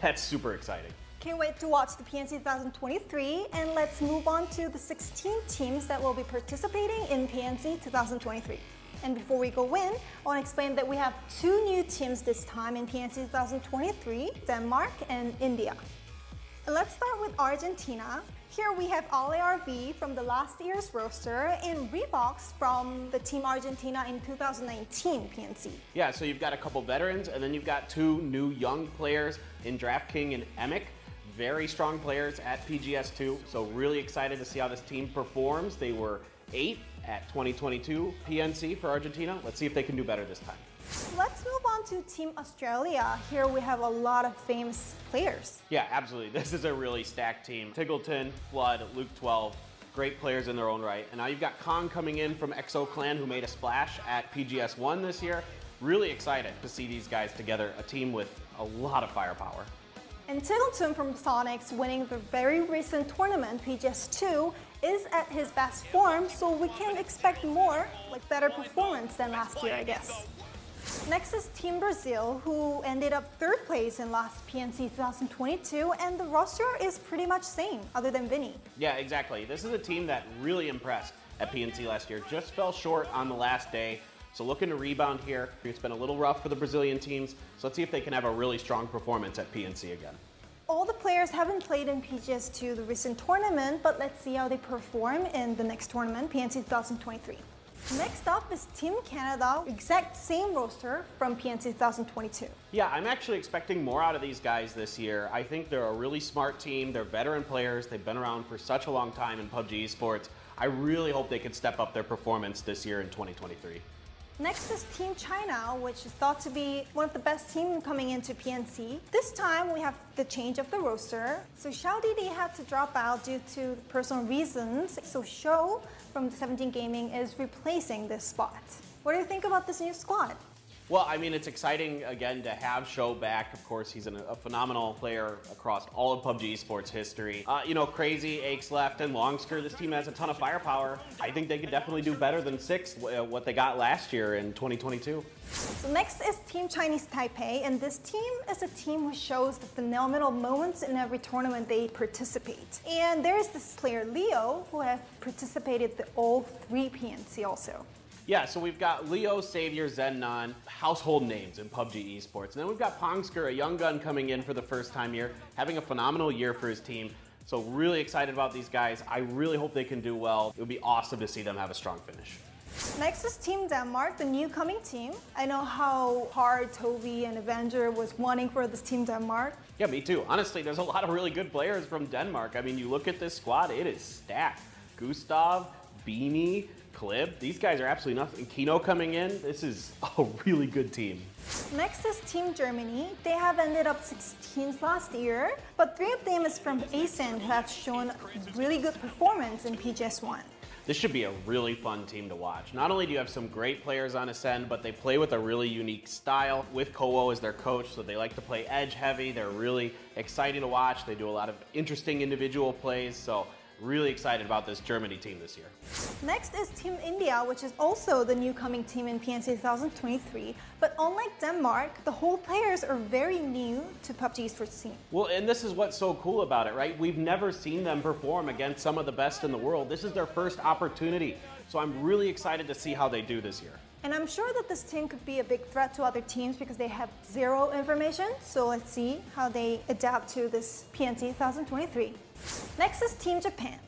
That's super exciting. Can't wait to watch the PNC 2023, and let's move on to the 16 teams that will be participating in PNC 2023. And before we go in, I want to explain that we have two new teams this time in PNC 2023, Denmark and India. And let's start with Argentina. Here we have Ale RV from the last year's roster and Reeboks from the Team Argentina in 2019 PNC. Yeah, so you've got a couple veterans, and then you've got two new young players in DraftKings and Emic. Very strong players at PGS2, so really excited to see how this team performs. They were 8 at 2022 PNC for Argentina. Let's see if they can do better this time. Let's move on to Team Australia. Here we have a lot of famous players. Yeah, absolutely. This is a really stacked team. Tiggleton, Flood, Luke 12, great players in their own right. And now you've got Kong coming in from XO Clan, who made a splash at PGS1 this year. Really excited to see these guys together, a team with a lot of firepower. And Tiggleton from Sonics, winning the very recent tournament, PGS2, is at his best form, so we can expect more, like better performance than last year, I guess. Next is Team Brazil, who ended up 3rd place in last PNC 2022, and the roster is pretty much same, other than Vinny. Yeah, exactly. This is a team that really impressed at PNC last year, just fell short on the last day. So looking to rebound here. It's been a little rough for the Brazilian teams, so let's see if they can have a really strong performance at PNC again. All the players haven't played in PGS2 the recent tournament, but let's see how they perform in the next tournament, PNC 2023. Next up is Team Canada, exact same roster from PNC 2022. Yeah, I'm actually expecting more out of these guys this year. I think they're a really smart team. They're veteran players. They've been around for such a long time in PUBG Esports. I really hope they can step up their performance this year in 2023. Next is Team China, which is thought to be one of the best teams coming into PNC. This time we have the change of the roster. So Xiao Didi had to drop out due to personal reasons. So Shou from 17 Gaming is replacing this spot. What do you think about this new squad? Well, I mean, it's exciting, again, to have Shou back. Of course, he's a phenomenal player across all of PUBG Esports history. You know, Crazy, Aches left, and Longsker, this team has a ton of firepower. I think they could definitely do better than 6, what they got last year in 2022. So next is Team Chinese Taipei, and this team is a team who shows the phenomenal moments in every tournament they participate. And there is this player, Leo, who have participated in all 3 PNC also. Yeah, so we've got Leo, Savior, Zennon, household names in PUBG Esports. And then we've got Pongsker, a young gun coming in for the first time here, having a phenomenal year for his team. So really excited about these guys. I really hope they can do well. It would be awesome to see them have a strong finish. Next is Team Denmark, the new coming team. I know how hard Toby and Avenger was wanting for this Team Denmark. Yeah, me too. Honestly, there's a lot of really good players from Denmark. I mean, you look at this squad, it is stacked. Gustav, Beanie, Clib, these guys are absolutely nothing. Kino coming in, this is a really good team. Next is Team Germany. They have ended up 16th last year, but 3 of them is from Ascend, who have shown really good performance in PGS1. This should be a really fun team to watch. Not only do you have some great players on Ascend, but they play with a really unique style with Kowo as their coach, so they like to play edge heavy. They're really exciting to watch. They do a lot of interesting individual plays, so really excited about this Germany team this year. Next is Team India, which is also the new coming team in PNC 2023. But unlike Denmark, the whole players are very new to PUBG Esports team. Well, and this is what's so cool about it, right? We've never seen them perform against some of the best in the world. This is their first opportunity. So I'm really excited to see how they do this year. And I'm sure that this team could be a big threat to other teams because they have 0 information. So let's see how they adapt to this PNC 2023. Next is Team Japan.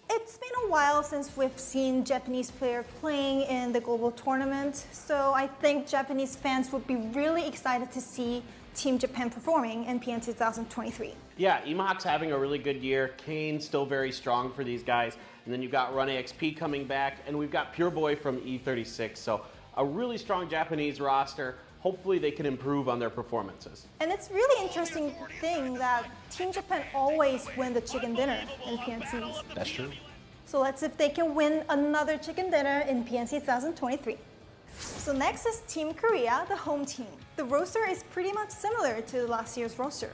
It's been a while since we've seen Japanese players playing in the global tournament, so I think Japanese fans would be really excited to see Team Japan performing in PNC 2023. Yeah, Emahawk's having a really good year. Kane's still very strong for these guys. And then you've got Run AXP coming back, and we've got Pure Boy from E36. So a really strong Japanese roster. Hopefully they can improve on their performances. And it's really interesting thing that Team Japan always win the chicken dinner in PNCs. That's true. So let's see if they can win another chicken dinner in PNC 2023. So next is Team Korea, the home team. The roster is pretty much similar to last year's roster.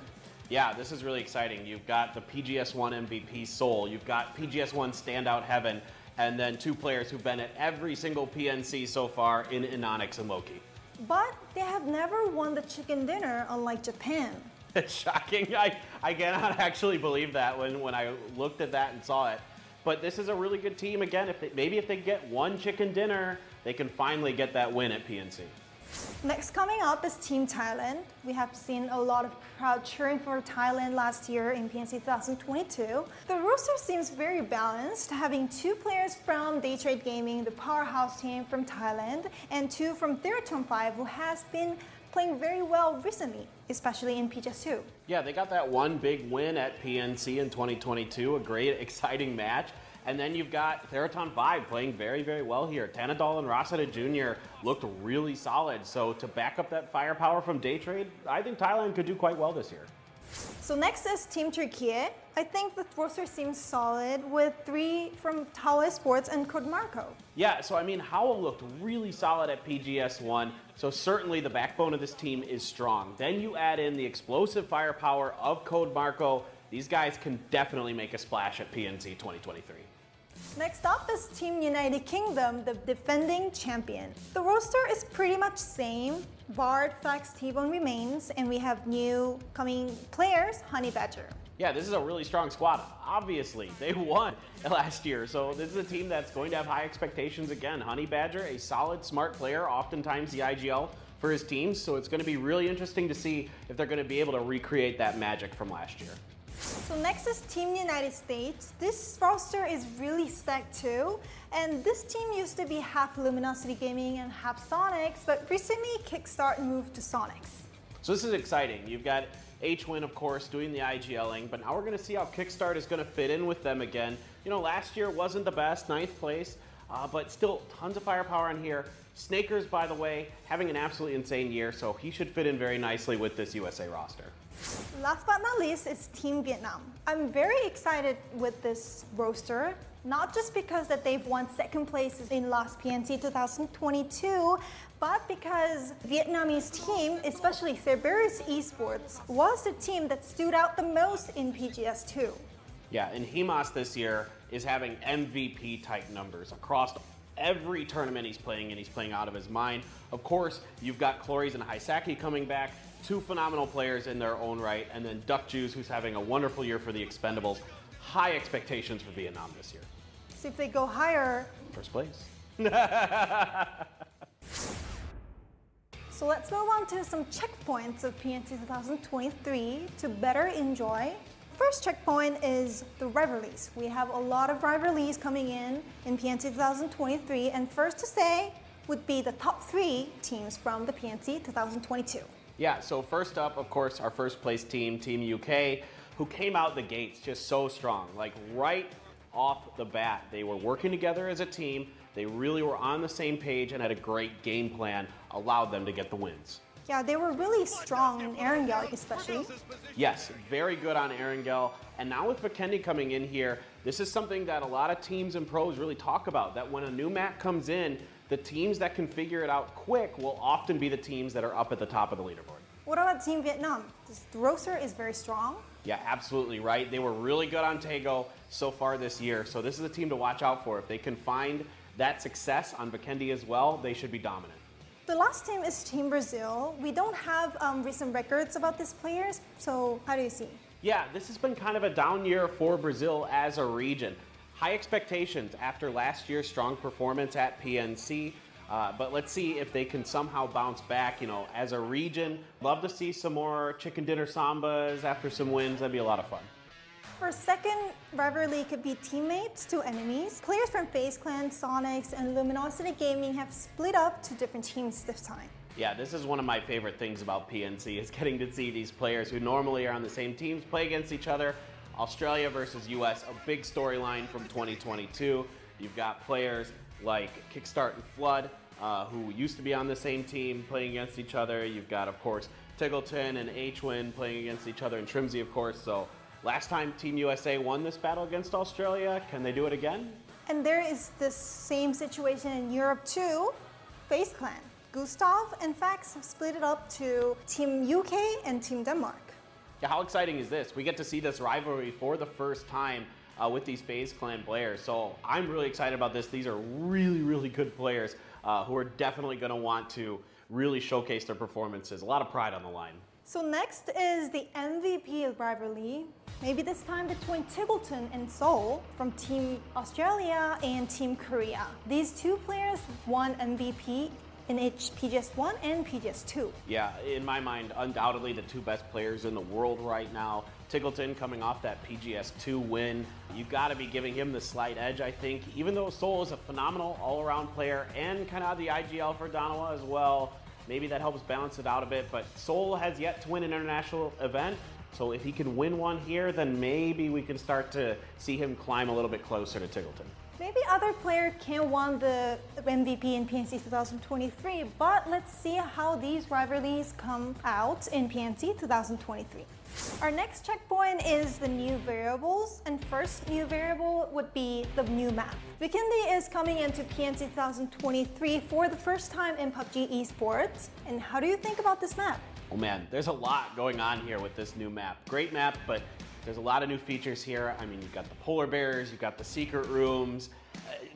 Yeah, this is really exciting. You've got the PGS1 MVP Seoul, you've got PGS1 standout Heaven, and then 2 players who've been at every single PNC so far in Inonix and Loki. But they have never won the chicken dinner, unlike Japan. It's shocking. I cannot actually believe that when I looked at that and saw it. But this is a really good team. Again, maybe if they get one chicken dinner, they can finally get that win at PNC. Next coming up is Team Thailand. We have seen a lot of crowd cheering for Thailand last year in PNC 2022. The roster seems very balanced, having 2 players from Daytrade Gaming, the powerhouse team from Thailand, and 2 from Theraton 5, who has been playing very well recently, especially in PGS2. Yeah, they got that one big win at PNC in 2022, a great, exciting match. And then you've got Theraton 5 playing very, very well here. Tanadol and Rosada Jr. looked really solid. So to back up that firepower from Daytrade, I think Thailand could do quite well this year. So next is Team Turkey. I think the roster seems solid with 3 from Tau Esports and Code Marco. Yeah, so I mean, Howell looked really solid at PGS1, so certainly the backbone of this team is strong. Then you add in the explosive firepower of Code Marco. These guys can definitely make a splash at PNC 2023. Next up is Team United Kingdom, the defending champion. The roster is pretty much same. Bard, Fax, T-Bone remains, and we have new coming players, Honey Badger. Yeah, this is a really strong squad. Obviously, they won last year, so this is a team that's going to have high expectations again. Honey Badger, a solid, smart player, oftentimes the IGL for his teams, so it's going to be really interesting to see if they're going to be able to recreate that magic from last year. So next is Team United States. This roster is really stacked too. And this team used to be half Luminosity Gaming and half Sonics, but recently Kickstart moved to Sonics. So this is exciting. You've got HWin, of course, doing the IGLing, but now we're going to see how Kickstart is going to fit in with them again. You know, last year wasn't the best, 9th place, but still tons of firepower in here. Snakers, by the way, having an absolutely insane year, so he should fit in very nicely with this USA roster. Last but not least is Team Vietnam. I'm very excited with this roster, not just because that they've won 2nd place in last PNC 2022, but because Vietnamese team, especially Cerberus Esports, was the team that stood out the most in PGS2. Yeah, and Himas this year is having MVP type numbers across every tournament he's playing, and he's playing out of his mind. Of course, you've got Clories and Hisaki coming back, 2 phenomenal players in their own right, and then Duck Juice, who's having a wonderful year for the Expendables. High expectations for Vietnam this year. So if they go higher... First place. So let's move on to some checkpoints of PNC 2023 to better enjoy. First checkpoint is the rivalries. We have a lot of rivalries coming in PNC 2023, and first to say would be the top 3 teams from the PNC 2022. Yeah, so first up, of course, our first place team, Team UK, who came out the gates just so strong. Like right off the bat, they were working together as a team. They really were on the same page and had a great game plan, allowed them to get the wins. Yeah, they were really strong in Erangel especially. Yes, very good on Erangel. And now with Vikendi coming in here, this is something that a lot of teams and pros really talk about, that when a new map comes in, the teams that can figure it out quick will often be the teams that are up at the top of the leaderboard. What about Team Vietnam? The roster is very strong. Yeah, absolutely right. They were really good on Taego so far this year, so this is a team to watch out for. If they can find that success on Vikendi as well, they should be dominant. The last team is Team Brazil. We don't have recent records about these players, so how do you see? Yeah, this has been kind of a down year for Brazil as a region. High expectations after last year's strong performance at PNC, but let's see if they can somehow bounce back. You know, as a region, love to see some more chicken dinner sambas after some wins. That'd be a lot of fun. Our second rivalry could be teammates to enemies. Players from FaZe Clan, Sonics, and Luminosity Gaming have split up to different teams this time. Yeah, this is one of my favorite things about PNC, is getting to see these players who normally are on the same teams play against each other. Australia versus US, a big storyline from 2022. You've got players like Kickstart and Flood, who used to be on the same team playing against each other. You've got, of course, Tiggleton and HWin playing against each other, and Trimsy, of course. So last time Team USA won this battle against Australia. Can they do it again? And there is this same situation in Europe too. FaZe Clan, Gustav and Fax have split it up to Team UK and Team Denmark. Yeah, how exciting is this? We get to see this rivalry for the first time with these FaZe Clan players. So I'm really excited about this. These are really, really good players who are definitely going to want to really showcase their performances. A lot of pride on the line. So next is the MVP rivalry, maybe this time between Tiggleton and Seoul from Team Australia and Team Korea. These two players won MVP in each PGS1 and PGS2. Yeah, in my mind, undoubtedly the two best players in the world right now. Tiggleton coming off that PGS2 win. You gotta be giving him the slight edge, I think. Even though Seoul is a phenomenal all-around player and kind of had the IGL for Danawa as well, maybe that helps balance it out a bit, but Seoul has yet to win an international event. So if he can win one here, then maybe we can start to see him climb a little bit closer to Tiggleton. Maybe other player can win the MVP in PNC 2023, but let's see how these rivalries come out in PNC 2023. Our next checkpoint is the new variables, and first new variable would be the new map. Weekendly is coming into PNC 2023 for the first time in PUBG Esports, and how do you think about this map? Oh man, there's a lot going on here with this new map. Great map, but there's a lot of new features here. I mean, you've got the polar bears, you've got the secret rooms,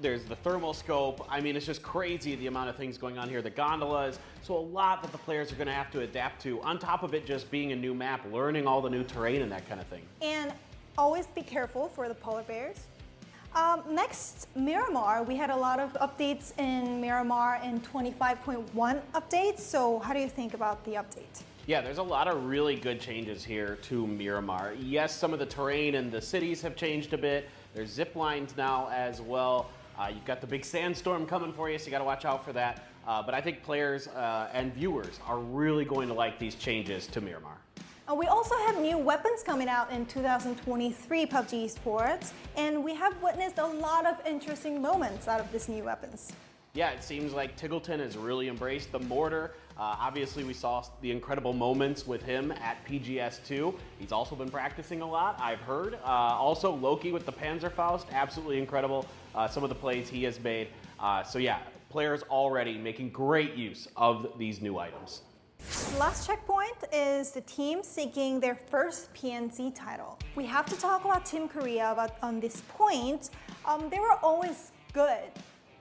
there's the thermal scope. I mean, it's just crazy the amount of things going on here. The gondolas, so a lot that the players are gonna have to adapt to, on top of it just being a new map, learning all the new terrain and that kind of thing. And always be careful for the polar bears. Next, Miramar. We had a lot of updates in Miramar in 25.1 updates, so how do you think about the update? Yeah, there's a lot of really good changes here to Miramar. Yes, some of the terrain and the cities have changed a bit. There's zip lines now as well. You've got the big sandstorm coming for you, so you gotta watch out for that. But I think players and viewers are really going to like these changes to Miramar. We also have new weapons coming out in 2023 PUBG Esports, and we have witnessed a lot of interesting moments out of these new weapons. Yeah, it seems like Tiggleton has really embraced the mortar. Obviously, we saw the incredible moments with him at PGS2. He's also been practicing a lot, I've heard. Also, Loki with the Panzerfaust, absolutely incredible. Some of the plays he has made. So yeah, players already making great use of these new items. The last checkpoint is the team seeking their first PNC title. We have to talk about Team Korea, but on this point, they were always good,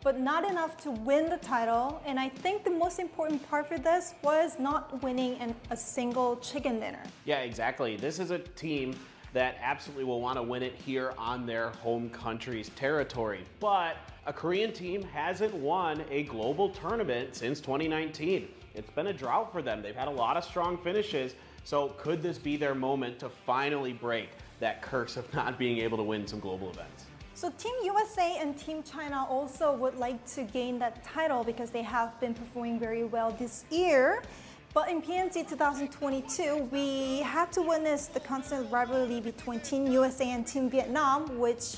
but not enough to win the title. And I think the most important part for this was not winning a single chicken dinner. Yeah, exactly. This is a team that absolutely will want to win it here on their home country's territory. But a Korean team hasn't won a global tournament since 2019. It's been a drought for them. They've had a lot of strong finishes. So could this be their moment to finally break that curse of not being able to win some global events? So Team USA and Team China also would like to gain that title because they have been performing very well this year. But in PNC 2022, we had to witness the constant rivalry between Team USA and Team Vietnam, which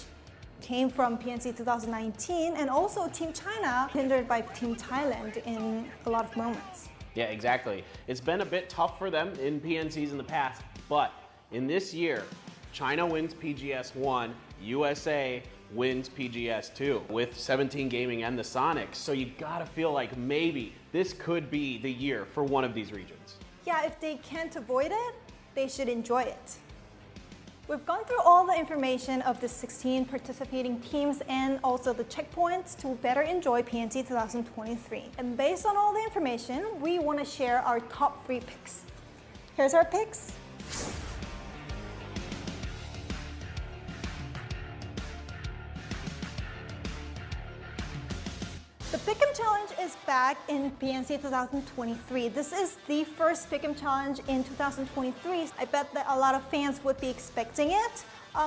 came from PNC 2019, and also Team China hindered by Team Thailand in a lot of moments. Yeah, exactly. It's been a bit tough for them in PNCs in the past, but in this year, China wins PGS1, USA wins PGS2 with 17 Gaming and the Sonics. So you gotta feel like maybe this could be the year for one of these regions. Yeah, if they can't avoid it, they should enjoy it. We've gone through all the information of the 16 participating teams and also the checkpoints to better enjoy PNC 2023. And based on all the information, we want to share our top 3 picks. Here's our picks. The Pick'em Challenge is back in PNC 2023. This is the first Pick'em Challenge in 2023. I bet that a lot of fans would be expecting it.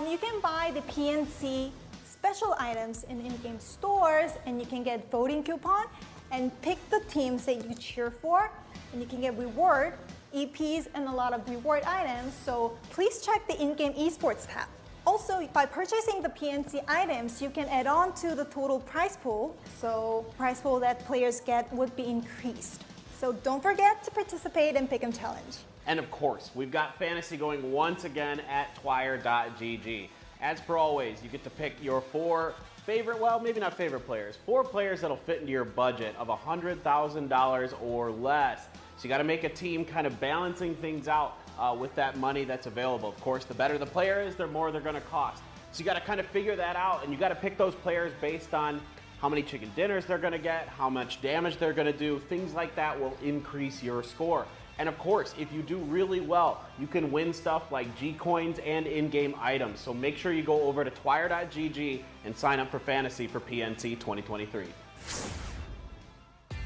You can buy the PNC special items in in-game stores, and you can get voting coupon and pick the teams that you cheer for, and you can get reward, EPs, and a lot of reward items. So please check the in-game esports tab. Also, by purchasing the PNC items, you can add on to the total prize pool. So prize pool that players get would be increased. So don't forget to participate in Pick'em Challenge. And of course, we've got fantasy going once again at twire.gg. As per always, you get to pick your 4 favorite, well, maybe not favorite players, 4 players that'll fit into your budget of $100,000 or less. So you gotta make a team kind of balancing things out with that money that's available. Of course, the better the player is, the more they're gonna cost. So you gotta kind of figure that out, and you gotta pick those players based on how many chicken dinners they're gonna get, how much damage they're gonna do. Things like that will increase your score. And of course, if you do really well, you can win stuff like G coins and in-game items. So make sure you go over to twire.gg and sign up for Fantasy for PNC 2023.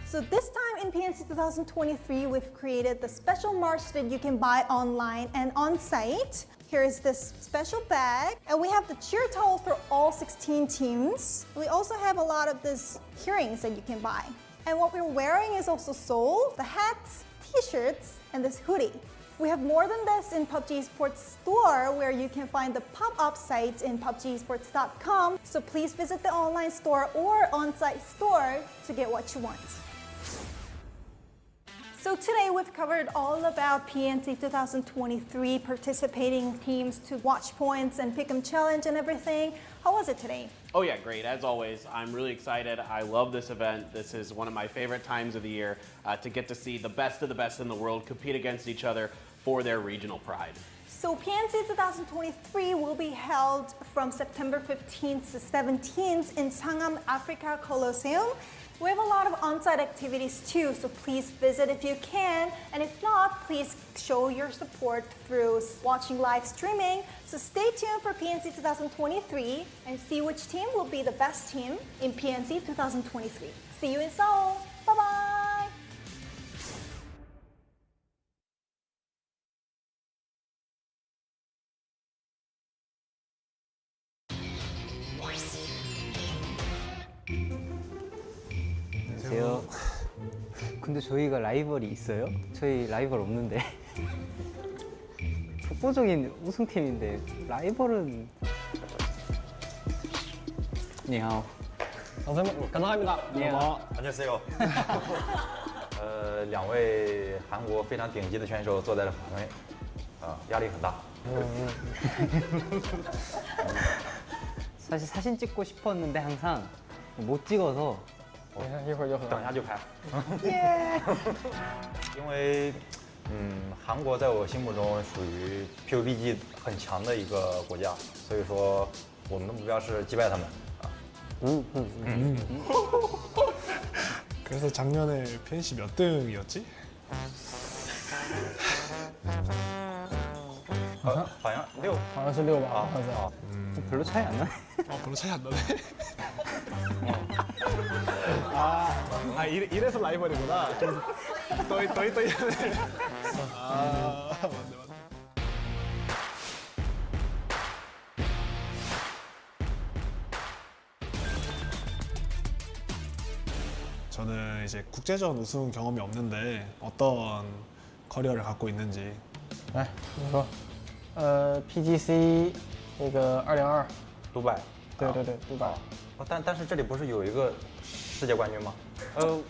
So this time in PNC 2023, we've created the special merch that you can buy online and on site. Here is this special bag, and we have the cheer towel for all 16 teams. We also have a lot of these earrings that you can buy. And what we're wearing is also Seoul, the hats, t-shirts, and this hoodie. We have more than this in PUBG Esports store, where you can find the pop-up site in PUBGesports.com. So please visit the online store or on-site store to get what you want. So today we've covered all about PNC 2023 participating teams to watch points and pick'em challenge and everything. How was it today? Oh yeah, great. As always, I'm really excited. I love this event. This is one of my favorite times of the year to get to see the best of the best in the world compete against each other for their regional pride. So PNC 2023 will be held from September 15th to 17th in Sangam Africa Coliseum. We have a lot of on-site activities too, so please visit if you can. And if not, please show your support through watching live streaming. So stay tuned for PNC 2023 and see which team will be the best team in PNC 2023. See you in Seoul. Bye-bye. 안녕하세요. 근데 저희가 라이벌이 있어요? 저희 라이벌 없는데. 독보적인 우승팀인데 라이벌은. 니하오. 감사합니다. 니하오. 안녕하세요. 两位韩国非常顶级的选手坐在了旁边，压力很大。 사실 사진 찍고 싶었는데 항상 못 찍어서 一会儿就很等一下就拍。因为韩国在我心目中属于 PUBG 很强的一个国家，所以说我们的目标是击败他们。 그래서 작년에 PNC 몇 등이었지? 好像6。好像是6吧，好像是。 별로 차이 안 나네. 별로 차이 안 나네. 이래서 라이벌이구나. 떠이 하네. 맞네. 저는 이제 국제전 우승 경험이 없는데 어떤 커리어를 갖고 있는지. 来，你说，PGC 那个202，独白。对，独白。但是这里不是有一个世界冠军吗？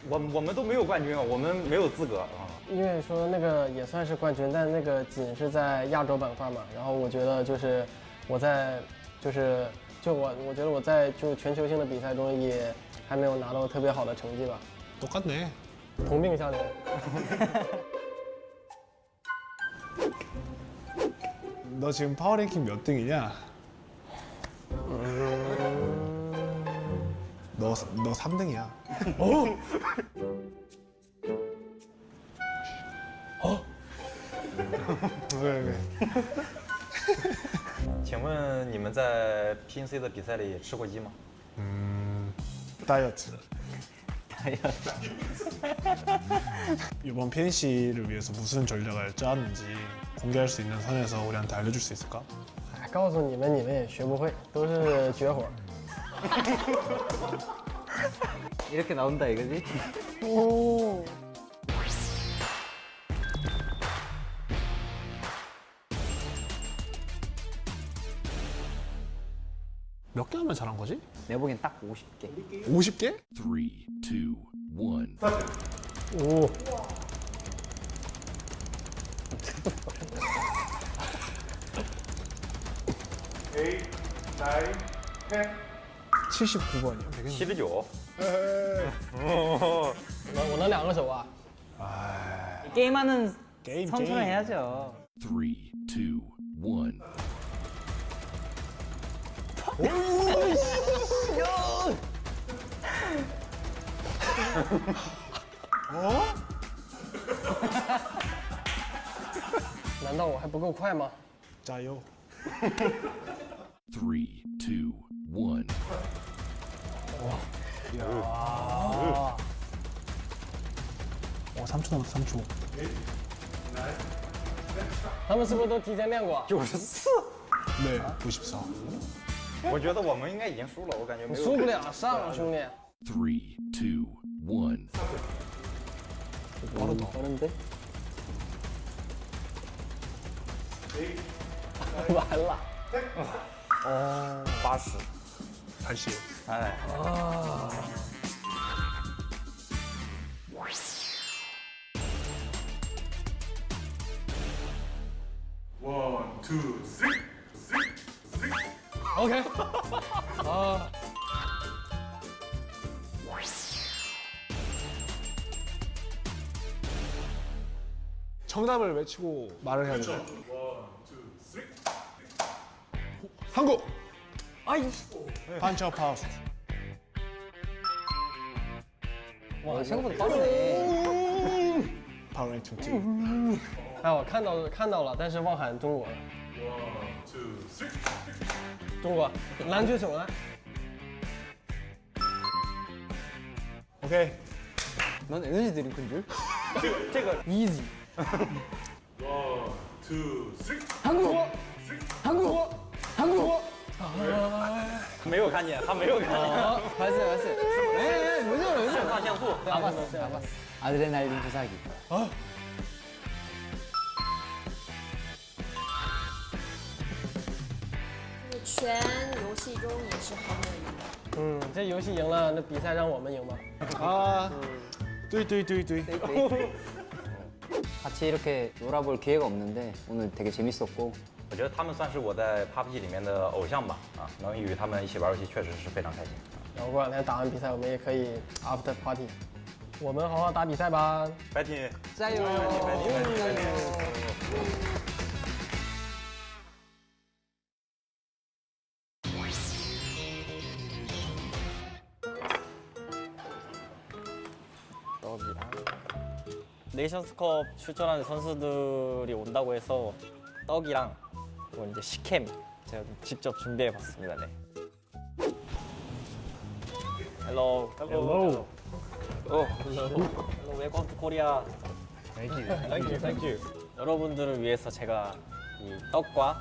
我们都没有冠军啊，我们没有资格啊。因为说那个也算是冠军，但那个仅是在亚洲板块嘛。然后我觉得就是我在我觉得我在就全球性的比赛中也还没有拿到特别好的成绩吧。 똑같네. 同病相怜。 너 지금 파워랭킹 몇 등이냐? 너 3등이야. 왜? 请问你们在 PNC 的比赛里吃过鸡吗？ 다이어트. 이번 PNC를 위해서 무슨 전략을 짰는지 공개할 수 있는 선에서 우리한테 알려줄 수 있을까? 告诉你们，你们也学不会，都是绝活。 이렇게 나온다 이거지? 오. 몇 개 하면 잘한 거지? 내가 보기엔 딱 50개. 50개? 3, 2, 1. 오. 79번이요. 79。我能2个手啊。 게임하는 게임, 선수는 게임. 해야죠. 3, 2, 1. 难道我还不够快吗？加油！ 3, 2, 1. 3초 남았어 3초. 他们是不是都提前练过？ 94。 네, 94. 我觉得我们应该已经输了，我感觉没有。输不了，上啊，兄弟。 3, 2, 1. 빠르다. 빠른데? 完了。 80。 80. 哎。 OK。 정답을 외치고 말을 해야 돼요. 한국. 아이. 반쳐 파우스트. 와, 생각보다 빠르네. 파워 랭킹 팀. 哎，我看到了，但是忘喊中国了。中国篮球手来。 오케이. 넌 에너지 드링크인 줄? 这个 easy。 한국! 한국! 한국! 没有看见，他没有看见。 봤어요, 봤어요. 네, 뭐죠, 肾上腺素。 다 봤어, 다 봤어. 아드레날린 주사기. 全游戏中也是很有赢的。这游戏赢了，那比赛让我们赢吧。 아, 뚜이. 같이 이렇게 놀아볼 기회가 없는데 오늘 되게 재밌었고 我觉得他们算是我在 PUBG 里面的偶像吧，能与他们一起玩游戏确实是非常开心。然后过两天打完比赛，我们也可以 after party。我们好好打比赛吧。白天。 짜요. 네이션스컵 출전하는 선수들이 온다고 해서 떡이랑 그리고 이제 식캠 제가 직접 준비해봤습니다. 네. Hello. Hello. Oh. Hello. Welcome to Korea. Thank you. 여러분들을 위해서 제가 이 떡과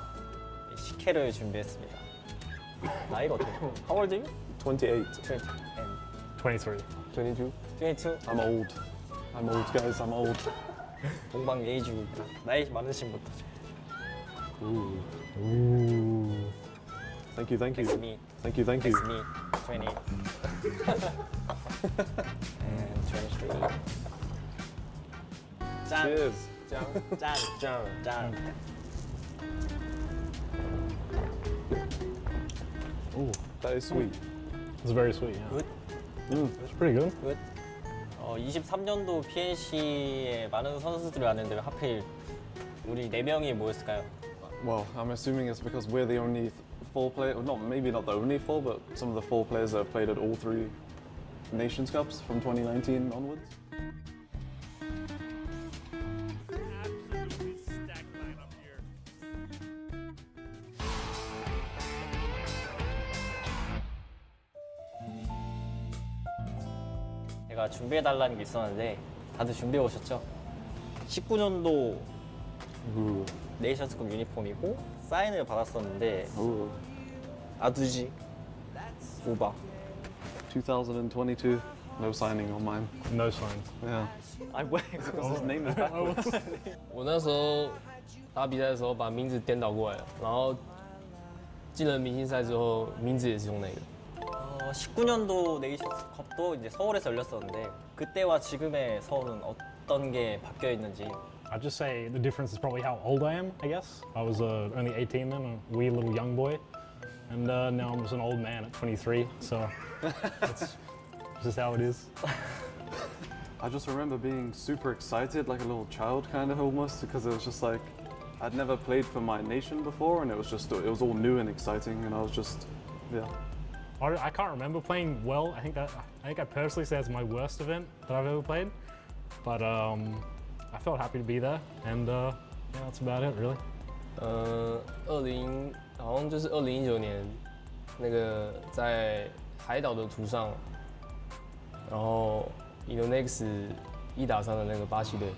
이 식혜를 준비했습니다. 나이가 어떻게? How old are you? 28. 20. And 23. 22. 22. I'm old. I'm old, guys. I'm old. 동방예의지국이다. 나이 많으신 분들. Thank you. It's me. Thank you. It's me. 20. and 23. 짠. Cheers. 짠. Oh, that is sweet. It's very sweet, yeah. Good. It's pretty good. Good. 23년도 PNC에 많은 선수들이 왔는데 왜 하필 우리 4명이 모였을까요? Well, I'm assuming it's because we're the only four players, well, maybe not the only four, but some of the four players that have played at all three Nations Cups from 2019 onwards. 제가 준비해달라는 게 있었는데 다들 준비해 오셨죠? 19년도 네이션스컵 유니폼이고 사인을 받았었는데 아두지 오바 2022, no signing on mine. No signs. Yeah. I wait because his name is backwards. 我那时候打比赛的时候把名字颠倒过来了，然后进了明星赛之后，名字也是用那个。 19년도 네이션스컵도 이제 서울에서 열렸었는데 그때와 지금의 서울은 어떤 게 바뀌어 있는지. I'd just say the difference is probably how old I am, I guess. I was only 18 then, a wee little young boy. And now I'm just an old man at 23, so it's just how it is. I just remember being super excited, like a little child kind of almost, because it was just like, I'd never played for my nation before and it was all new and exciting and I was just, yeah. I can't remember playing well. I think I personally say it's my worst event that I've ever played. But I felt happy to be there and Yeah, that's about it, really. 好像就是2019年那个在海岛的途上，然后赢了那个是1打3的那个巴西队。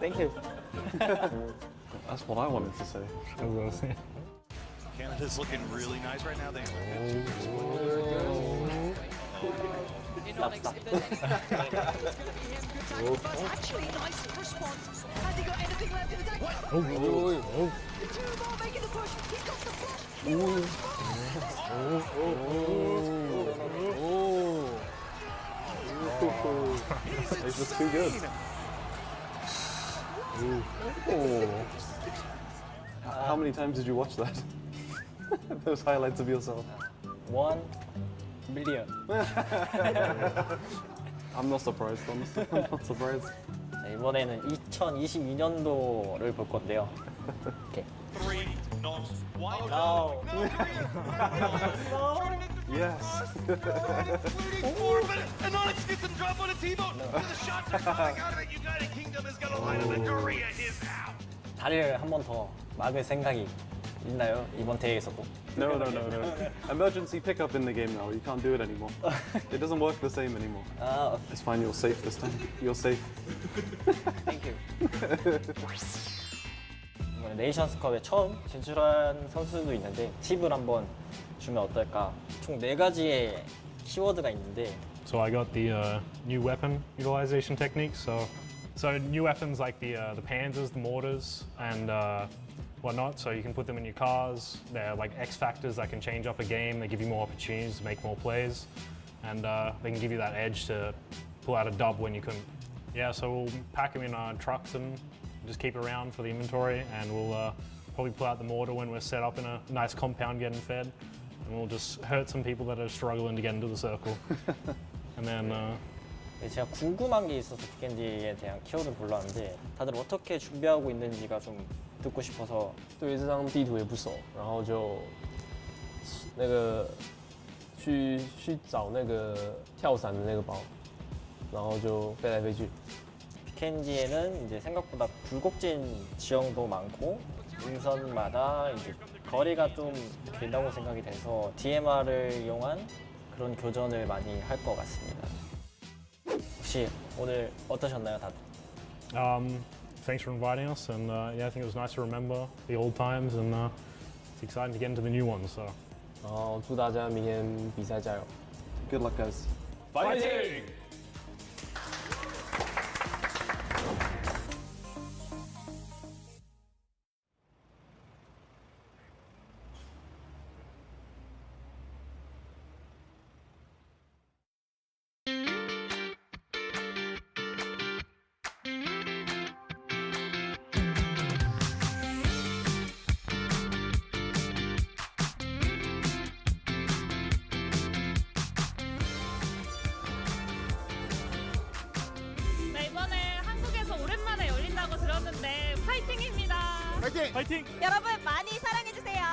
Thank you. That's what I wanted to say. Canada's looking really nice right now. Stop. Actually, nice response. Has he got anything left in the tank? Oh. Two more making the push. He's got the flash. These were too good. How many times did you watch that? Those highlights of yourself. 1 million. I'm not surprised, honestly. I'm not surprised. 자, 이번에는 2022년도를 볼 건데요. 오케이. 3, not 1. No. Yes. Including 4 minutes. Anonymous gets some drop on a T-bone. The shots are coming out of it. United Kingdom is going to line up and Korea is out. 다리를 한 번 더 막을 생각이 있나요? 이번 대회에서도? No. Emergency pickup in the game now. You can't do it anymore. It doesn't work the same anymore. 아, It's fine. You're safe this time. You're safe. Thank you. 이번에 네이션스컵에 처음 진출한 선수도 있는데 팁을 한번 주면 어떨까? 총 4가지의 키워드가 있는데 So I got the new weapon utilization techniques. So new weapons like the panzers, the mortars, and whatnot. So you can put them in your cars. They're like X factors that can change up a game. They give you more opportunities to make more plays, and they can give you that edge to pull out a dub when you couldn't. Yeah, so we'll pack them in our trucks and just keep around for the inventory, and we'll probably pull out the mortar when we're set up in a nice compound getting fed, and we'll just hurt some people that are struggling to get into the circle. And then 제가 궁금한 게 있어서 피켄지에 대한 키워드를 불렀는데 다들 어떻게 준비하고 있는지가 좀 듣고 싶어서 对这张地图也不熟，然后就那个去找那个跳伞的那个包，然后就飞来飞去。 피켄지에는 이제 생각보다 굴곡진 지형도 많고 능선마다 이제 거리가 좀 길다고 생각이 돼서 DMR을 이용한 그런 교전을 많이 할 것 같습니다. 혹시 오늘 어떠셨나요, 다들? Thanks for inviting us, and yeah, I think it was nice to remember the old times, and it's exciting to get into the new ones. So. 然后祝大家明天比赛加油 Good luck, guys. Fighting! 네, 이번에 한국에서 오랜만에 열린다고 들었는데 파이팅입니다. 파이팅! 파이팅! 여러분 많이 사랑해주세요.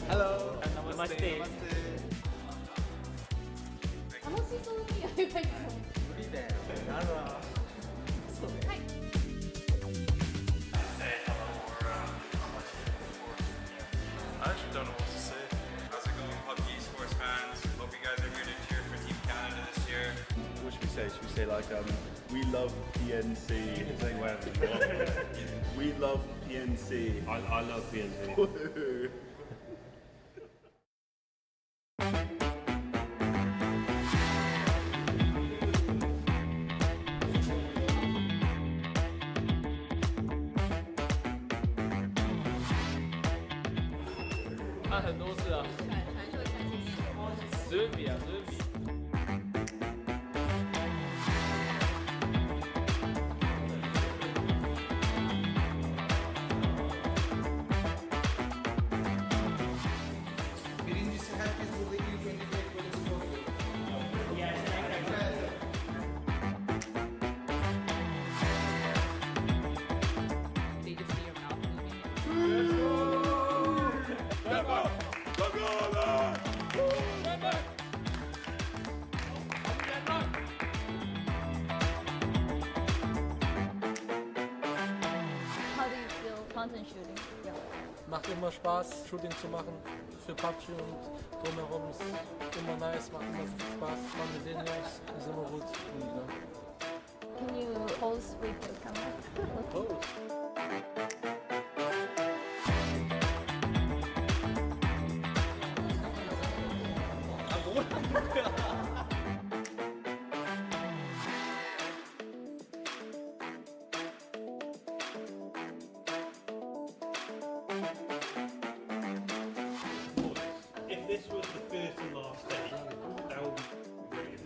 Hello. Namaste. I actually don't know what to say. How's it going, PUBG Esports fans? Hope you guys are here to cheer for Team Canada this year. What should we say? Should we say like, we love PNC? We love PNC. I love PNC.他很多次啊，随便比啊，随便比。Birincisi herkes burada ilk önce tekrar content shooting. Ja. Macht immer Spaß, Shooting zu machen für PUBG und drumherum ist immer nice, macht immer viel Spaß. Man mit den Jungs ist immer gut. Can you pose with the camera? If this was the first and last day, that would be brilliant.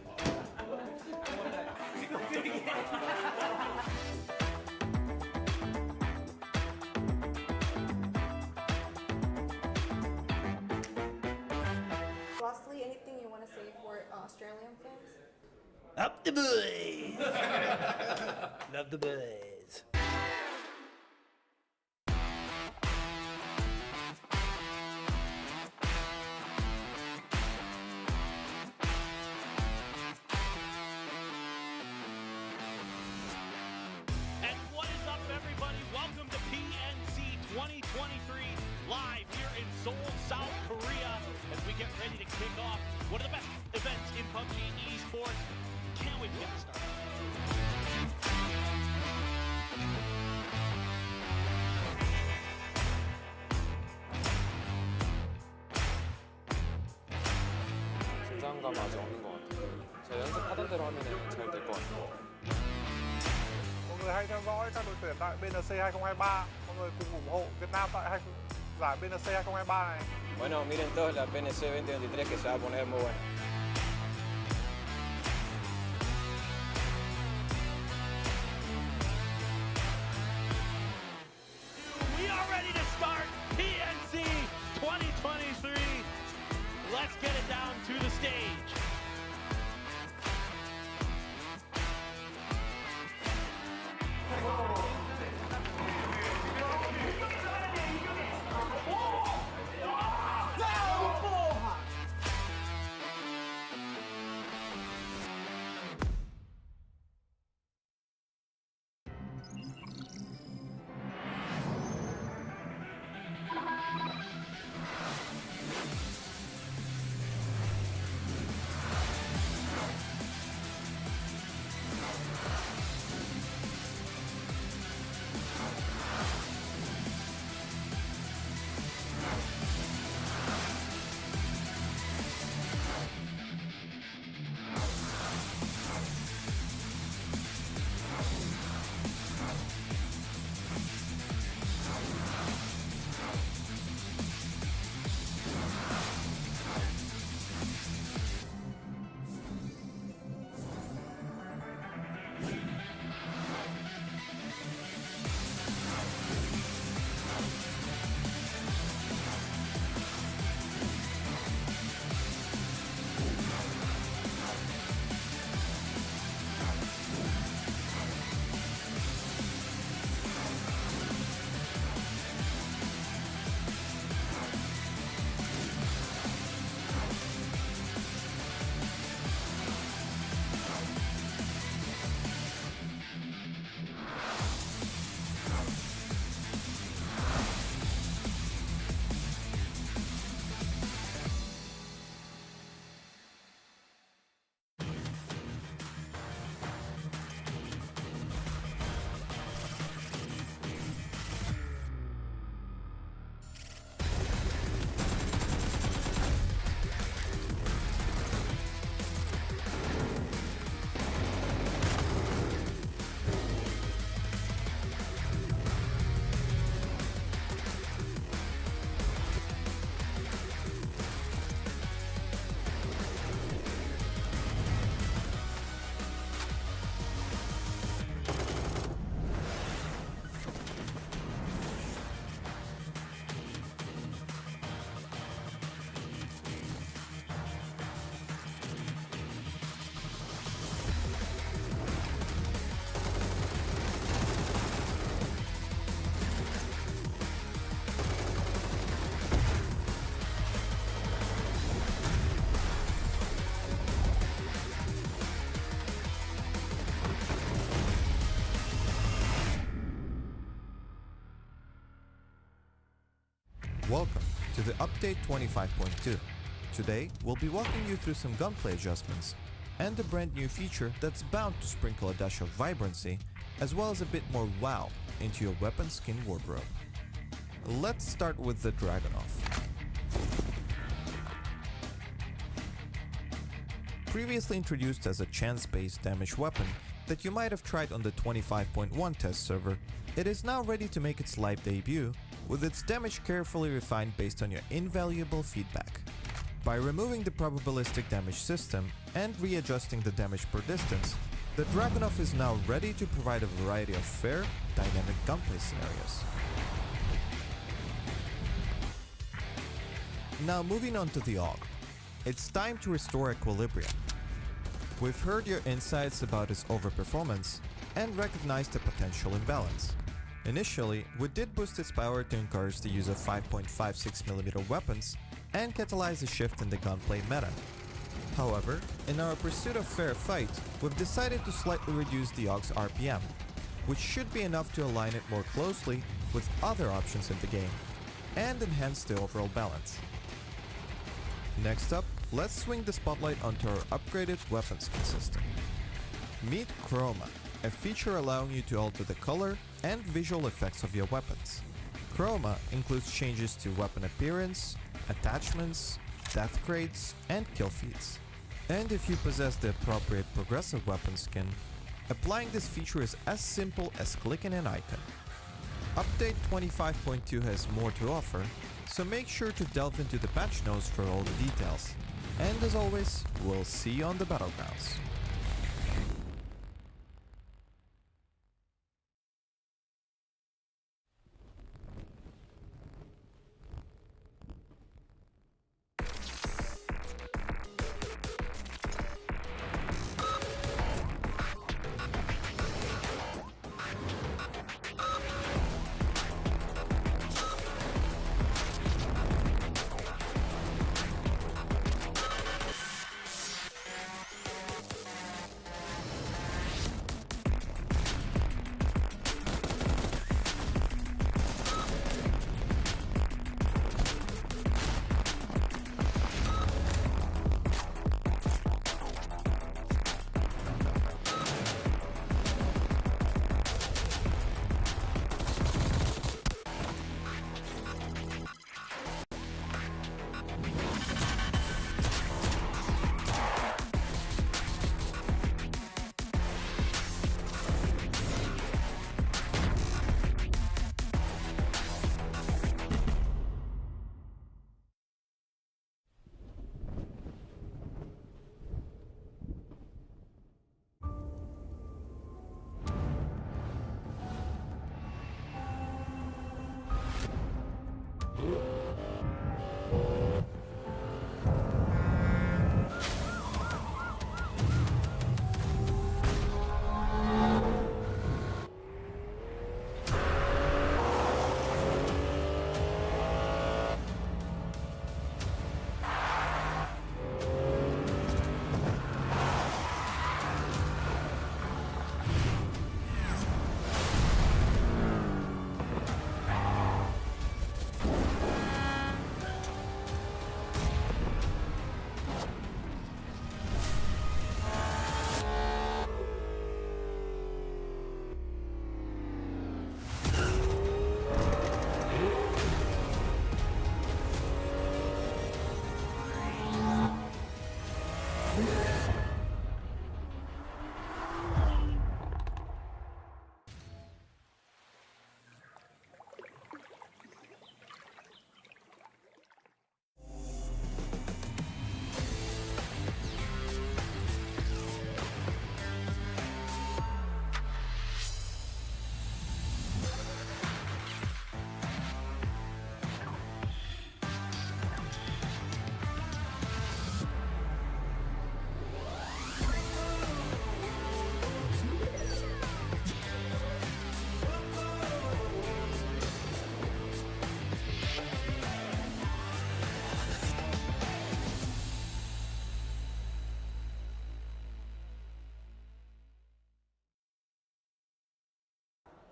Lastly, anything you want to say for Australian fans? Up the boys! Love the boys. And what is up, everybody? Welcome to PNC 2023, live here in Seoul, South Korea, as we get ready to kick off one of the best events in PUBG Esports. Can't wait to get started. 긴장감 아직 없는 것 같아요. 제가 연습하던 대로 하면 잘 될 것 같아요. Mọi người hãy theo dõi các đội tuyển tại BNC 2023. Mọi người cùng ủng hộ Việt Nam tại giải BNC 2023 này. Bueno, miren todos la PNC 2023 que se va a poner muy buena. We are ready to start PNC 2023. Let's get it down to the stage. Welcome to the update 25.2. Today, we'll be walking you through some gunplay adjustments and a brand new feature that's bound to sprinkle a dash of vibrancy as well as a bit more wow into your weapon skin wardrobe. Let's start with the Dragunov. Previously introduced as a chance-based damage weapon that you might have tried on the 25.1 test server, it is now ready to make its live debut with its damage carefully refined based on your invaluable feedback. By removing the probabilistic damage system and readjusting the damage per distance, the Dragunov is now ready to provide a variety of fair, dynamic gunplay scenarios. Now moving on to the AUG. It's time to restore equilibrium. We've heard your insights about its overperformance and recognized the potential imbalance. Initially, we did boost its power to encourage the use of 5.56mm weapons and catalyze a shift in the gunplay meta. However, in our pursuit of fair fight, we've decided to slightly reduce the AUG's RPM, which should be enough to align it more closely with other options in the game and enhance the overall balance. Next up, let's swing the spotlight onto our upgraded weapon skin system. Meet Chroma, a feature allowing you to alter the color and visual effects of your weapons. Chroma includes changes to weapon appearance, attachments, death crates, and kill feeds. And if you possess the appropriate progressive weapon skin, applying this feature is as simple as clicking an icon. Update 25.2 has more to offer, so make sure to delve into the patch notes for all the details. And as always, we'll see you on the battlegrounds.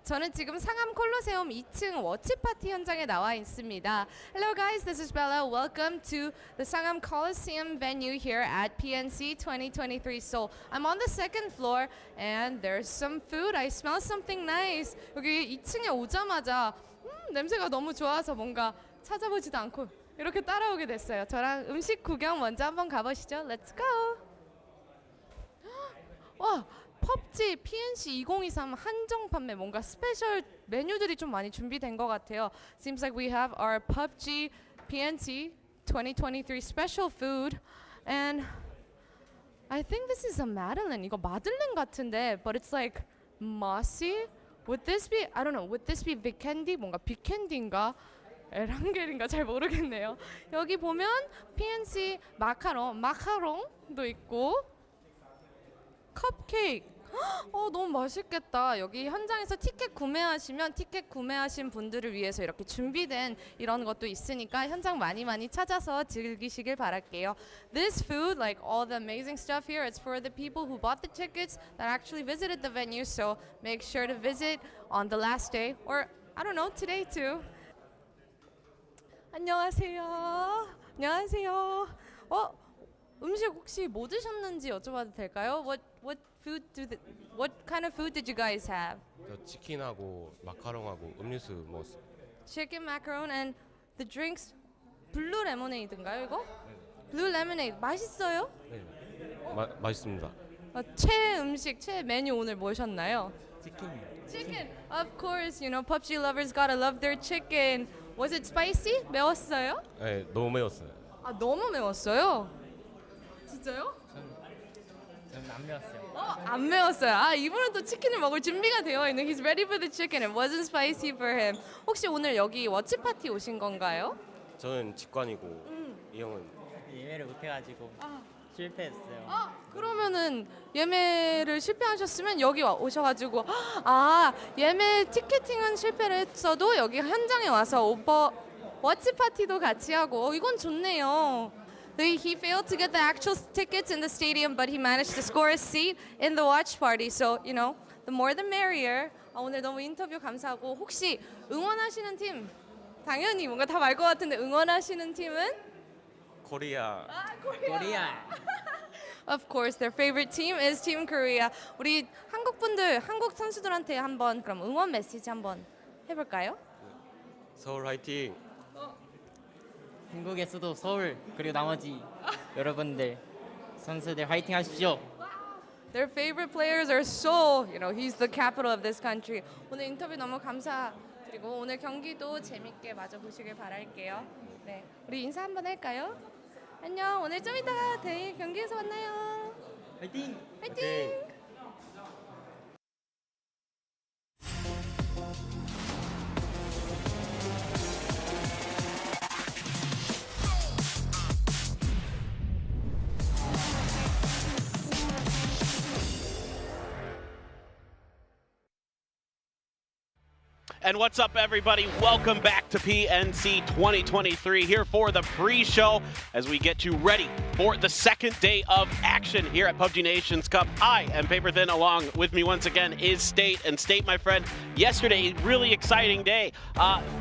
저는 지금 상암 콜로세움 2층 워치 파티 현장에 나와 있습니다. Hello guys, this is Bella. Welcome to the Sangam Coliseum venue here at PNC 2023 Seoul. I'm on the second floor and there's some food. I smell something nice. 여기 2층에 오자마자 냄새가 너무 좋아서 뭔가 찾아보지도 않고 이렇게 따라오게 됐어요. 저랑 음식 구경 먼저 한번 가보시죠. Let's go. 와, PUBG PNC 2023 한정 판매 뭔가 스페셜 메뉴들이 좀 많이 준비된 것 같아요. Seems like we have our PUBG PNC 2023 special food and I think this is a Madeleine. 이거 마들렌 같은데 but it's like mossy. Would this be, I don't know, would this be 빅캔디? 뭔가 빅캔디인가? 에랑겔인가 잘 모르겠네요. 여기 보면 PNC 마카롱도 있고 컵케이크. 너무 맛있겠다. 여기 현장에서 티켓 구매하시면 티켓 구매하신 분들을 위해서 이렇게 준비된 이런 것도 있으니까 현장 많이 찾아서 즐기시길 바랄게요. This food, like all the amazing stuff here, it's for the people who bought the tickets that actually visited the venue. So make sure to visit on the last day or I don't know, today too. 안녕하세요. 안녕하세요. 음식 혹시 뭐 드셨는지 여쭤봐도 될까요? What kind of food did you guys have? 치킨하고 마카롱하고 음료수 먹었어요. Chicken, macaron, and the drinks. 블루 레모네이드인가요 이거? 블루 레모네이드 맛있어요? 네, 맛있습니다. 최 메뉴 오늘 뭐셨나요? Chicken. Of course, you know PUBG lovers gotta love their chicken. Was it spicy? 매웠어요? 네, 너무 매웠어요. 너무 매웠어요? 진짜요? 저는 안 매웠어요. 안 매웠어요. 이분은 또 치킨을 먹을 준비가 되어 있는. He's ready for the chicken. It wasn't spicy for him. 혹시 오늘 여기 워치 파티 오신 건가요? 저는 직관이고 이 형은 예매를 못해가지고 실패했어요. 그러면은 예매를 실패하셨으면 여기 오셔가지고 예매 티켓팅은 실패를 했어도 여기 현장에 와서 워치 파티도 같이 하고 이건 좋네요. He failed to get the actual tickets in the stadium, but he managed to score a seat in the watch party. So, you know, the more the merrier. 오늘 너무 인터뷰 감사하고 혹시 응원하시는 팀 당연히 뭔가 다 알 것 같은데 응원하시는 팀은? 코리아. 코리아. Of course, their favorite team is Team Korea. 우리 한국 선수들한테 한번 그럼 응원 메시지 한번 해볼까요? 서울 화이팅. 한국의 수도 서울 그리고 나머지 여러분들 선수들 화이팅 하십시오. Their favorite players are Seoul. You know, he's the capital of this country. 오늘 인터뷰 너무 감사드리고 오늘 경기도 재밌게 마저 보시길 바랄게요. 네, 우리 인사 한번 할까요? 안녕. 오늘 좀 이따가 대회 경기에서 만나요. 화이팅! 화이팅! And what's up, everybody? Welcome back to PNC 2023 here for the pre-show as we get you ready for the second day of action here at PUBG Nations Cup. I am Paper Thin. Along with me once again is State. And State, my friend, yesterday, really exciting day.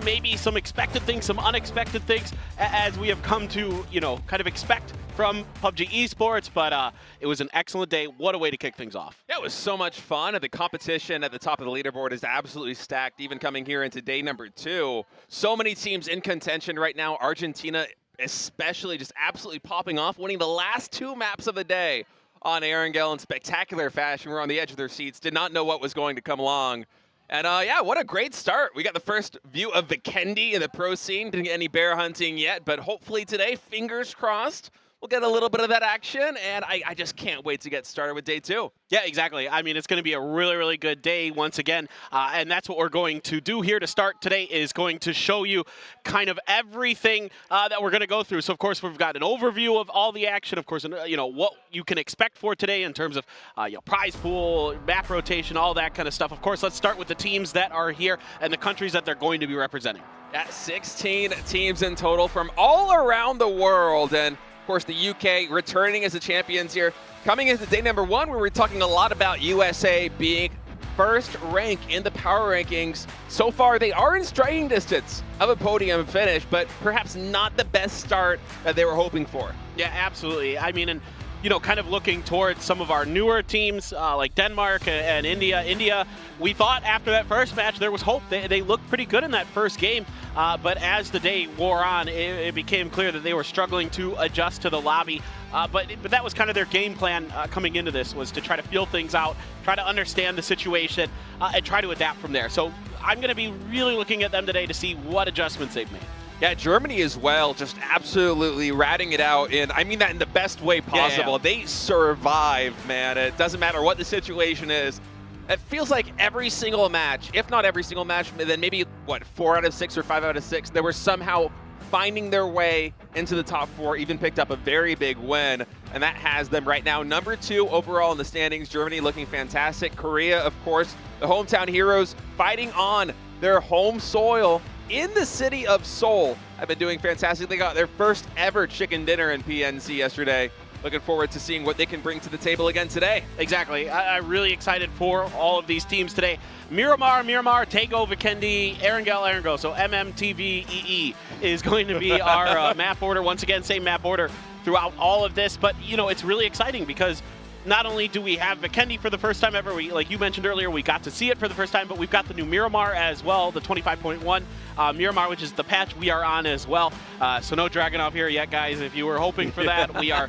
Maybe some expected things, some unexpected things, as we have come to, you know, kind of expect from PUBG Esports, but it was an excellent day. What a way to kick things off. Yeah, it was so much fun, and the competition at the top of the leaderboard is absolutely stacked, even coming here into day number 2. So many teams in contention right now. Argentina especially just absolutely popping off, winning the last 2 maps of the day on Erangel in spectacular fashion. We're on the edge of their seats, did not know what was going to come along. And yeah, what a great start. We got the first view of Vikendi in the pro scene. Didn't get any bear hunting yet, but hopefully today, fingers crossed, we'll get a little bit of that action, and I just can't wait to get started with day 2. Yeah, exactly. I mean, it's going to be a really, really good day once again, and that's what we're going to do here to start today is going to show you kind of everything that we're going to go through. So, of course, we've got an overview of all the action, of course, and, you know, what you can expect for today in terms of you know, prize pool, map rotation, all that kind of stuff. Of course, let's start with the teams that are here and the countries that they're going to be representing. Yeah, 16 teams in total from all around the world, and of course, the UK returning as the champions here. Coming into day number 1, where we're talking a lot about USA being first rank in the power rankings. So far, they are in striking distance of a podium finish, but perhaps not the best start that they were hoping for. Yeah, absolutely. I mean, and you know, kind of looking towards some of our newer teams like Denmark and India. India, we thought after that first match there was hope. They looked pretty good in that first game, but as the day wore on, it became clear that they were struggling to adjust to the lobby. But that was kind of their game plan coming into this, was to try to feel things out, try to understand the situation, and try to adapt from there. So I'm going to be really looking at them today to see what adjustments they've made. Yeah, Germany as well, just absolutely ratting it out, and I mean that in the best way possible. Yeah. They survived, man. It doesn't matter what the situation is. It feels like every single match, if not every single match, then maybe, 4 out of 6 or 5 out of 6, they were somehow finding their way into the top 4, even picked up a very big win, and that has them right now number 2 overall in the standings. Germany looking fantastic. Korea, of course, the hometown heroes, fighting on their home soil in the city of Seoul. Have been doing fantastic. They got their first ever chicken dinner in PNC yesterday. Looking forward to seeing what they can bring to the table again today. Exactly. I'm really excited for all of these teams today. Miramar, Tago, Vikendi, Erangel. So MMTVEE is going to be our map order. Once again, same map order throughout all of this. But, you know, it's really exciting because not only do we have Vikendi for the first time ever, like you mentioned earlier, we got to see it for the first time, but we've got the new Miramar as well, the 25.1 Miramar, which is the patch we are on as well. So no Dragunov here yet, guys. If you were hoping for that, we are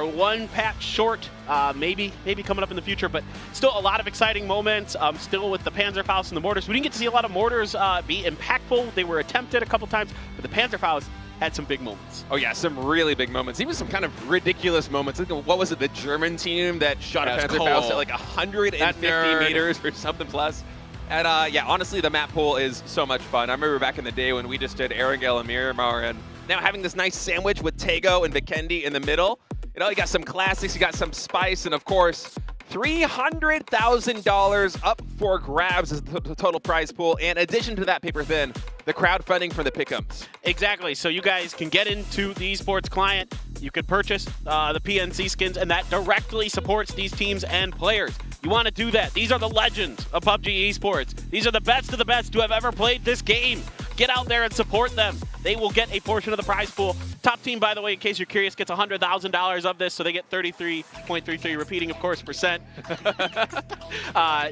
one patch short, maybe coming up in the future, but still a lot of exciting moments. Still with the Panzerfaust and the mortars. We didn't get to see a lot of mortars be impactful. They were attempted a couple times, but the Panzerfaust had some big moments. Oh yeah, some really big moments. Even some kind of ridiculous moments. I think, what was it, the German team that shot a Panzerfaust at like 150 meters or something plus? And yeah, honestly, the map pool is so much fun. I remember back in the day when we just did Erangel and Miramar, and now having this nice sandwich with Tago and Vikendi in the middle. You know, you got some classics, you got some spice, and of course, $300,000 up for grabs is the total prize pool. In addition to that paper thin, the crowdfunding for the pick'ems. Exactly. So you guys can get into the esports client. You can purchase the PNC skins, and that directly supports these teams and players. You want to do that. These are the legends of PUBG Esports. These are the best of the best who have ever played this game. Get out there and support them. They will get a portion of the prize pool. Top team, by the way, in case you're curious, gets $100,000 of this, so they get 33.33, repeating, of course, percent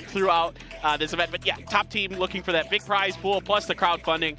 throughout this event. But yeah, top team looking for that big prize pool plus the crowdfunding.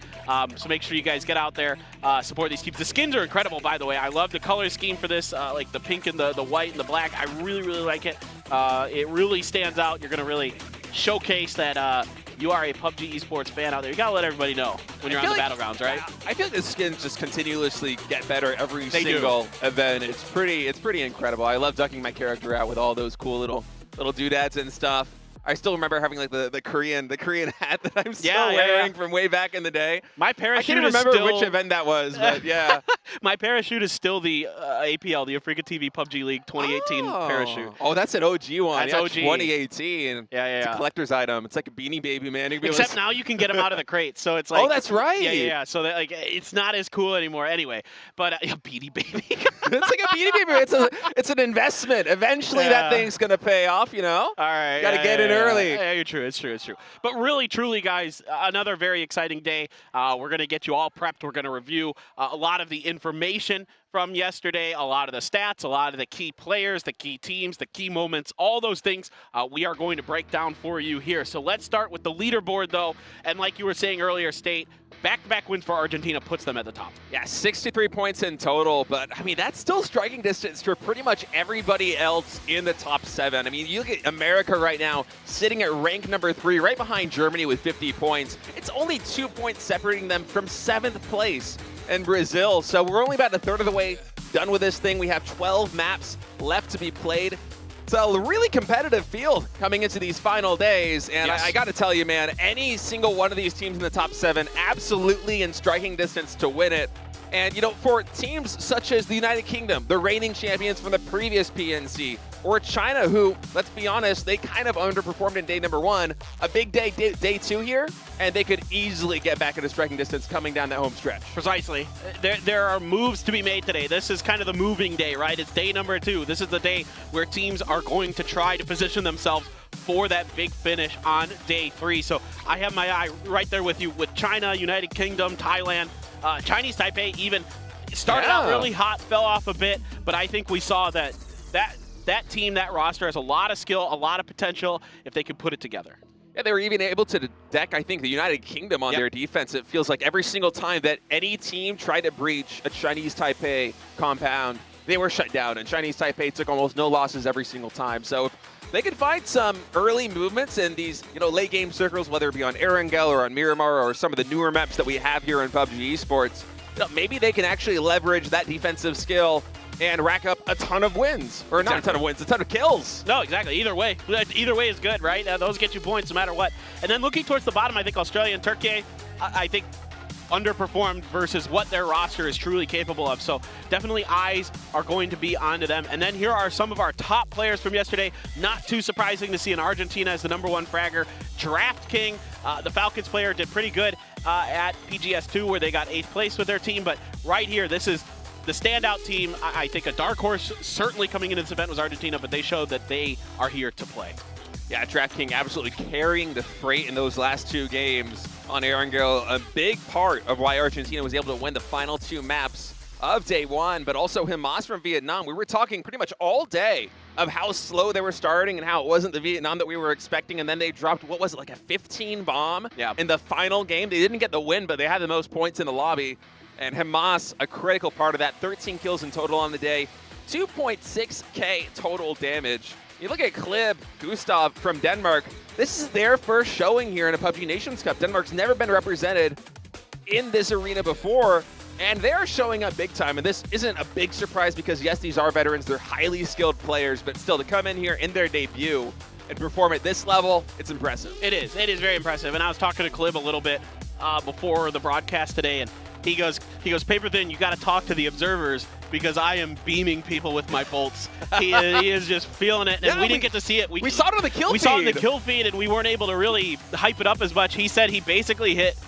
So make sure you guys get out there, support these teams. The skins are incredible, by the way. I love the color scheme for this, like the pink and the white and the black. I really, really like it. It really stands out. You're going to really showcase that you are a PUBG Esports fan out there. You gotta let everybody know when you're on the battlegrounds, right? I feel like the skins just continuously get better every single event. It's pretty incredible. I love ducking my character out with all those cool little doodads and stuff. I still remember having like the Korean hat that I'm still wearing from way back in the day. My parachute I can't remember which event that was, but yeah. My parachute is still the APL, the Africa TV PUBG League 2018 parachute. Oh, that's an OG one. That's yeah, OG. 2018. Yeah. It's a collector's item. It's like a Beanie Baby, man. Except now you can get them out of the crate, so it's like. Oh, that's right. Yeah. So that, like, it's not as cool anymore. Anyway, but Beanie Baby. It's like a Beanie Baby. It's an investment. Eventually, that thing's gonna pay off. You know. All right. Got to get in early. Yeah, you're true. It's true. But really, truly, guys, another very exciting day. We're gonna get you all prepped. We're gonna review a lot of the information from yesterday, a lot of the stats, a lot of the key players, the key teams, the key moments, all those things we are going to break down for you here. So let's start with the leaderboard, though. And like you were saying earlier, State, back-to-back wins for Argentina puts them at the top. Yeah, 63 points in total, but I mean, that's still striking distance for pretty much everybody else in the top 7. I mean, you look at America right now, sitting at rank number 3, right behind Germany with 50 points. It's only 2 points separating them from 7th place in Brazil. So we're only about a third of the way done with this thing. We have 12 maps left to be played. It's a really competitive field coming into these final days. And I got to tell you, man, any single one of these teams in the top 7, absolutely in striking distance to win it. And, you know, for teams such as the United Kingdom, the reigning champions from the previous PNC, or China, who, let's be honest, they kind of underperformed in day number 1, a big day 2 here, and they could easily get back into striking distance coming down that home stretch. Precisely. There are moves to be made today. This is kind of the moving day, right? It's day number 2. This is the day where teams are going to try to position themselves for that big finish on day 3. So I have my eye right there with you with China, United Kingdom, Thailand, Chinese Taipei even started out really hot, fell off a bit, but I think we saw that team, that roster has a lot of skill, a lot of potential if they could put it together. Yeah, they were even able to deck, I think, the United Kingdom on their defense. It feels like every single time that any team tried to breach a Chinese Taipei compound, they were shut down, and Chinese Taipei took almost no losses every single time. So if they could find some early movements in these, late game circles, whether it be on Erangel or on Miramar or some of the newer maps that we have here in PUBG Esports, maybe they can actually leverage that defensive skill and rack up a ton of wins. Or not a ton of wins, a ton of kills. No, exactly. Either way is good, right? Those get you points no matter what. And then looking towards the bottom, I think Australia and Turkey, I think, underperformed versus what their roster is truly capable of. So definitely eyes are going to be onto them. And then here are some of our top players from yesterday. Not too surprising to see in Argentina as the #1 fragger. Draft King, the Falcons player, did pretty good at PGS2 where they got 8th place with their team. But right here, this is the standout team. I think a dark horse certainly coming into this event was Argentina, but they showed that they are here to play. Yeah, DraftKings absolutely carrying the freight in those last 2 games on Erangel. A big part of why Argentina was able to win the final 2 maps of day 1, but also Hamas from Vietnam. We were talking pretty much all day of how slow they were starting and how it wasn't the Vietnam that we were expecting, and then they dropped, what was it, like a 15 bomb in the final game? They didn't get the win, but they had the most points in the lobby. And Hamas, a critical part of that, 13 kills in total on the day, 2.6k total damage. You look at Klib, Gustav from Denmark, this is their first showing here in a PUBG Nations Cup. Denmark's never been represented in this arena before, and they're showing up big time. And this isn't a big surprise because, yes, these are veterans, they're highly skilled players, but still to come in here in their debut and perform at this level, it's impressive. It is very impressive. And I was talking to Klib a little bit before the broadcast today, and he goes, Paper Thin, you got to talk to the observers because I am beaming people with my bolts. He is just feeling it, and we didn't get to see it. We saw it on the kill feed. We saw it in the kill feed, and we weren't able to really hype it up as much. He said he basically hit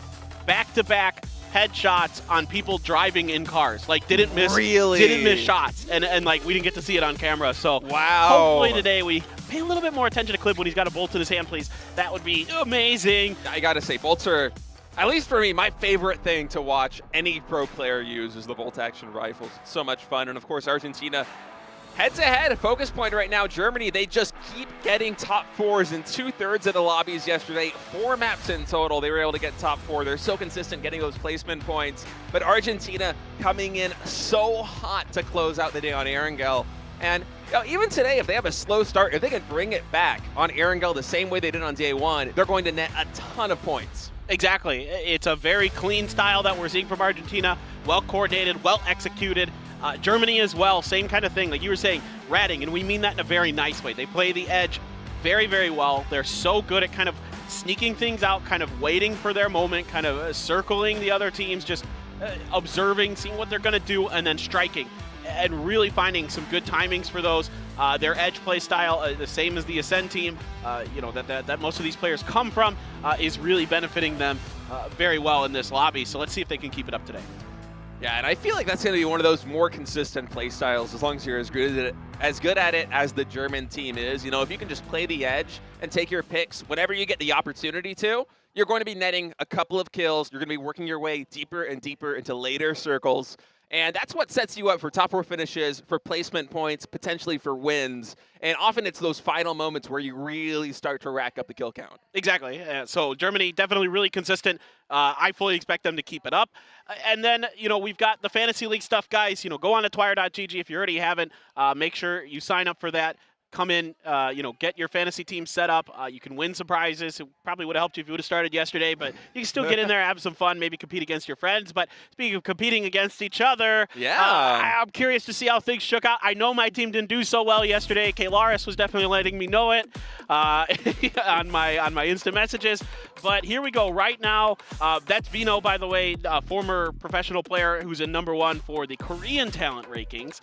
back-to-back headshots on people driving in cars. Like, didn't miss shots, and like we didn't get to see it on camera. So hopefully today we pay a little bit more attention to Klib when he's got a bolt in his hand, please. That would be amazing. I gotta say, bolts are, at least for me, my favorite thing to watch any pro player use is the bolt action rifles. It's so much fun. And of course, Argentina head-to-head focus point right now. Germany, they just keep getting top 4s in 2/3 of the lobbies yesterday. 4 maps in total, they were able to get top 4. They're so consistent getting those placement points. But Argentina coming in so hot to close out the day on Erangel. And even today, if they have a slow start, if they can bring it back on Erangel the same way they did on day 1, they're going to net a ton of points. Exactly. It's a very clean style that we're seeing from Argentina. Well coordinated, well executed. Germany as well, same kind of thing. Like you were saying, ratting, and we mean that in a very nice way. They play the edge very, very well. They're so good at kind of sneaking things out, kind of waiting for their moment, kind of circling the other teams, just observing, seeing what they're going to do, and then striking. And really finding some good timings for those. Their edge play style, the same as the Ascend team, that most of these players come from, is really benefiting them very well in this lobby. So let's see if they can keep it up today. Yeah, and I feel like that's going to be one of those more consistent play styles as long as you're as good at it as the German team is. You know, if you can just play the edge and take your picks whenever you get the opportunity to, you're going to be netting a couple of kills. You're going to be working your way deeper and deeper into later circles. And that's what sets you up for top 4 finishes, for placement points, potentially for wins. And often it's those final moments where you really start to rack up the kill count. Exactly. So Germany definitely really consistent. I fully expect them to keep it up. And then, we've got the Fantasy League stuff, guys. Go on to twire.gg if you already haven't. Make sure you sign up for that. Come in, get your fantasy team set up. You can win some prizes. It probably would have helped you if you would have started yesterday, but you can still get in there, have some fun, maybe compete against your friends. But speaking of competing against each other, I'm curious to see how things shook out. I know my team didn't do so well yesterday. Kalaris was definitely letting me know it on my instant messages. But here we go. Right now, that's Vino, by the way, former professional player who's in #1 for the Korean talent rankings.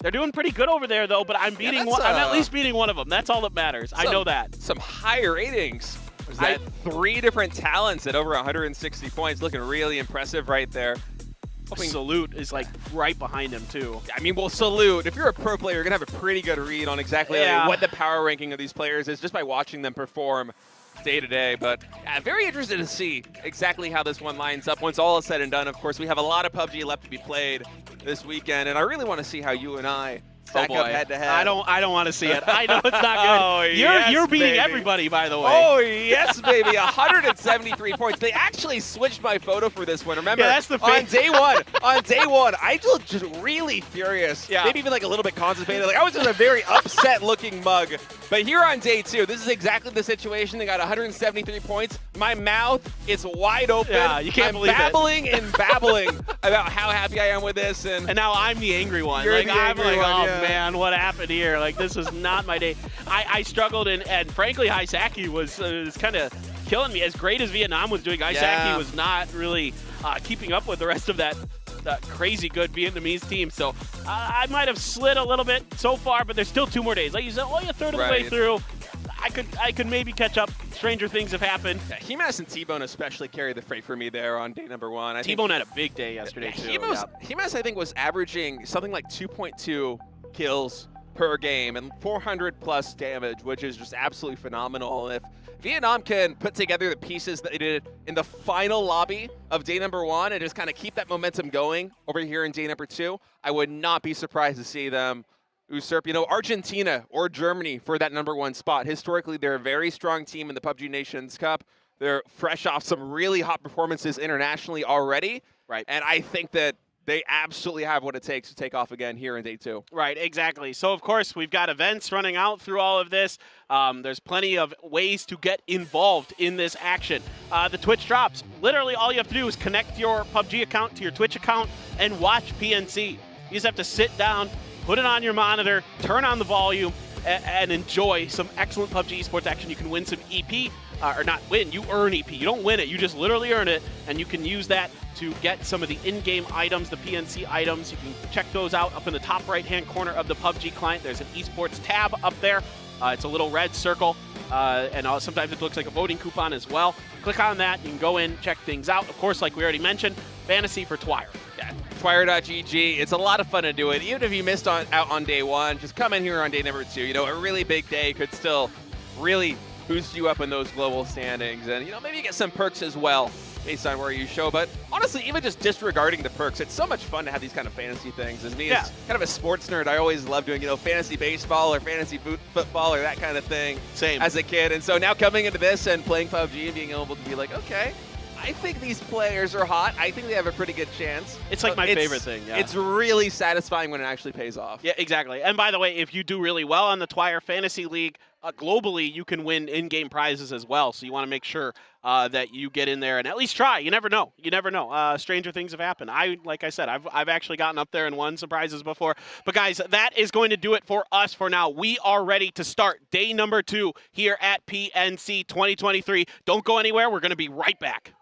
They're doing pretty good over there, though, but I'm beating one. I'm at least beating one of them. That's all that matters. I know that. Some high ratings. Was that 3 different talents at over 160 points? Looking really impressive right there. Salute is like right behind him too. I mean, well, Salute, if you're a pro player, you're going to have a pretty good read on exactly what the power ranking of these players is just by watching them perform day to day. But yeah, very interested to see exactly how this one lines up once all is said and done. Of course, we have a lot of PUBG left to be played this weekend, and I really want to see how you and I stack up head to head. I don't want to see it. I know it's not good. You're beating everybody, by the way. Oh yes, baby, 173 points. They actually switched my photo for this one. Remember, that's the on day one, I looked just really furious. Yeah. Maybe even like a little bit constipated. Like I was just a very upset-looking mug. But here on day 2, this is exactly the situation. They got 173 points. My mouth is wide open. Yeah, you can't believe it. I'm babbling and babbling about how happy I am with this. And now I'm the angry one. You're like, the I'm angry like, one, oh yeah. man, what happened here? Like, this is not my day. I struggled, and frankly, Isaki was kind of killing me. As great as Vietnam was doing, Isaki was not really keeping up with the rest of that crazy good Vietnamese team. So I might have slid a little bit so far, but there's still 2 more days. Like you said, a third of the way through. I could maybe catch up. Stranger things have happened. Yeah, Hemas and T-Bone especially carried the freight for me there on day number 1. T-Bone had a big day yesterday too. Hemas, I think, was averaging something like 2.2 kills per game and 400 plus damage, which is just absolutely phenomenal. And if Vietnam can put together the pieces that they did in the final lobby of day number 1 and just kind of keep that momentum going over here in day number 2, I would not be surprised to see them usurp, Argentina or Germany for that number 1 spot. Historically, they're a very strong team in the PUBG Nations Cup. They're fresh off some really hot performances internationally already. Right. And I think that they absolutely have what it takes to take off again here in day 2. Right, exactly. So, of course, we've got events running out through all of this. There's plenty of ways to get involved in this action. The Twitch drops. Literally, all you have to do is connect your PUBG account to your Twitch account and watch PNC. You just have to sit down, put it on your monitor, turn on the volume, and enjoy some excellent PUBG Esports action. You can win some EP, or not win, you earn EP. You don't win it, you just literally earn it, and you can use that to get some of the in-game items, the PNC items. You can check those out up in the top right-hand corner of the PUBG client. There's an Esports tab up there. It's a little red circle, and sometimes it looks like a voting coupon as well. Click on that, you can go in, check things out. Of course, like we already mentioned, fantasy for Twire. Yeah, Twire.gg. It's a lot of fun to do it. Even if you missed out on day 1, just come in here on day number 2. A really big day could still really boost you up in those global standings. And, maybe you get some perks as well based on where you show. But honestly, even just disregarding the perks, it's so much fun to have these kind of fantasy things. And me, as kind of a sports nerd, I always love doing, fantasy baseball or fantasy football or that kind of thing. Same. As a kid. And so now coming into this and playing PUBG and being able to be like, okay, I think these players are hot. I think they have a pretty good chance. It's like my favorite thing, yeah. It's really satisfying when it actually pays off. Yeah, exactly. And by the way, if you do really well on the Twire Fantasy League, globally, you can win in-game prizes as well. So you want to make sure that you get in there and at least try. You never know. You never know. Stranger things have happened. Like I said, I've actually gotten up there and won some prizes before. But guys, that is going to do it for us for now. We are ready to start day number 2 here at PNC 2023. Don't go anywhere. We're going to be right back.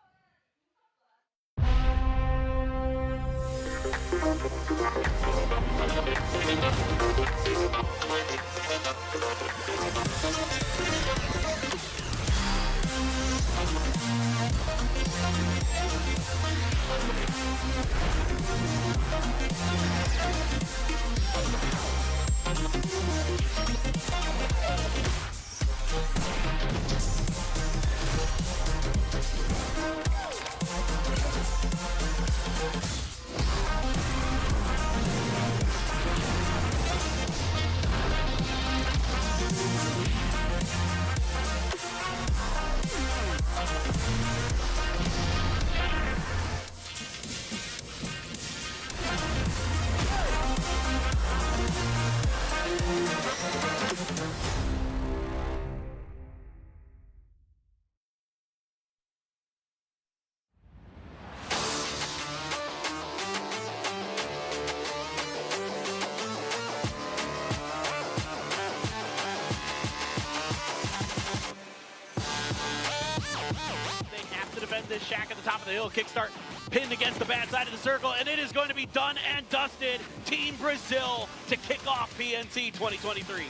This shack at the top of the hill, kickstart pinned against the bad side of the circle, and it is going to be done and dusted. Team Brazil to kick off PNC 2023.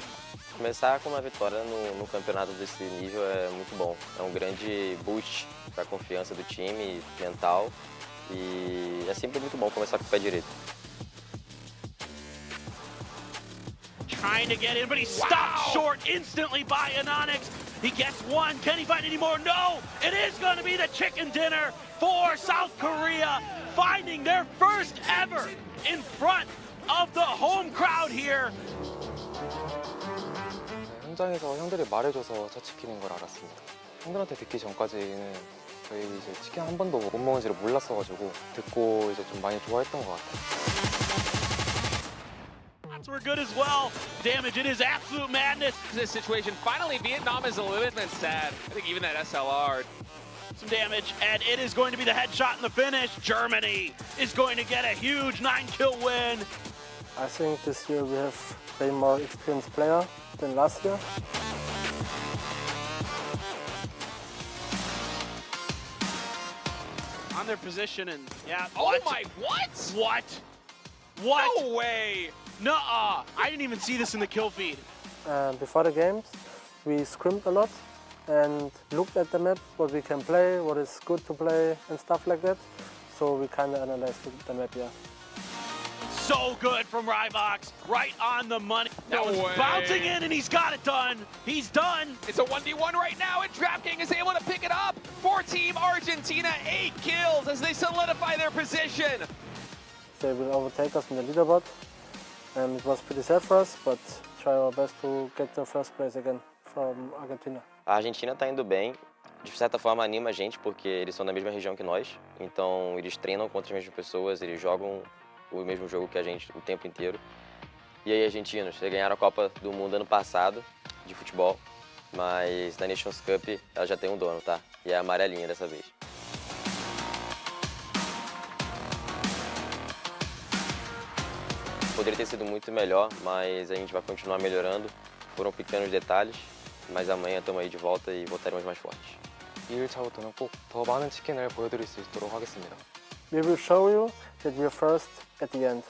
Começar com uma vitória no campeonato desse nível é muito bom. É um grande boost para a confiança do time mental E é sempre muito bom começar com o pé direito. Trying to get in, but he's stopped short instantly by Anonix. He gets one. Can he find any more? No! It is going to be the chicken dinner for South Korea, finding their first ever in front of the home crowd here. 현장에서 형들이 말해줘서 첫 치킨인 걸 알았습니다. 형들한테 듣기 전까지는 저희 이제 치킨 한 번도 못 먹은지를 몰랐어가지고 듣고 이제 좀 많이 좋아했던 것 같아요. We're good as well. Damage, it is absolute madness. This situation, finally, Vietnam is a little bit sad. I think even that SLR. Some damage, and it is going to be the headshot in the finish. Germany is going to get a huge 9-kill win. I think this year we have way more experienced player than last year. On their position, and yeah. Oh my, what? What? What? No way. Nuh-uh. I didn't even see this in the kill feed. Before the games, we scrimmed a lot and looked at the map, what we can play, what is good to play, and stuff like that. So we kind of analyzed the map, yeah. So good from Rybox, right on the money. That was bouncing in, and he's got it done. He's done. It's a 1v1 right now, and DraftKings is able to pick it up for Team Argentina. 8 kills as they solidify their position. They will overtake us in the leaderboard. It was pretty sad for us, but try our best to get the first place again from Argentina. A Argentina está indo bem. De certa forma anima a gente porque eles são da mesma região que nós. Então eles treinam contra as mesmas pessoas, eles jogam o mesmo jogo que a gente o tempo inteiro. E aí, argentinos, vocês ganharam a Copa do Mundo ano passado de futebol, mas na Nations Cup ela já tem um dono, tá? E é a amarelinha dessa vez. Poderia ter sido muito melhor, mas a gente vai continuar melhorando. Foram pequenos detalhes, mas amanhã estamos aí de volta e voltaremos mais fortes. 2일차부터는 꼭 더 많은 치킨을 보여드릴 수 있도록 하겠습니다. We will show you that we are first at the end.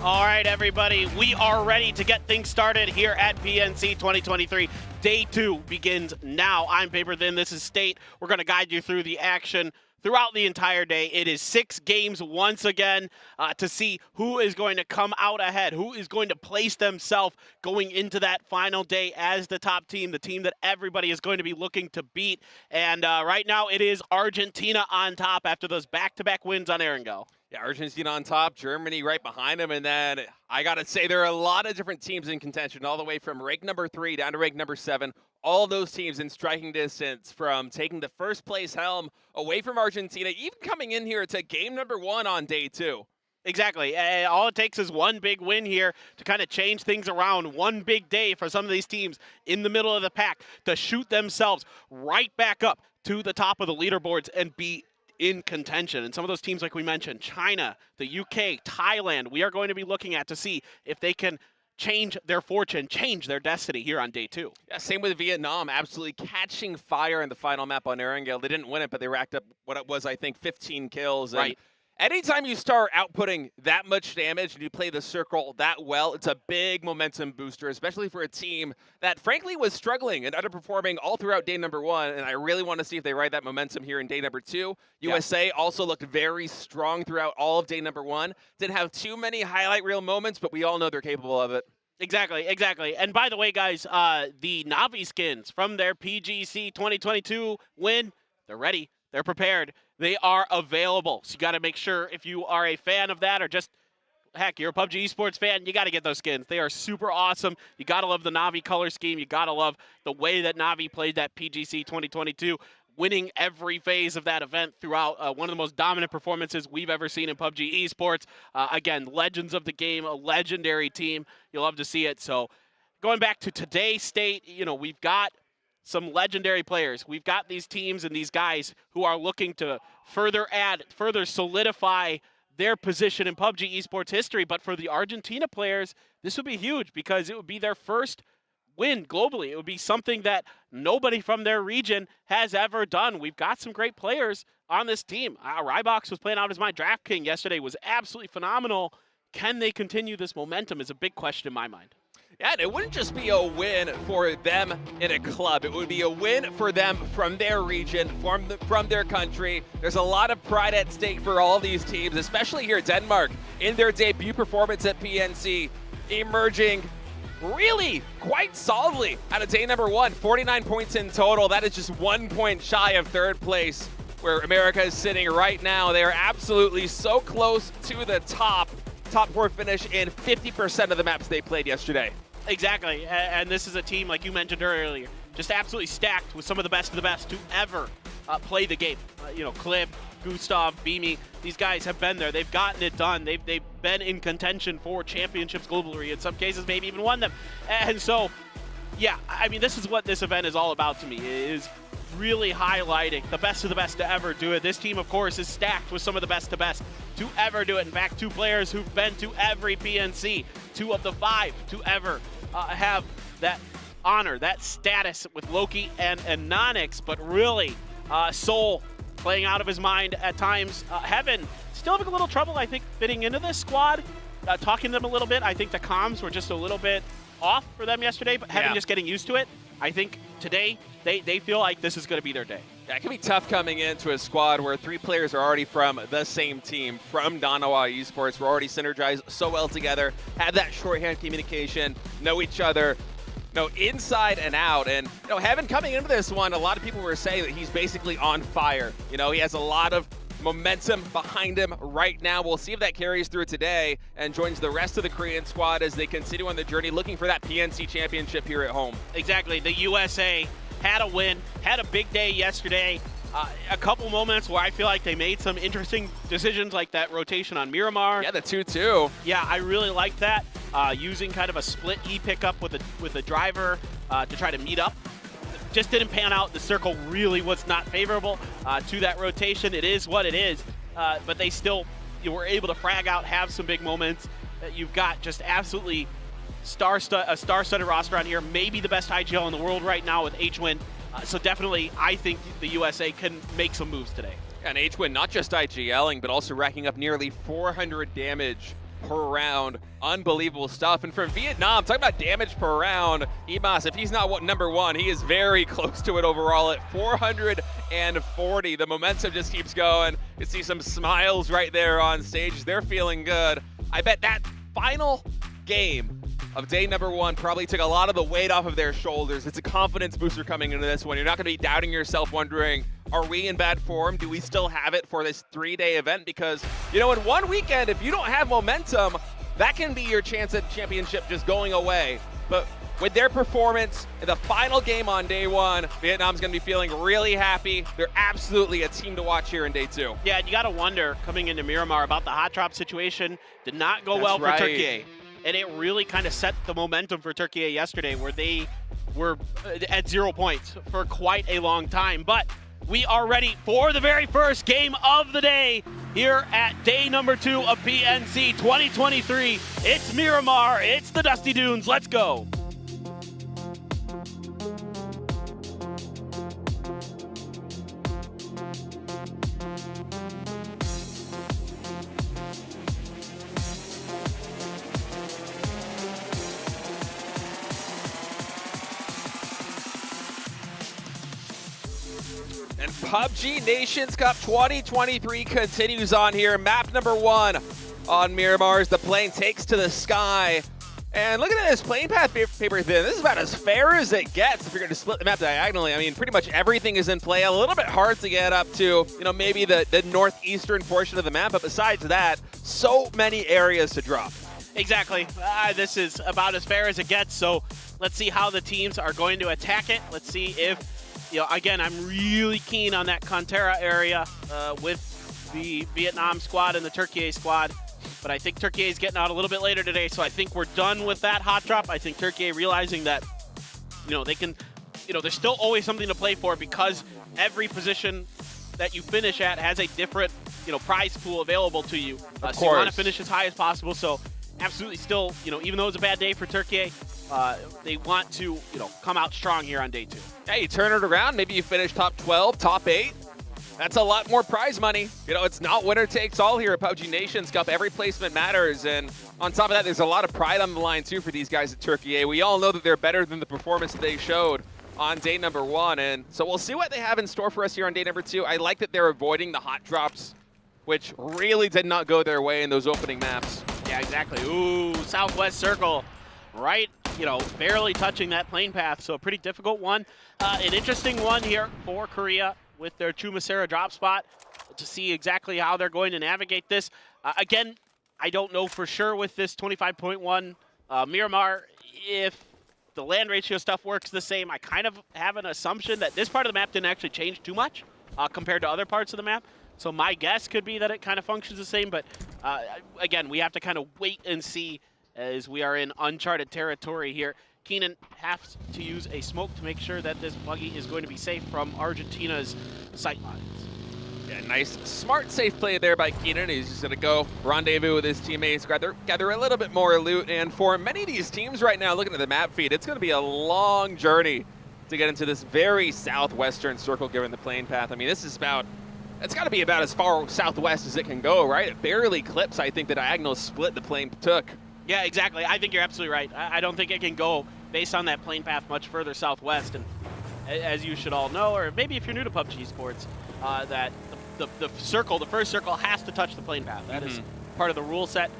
All right, everybody, we are ready to get things started here at PNC 2023. Day 2 begins now. I'm Paper Thin, this is State. We're going to guide you through the action throughout the entire day. It is 6 games once again to see who is going to come out ahead, who is going to place themselves going into that final day as the top team, the team that everybody is going to be looking to beat. And right now it is Argentina on top after those back-to-back wins on Erangel. Yeah, Argentina on top, Germany right behind them, and then I gotta say there are a lot of different teams in contention, all the way from rank number 3 down to rank number 7. All those teams in striking distance from taking the first place helm away from Argentina, even coming in here to game number 1 on day 2. Exactly. All it takes is one big win here to kind of change things around. One big day for some of these teams in the middle of the pack to shoot themselves right back up to the top of the leaderboards and be in contention. And some of those teams, like we mentioned, China, the UK, Thailand, we are going to be looking at to see if they can change their fortune, change their destiny here on day 2. Yeah, same with Vietnam, absolutely catching fire in the final map on Erangel. They didn't win it, but they racked up what it was, I think, 15 kills. And right. Anytime you start outputting that much damage and you play the circle that well, it's a big momentum booster, especially for a team that frankly was struggling and underperforming all throughout day number 1. And I really want to see if they ride that momentum here in day number 2. Yeah. USA also looked very strong throughout all of day number 1. Didn't have too many highlight reel moments, but we all know they're capable of it. Exactly, exactly. And by the way, guys, the Navi skins from their PGC 2022 win, they're ready. They're prepared. They are available. So you got to make sure if you are a fan of that or just, heck, you're a PUBG Esports fan, you got to get those skins. They are super awesome. You got to love the Navi color scheme. You got to love the way that Navi played that PGC 2022, winning every phase of that event throughout one of the most dominant performances we've ever seen in PUBG Esports. Again, legends of the game, a legendary team. You'll love to see it. So going back to today's State, you know, we've got some legendary players. We've got these teams and these guys who are looking to further solidify their position in PUBG Esports history. But for the Argentina players, this would be huge because it would be their first win globally. It would be something that nobody from their region has ever done. We've got some great players on this team. Rybox was playing out as my draft king yesterday, was absolutely phenomenal. Can they continue this momentum is a big question in my mind. Yeah, and it wouldn't just be a win for them in a club. It would be a win for them from their region, from their country. There's a lot of pride at stake for all these teams, especially here at Denmark, in their debut performance at PNC, emerging really quite solidly out of day number 1. 49 points in total. That is just 1 point shy of third place, where America is sitting right now. They are absolutely so close to the top 4 finish in 50% of the maps they played yesterday. Exactly, and this is a team, like you mentioned earlier, just absolutely stacked with some of the best to ever play the game. Clip, Gustav, Beamy, these guys have been there. They've gotten it done. They've been in contention for championships globally. In some cases, maybe even won them. And so, yeah, I mean, this is what this event is all about to me, is really highlighting the best of the best to ever do it. This team, of course, is stacked with some of the best to ever do it. In fact, 2 players who've been to every PNC, 2 of the 5 to ever have that honor, that status with Loki and Nonix, but really Seoul playing out of his mind at times. Heaven still having a little trouble, I think, fitting into this squad. Talking to them a little bit, I think the comms were just a little bit off for them yesterday, but Heaven just getting used to it. I think today they feel like this is going to be their day. Yeah, it can be tough coming into a squad where 3 players are already from the same team, from Danawa Esports. We're already synergized so well together, have that shorthand communication, know each other, inside and out. And, Heaven coming into this one, a lot of people were saying that he's basically on fire. He has a lot of momentum behind him right now. We'll see if that carries through today and joins the rest of the Korean squad as they continue on the journey looking for that PNC championship here at home. Exactly. The USA had a win, had a big day yesterday. A couple moments where I feel like they made some interesting decisions, like that rotation on Miramar. Yeah, the 2-2. Yeah, I really like that. Using kind of a split E pickup with a driver to try to meet up. Just didn't pan out. The circle really was not favorable to that rotation. It is what it is, but they still were able to frag out, have some big moments. You've got just absolutely a star-studded roster on here. Maybe the best IGL in the world right now with HWin. So definitely, I think the USA can make some moves today. And HWin not just IGLing, but also racking up nearly 400 damage per round. Unbelievable stuff. And from Vietnam, talking about damage per round, Imas, if he's not number 1, he is very close to it overall at 440. The momentum just keeps going. You see some smiles right there on stage. They're feeling good. I bet that final game of day number 1 probably took a lot of the weight off of their shoulders. It's a confidence booster coming into this one. You're not going to be doubting yourself, wondering, are we in bad form? Do we still have it for this 3-day event? Because, in one weekend, if you don't have momentum, that can be your chance at championship just going away. But with their performance in the final game on day 1, Vietnam's going to be feeling really happy. They're absolutely a team to watch here in day 2. Yeah, and you got to wonder, coming into Miramar, about the hot drop situation. Did not go well for Turkey. And it really kind of set the momentum for Turkey yesterday, where they were at 0 points for quite a long time. But we are ready for the very first game of the day here at day number 2 of PNC 2023. It's Miramar, it's the Dusty Dunes, let's go. And PUBG Nations Cup 2023 continues on here. Map number 1 on Miramar as the plane takes to the sky. And look at this plane path paper thin. This is about as fair as it gets if you're going to split the map diagonally. I mean, pretty much everything is in play. A little bit hard to get up to, maybe the northeastern portion of the map. But besides that, so many areas to drop. Exactly. This is about as fair as it gets. So let's see how the teams are going to attack it. Let's see if, again, I'm really keen on that Cantera area with the Vietnam squad and the Turkey squad. But I think Turkey is getting out a little bit later today, so I think we're done with that hot drop. I think Turkey realizing that, they can, there's still always something to play for, because every position that you finish at has a different, prize pool available to you. Of so you want to course. finish as high as possible. So absolutely still, even though it's a bad day for Turkey, they want to, come out strong here on day 2. Yeah, you turn it around. Maybe you finish top 12, top 8. That's a lot more prize money. It's not winner takes all here at PUBG Nations Cup. Every placement matters. And on top of that, there's a lot of pride on the line, too, for these guys at Turkey. We all know that they're better than the performance that they showed on day number 1. And so we'll see what they have in store for us here on day number 2. I like that they're avoiding the hot drops, which really did not go their way in those opening maps. Yeah, exactly. Ooh, Southwest Circle. Right, barely touching that plane path. So a pretty difficult one. An interesting one here for Korea with their Chumasera drop spot to see exactly how they're going to navigate this. Again, I don't know for sure with this 25.1 Miramar if the land ratio stuff works the same. I kind of have an assumption that this part of the map didn't actually change too much compared to other parts of the map. So my guess could be that it kind of functions the same. But again, we have to kind of wait and see as we are in uncharted territory here. Keenan has to use a smoke to make sure that this buggy is going to be safe from Argentina's sightlines. Yeah, nice, smart, safe play there by Keenan. He's just going to go rendezvous with his teammates, gather a little bit more loot. And for many of these teams right now, looking at the map feed, it's going to be a long journey to get into this very southwestern circle given the plane path. I mean, this is it's got to be about as far southwest as it can go, right? It barely clips, I think, the diagonal split the plane took. Yeah, exactly. I think you're absolutely right. I don't think it can go based on that plane path much further southwest. And as you should all know, or maybe if you're new to PUBG Esports, that the first circle has to touch the plane path. That is part of the rule set.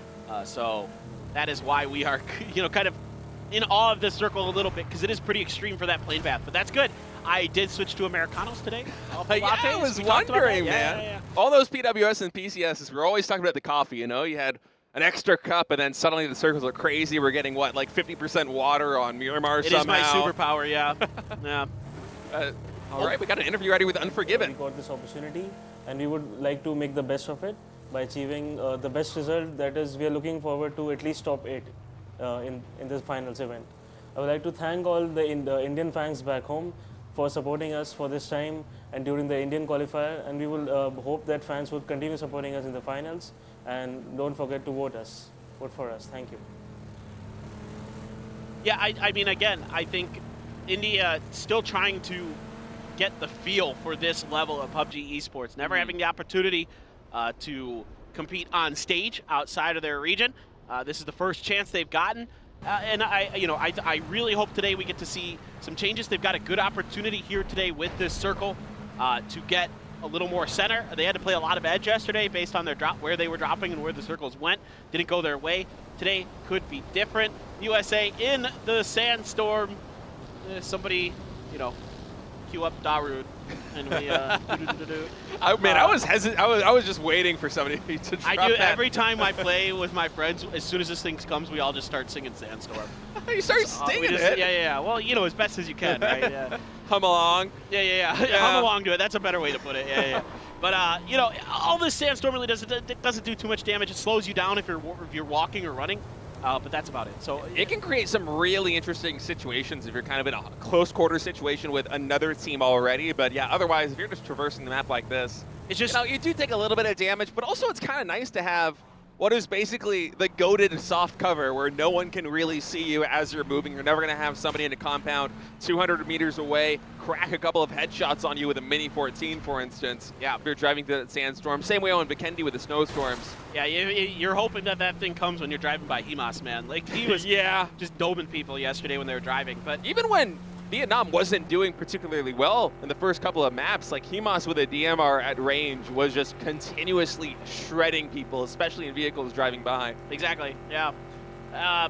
So that is why we are, kind of in awe of this circle a little bit, because it is pretty extreme for that plane path. But that's good. I did switch to Americanos today. Yeah, I was wondering, man. Yeah. All those PWS and PCSs, we're always talking about the coffee, You had an extra cup, and then suddenly the circles are crazy. We're getting, 50% water on Miramar somehow. It is my superpower, yeah. Yeah. All right, we got an interview ready with Unforgiven. We got this opportunity, and we would like to make the best of it by achieving the best result. That is, we are looking forward to at least top 8 in this finals event. I would like to thank all the Indian fans back home for supporting us for this time and during the Indian qualifier, and we will hope that fans would continue supporting us in the finals. And don't forget to vote for us. Thank you. Yeah, I mean, again, I think India still trying to get the feel for this level of PUBG Esports, never having the opportunity to compete on stage outside of their region. This is the first chance they've gotten. And I really hope today we get to see some changes. They've got a good opportunity here today with this circle to get a little more center. They had to play a lot of edge yesterday based on their where they were dropping and where the circles went. Didn't go their way. Today could be different. USA in the sandstorm. Somebody, queue up Darude. And we, I was hesitant. I was just waiting for somebody to drop I do that. every time I play with my friends. As soon as this thing comes, we all just start singing Sandstorm. You start singing it. Yeah. Well, as best as you can, right? Yeah. Hum along. Yeah. Hum along to it. That's a better way to put it. Yeah. But all this Sandstorm really doesn't do too much damage. It slows you down if you're walking or running. But that's about it. So it can create some really interesting situations if you're kind of in a close quarter situation with another team already. But yeah, otherwise, if you're just traversing the map like this, it's just you do take a little bit of damage. But also, it's kind of nice to have what is basically the goated soft cover where no one can really see you as you're moving. You're never going to have somebody in a compound 200 meters away crack a couple of headshots on you with a Mini 14, for instance. Yeah, if you're driving through that sandstorm. Same way on Vikendi with the snowstorms. Yeah, you're hoping that thing comes when you're driving by Himas, man. Like, he was just doming people yesterday when they were driving. But even when Vietnam wasn't doing particularly well in the first couple of maps, like Himas with a DMR at range was just continuously shredding people, especially in vehicles driving by. Exactly, yeah.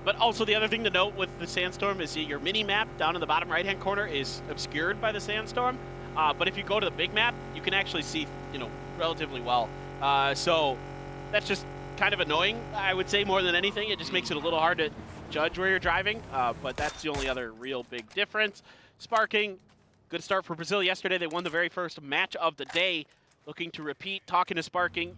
But also the other thing to note with the sandstorm is your mini map down in the bottom right-hand corner is obscured by the sandstorm. But if you go to the big map, you can actually see, relatively well. So that's just kind of annoying, I would say, more than anything. It just makes it a little hard to judge where you're driving, but that's the only other real big difference. Sparking, good start for Brazil yesterday. They won the very first match of the day. Looking to repeat, talking to Sparking,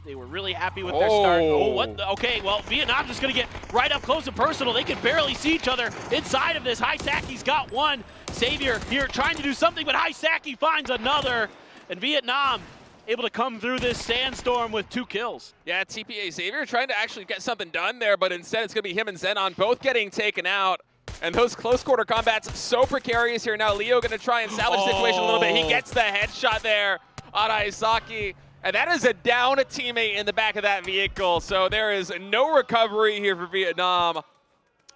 they were really happy with their start. Oh, what? Okay, well, Vietnam's just going to get right up close and personal. They can barely see each other inside of this. Haisaki's got one. Savior here trying to do something, but Haisaki finds another. And Vietnam able to come through this sandstorm with 2 kills. Yeah, TPA Xavier trying to actually get something done there, but instead it's going to be him and Zenon both getting taken out. And those close quarter combats so precarious here. Now Leo going to try and salvage the situation a little bit. He gets the headshot there on Aisaki. And that is a down teammate in the back of that vehicle. So there is no recovery here for Vietnam.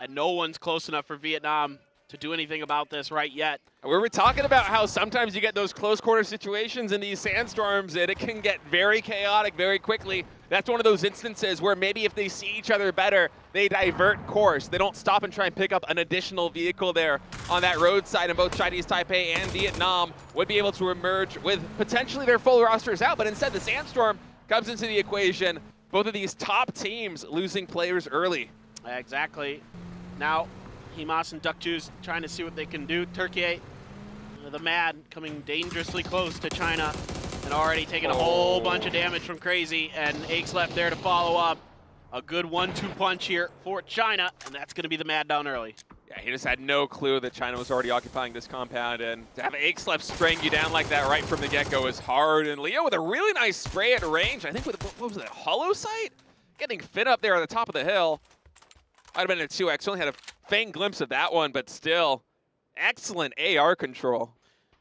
And no one's close enough for Vietnam to do anything about this right yet. We were talking about how sometimes you get those close quarter situations in these sandstorms and it can get very chaotic very quickly. That's one of those instances where maybe if they see each other better, they divert course. They don't stop and try and pick up an additional vehicle there on that roadside, and both Chinese Taipei and Vietnam would be able to emerge with potentially their full rosters out, but instead the sandstorm comes into the equation. Both of these top teams losing players early. Exactly. Now, Himas and Dukju's trying to see what they can do. Turkey, the Mad, coming dangerously close to China and already taking a whole bunch of damage from Crazy, and Aches left there to follow up. A good 1-2 punch here for China, and that's going to be the Mad down early. Yeah, he just had no clue that China was already occupying this compound, and to have Aches left spraying you down like that right from the get-go is hard. And Leo with a really nice spray at range, I think with, what was it, hollow sight? Getting Finn up there on the top of the hill. Might have been a 2x, only had a faint glimpse of that one, but still, excellent AR control.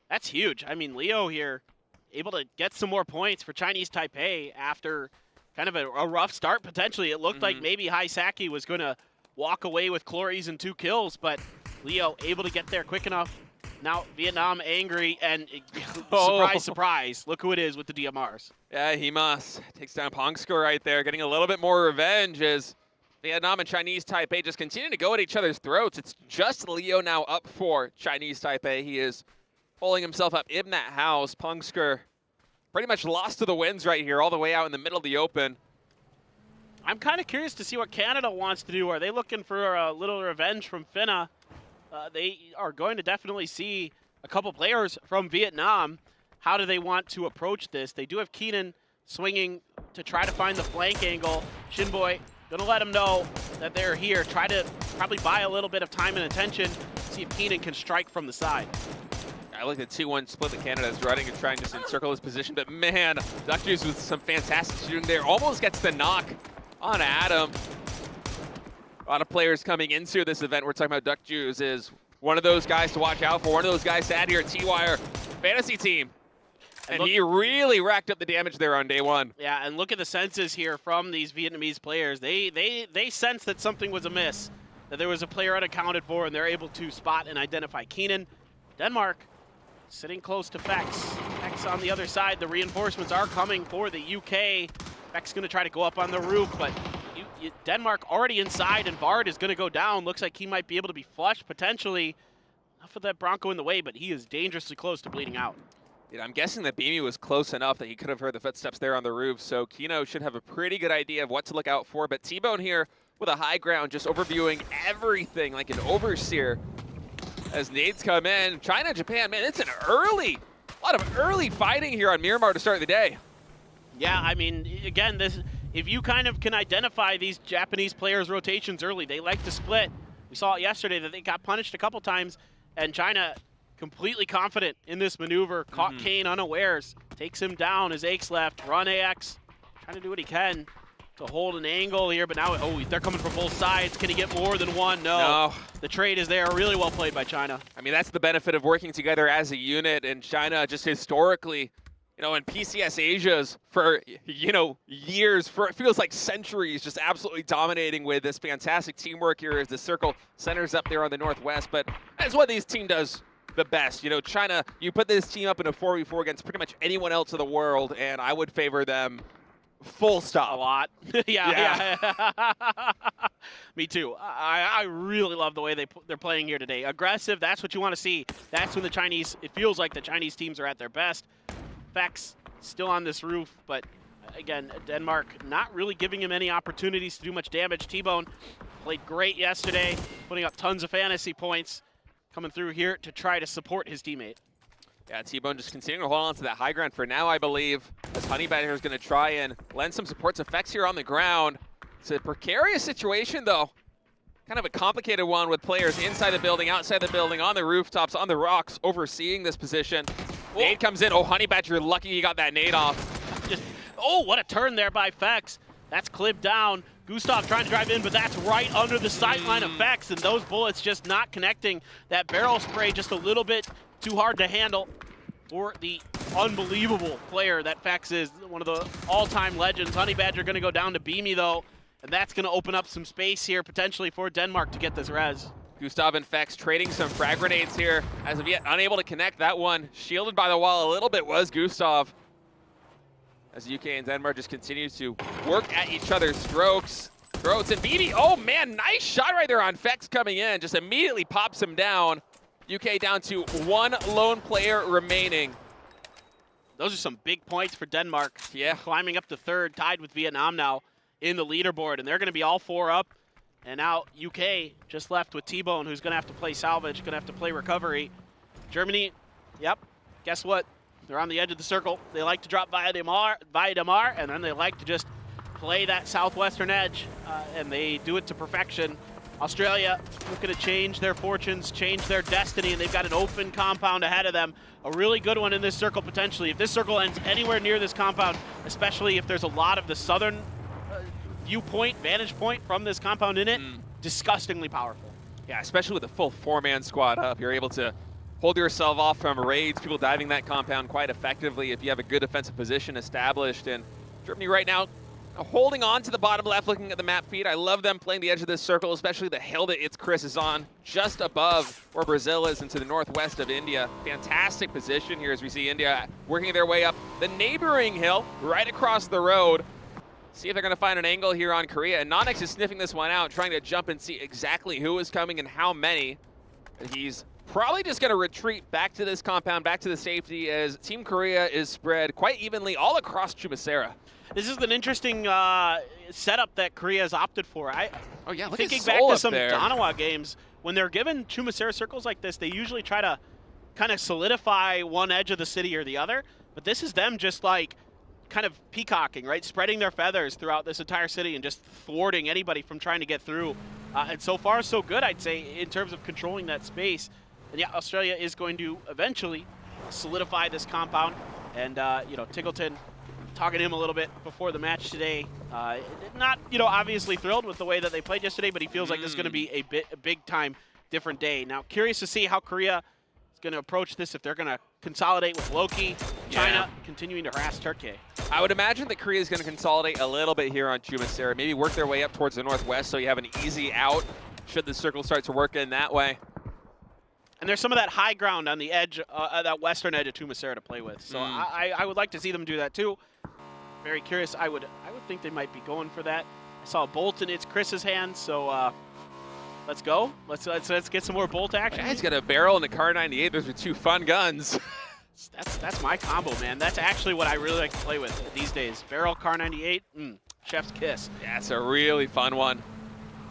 That's huge. I mean, Leo here able to get some more points for Chinese Taipei after kind of a rough start potentially. It looked like maybe Haisaki was going to walk away with Clories and 2 kills, but Leo able to get there quick enough. Now Vietnam angry, and surprise, surprise, look who it is with the DMRs. Yeah, Himas takes down Pongsko right there, getting a little bit more revenge as Vietnam and Chinese Taipei just continue to go at each other's throats. It's just Leo now up for Chinese Taipei. He is pulling himself up in that house. Pongsker pretty much lost to the winds right here, all the way out in the middle of the open. I'm kind of curious to see what Canada wants to do. Are they looking for a little revenge from Finna? They are going to definitely see a couple players from Vietnam. How do they want to approach this? They do have Keenan swinging to try to find the flank angle. Shinboy gonna let him know that they're here. Try to probably buy a little bit of time and attention. See if Keenan can strike from the side. I like the 2-1 split that Canada's running and trying to just encircle his position, but man, Duckjuice with some fantastic shooting there. Almost gets the knock on Adam. A lot of players coming into this event. We're talking about Duckjuice is one of those guys to watch out for, one of those guys to add here at T-Wire fantasy team. And he really racked up the damage there on day one. Yeah, and look at the senses here from these Vietnamese players. They sense that something was amiss, that there was a player unaccounted for, and they're able to spot and identify Keenan. Denmark sitting close to Fex. Fex on the other side. The reinforcements are coming for the UK. Fex going to try to go up on the roof, but Denmark already inside, and Vard is going to go down. Looks like he might be able to be flushed potentially. Not for that Bronco in the way, but he is dangerously close to bleeding out. I'm guessing that Beamy was close enough that he could have heard the footsteps there on the roof, so Kino should have a pretty good idea of what to look out for. But T-Bone here with a high ground, just overviewing everything like an overseer as nades come in. China, Japan, man, it's a lot of early fighting here on Miramar to start the day. Yeah, I mean, again, if you kind of can identify these Japanese players' rotations early, they like to split. We saw it yesterday that they got punished a couple times, and China completely confident in this maneuver, caught Kane unawares, takes him down as Aches left, run AX, trying to do what he can to hold an angle here, but now, they're coming from both sides. Can he get more than one? No. The trade is there, really well played by China. I mean, that's the benefit of working together as a unit, and China just historically, in PCS Asia's for, years, for it feels like centuries, just absolutely dominating with this fantastic teamwork here as the circle centers up there on the northwest, but that's what this team does the best. China, you put this team up in a 4v4 against pretty much anyone else in the world, and I would favor them full stop. A lot. Yeah. Me too. I really love the way they're playing here today. Aggressive, that's what you want to see. That's when it feels like the Chinese teams are at their best. Fex still on this roof, but again, Denmark not really giving him any opportunities to do much damage. T-Bone played great yesterday, putting up tons of fantasy points. Coming through here to try to support his teammate. Yeah, T-Bone just continuing to hold on to that high ground for now, I believe, as Honeybad here is going to try and lend some supports effects here on the ground. It's a precarious situation, though. Kind of a complicated one with players inside the building, outside the building, on the rooftops, on the rocks, overseeing this position. Nade comes in. Honeybad, you're lucky you got that nade off. Oh, what a turn there by Fex. That's clipped down. Gustav trying to drive in, but that's right under the sightline of Fex, and those bullets just not connecting. That barrel spray just a little bit too hard to handle for the unbelievable player that Fex is, one of the all-time legends. Honey Badger going to go down to Beamy, though, and that's going to open up some space here potentially for Denmark to get this res. Gustav and Fex trading some frag grenades here, as of yet unable to connect that one. Shielded by the wall a little bit was Gustav, as UK and Denmark just continue to work at each other's throats. And BB, oh man, nice shot right there on Fex coming in. Just immediately pops him down. UK down to one lone player remaining. Those are some big points for Denmark. Yeah. Climbing up to third, tied with Vietnam now in the leaderboard, and they're going to be all 4 up. And now UK just left with T-Bone, who's going to have to play salvage, going to have to play recovery. Germany, yep, guess what? They're on the edge of the circle. They like to drop via Damar, and then they like to just play that southwestern edge, and they do it to perfection. Australia looking to change their fortunes, change their destiny, and they've got an open compound ahead of them. A really good one in this circle potentially. If this circle ends anywhere near this compound, especially if there's a lot of the southern viewpoint, vantage point from this compound in it, disgustingly powerful. Yeah, especially with a full 4-man squad up, you're able to hold yourself off from raids, people diving that compound quite effectively if you have a good defensive position established. And Germany right now holding on to the bottom left, looking at the map feed. I love them playing the edge of this circle, especially the hill that It's Chris is on, just above where Brazil is and to the northwest of India. Fantastic position here as we see India working their way up the neighboring hill right across the road. See if they're going to find an angle here on Korea. And Nonex is sniffing this one out, trying to jump and see exactly who is coming and how many. He's probably just going to retreat back to this compound, back to the safety, as Team Korea is spread quite evenly all across Chumasera. This is an interesting setup that Korea has opted for. Thinking back Seoul to up some there. Danawa games, when they're given Chumasera circles like this, they usually try to kind of solidify one edge of the city or the other. But this is them just like kind of peacocking, right? Spreading their feathers throughout this entire city and just thwarting anybody from trying to get through. And so far, so good, I'd say, in terms of controlling that space. And yeah, Australia is going to eventually solidify this compound. And, Tiggleton, talking to him a little bit before the match today. Not, obviously thrilled with the way that they played yesterday, but he feels like this is going to be a big-time different day. Now, curious to see how Korea is going to approach this, if they're going to consolidate with Loki, China continuing to harass Turkey. I would imagine that Korea is going to consolidate a little bit here on Chumasera, maybe work their way up towards the northwest so you have an easy out should the circle start to work in that way. And there's some of that high ground on the edge, that western edge of Chumasera to play with. So I would like to see them do that too. Very curious. I would think they might be going for that. I saw a bolt in It's Chris's hand, so let's go. Let's get some more bolt action. He's got a barrel and a Kar 98. Those are 2 fun guns. That's my combo, man. That's actually what I really like to play with these days. Barrel, Kar 98, chef's kiss. Yeah, it's a really fun one.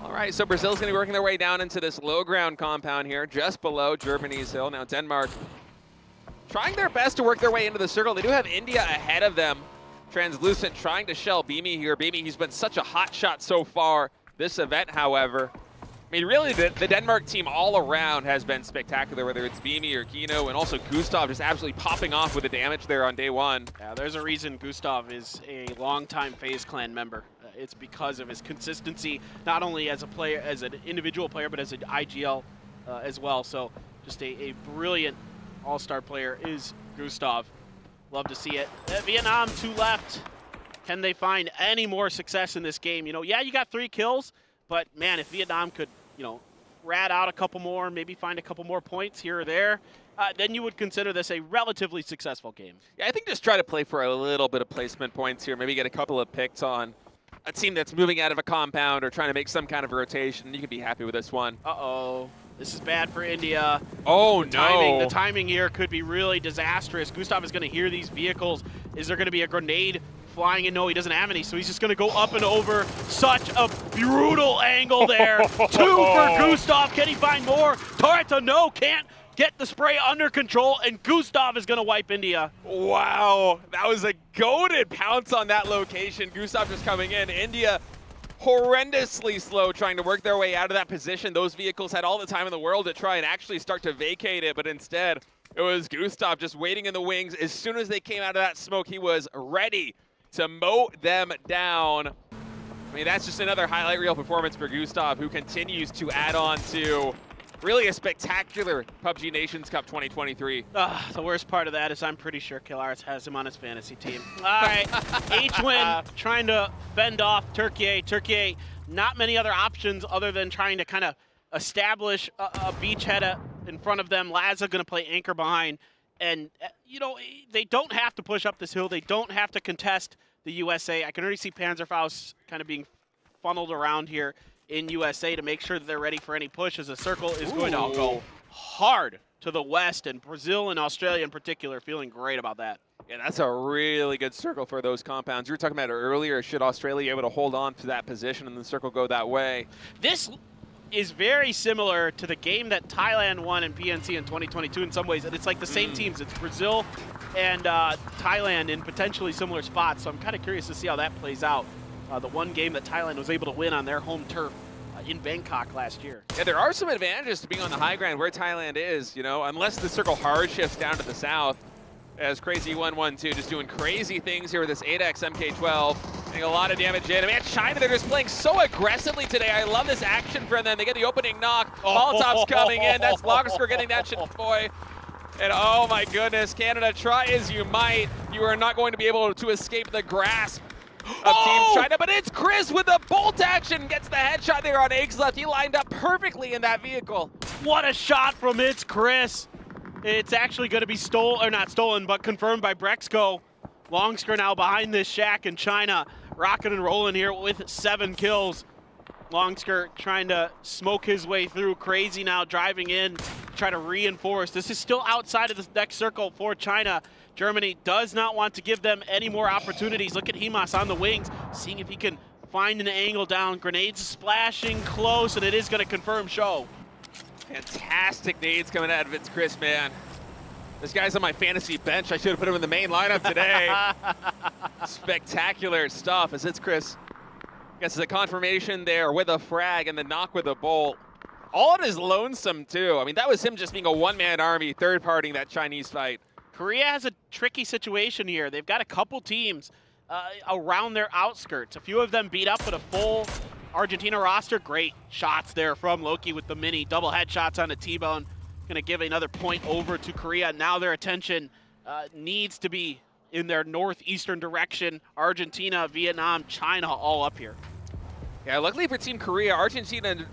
All right, so Brazil's going to be working their way down into this low ground compound here, just below Germany's hill. Now Denmark trying their best to work their way into the circle. They do have India ahead of them. Translucent trying to shell Beamy here. Beamy, he's been such a hot shot so far this event, however. I mean, really, the Denmark team all around has been spectacular, whether it's Beamy or Kino, and also Gustav just absolutely popping off with the damage there on day one. Yeah, there's a reason Gustav is a longtime FaZe Clan member. It's because of his consistency, not only as a player, as an individual player, but as an IGL as well. So just a brilliant all-star player is Gustav. Love to see it. Vietnam, 2 left. Can they find any more success in this game? Yeah, you got 3 kills, but man, if Vietnam could, rat out a couple more, maybe find a couple more points here or there, then you would consider this a relatively successful game. Yeah, I think just try to play for a little bit of placement points here. Maybe get a couple of picks on a team that's moving out of a compound or trying to make some kind of rotation. You can be happy with this one. Uh-oh. This is bad for India. Oh, The timing here could be really disastrous. Gustav is going to hear these vehicles. Is there going to be a grenade flying in? No, he doesn't have any, so he's just going to go up and over. Such a brutal angle there. 2 for Gustav. Can he find more? Torita, no, can't get the spray under control, and Gustav is going to wipe India. Wow, that was a goated pounce on that location. Gustav just coming in. India horrendously slow trying to work their way out of that position. Those vehicles had all the time in the world to try and actually start to vacate it, but instead it was Gustav just waiting in the wings. As soon as they came out of that smoke, he was ready to mow them down. I mean, that's just another highlight reel performance for Gustav, who continues to add on to really a spectacular PUBG Nations Cup 2023. The worst part of that is I'm pretty sure Kilarz has him on his fantasy team. All right, H-Win trying to fend off Turkey. Turkey, not many other options other than trying to kind of establish a beachhead in front of them. Laza going to play anchor behind. And, you know, they don't have to push up this hill. They don't have to contest the USA. I can already see Panzerfaust kind of being funneled around here in USA to make sure that they're ready for any push, as the circle is going to go hard to the west, and Brazil and Australia in particular feeling great about that. Yeah, that's a really good circle for those compounds. You were talking about it earlier. Should Australia be able to hold on to that position and the circle go that way? This is very similar to the game that Thailand won in PNC in 2022 in some ways, and it's like the same teams. It's Brazil and Thailand in potentially similar spots, so I'm kind of curious to see how that plays out. The one game that Thailand was able to win on their home turf in Bangkok last year. Yeah, there are some advantages to being on the high ground where Thailand is, you know, unless the circle hard shifts down to the south. As Crazy 112 just doing crazy things here with this 8x MK12. Getting a lot of damage in. Man, China, they're just playing so aggressively today. I love this action from them. They get the opening knock. Molotov's coming in. That's Logsker getting that shit boy. And oh my goodness, Canada, try as you might, you are not going to be able to escape the grasp of Team China. But it's Chris with the bolt action. Gets the headshot there on Eggs left. He lined up perfectly in that vehicle. What a shot from It's Chris. It's actually going to be stolen, or not stolen, but confirmed by Brexco. Longsker now behind this shack, and China rocking and rolling here with 7 kills. Longsker trying to smoke his way through. Crazy now driving in, try to reinforce. This is still outside of the next circle for China. Germany does not want to give them any more opportunities. Look at Himas on the wings, seeing if he can find an angle down. Grenades splashing close, and it is going to confirm show. Fantastic nades coming out of It's Chris, man. This guy's on my fantasy bench. I should have put him in the main lineup today. Spectacular stuff as It's Chris gets the confirmation there with a frag and the knock with a bolt. All on his lonesome, too. I mean, that was him just being a one-man army, third-partying that Chinese fight. Korea has a tricky situation here. They've got a couple teams around their outskirts. A few of them beat up with a full Argentina roster. Great shots there from Loki with the mini double headshots on the T-bone. Going to give another point over to Korea. Now their attention needs to be in their northeastern direction. Argentina, Vietnam, China all up here. Yeah, luckily for Team Korea, Argentina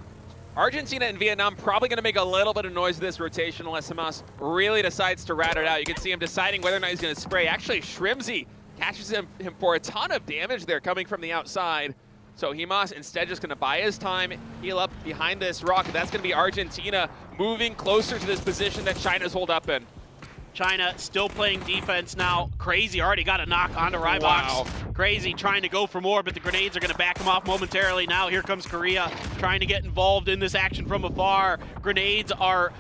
and Vietnam probably going to make a little bit of noise with this rotation unless Hamas really decides to rat it out. You can see him deciding whether or not he's going to spray. Actually, Shrimsy catches him for a ton of damage there coming from the outside. So Himas instead just going to buy his time, heal up behind this rock. That's going to be Argentina moving closer to this position that China's holed up in. China still playing defense now. Crazy already got a knock onto Rybox. Wow. Crazy trying to go for more, but the grenades are going to back him off momentarily. Now here comes Korea trying to get involved in this action from afar. Grenades are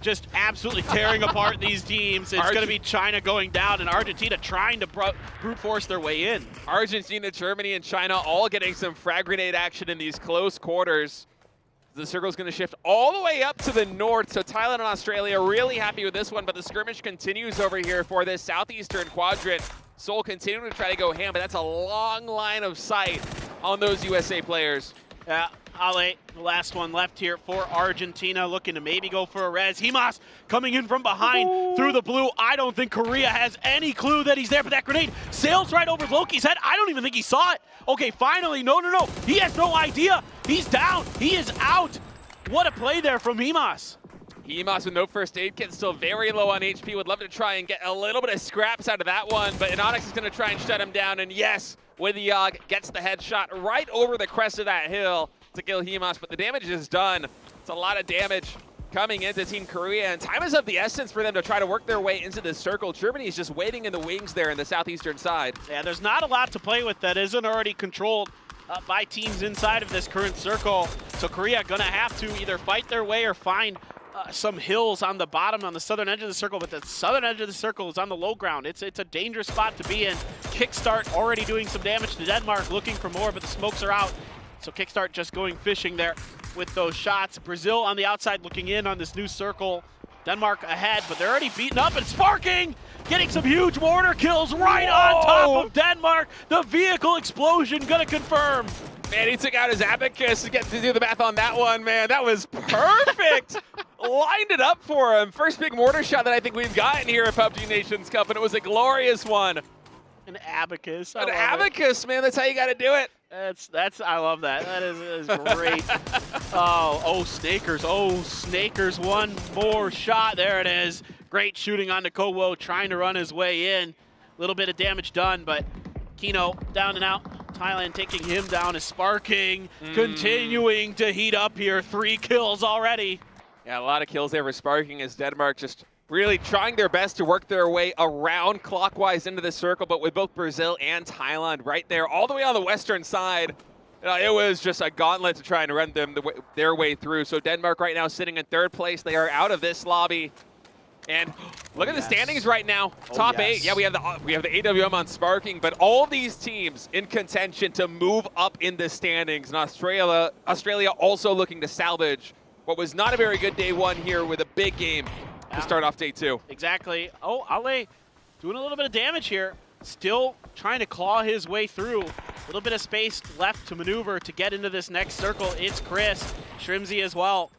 just absolutely tearing apart these teams. It's going to be China going down and Argentina trying to brute force their way in. Argentina, Germany, and China all getting some frag grenade action in these close quarters. The circle's going to shift all the way up to the north, so Thailand and Australia really happy with this one, but the skirmish continues over here for this southeastern quadrant. Seoul continuing to try to go ham, but that's a long line of sight on those USA players. Yeah, Ale, the last one left here for Argentina, looking to maybe go for a res. Himas coming in from behind through the blue. I don't think Korea has any clue that he's there, but that grenade sails right over Loki's head. I don't even think he saw it. Okay, finally, no. He has no idea. He's down. He is out. What a play there from Himas. Himas with no first aid kit, still very low on HP. Would love to try and get a little bit of scraps out of that one, but Inonix is going to try and shut him down, and yes, with the Yogg, gets the headshot right over the crest of that hill to kill Himas, but the damage is done. It's a lot of damage coming into Team Korea, and time is of the essence for them to try to work their way into this circle. Germany is just waiting in the wings there in the southeastern side. Yeah, there's not a lot to play with that isn't already controlled by teams inside of this current circle, so Korea gonna have to either fight their way or find some hills on the bottom, on the southern edge of the circle, but the southern edge of the circle is on the low ground. It's a dangerous spot to be in. Kickstart already doing some damage to Denmark, looking for more, but the smokes are out. So Kickstart just going fishing there with those shots. Brazil on the outside looking in on this new circle. Denmark ahead, but they're already beaten up and sparking. getting some huge mortar kills right on top of Denmark. The vehicle explosion gonna confirm. Man, he took out his abacus to get to do the math on that one, man. That was perfect. Lined it up for him. First big mortar shot that I think we've gotten here at PUBG Nations Cup, and it was a glorious one. An abacus. An abacus, man. That's how you got to do it. I love that. That is great. oh, Snakers. Oh, Snakers. One more shot. There it is. Great shooting on Kowo, trying to run his way in. A little bit of damage done, but Kino down and out. Thailand taking him down is Sparking, continuing to heat up here. 3 kills already. Yeah, a lot of kills there for Sparking as Denmark just really trying their best to work their way around clockwise into the circle, but with both Brazil and Thailand right there, all the way on the western side, it was just a gauntlet to try and run their way through. So Denmark right now sitting in 3rd place. They are out of this lobby. And look at the standings right now. Top 8. Yeah, we have the AWM on Sparking, but all these teams in contention to move up in the standings. And Australia also looking to salvage what was not a very good day 1 here with a big game to start off day 2. Exactly. Oh, Ale doing a little bit of damage here. Still trying to claw his way through. A little bit of space left to maneuver to get into this next circle. It's Chris. Shrimzy as well.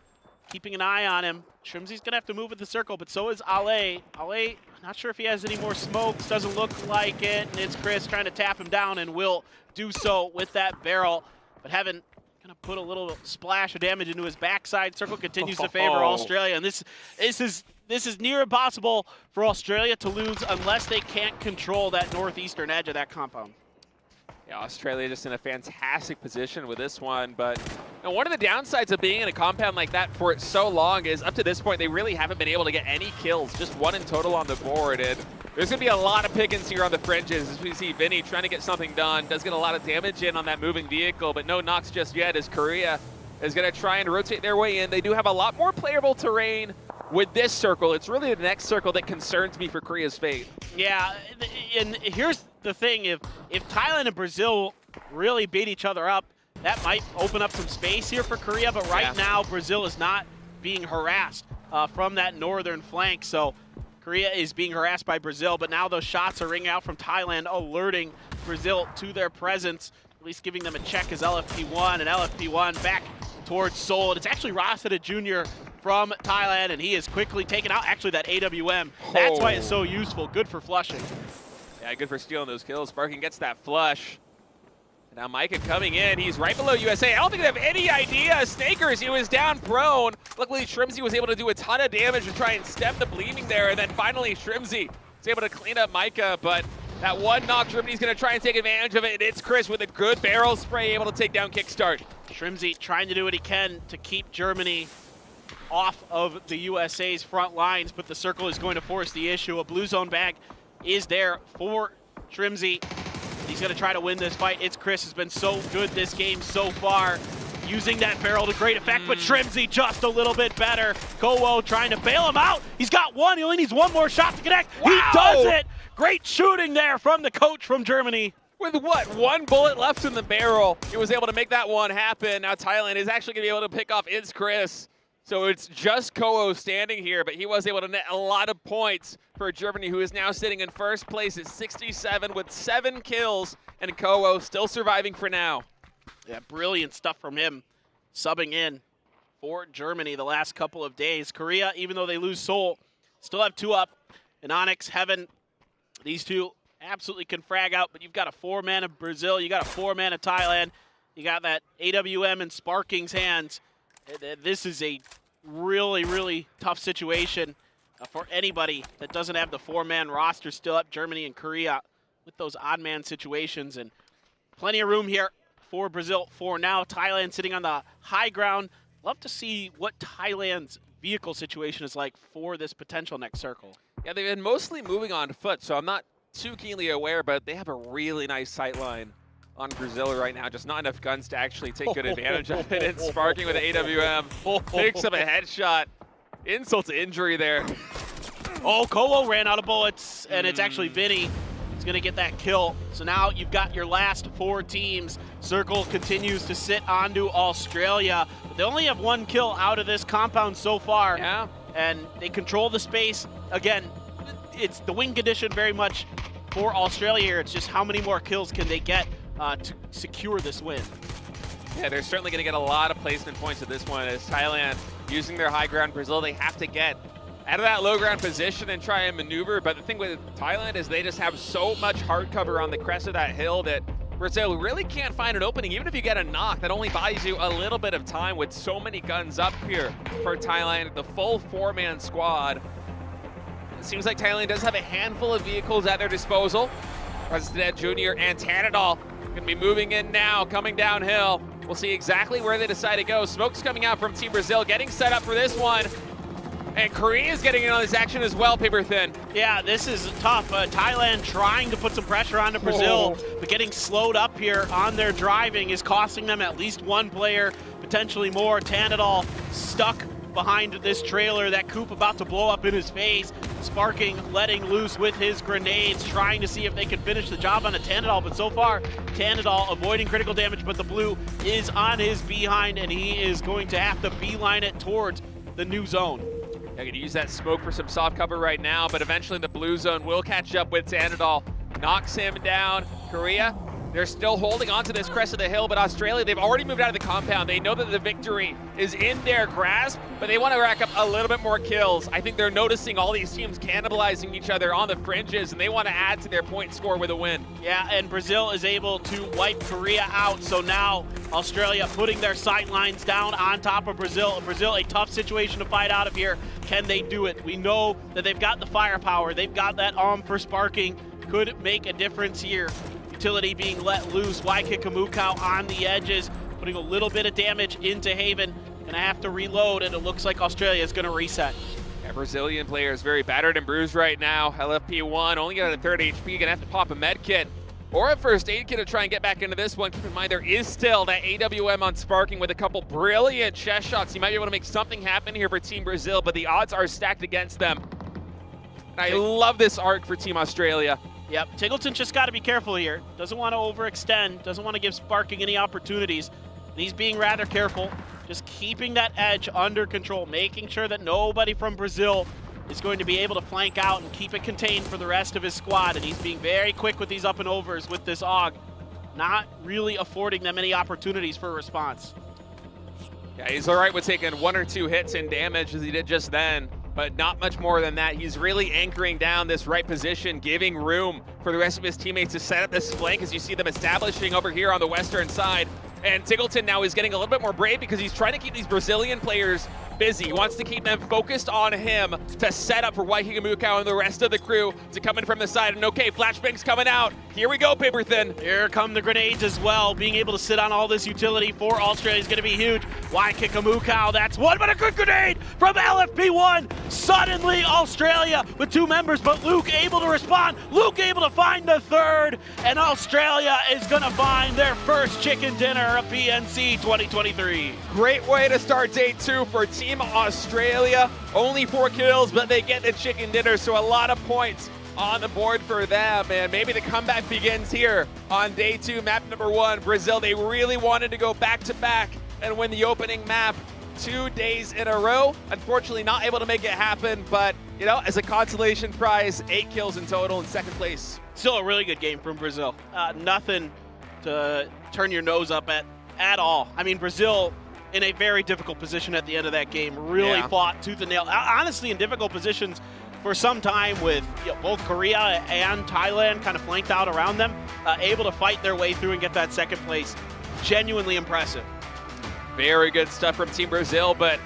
Keeping an eye on him. Shrimzy's going to have to move with the circle, but so is Ale. Ale, not sure if he has any more smokes. Doesn't look like it. And it's Chris trying to tap him down and will do so with that barrel. But Heaven going to put a little splash of damage into his backside. Circle continues to favor Australia. And this is near impossible for Australia to lose unless they can't control that northeastern edge of that compound. Yeah, Australia just in a fantastic position with this one, but one of the downsides of being in a compound like that for so long is up to this point they really haven't been able to get any kills, just 1 in total on the board, and there's going to be a lot of pickings here on the fringes as we see Vinny trying to get something done, does get a lot of damage in on that moving vehicle, but no knocks just yet as Korea is going to try and rotate their way in. They do have a lot more playable terrain with this circle. It's really the next circle that concerns me for Korea's fate. Yeah, and here's the thing, if Thailand and Brazil really beat each other up, that might open up some space here for Korea, but right now Brazil is not being harassed from that northern flank, so Korea is being harassed by Brazil, but now those shots are ringing out from Thailand, alerting Brazil to their presence, at least giving them a check as LFP1, and LFP1 back towards Seoul. And it's actually Rosada Jr. from Thailand, and he is quickly taken out. Actually, that AWM, that's why it's so useful. Good for flushing. Yeah, good for stealing those kills. Sparking gets that flush. Now Micah coming in. He's right below USA. I don't think they have any idea. Snakers, he was down prone. Luckily, Shrimzy was able to do a ton of damage to try and stem the bleeding there. And then finally, Shrimzy was able to clean up Micah. But that one knock, Shrimzy's going to try and take advantage of it. And it's Chris with a good barrel spray able to take down Kickstart. Shrimzy trying to do what he can to keep Germany off of the USA's front lines. But the circle is going to force the issue. A blue zone bag is there for Shrimzy. He's going to try to win this fight. It's Chris has been so good this game so far, using that barrel to great effect, but Shrimzy just a little bit better. Kowo trying to bail him out. He's got one. He only needs one more shot to connect. Wow. He does it. Great shooting there from the coach from Germany. With what, 1 bullet left in the barrel, he was able to make that one happen. Now Thailand is actually going to be able to pick off It's Chris. So it's just Kowo standing here, but he was able to net a lot of points for Germany, who is now sitting in first place at 67 with 7 kills, and Kowo still surviving for now. Yeah, brilliant stuff from him, subbing in for Germany the last couple of days. Korea, even though they lose Seoul, still have 2 up. And Onyx, Heaven, these two absolutely can frag out, but you've got a 4-man of Brazil, you got a 4-man of Thailand, you got that AWM in Sparking's hands. This is a really, really tough situation for anybody that doesn't have the 4-man roster still up. Germany and Korea with those odd-man situations, and plenty of room here for Brazil for now. Thailand sitting on the high ground. Love to see what Thailand's vehicle situation is like for this potential next circle. Yeah, they've been mostly moving on foot, so I'm not too keenly aware, but they have a really nice sight line on Brazil right now. Just not enough guns to actually take good advantage of it. It's Sparking with an AWM. Picks up a headshot. Insult to injury there. Oh, Kowo ran out of bullets, and it's actually Vinny who's going to get that kill. So now you've got your last 4 teams. Circle continues to sit onto Australia. But they only have 1 kill out of this compound so far. Yeah. And they control the space. Again, it's the win condition very much for Australia here. It's just how many more kills can they get to secure this win. Yeah, they're certainly going to get a lot of placement points at this one as Thailand using their high ground. Brazil, they have to get out of that low ground position and try and maneuver. But the thing with Thailand is they just have so much hard cover on the crest of that hill that Brazil really can't find an opening. Even if you get a knock, that only buys you a little bit of time with so many guns up here for Thailand. The full 4-man squad. It seems like Thailand does have a handful of vehicles at their disposal. President Jr. and Tanadol going to be moving in now, coming downhill. We'll see exactly where they decide to go. Smoke's coming out from Team Brazil, getting set up for this one. And Korea's getting in on this action as well, Paper Thin. Yeah, this is tough. Thailand trying to put some pressure onto Brazil, but getting slowed up here on their driving is costing them at least one player, potentially more. Tanadol stuck behind this trailer, that coupe about to blow up in his face. Sparking letting loose with his grenades, trying to see if they can finish the job on a Tanadol, but so far, Tanadol avoiding critical damage, but the blue is on his behind, and he is going to have to beeline it towards the new zone. They're going to use that smoke for some soft cover right now, but eventually the blue zone will catch up with Tanadol. Knocks him down. Korea, they're still holding on to this crest of the hill, but Australia, they've already moved out of the compound. They know that the victory is in their grasp, but they want to rack up a little bit more kills. I think they're noticing all these teams cannibalizing each other on the fringes, and they want to add to their point score with a win. Yeah, and Brazil is able to wipe Korea out, so now Australia putting their sight lines down on top of Brazil. Brazil, a tough situation to fight out of here. Can they do it? We know that they've got the firepower. They've got that arm for sparking. Could make a difference here. Utility being let loose. Waikikimukau on the edges, putting a little bit of damage into Haven. Gonna have to reload, and it looks like Australia is gonna reset. Yeah, Brazilian player is very battered and bruised right now. LFP1 only got a third HP, gonna have to pop a med kit or a first aid kit to try and get back into this one. Keep in mind there is still that AWM on sparking with a couple brilliant chest shots. You might be able to make something happen here for Team Brazil, but the odds are stacked against them. And I love this arc for Team Australia. Yep, Tiggleton's just got to be careful here. Doesn't want to overextend, doesn't want to give Sparking any opportunities. And he's being rather careful, just keeping that edge under control, making sure that nobody from Brazil is going to be able to flank out and keep it contained for the rest of his squad. And he's being very quick with these up and overs with this AUG, not really affording them any opportunities for a response. Yeah, he's all right with taking 1 or 2 hits in damage as he did just then, but not much more than that. He's really anchoring down this right position, giving room for the rest of his teammates to set up this flank as you see them establishing over here on the western side. And Tiggleton now is getting a little bit more brave because he's trying to keep these Brazilian players busy. He wants to keep them focused on him to set up for Waikikimukau and the rest of the crew to come in from the side. And okay, flashbang's coming out. Here we go, Paper Thin. Here come the grenades as well. Being able to sit on all this utility for Australia is going to be huge. Waikikimukau, that's one, but a good grenade from LFP1. Suddenly, Australia with 2 members, but Luke able to respond. Luke able to find the third, and Australia is going to find their first chicken dinner of PNC 2023. Great way to start day 2 for Team Australia. Only 4 kills, but they get the chicken dinner, so a lot of points on the board for them, and maybe the comeback begins here on day 2, map number 1. Brazil, they really wanted to go back-to-back and win the opening map 2 days in a row. Unfortunately, not able to make it happen, but, you know, as a consolation prize, 8 kills in total in second place. Still a really good game from Brazil. Nothing to turn your nose up at all. I mean, Brazil in a very difficult position at the end of that game, really fought tooth and nail. Honestly, in difficult positions for some time with both Korea and Thailand kind of flanked out around them, able to fight their way through and get that second place. Genuinely impressive. Very good stuff from Team Brazil, but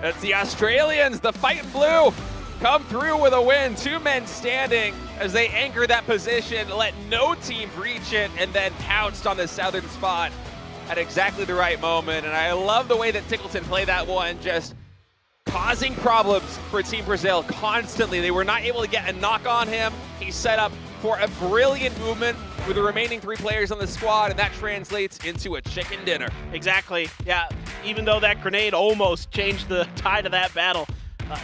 it's the Australians, the fighting blue, come through with a win. 2 men standing as they anchor that position, let no team breach it, and then pounced on the southern spot at exactly the right moment. And I love the way that Tiggleton played that one, just causing problems for Team Brazil constantly. They were not able to get a knock on him. He set up for a brilliant movement with the remaining 3 players on the squad, and that translates into a chicken dinner. Exactly. Yeah, even though that grenade almost changed the tide of that battle,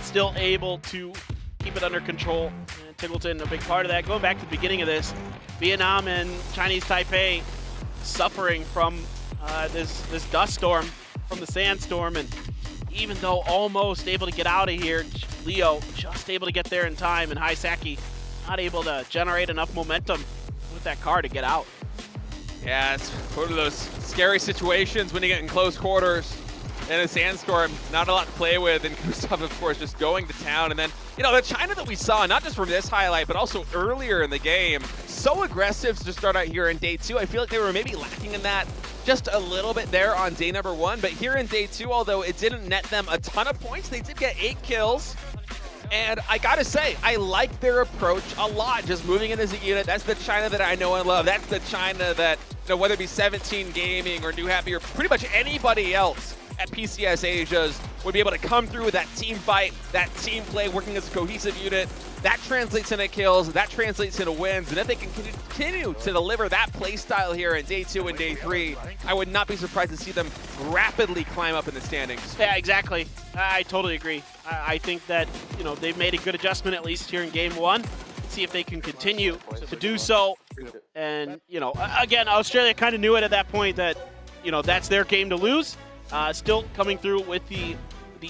still able to keep it under control. And Tiggleton, a big part of that. Going back to the beginning of this, Vietnam and Chinese Taipei suffering from this dust storm, from the sandstorm, and even though almost able to get out of here, Leo just able to get there in time, and Haisaki not able to generate enough momentum with that car to get out. Yeah, it's one of those scary situations when you get in close quarters in a sandstorm. Not a lot to play with, and Gustav, of course, just going to town. And then, you know, the China that we saw, not just from this highlight, but also earlier in the game, so aggressive to start out here in day 2. I feel like they were maybe lacking in that just a little bit there on day number 1. But here in day 2, although it didn't net them a ton of points, they did get 8 kills. And I gotta say, I like their approach a lot, just moving in as a unit. That's the China that I know and love. That's the China that, you know, whether it be 17 Gaming or New Happy or pretty much anybody else at PCS Asia's would be able to come through with that team fight, that team play, working as a cohesive unit. That translates into kills, that translates into wins, and if they can continue to deliver that play style here in day 2 and day 3, I would not be surprised to see them rapidly climb up in the standings. Yeah, exactly. I totally agree. I think that, you know, they've made a good adjustment at least here in game 1. See if they can continue to do so. And, you know, again, Australia kind of knew it at that point that, you know, that's their game to lose. Still coming through with the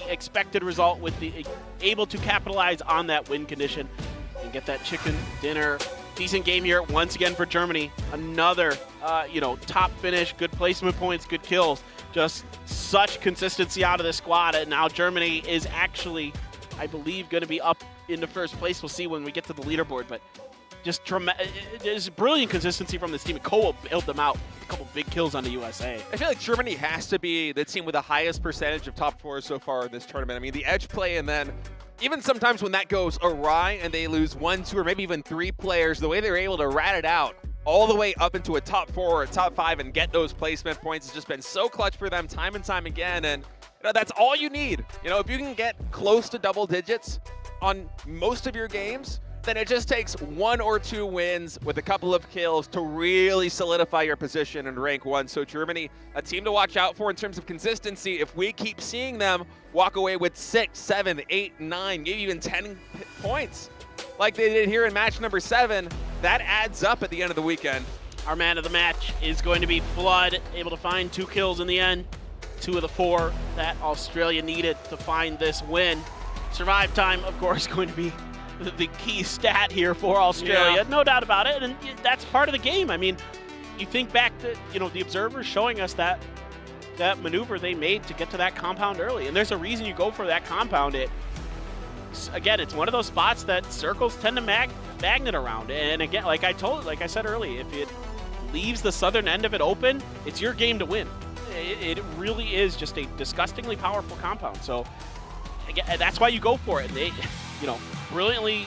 expected result, with the able to capitalize on that win condition and get that chicken dinner. Decent game here once again for Germany. Another, you know, top finish, good placement points, good kills. Just such consistency out of the squad. And now Germany is actually, I believe, going to be up into first place. We'll see when we get to the leaderboard, but just there's brilliant consistency from this team. Koa bailed them out. A couple big kills on the USA. I feel like Germany has to be the team with the highest percentage of top 4s so far in this tournament. I mean, the edge play, and then even sometimes when that goes awry and they lose 1, 2, or maybe even 3 players, the way they're able to rat it out all the way up into a top 4 or a top 5 and get those placement points has just been so clutch for them time and time again. And you know, that's all you need. You know, if you can get close to double digits on most of your games, then it just takes 1 or 2 wins with a couple of kills to really solidify your position in rank 1. So Germany, a team to watch out for in terms of consistency. If we keep seeing them walk away with 6, 7, 8, 9, maybe even 10 points like they did here in match number 7, that adds up at the end of the weekend. Our man of the match is going to be Flood, able to find 2 kills in the end. 2 of the 4 that Australia needed to find this win. Survive time, of course, going to be the key stat here for Australia. Yeah. No doubt about it, and that's part of the game. I mean, you think back to, you know, the observers showing us that maneuver they made to get to that compound early, and there's a reason you go for that compound. Again, it's one of those spots that circles tend to magnet around, and again, like I said earlier, if it leaves the southern end of it open, it's your game to win. It really is just a disgustingly powerful compound. So again, that's why you go for it. They, you know, brilliantly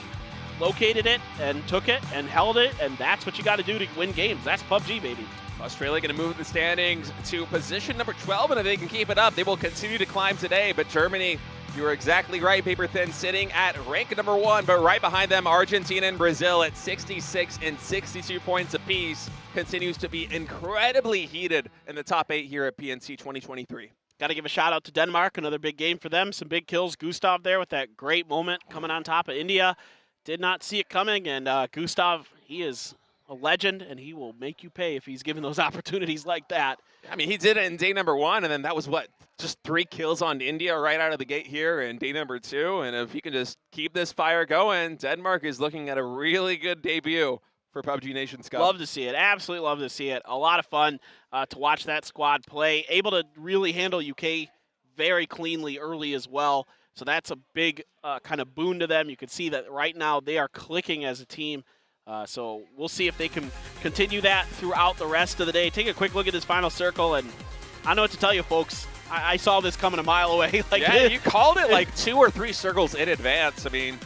located it and took it and held it, and that's what you got to do to win games. That's PUBG, baby. Australia going to move the standings to position number 12, and if they can keep it up, they will continue to climb today. But Germany, you were exactly right, Paper Thin, sitting at rank number 1, but right behind them, Argentina and Brazil at 66 and 62 points apiece. Continues to be incredibly heated in the top 8 here at PNC 2023. Got to give a shout out to Denmark. Another big game for them. Some big kills. Gustav there with that great moment coming on top of India. Did not see it coming, and Gustav, he is a legend, and he will make you pay if he's given those opportunities like that. I mean, he did it in day number 1, and then that was what, just 3 kills on India right out of the gate here in day number 2. And if he can just keep this fire going, Denmark is looking at a really good debut for PUBG Nations Cup. Love to see it. Absolutely love to see it. A lot of fun to watch that squad play. Able to really handle UK very cleanly early as well. So that's a big kind of boon to them. You can see that right now they are clicking as a team. So we'll see if they can continue that throughout the rest of the day. Take a quick look at this final circle, and I don't know what to tell you, folks. I saw this coming a mile away. Yeah, you called it like 2 or 3 circles in advance. I mean,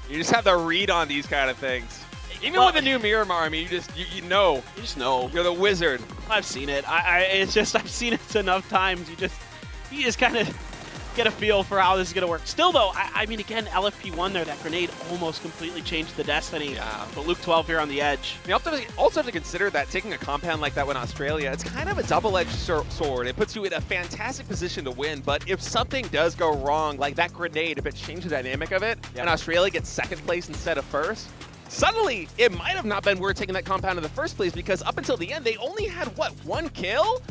you just have the read on these kind of things. Even with the new Miramar, I mean, you know. You just know. You're the wizard. I've seen it. It's just, I've seen it enough times. You just kind of get a feel for how this is going to work. Still, though, I mean, again, LFP1 there, that grenade almost completely changed the destiny. Yeah. But Luke 12 here on the edge. You also have to consider that taking a compound like that in Australia, it's kind of a double-edged sword. It puts you in a fantastic position to win, but if something does go wrong, like that grenade, if it changed the dynamic of it, and Australia gets second place instead of first, suddenly it might have not been worth taking that compound in the first place, because up until the end, they only had, what, 1 kill?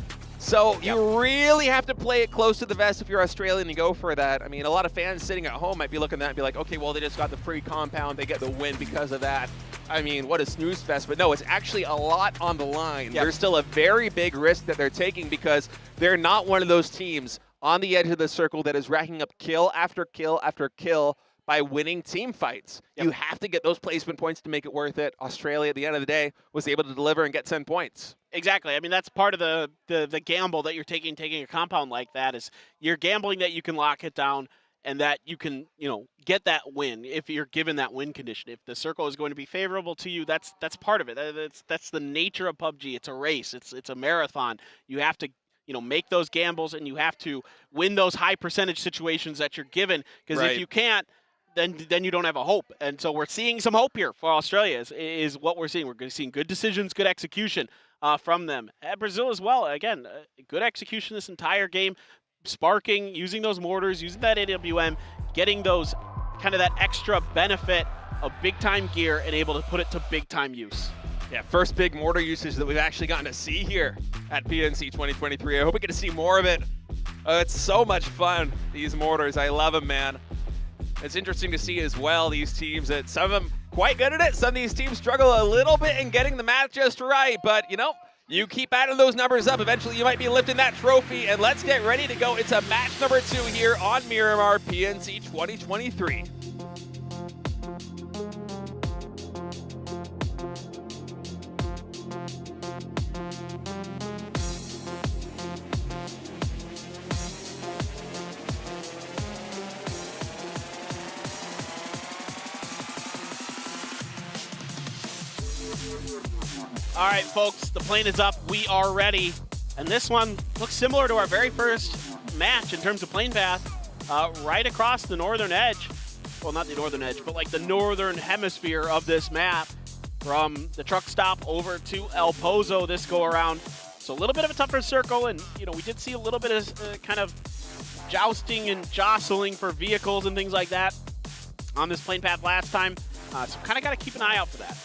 So you really have to play it close to the vest if you're Australian and go for that. I mean, a lot of fans sitting at home might be looking at that and be like, okay, well, they just got the free compound. They get the win because of that. I mean, what a snooze fest. But no, it's actually a lot on the line. There's still a very big risk that they're taking because they're not one of those teams on the edge of the circle that is racking up kill after kill after kill by winning team fights. You have to get those placement points to make it worth it. Australia, at the end of the day, was able to deliver and get 10 points. Exactly. I mean, that's part of the gamble that you're taking a compound like that is you're gambling that you can lock it down and that you can, get that win if you're given that win condition. If the circle is going to be favorable to you, that's part of it. That's the nature of PUBG. It's a race. It's a marathon. You have to make those gambles and you have to win those high percentage situations that you're given because if you can't, then you don't have a hope. And so we're seeing some hope here for Australia is what we're seeing. We're seeing good decisions, good execution from them. Brazil as well, again, good execution this entire game, sparking, using those mortars, using that AWM, getting those kind of that extra benefit of big-time gear and able to put it to big-time use. Yeah, first big mortar usage that we've actually gotten to see here at PNC 2023. I hope we get to see more of it. It's so much fun, these mortars. I love them, man. It's interesting to see as well these teams that some of them quite good at it. Some of these teams struggle a little bit in getting the math just right, but you keep adding those numbers up. Eventually you might be lifting that trophy, and let's get ready to go. It's a match number 2 here on Miramar PNC 2023. All right, folks, the plane is up. We are ready. And this one looks similar to our very first match in terms of plane path. Right across the northern edge. Well, not the northern edge, but like the northern hemisphere of this map. From the truck stop over to El Pozo this go around. So a little bit of a tougher circle. And, we did see a little bit of kind of jousting and jostling for vehicles and things like that on this plane path last time. So kind of got to keep an eye out for that.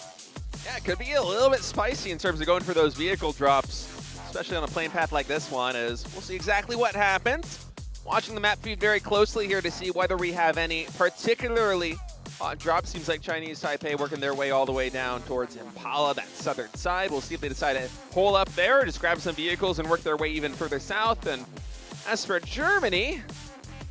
Yeah, it could be a little bit spicy in terms of going for those vehicle drops, especially on a plane path like this one, as we'll see exactly what happens. Watching the map feed very closely here to see whether we have any particularly on drops. Seems like Chinese Taipei working their way all the way down towards Impala, that southern side. We'll see if they decide to hole up there or just grab some vehicles and work their way even further south. And as for Germany,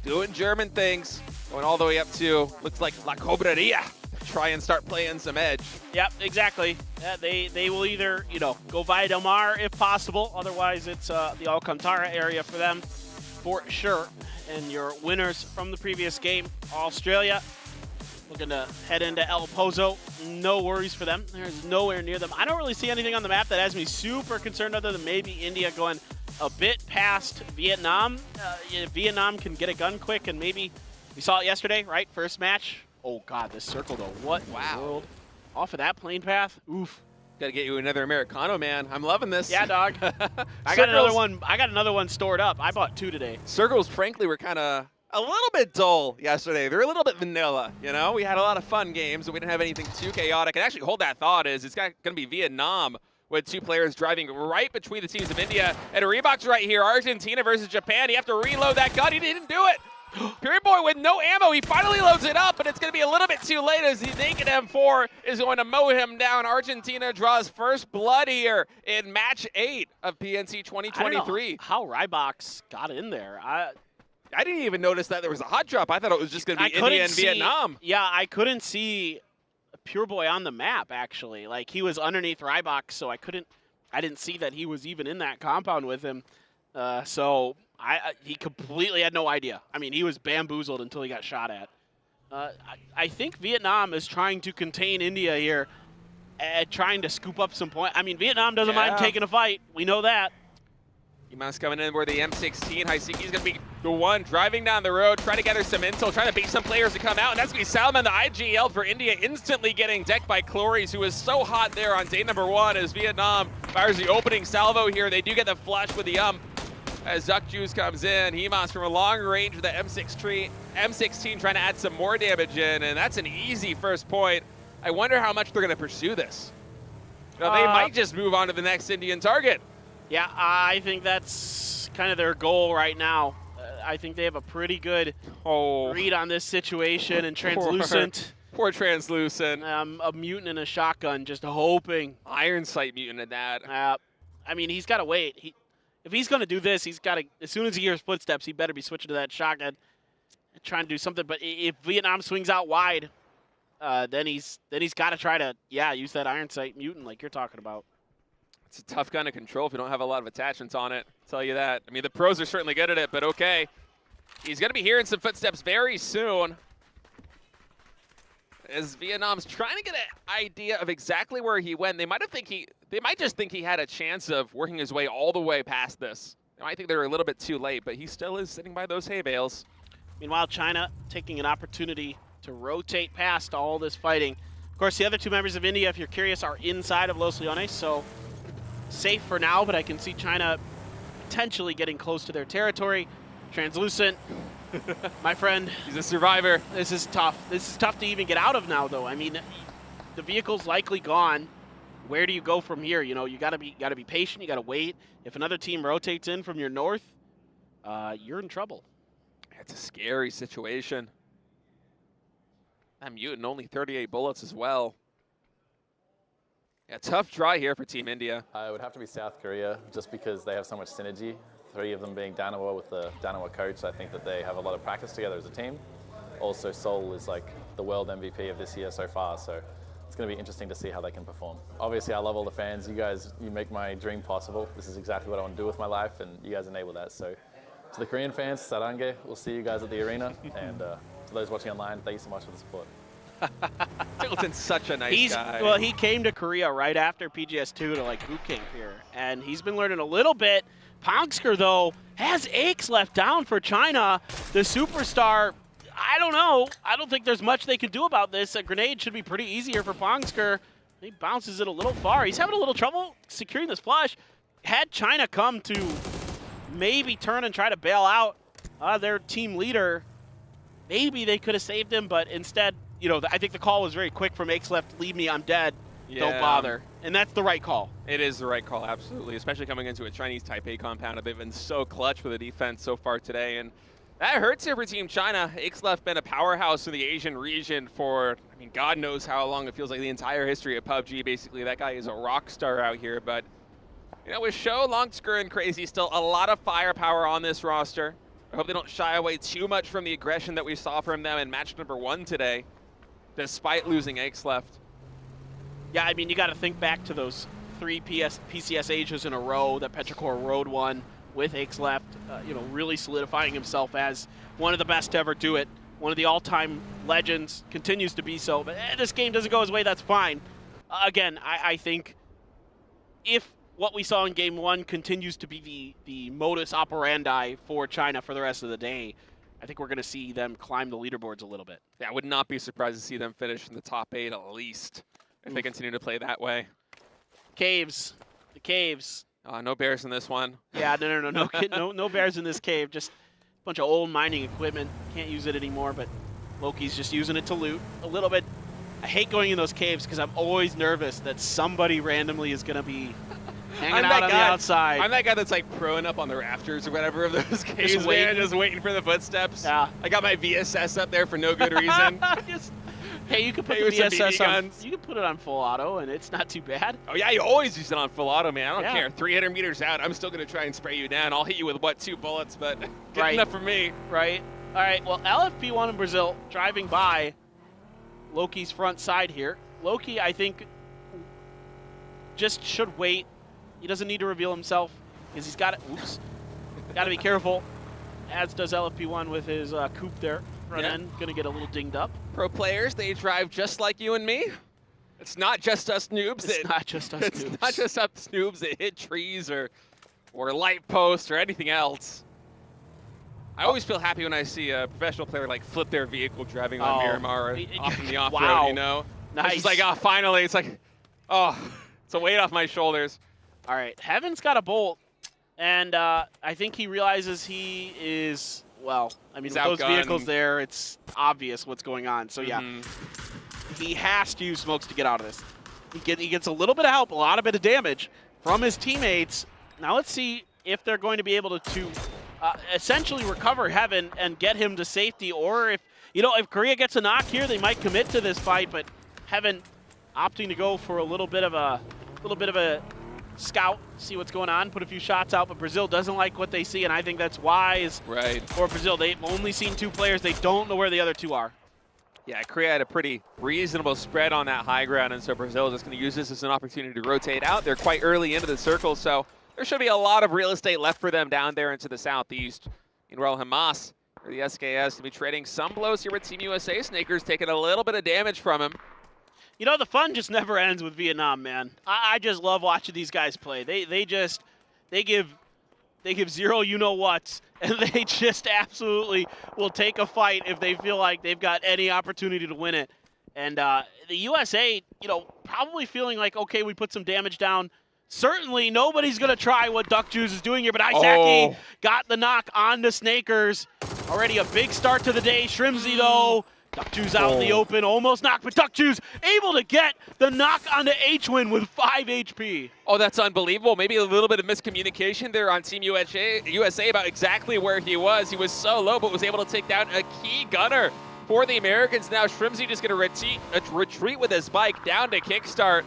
doing German things, going all the way up to, looks like La Cobreria. Try and start playing some edge. Yep, exactly. Yeah, they will either, go via Del Mar if possible. Otherwise, it's the Alcantara area for them for sure. And your winners from the previous game, Australia, looking to head into El Pozo. No worries for them. There's nowhere near them. I don't really see anything on the map that has me super concerned other than maybe India going a bit past Vietnam. Vietnam can get a gun quick, and maybe we saw it yesterday, right? First match. Oh, God, this circle, though. What in the world? Off of that plane path? Oof. Got to get you another Americano, man. I'm loving this. Yeah, dog. I got another one stored up. I bought 2 today. Circles, frankly, were kind of a little bit dull yesterday. They're a little bit vanilla, We had a lot of fun games, but we didn't have anything too chaotic. And actually, hold that thought, it's going to be Vietnam with 2 players driving right between the teams of India. And Reebok's right here, Argentina versus Japan. You have to reload that gun. He didn't do it. Period Boy with no ammo. He finally loads it up, but it's going to be a little bit too late as the naked M4 is going to mow him down. Argentina draws first blood here in match 8 of PNC 2023. I don't know how Reebok's got in there. I didn't even notice that there was a hot drop. I thought it was just going to be India and Vietnam. Yeah, I couldn't see Pure Boy on the map, actually. Like, he was underneath Reebok, so I didn't see that he was even in that compound with him. He completely had no idea. I mean, he was bamboozled until he got shot at. I think Vietnam is trying to contain India here, trying to scoop up some points. I mean, Vietnam doesn't mind taking a fight. We know that. Iman's coming in where the M16. Haisiki's going to be the one driving down the road, trying to gather some intel, trying to bait some players to come out. And that's going to be Salman, the IGL for India, instantly getting decked by Chloris, who is so hot there on day number 1 as Vietnam fires the opening salvo here. They do get the flush with the as Zuck Juice comes in. Himas from a long range with the M16 trying to add some more damage in, and that's an easy first point. I wonder how much they're going to pursue this. They might just move on to the next Indian target. Yeah, I think that's kind of their goal right now. I think they have a pretty good read on this situation, and Translucent. Poor Translucent. A mutant and a shotgun, just hoping. Iron Sight mutant at that. I mean, he's got to wait. If he's going to do this, he's got to, as soon as he hears footsteps, he better be switching to that shotgun and trying to do something. But if Vietnam swings out wide, then he's got to try to, use that Iron Sight mutant like you're talking about. It's a tough gun to control if you don't have a lot of attachments on it. I'll tell you that. I mean, the pros are certainly good at it, but okay. He's going to be hearing some footsteps very soon. As Vietnam's trying to get an idea of exactly where he went. They might just think he had a chance of working his way all the way past this. They might think they were a little bit too late, but he still is sitting by those hay bales. Meanwhile, China taking an opportunity to rotate past all this fighting. Of course, the other two members of India, if you're curious, are inside of Los Leones, so safe for now, but I can see China potentially getting close to their territory. Translucent, my friend. He's a survivor. This is tough. This is tough to even get out of now, though. I mean, the vehicle's likely gone. Where do you go from here? You know, you gotta be patient. You gotta wait. If another team rotates in from your north, you're in trouble. It's a scary situation. That mutant only 38 bullets as well. Yeah, tough draw here for Team India. It would have to be South Korea, just because they have so much synergy. 3 of them being Danawa with the Danawa coach. I think that they have a lot of practice together as a team. Also, Seoul is like the world MVP of this year so far, so it's going to be interesting to see how they can perform. Obviously, I love all the fans. You guys, you make my dream possible. This is exactly what I want to do with my life, and you guys enable that. So to the Korean fans, sarange, we'll see you guys at the arena. And to those watching online, thank you so much for the support. Tickleton's such a nice guy. Well, he came to Korea right after PGS2 to like boot camp here, and he's been learning a little bit. Pongsker, though, has Aches left down for China. The superstar, I don't know. I don't think there's much they can do about this. A grenade should be pretty easier for Pongsker. He bounces it a little far. He's having a little trouble securing this flush. Had China come to maybe turn and try to bail out their team leader, maybe they could have saved him, but instead, you know, I think the call was very quick from Aches left. Leave me, I'm dead. Yeah. Don't bother. And that's the right call. It is the right call, absolutely, especially coming into a Chinese Taipei compound. They've been so clutch with the defense so far today, and that hurts here for Team China. Ixlef been a powerhouse in the Asian region for, I mean, God knows how long. It feels like the entire history of PUBG. Basically, that guy is a rock star out here, but, you know, with Show, Longsker, and Crazy, still a lot of firepower on this roster. I hope they don't shy away too much from the aggression that we saw from them in match number 1 today, despite losing Ixlef. Yeah, I mean, you got to think back to those 3 PCS Asias in a row that Petrichor Road won with Aches left, you know, really solidifying himself as one of the best to ever do it. One of the all-time legends, continues to be so. But this game doesn't go his way, that's fine. Again, I think if what we saw in Game 1 continues to be the modus operandi for China for the rest of the day, I think we're going to see them climb the leaderboards a little bit. Yeah, I would not be surprised to see them finish in the top 8 at least, if they continue to play that way. Caves. The caves. No bears in this one. Yeah, no bears in this cave. Just a bunch of old mining equipment. Can't use it anymore, but Loki's just using it to loot a little bit. I hate going in those caves because I'm always nervous that somebody randomly is going to be hanging out on the outside. I'm that guy that's like proing up on the rafters or whatever of those caves, just waiting for the footsteps. Yeah. I got my VSS up there for no good reason. Hey, you can put the VSS on. You can put it on full auto, and it's not too bad. Oh yeah, you always use it on full auto, man. I don't Yeah. care. 300 meters out, I'm still gonna try and spray you down. I'll hit you with what, 2 bullets, but good enough for me. Right. All right. Well, LFP1 in Brazil driving by Loki's front side here. Loki, I think, just should wait. He doesn't need to reveal himself because he's got it. Oops. Got to be careful. As does LFP1 with his coupe there. Front end going to get a little dinged up. Pro players, they drive just like you and me. It's not just us noobs. It's not just us noobs. It's not just us noobs that hit trees or light posts or anything else. I always feel happy when I see a professional player like flip their vehicle driving on Miramar off in the off-road, Wow. you know? Nice. It's just like, oh, finally. It's like, oh, it's a weight off my shoulders. All right. Heaven's got a bolt, and I think he realizes he is, well, I mean, He's with those outgunned. vehicles there, it's obvious what's going on. So, yeah, he has to use smokes to get out of this. He gets a little bit of help, a lot of bit of damage from his teammates, Now let's see if they're going to be able to essentially recover Heaven and get him to safety, or if, you know, if Korea gets a knock here, they might commit to this fight, but Heaven opting to go for a little bit of a scout, see what's going on, put a few shots out, but Brazil doesn't like what they see, and I think that's wise for Brazil. They've only seen 2 players. They don't know where the other 2 are. Yeah, Korea had a pretty reasonable spread on that high ground, and so Brazil is just going to use this as an opportunity to rotate out. They're quite early into the circle, so there should be a lot of real estate left for them down there into the southeast. Meanwhile, Hamas, or the SKS, to be trading some blows here with Team USA. Snakers taking a little bit of damage from him. You know, the fun just never ends with Vietnam, man. I just love watching these guys play. They give zero you-know-whats, and they just absolutely will take a fight if they feel like they've got any opportunity to win it. And the USA, you know, probably feeling like, okay, we put some damage down. Certainly nobody's going to try what Duck Juice is doing here, but Isaki got the knock on the Snakers. Already a big start to the day. Shrimzy, though. Duck Juice out in the open, almost knocked, but Duck Juice able to get the knock on the H-Win with 5 HP. Oh, that's unbelievable. Maybe a little bit of miscommunication there on Team USA about exactly where he was. He was so low, but was able to take down a key gunner for the Americans. Now Shrimzy just going to retreat with his bike down to kickstart.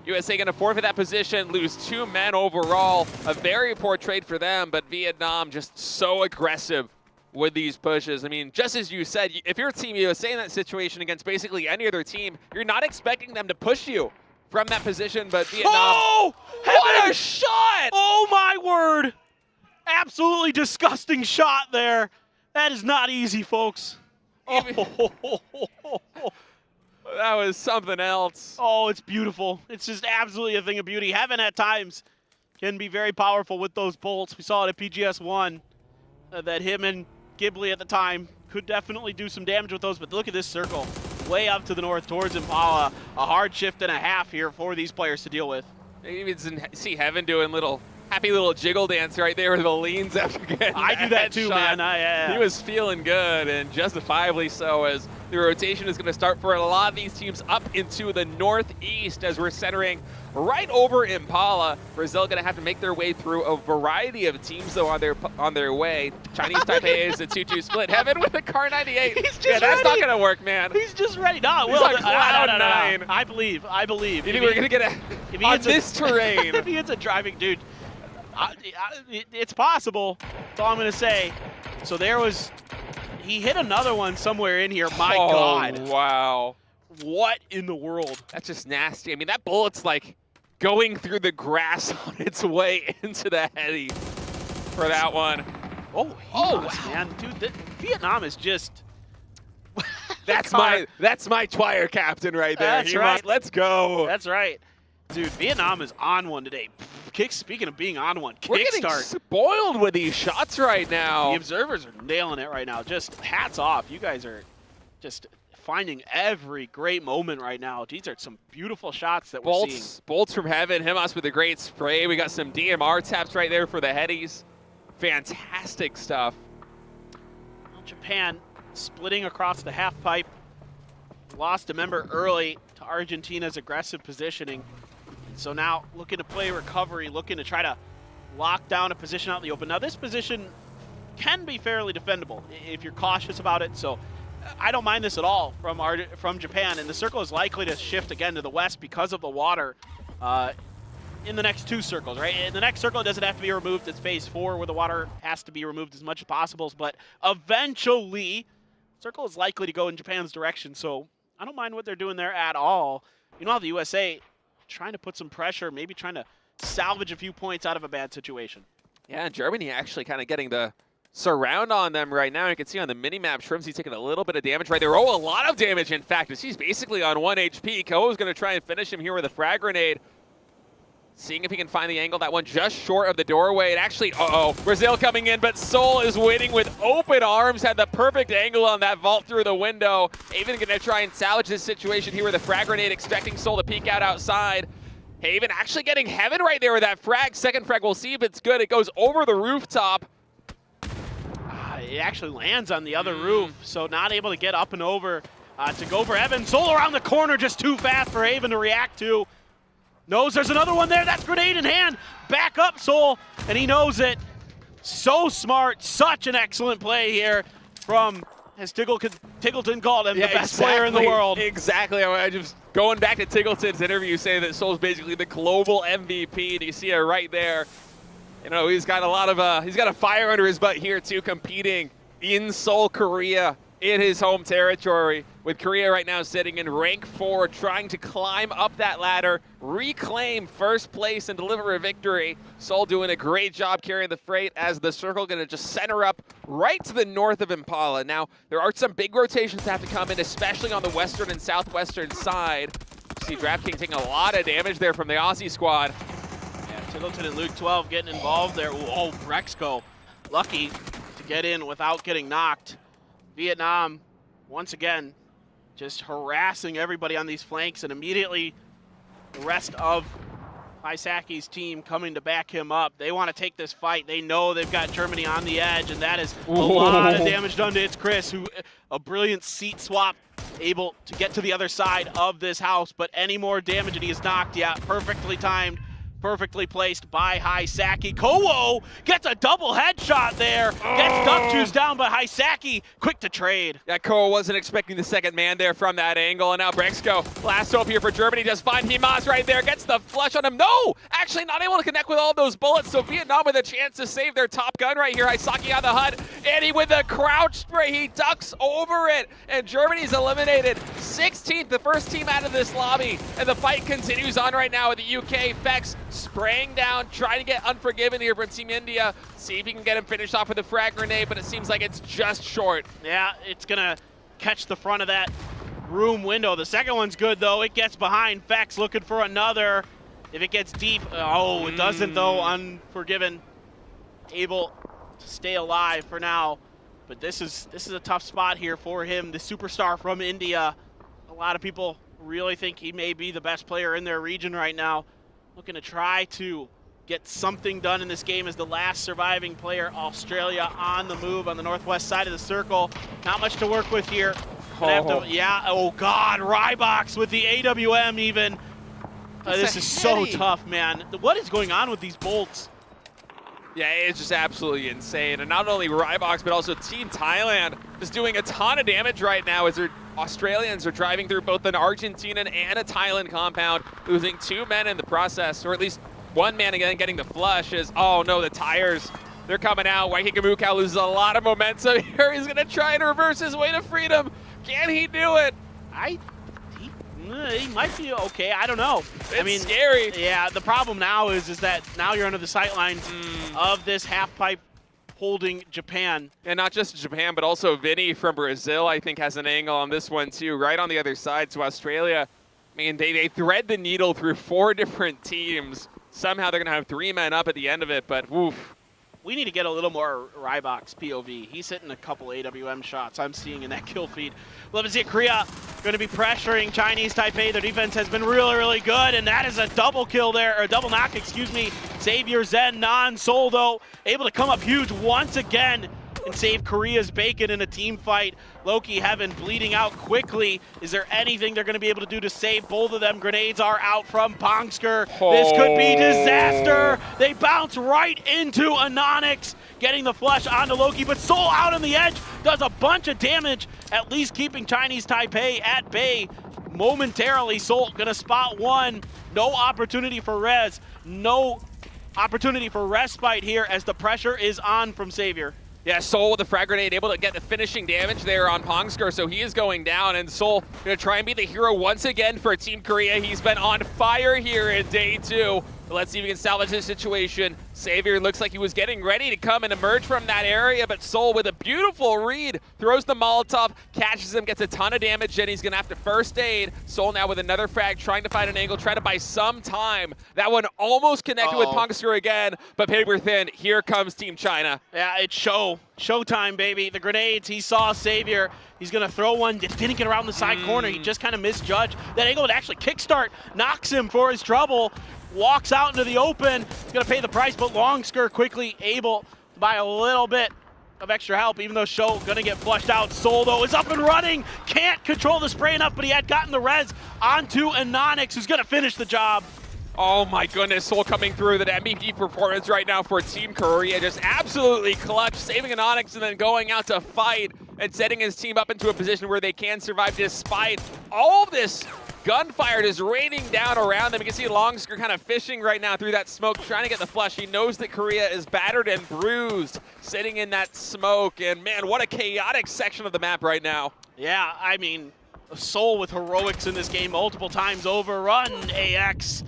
USA going to forfeit that position, lose 2 men overall. A very poor trade for them, but Vietnam just so aggressive with these pushes. I mean, just as you said, if you're Team USA in that situation against basically any other team, you're not expecting them to push you from that position, but Vietnam. Oh! What a shot! Oh my word! Absolutely disgusting shot there. That is not easy, folks. That was something else. Oh, it's beautiful. It's just absolutely a thing of beauty. Heaven at times can be very powerful with those bolts. We saw it at PGS 1 that him and Ghibli at the time could definitely do some damage with those, but look at this circle. Way up to the north towards Impala. A hard shift and a half here for these players to deal with. You even see Heaven doing happy little jiggle dance right there with the leans after getting I do that too, shot. man. He was feeling good, and justifiably so, as the rotation is going to start for a lot of these teams up into the northeast as we're centering right over Impala. Brazil going to have to make their way through a variety of teams, though, on their way. Chinese Taipei is a 2-2 split. Heaven with a Car 98. That's not going to work, man. He's just ready. No, He's on cloud 9. I believe. You think we're going to get on this terrain? If he hits a driving dude, it's possible. That's all I'm going to say. So he hit another one somewhere in here. My God. Wow. What in the world? That's just nasty. I mean, that bullet's like going through the grass on its way into the heady for that one. Wow. Man. Dude, Vietnam is just... that's my Twire captain right there. That's right. Let's go. That's right. Dude, Vietnam is on one today. Speaking of being on one, we're getting spoiled with these shots right now. The observers are nailing it right now. Just hats off. You guys are just finding every great moment right now. These are some beautiful shots that we're seeing. Bolts from Heaven. Himas with a great spray. We got some DMR taps right there for the headies. Fantastic stuff. Well, Japan splitting across the half pipe. Lost a member early to Argentina's aggressive positioning. So now looking to play recovery, looking to try to lock down a position out in the open. Now this position can be fairly defendable if you're cautious about it. So I don't mind this at all from Japan. And the circle is likely to shift again to the west because of the water in the next 2 circles, right? In the next circle, it doesn't have to be removed. It's phase 4 where the water has to be removed as much as possible. But eventually, circle is likely to go in Japan's direction. So I don't mind what they're doing there at all. You know, the USA trying to put some pressure, maybe trying to salvage a few points out of a bad situation. Yeah, Germany actually kind of getting the surround on them right now. You can see on the mini-map, Shrimzy's taking a little bit of damage right there. Oh, a lot of damage, in fact, as he's basically on 1 HP. Ko's going to try and finish him here with a frag grenade. Seeing if he can find the angle. That one just short of the doorway. And actually, Brazil coming in, but Seoul is waiting with open arms. Had the perfect angle on that vault through the window. Haven going to try and salvage this situation here with a frag grenade, expecting Seoul to peek out outside. Haven actually getting Heaven right there with that frag. Second frag, we'll see if it's good. It goes over the rooftop. It actually lands on the other roof, so not able to get up and over to go for Heaven. Seoul around the corner, just too fast for Haven to react to. Knows there's another one there. That's grenade in hand. Back up, Seoul, and he knows it. So smart. Such an excellent play here from, as Tiggleton called him, the best player in the world. Exactly. I just going back to Tiggleton's interview, saying that Seoul's basically the global MVP. And you see it right there. You know, he's got a lot of he's got a fire under his butt here too, competing in Seoul, Korea, in his home territory, with Korea right now sitting in rank 4, trying to climb up that ladder, reclaim first place and deliver a victory. Seoul doing a great job carrying the freight, as the circle going to just center up right to the north of Impala. Now, there are some big rotations that have to come in, especially on the western and southwestern side. You see DraftKings taking a lot of damage there from the Aussie squad. Yeah, Tiggleton and Luke 12 getting involved there. Oh, Brexco lucky to get in without getting knocked. Vietnam, once again, just harassing everybody on these flanks, and immediately the rest of Hisaki's team coming to back him up. They want to take this fight. They know they've got Germany on the edge, and that is a lot of damage done to It's Chris, who a brilliant seat swap, able to get to the other side of this house, but any more damage and he is knocked. Yeah, perfectly timed. Perfectly placed by Hisaki. Kowo gets a double headshot there. Gets duck juice down by Hisaki. Quick to trade. Yeah, Kowo wasn't expecting the second man there from that angle. And now Brexco, last hope here for Germany. Does find Himas right there. Gets the flush on him. No! Actually not able to connect with all those bullets. So Vietnam with a chance to save their top gun right here. Hisaki on the hut. And he with a crouch spray. He ducks over it. And Germany's eliminated. 16th, the first team out of this lobby. And the fight continues on right now with the UK. Fex spraying down, trying to get Unforgiven here from Team India. See if he can get him finished off with a frag grenade, but it seems like it's just short. Yeah, it's gonna catch the front of that room window. The second one's good though. It gets behind. Fex looking for another. If it gets deep, oh, it doesn't though. Unforgiven able to stay alive for now. But this is a tough spot here for him, the superstar from India. A lot of people really think he may be the best player in their region right now. Looking to try to get something done in this game as the last surviving player. Australia on the move on the northwest side of the circle. Not much to work with here. Yeah, oh God, Rybox with the AWM even. This is so tough, man. What is going on with these bolts? Yeah, it's just absolutely insane. And not only Rybox, but also Team Thailand is doing a ton of damage right now as their Australians are driving through both an Argentinian and a Thailand compound, losing 2 men in the process, or at least 1 man again getting the flush. As, oh no, the tires, they're coming out. Waikiki loses a lot of momentum here. He's gonna try and reverse his way to freedom. Can he do it? He might be okay. I don't know. It's scary. Yeah, the problem now is that now you're under the sightlines of this half pipe holding Japan. And not just Japan, but also Vinny from Brazil, I think, has an angle on this one too, right on the other side. So Australia, I mean, they thread the needle through 4 different teams. Somehow they're going to have 3 men up at the end of it, but woof. We need to get a little more Rybox POV. He's hitting a couple AWM shots I'm seeing in that kill feed. Love to see it. Korea going to be pressuring Chinese Taipei. Their defense has been really, really good, and that is a double kill there, or a double knock, excuse me. Xavier Zen, non-Seoul though, able to come up huge once again and save Korea's bacon in a team fight. Loki Heaven bleeding out quickly. Is there anything they're going to be able to do to save both of them? Grenades are out from Pongsker. This could be disaster. They bounce right into Anonix, getting the flush onto Loki, but Seoul out on the edge does a bunch of damage, at least keeping Chinese Taipei at bay momentarily. Seoul going to spot 1. No opportunity for res. No opportunity for respite here as the pressure is on from Xavier. Yeah, Seoul with the frag grenade able to get the finishing damage there on Pongsker, so he is going down, and Seoul going to try and be the hero once again for Team Korea. He's been on fire here in day 2. But let's see if we can salvage this situation. Xavier looks like he was getting ready to come and emerge from that area, but Seoul with a beautiful read, throws the Molotov, catches him, gets a ton of damage, and he's gonna have to first aid. Seoul now with another frag, trying to find an angle, trying to buy some time. That one almost connected with Pongsker again, but paper thin. Here comes Team China. Yeah, it's showtime, baby. The grenades, he saw Xavier. He's gonna throw one, didn't get around the side corner. He just kind of misjudged. That angle would actually kickstart, knocks him for his trouble. Walks out into the open. He's going to pay the price, but Longsker quickly able to buy a little bit of extra help, even though Show going to get flushed out. Seoul, though, is up and running. Can't control the spray enough, but he had gotten the res onto Anonix, who's going to finish the job. Oh my goodness, Seoul coming through the MVP performance right now for Team Korea. Just absolutely clutch, saving an Onyx and then going out to fight and setting his team up into a position where they can survive despite all of this gunfire just raining down around them. You can see Longsker kind of fishing right now through that smoke, trying to get the flush. He knows that Korea is battered and bruised, sitting in that smoke. And man, what a chaotic section of the map right now. Yeah, I mean, Seoul with heroics in this game multiple times over. Run, AX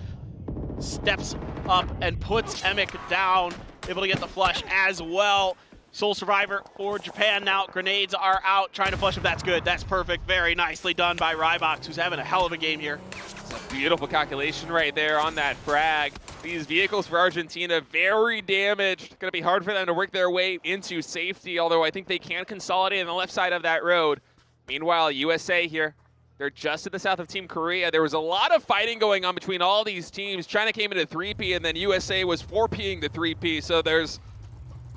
steps up and puts Emic down, able to get the flush as well. Seoul survivor for Japan now. Grenades are out, trying to flush him. That's good, that's perfect. Very nicely done by Rybox, who's having a hell of a game here. It's a beautiful calculation right there on that frag. These vehicles for Argentina, very damaged. Gonna be hard for them to work their way into safety, although I think they can consolidate on the left side of that road. Meanwhile, USA here, they're just to the south of Team Korea. There was a lot of fighting going on between all these teams. China came into 3P, and then USA was 4Ping the 3P. So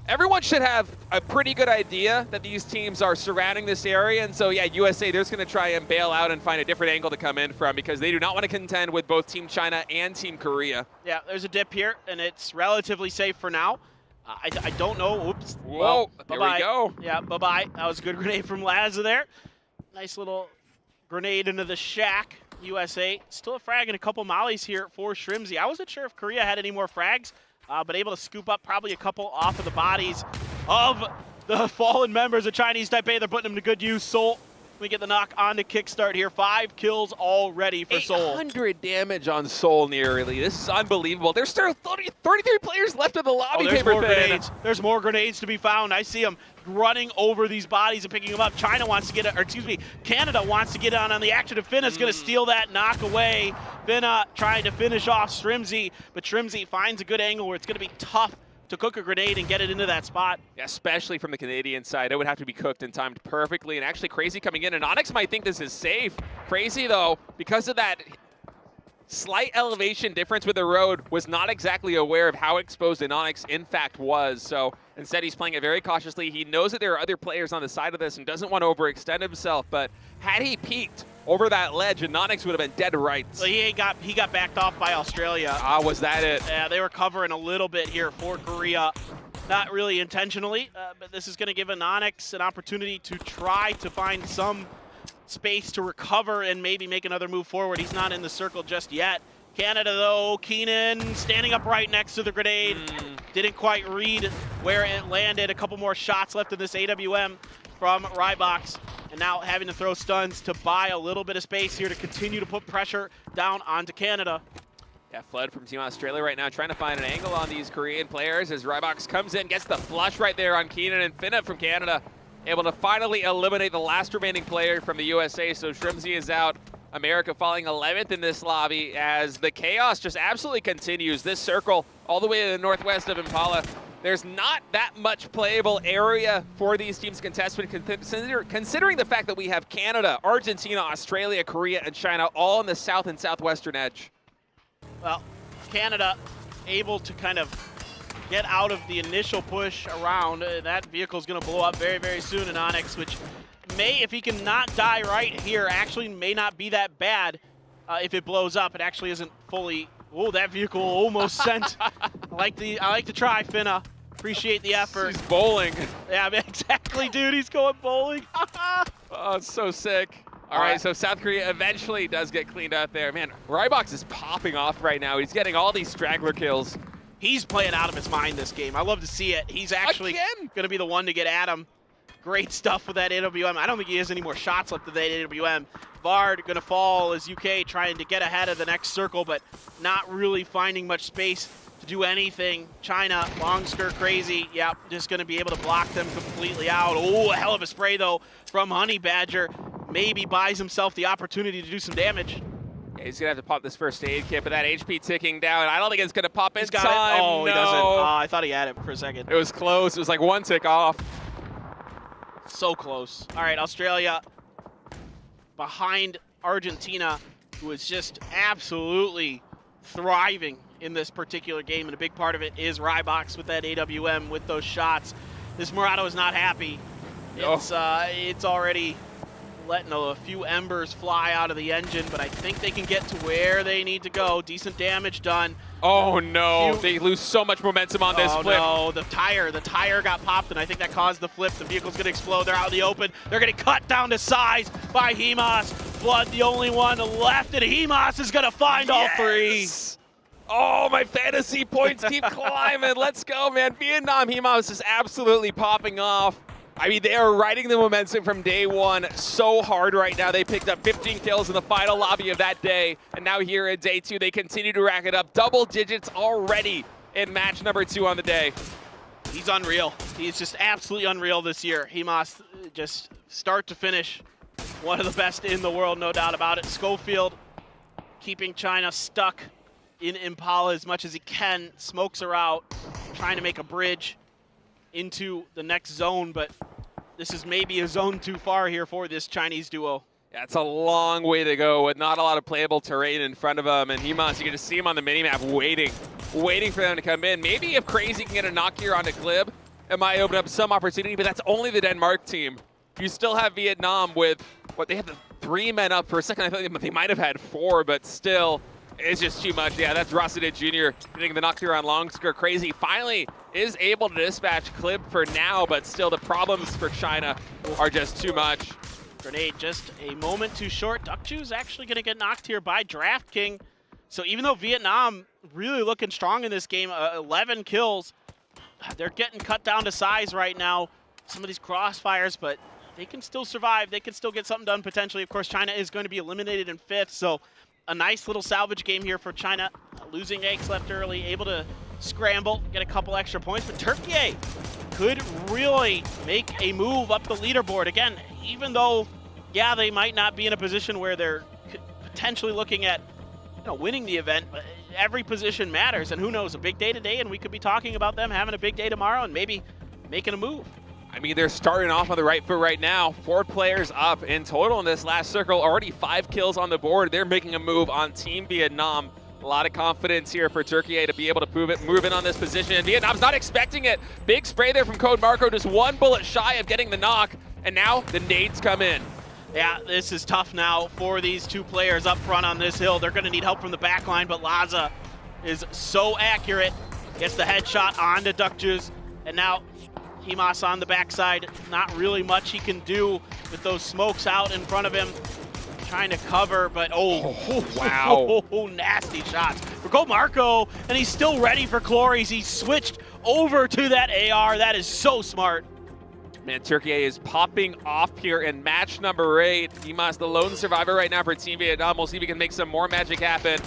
everyone should have a pretty good idea that these teams are surrounding this area. And so, yeah, USA, they're just going to try and bail out and find a different angle to come in from because they do not want to contend with both Team China and Team Korea. Yeah, there's a dip here, and it's relatively safe for now. I don't know. Oops. Whoa, well, there we go. Yeah, bye-bye. That was a good grenade from Laza there. Nice little grenade into the shack. USA still a frag and a couple mollies here for Shrimzy. I wasn't sure if Korea had any more frags, but able to scoop up probably a couple off of the bodies of the fallen members of Chinese Taipei. They're putting them to good use. Seoul, we get the knock on to kickstart here. 5 kills already for Seoul. 800 damage on Seoul nearly. This is unbelievable. There's still 33 players left in the lobby. There's more grenades. There's more grenades to be found. I see them running over these bodies and picking them up. Canada wants to get on the action. And Finna's going to steal that knock away. Finna trying to finish off Shrimzy, but Shrimzy finds a good angle where it's going to be tough to cook a grenade and get it into that spot. Yeah, especially from the Canadian side. It would have to be cooked and timed perfectly. And actually Crazy coming in, and Onyx might think this is safe. Crazy, though, because of that slight elevation difference with the road, was not exactly aware of how exposed an Onyx in fact was. So instead he's playing it very cautiously. He knows that there are other players on the side of this and doesn't want to overextend himself, but had he peeked over that ledge, and Onyx would have been dead right. So he got backed off by Australia. Was that it? Yeah, they were covering a little bit here for Korea. Not really intentionally, but this is going to give an Onyx an opportunity to try to find some space to recover and maybe make another move forward. He's not in the circle just yet. Canada, though, Keenan standing up right next to the grenade. Didn't quite read where it landed. A couple more shots left in this AWM from Rybox. And now having to throw stuns to buy a little bit of space here to continue to put pressure down onto Canada. Yeah, Flood from Team Australia right now trying to find an angle on these Korean players as Rybox comes in, gets the flush right there on Keenan, and Finna from Canada able to finally eliminate the last remaining player from the USA. So Shrimzy is out. America falling 11th in this lobby as the chaos just absolutely continues. This circle all the way to the northwest of Impala. There's not that much playable area for these teams to contest, but considering the fact that we have Canada, Argentina, Australia, Korea, and China all on the south and southwestern edge. Well, Canada able to kind of get out of the initial push around. That vehicle is going to blow up very, very soon in Onyx, which may, if he can not die right here, actually may not be that bad if it blows up. It actually isn't fully. Oh, that vehicle almost sent. I like the try, Finna. Appreciate the effort. He's bowling. Yeah, exactly, dude. He's going bowling. Oh, it's so sick. All right, so South Korea eventually does get cleaned out there. Man, Rybox is popping off right now. He's getting all these straggler kills. He's playing out of his mind this game. I love to see it. He's actually going to be the one to get at him. Great stuff with that AWM. I don't think he has any more shots left of that AWM. Vard going to fall as UK trying to get ahead of the next circle, but not really finding much space to do anything. China, Longsker, Crazy, yeah, just going to be able to block them completely out. Oh, a hell of a spray, though, from Honey Badger. Maybe buys himself the opportunity to do some damage. Yeah, he's going to have to pop this first aid kit, but that HP ticking down. I don't think it's going to pop in time. Got it. Oh, no. He doesn't. Oh, I thought he had it for a second. It was close. It was like one tick off. So close. All right, Australia behind Argentina, who is just absolutely thriving in this particular game, and a big part of it is Rybox with that AWM, with those shots. This Murado is not happy. It's already letting a few embers fly out of the engine, but I think they can get to where they need to go. Decent damage done. Oh no, they lose so much momentum on this flip. Oh no, the tire got popped, and I think that caused the flip. The vehicle's gonna explode, they're out in the open. They're getting cut down to size by Hemas. Flood the only one left, and Hemas is gonna find all three. Oh, my fantasy points keep climbing. Let's go, man. Vietnam Hemas is absolutely popping off. I mean, they are riding the momentum from day one so hard right now. They picked up 15 kills in the final lobby of that day. And now here in day 2, they continue to rack it up. Double digits already in match number 2 on the day. He's unreal. He's just absolutely unreal this year. Hemas, just start to finish, one of the best in the world, no doubt about it. Schofield keeping China stuck in Impala as much as he can. Smokes are out, trying to make a bridge into the next zone, but this is maybe a zone too far here for this Chinese duo. Yeah, it's a long way to go with not a lot of playable terrain in front of them. And Hemas, you can just see him on the minimap waiting for them to come in. Maybe if Crazy can get a knock here onto Glib, it might open up some opportunity, but that's only the Denmark team. You still have Vietnam with, what, they have the 3 men up. For a second, I thought they might have had 4, but still, it's just too much. Yeah, that's Rossadid Jr. getting the knock here on Longsker. Crazy finally is able to dispatch Clip for now, but still the problems for China are just too much. Grenade just a moment too short. Dukchu's actually going to get knocked here by DraftKing. So even though Vietnam really looking strong in this game, 11 kills, they're getting cut down to size right now. Some of these crossfires, but they can still survive. They can still get something done potentially. Of course, China is going to be eliminated in 5th, so a nice little salvage game here for China. Losing eggs left early, able to scramble, get a couple extra points. But Turkey could really make a move up the leaderboard. Again, even though, yeah, they might not be in a position where they're potentially looking at winning the event, but every position matters. And who knows, a big day today, and we could be talking about them having a big day tomorrow and maybe making a move. I mean, they're starting off on the right foot right now. 4 players up in total in this last circle. Already 5 kills on the board. They're making a move on Team Vietnam. A lot of confidence here for Turkey to be able to move in on this position. And Vietnam's not expecting it. Big spray there from Code Marco, just 1 bullet shy of getting the knock. And now the nades come in. Yeah, this is tough now for these 2 players up front on this hill. They're going to need help from the back line, but Laza is so accurate. Gets the headshot onto Dukjus, and now Hemas on the backside. Not really much he can do with those smokes out in front of him. Trying to cover, but wow. Nasty shots for Gold Marco, and he's still ready for Glories. He switched over to that AR. That is so smart. Man, Turkey is popping off here in match number 8. Hemas, the lone survivor right now for Team Vietnam. We'll see if he can make some more magic happen.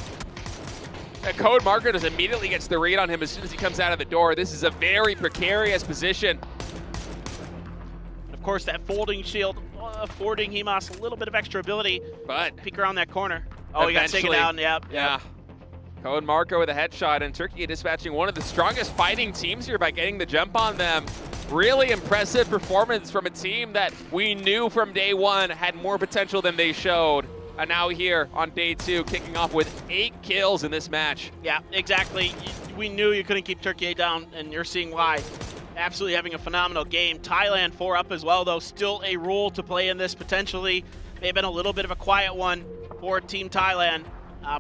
And Code Marker just immediately gets the read on him as soon as he comes out of the door. This is a very precarious position. Of course, that folding shield affording Hemas a little bit of extra ability. But peek around that corner. Oh, he got taken down. Yep. Yeah. Code Marco with a headshot, and Turkey dispatching one of the strongest fighting teams here by getting the jump on them. Really impressive performance from a team that we knew from day 1 had more potential than they showed. And now here on day 2, kicking off with 8 kills in this match. Yeah, exactly. We knew you couldn't keep Turkey down, and you're seeing why. Absolutely having a phenomenal game. Thailand 4 up as well, though. Still a role to play in this potentially. May have been a little bit of a quiet one for Team Thailand,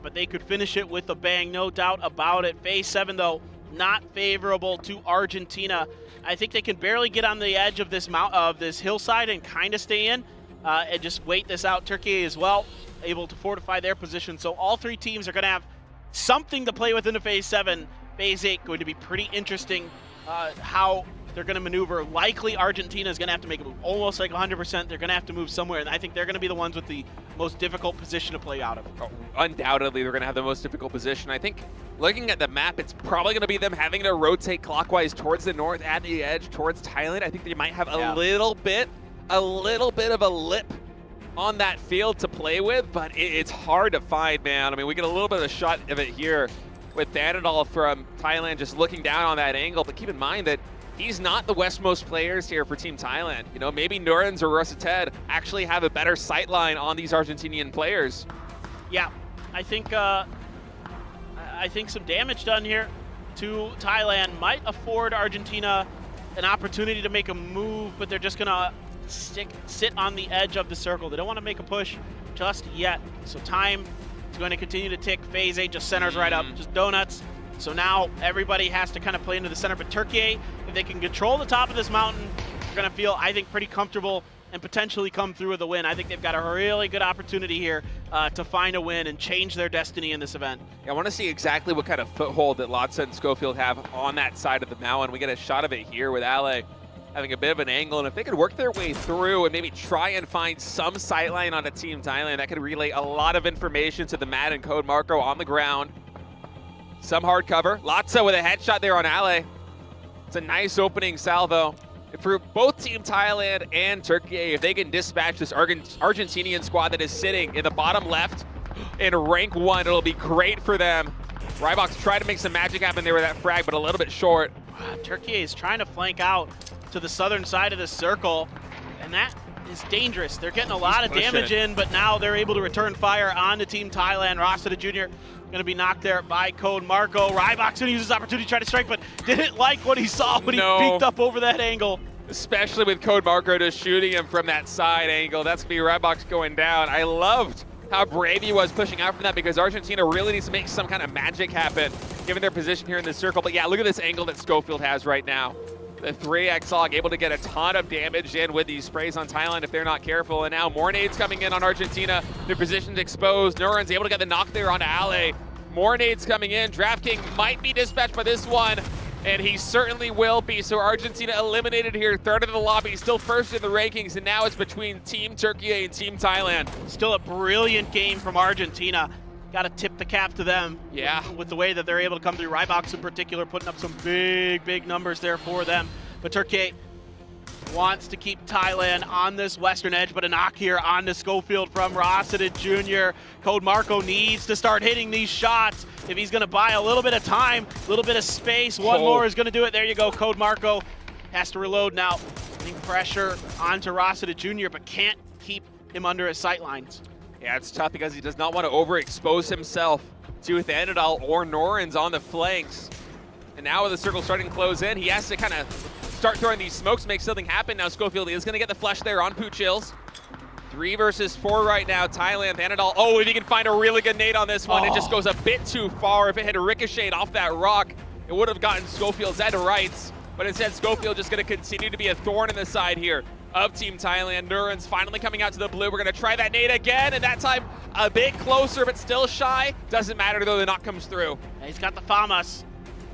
but they could finish it with a bang, no doubt about it. Phase 7, though, not favorable to Argentina. I think they can barely get on the edge of this hillside and kind of stay in and just wait this out. Turkey as well, able to fortify their position. So all 3 teams are going to have something to play with into Phase 7. Phase 8 going to be pretty interesting how they're going to maneuver. Likely Argentina is going to have to make a move. Almost like 100%. They're going to have to move somewhere, and I think they're going to be the ones with the most difficult position to play out of. Oh, undoubtedly, they're going to have the most difficult position. I think looking at the map, it's probably going to be them having to rotate clockwise towards the north at the edge towards Thailand. I think they might have a little bit of a lip on that field to play with, but it's hard to find, man. I mean, we get a little bit of a shot of it here with Thanadol from Thailand just looking down on that angle, but keep in mind that he's not the westmost players here for Team Thailand. You know, maybe Nurens or Rossated actually have a better sight line on these Argentinian players. Yeah, I think some damage done here to Thailand might afford Argentina an opportunity to make a move, but they're just gonna sit on the edge of the circle. They don't want to make a push just yet. So time is going to continue to tick. Phase 8 just centers right up, just donuts. So now everybody has to kind of play into the center. But Turkey, if they can control the top of this mountain, they're going to feel, I think, pretty comfortable and potentially come through with a win. I think they've got a really good opportunity here to find a win and change their destiny in this event. Yeah, I want to see exactly what kind of foothold that Lotsa and Schofield have on that side of the mountain. We get a shot of it here with Ale having a bit of an angle, and if they could work their way through and maybe try and find some sightline on a Team Thailand, that could relay a lot of information to the Mad and Code Marco on the ground. Some hard cover. Lotsa with a headshot there on Ale. It's a nice opening salvo. For both Team Thailand and Turkey, if they can dispatch this Argentinian squad that is sitting in the bottom left in rank 1, it'll be great for them. Rybox tried to make some magic happen there with that frag, but a little bit short. Turkey is trying to flank out to the southern side of the circle, and that is dangerous. They're getting a lot of damage in, but now they're able to return fire on to Team Thailand. Rosita Jr. going to be knocked there by Code Marco. Rybox going to use his opportunity to try to strike, but didn't like what he saw when he peeked up over that angle. Especially with Code Marco just shooting him from that side angle. That's going to be Rybox going down. I loved how brave he was pushing out from that, because Argentina really needs to make some kind of magic happen given their position here in the circle. But yeah, look at this angle that Schofield has right now. The 3x Log able to get a ton of damage in with these sprays on Thailand if they're not careful. And now more nades coming in on Argentina. Their position's exposed. Nuran's able to get the knock there onto Ale. More nades coming in. DraftKing might be dispatched by this one, and he certainly will be. So Argentina eliminated here, third in the lobby, still first in the rankings, and now it's between Team Turkey and Team Thailand. Still a brilliant game from Argentina. Got to tip the cap to them. Yeah. With the way that they're able to come through. Rybox in particular putting up some big numbers there for them. But Turkey wants to keep Thailand on this western edge, but a knock here on to Schofield from Rosita Jr. Code Marco needs to start hitting these shots if he's going to buy a little bit of time, a little bit of space. One more is going to do it. There you go. Code Marco has to reload now. Putting pressure onto Rosita Jr., but can't keep him under his sight lines. Yeah, it's tough because he does not want to overexpose himself to Thanadal or Norans on the flanks. And now with the circle starting to close in, he has to kind of start throwing these smokes, make something happen. Now Schofield is going to get the flush there on Poochills. 3 versus 4 right now. Thailand, Thanadal. Oh, if he can find a really good nade on this one, it just goes a bit too far. If it had ricocheted off that rock, it would have gotten Schofield's head to rights. But instead, Schofield just going to continue to be a thorn in the side here of Team Thailand. Nuran's finally coming out to the blue. We're going to try that nade again, and that time a bit closer, but still shy. Doesn't matter, though, the knock comes through. Yeah, he's got the FAMAS.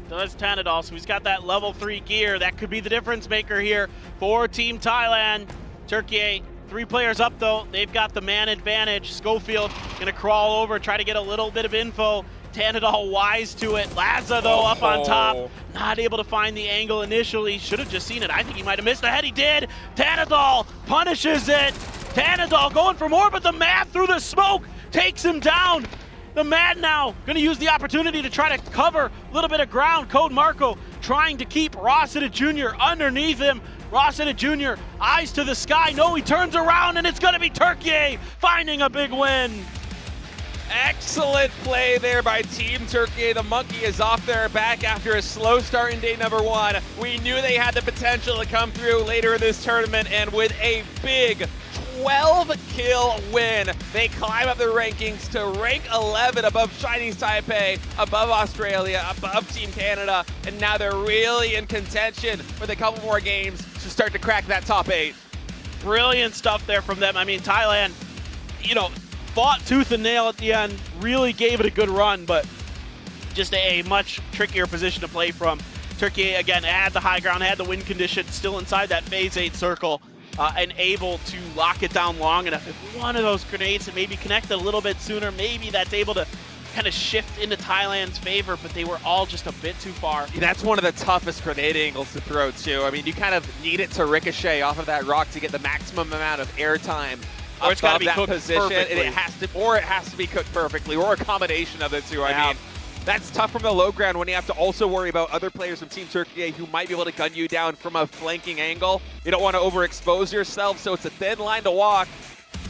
Does Thanadal, so he's got that level 3 gear. That could be the difference maker here for Team Thailand. Turkey, 3 players up, though. They've got the man advantage. Schofield going to crawl over, try to get a little bit of info. Thanadal wise to it. Laza, though, up on top. Not able to find the angle initially. Should have just seen it. I think he might have missed the head. He did. Thanadal punishes it. Thanadal going for more, but the Mad through the smoke takes him down. The Mad now going to use the opportunity to try to cover a little bit of ground. Code Marco trying to keep Rosita Jr. underneath him. Rosita Jr. eyes to the sky. No, he turns around, and it's going to be Turkey finding a big win. Excellent play there by Team Turkey. The monkey is off their back after a slow start in day number 1. We knew they had the potential to come through later in this tournament, and with a big 12-kill win, they climb up the rankings to rank 11 above Chinese Taipei, above Australia, above Team Canada, and now they're really in contention with a couple more games to start to crack that top 8. Brilliant stuff there from them. I mean, Thailand, fought tooth and nail at the end, really gave it a good run, but just a much trickier position to play from. Turkey, again, had the high ground, had the win condition, still inside that phase 8 circle, and able to lock it down long enough. If one of those grenades had maybe connected a little bit sooner, maybe that's able to kind of shift into Thailand's favor, but they were all just a bit too far. That's one of the toughest grenade angles to throw, too. I mean, you kind of need it to ricochet off of that rock to get the maximum amount of airtime. Or it's got to be that cooked position, perfectly. and it has to be cooked perfectly, or a combination of the two. I mean, that's tough from the low ground when you have to also worry about other players from Team Turkey who might be able to gun you down from a flanking angle. You don't want to overexpose yourself, so it's a thin line to walk.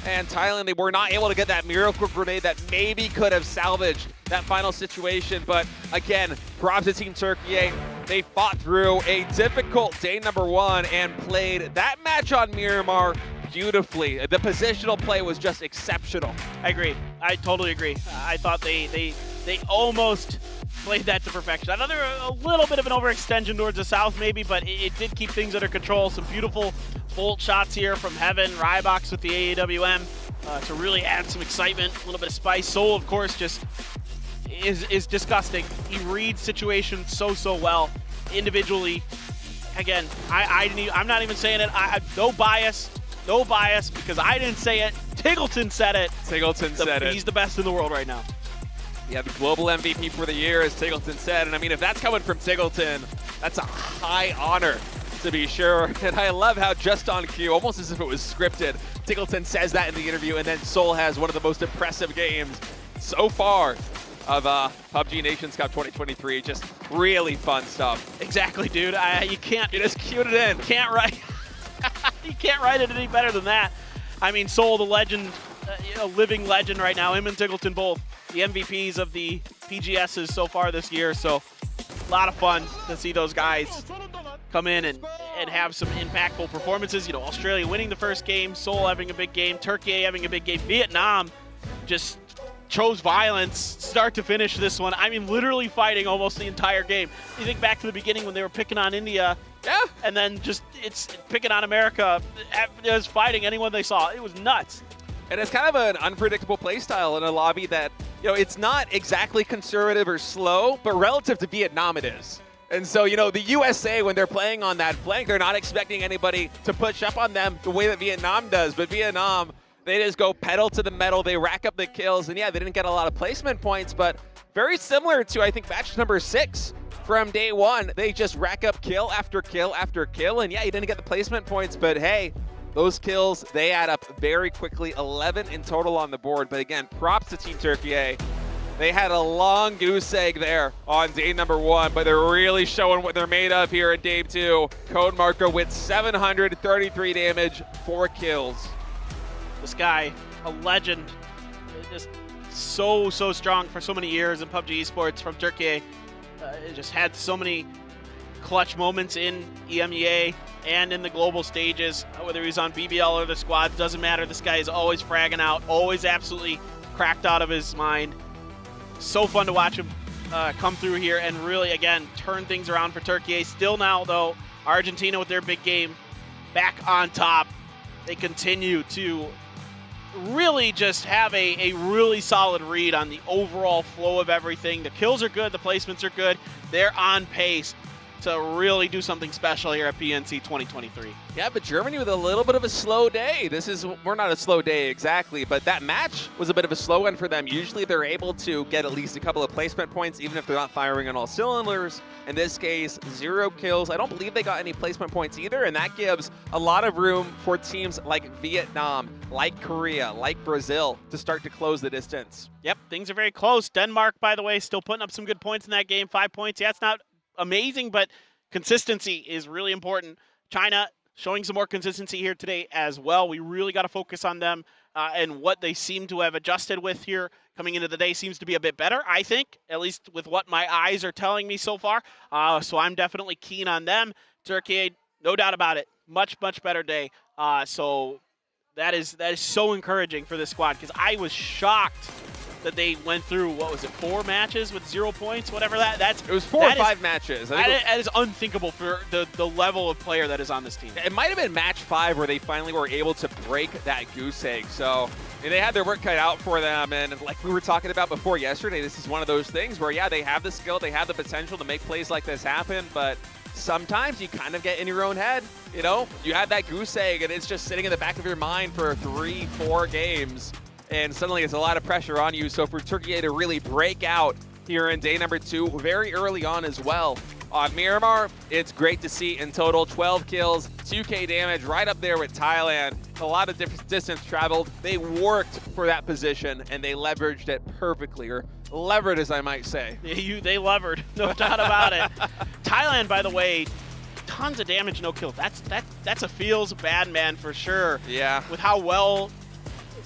And Thailand, they were not able to get that miracle grenade that maybe could have salvaged that final situation. But again, props to Team Turkey. They fought through a difficult day number 1 and played that match on Miramar beautifully. The positional play was just exceptional. I agree. I totally agree. I thought they almost played that to perfection. I thought they were a little bit of an overextension towards the south maybe, but it did keep things under control. Some beautiful bolt shots here from Heaven, Rybox with the AAWM to really add some excitement, a little bit of spice. Seoul, of course, just is disgusting. He reads situations so well individually. Again, I'm not even saying it. No bias, because I didn't say it. Tiggleton said it. Tiggleton said it. He's the best in the world right now. Yeah, the global MVP for the year, as Tiggleton said. And I mean, if that's coming from Tiggleton, that's a high honor, to be sure. And I love how just on cue, almost as if it was scripted, Tiggleton says that in the interview, and then Seoul has one of the most impressive games so far of PUBG Nations Cup 2023. Just really fun stuff. Exactly, dude. You just cued it in. Can't write. You can't write it any better than that. I mean, Seoul, the legend, living legend right now. Him and Tiggleton both the MVPs of the PGSs so far this year. So a lot of fun to see those guys come in and have some impactful performances. You know, Australia winning the first game, Seoul having a big game, Turkey having a big game, Vietnam just chose violence start to finish this one. I mean, literally fighting almost the entire game. You think back to the beginning when they were picking on India, yeah, and then just it's picking on America, just fighting anyone they saw. It was nuts. And it's kind of an unpredictable play style in a lobby that, you know, it's not exactly conservative or slow, but relative to Vietnam it is. And so, you know, the USA, when they're playing on that flank, they're not expecting anybody to push up on them the way that Vietnam does. But Vietnam, they just go pedal to the metal. They rack up the kills. And yeah, they didn't get a lot of placement points, but very similar to, I think, match number 6 from day 1. They just rack up kill after kill after kill. And yeah, you didn't get the placement points, but hey, those kills, they add up very quickly. 11 in total on the board. But again, props to Team Turkey. They had a long goose egg there on day number 1, but they're really showing what they're made of here in day 2. Code Marco with 733 damage, 4 kills. This guy, a legend, just so strong for so many years in PUBG Esports from Turkey. Just had so many clutch moments in EMEA and in the global stages, whether he's on BBL or the squads, doesn't matter. This guy is always fragging out, always absolutely cracked out of his mind. So fun to watch him come through here and really, again, turn things around for Turkey. Still now, though, Argentina with their big game back on top. They continue to really just have a really solid read on the overall flow of everything. The kills are good, the placements are good. They're on pace to really do something special here at PNC 2023. Yeah, but Germany with a little bit of a slow day. We're not a slow day exactly, but that match was a bit of a slow one for them. Usually they're able to get at least a couple of placement points, even if they're not firing on all cylinders. In this case, 0 kills. I don't believe they got any placement points either, and that gives a lot of room for teams like Vietnam, like Korea, like Brazil to start to close the distance. Yep, things are very close. Denmark, by the way, still putting up some good points in that game. 5 points. Yeah, it's not amazing, but consistency is really important. China showing some more consistency here today as well. We really got to focus on them and what they seem to have adjusted with here coming into the day seems to be a bit better, I think, at least with what my eyes are telling me so far. So I'm definitely keen on them. Turkey, no doubt about it, much better day. So that is so encouraging for this squad because I was shocked that they went through, what was it, 4 matches with 0 points, whatever it was 4 or 5 matches. That is unthinkable for the level of player that is on this team. It might have been match 5 where they finally were able to break that goose egg. So they had their work cut out for them. And like we were talking about before yesterday, this is one of those things where, yeah, they have the skill, they have the potential to make plays like this happen, but sometimes you kind of get in your own head. You know, you have that goose egg and it's just sitting in the back of your mind for 3-4 games. And suddenly it's a lot of pressure on you. So for Turkey to really break out here in day number 2, very early on as well. On Miramar, it's great to see in total 12 kills, 2K damage, right up there with Thailand. A lot of different distance traveled. They worked for that position and they leveraged it perfectly, or levered as I might say. Yeah, they levered, no doubt about it. Thailand, by the way, tons of damage, no kills. That's a feels bad man for sure. Yeah. With how well,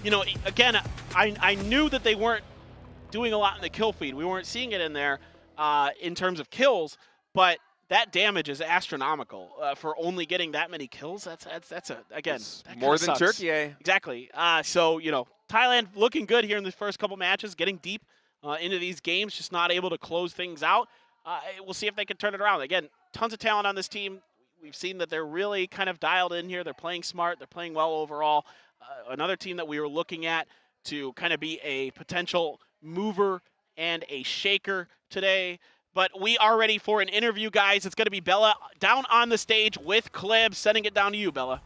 you know, again, I knew that they weren't doing a lot in the kill feed. We weren't seeing it in there in terms of kills, but that damage is astronomical for only getting that many kills. That's again that more kinda than sucks. Turkey. Eh? Exactly. So Thailand looking good here in the first couple matches, getting deep into these games, just not able to close things out. We'll see if they can turn it around. Again, tons of talent on this team. We've seen that they're really kind of dialed in here. They're playing smart. They're playing well overall. Another team that we were looking at to kind of be a potential mover and a shaker today. But we are ready for an interview, guys. It's going to be Bella down on the stage with Kleb. Sending it down to you, Bella.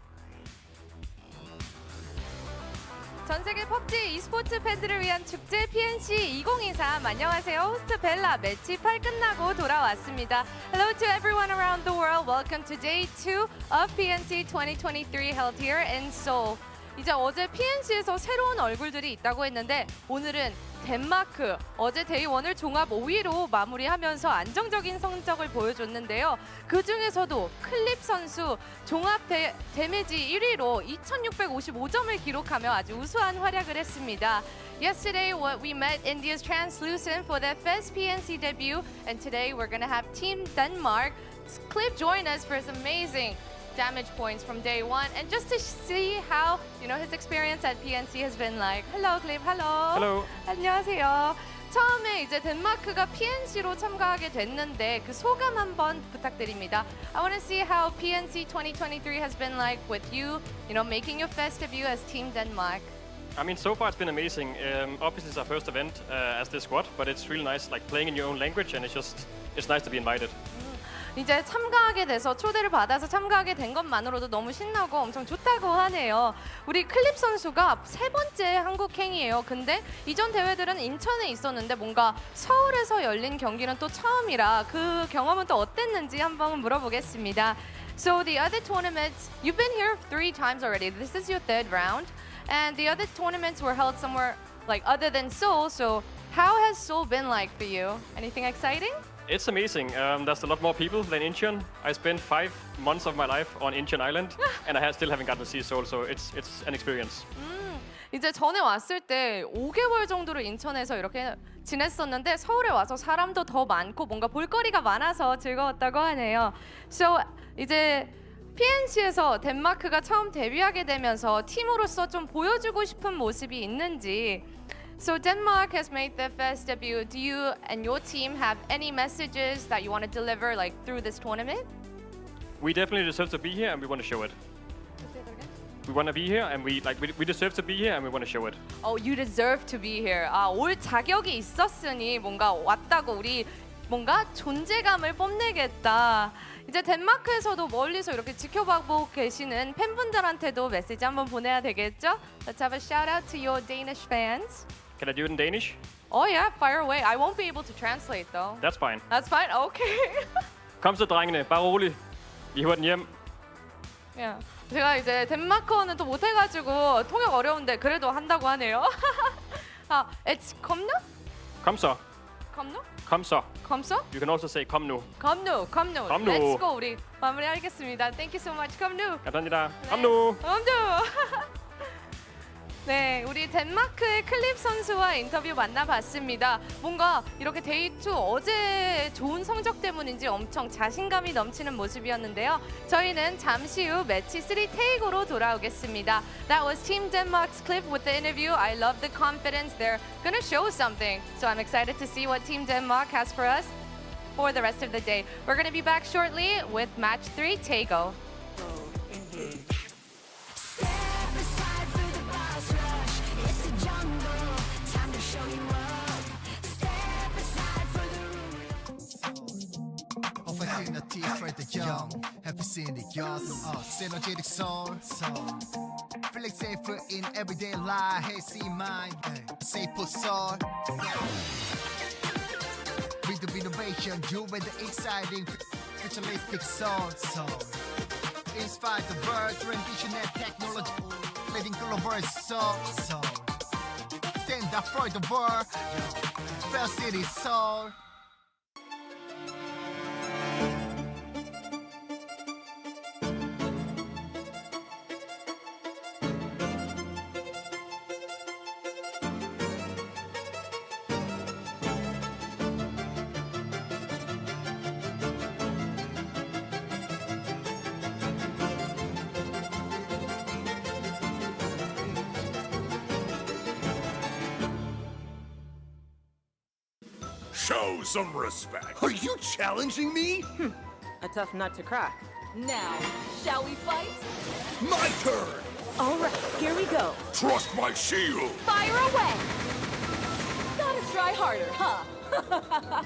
전 세계 펍지 e스포츠 팬들을 위한 축제 PNC 2023. 안녕하세요. 호스트 벨라 매치 8 끝나고 돌아왔습니다. Hello to everyone around the world. Welcome to day 2 of PNC 2023 held here in Seoul. 이제 어제 PNC에서 새로운 얼굴들이 있다고 했는데 오늘은 덴마크 어제 데이 1을 종합 5위로 마무리하면서 안정적인 성적을 보여줬는데요. 그 중에서도 클립 선수 종합 데미지 1위로 2,655점을 기록하며 아주 우수한 활약을 했습니다. Yesterday, we met India's Translucent for their first PNC debut, and today we're gonna have Team Denmark. Clip join us for his amazing damage points from day 1, and just to see how his experience at PNC has been like. Hello, Clip. Hello. Hello. 안녕하세요. 처음에 이제 덴마크가 PNC로 참가하게 됐는데 그 소감 한번 부탁드립니다. I want to see how PNC 2023 has been like with you, making your first debut as Team Denmark. I mean, so far it's been amazing. Obviously, it's our first event as this squad, but it's really nice, like playing in your own language, and it's nice to be invited. 이제 참가하게 돼서 초대를 받아서 참가하게 된 것만으로도 너무 신나고 엄청 좋다고 하네요. 우리 클립 선수가 3번째 한국행이에요. 근데 이전 대회들은 인천에 있었는데 뭔가 서울에서 열린 경기는 또 처음이라 그 경험은 또 어땠는지 한번 물어보겠습니다. So the other tournaments, you've been here 3 times already. This is your 3rd round. And the other tournaments were held somewhere like other than Seoul. So how has Seoul been like for you? Anything exciting? It's amazing. There's a lot more people than Incheon. I spent 5 months of my life on Incheon Island, and I still haven't gotten to see Seoul, so it's an experience. 이제 전에 왔을 때 5개월 정도를 인천에서 이렇게 지냈었는데 서울에 와서 사람도 더 많고 뭔가 볼거리가 많아서 즐거웠다고 하네요. So 이제 PNC에서 덴마크가 처음 데뷔하게 되면서 팀으로서 좀 보여주고 싶은 모습이 있는지. So Denmark has made their first debut. Do you and your team have any messages that you want to deliver like through this tournament? We definitely deserve to be here, and we want to show it. We want to be here, and we deserve to be here, and we want to show it. Oh, you deserve to be here. 올 자격이 있었으니 뭔가 왔다고 우리 뭔가 존재감을 뽐내겠다. 이제 덴마크에서도 멀리서 이렇게 지켜보고 계시는 팬분들한테도 메시지 한번 보내야 되겠죠? Let's have a shout out to your Danish fans. Can I do it in Danish? Oh yeah, fire away. I won't be able to translate though. That's fine. That's fine. Okay. Kom så, drengene. Bare rolig. Vi hiver den hjem. Yeah. 제가 이제 덴마크어는 또 못해가지고 통역 어려운데 그래도 한다고 하네요. It's komnu? Kom så. komnu? Kom så. Kom så? You can also say kom nu. Come nu. Let's go. 우리 마무리하겠습니다. Thank you so much. Come nu. 감사합니다. kom nu. Come nu. 네, 우리 덴마크의 클립 선수와 인터뷰 만나봤습니다. 뭔가 이렇게 데이 2 어제 좋은 성적 때문인지 엄청 자신감이 넘치는 모습이었는데요. 저희는 잠시 후 매치 3 테이크로 돌아오겠습니다. That was Team Denmark's clip with the interview. I love the confidence. They're gonna show something. So I'm excited to see what Team Denmark has for us for the rest of the day. We're gonna be back shortly with match 3 Taego. Opportunity for the young, happy seeing the young, synergetic soul. Feeling safer in everyday life, hey, see mine, safe for soul. With the innovation, you with the exciting, futuristic soul. Inspire the world, traditional technology, living global soul. Stand up for the world, Fair City soul. Show some respect. Are you challenging me? A tough nut to crack. Now, shall we fight? My turn. All right, here we go. Trust my shield. Fire away! Gotta try harder, huh?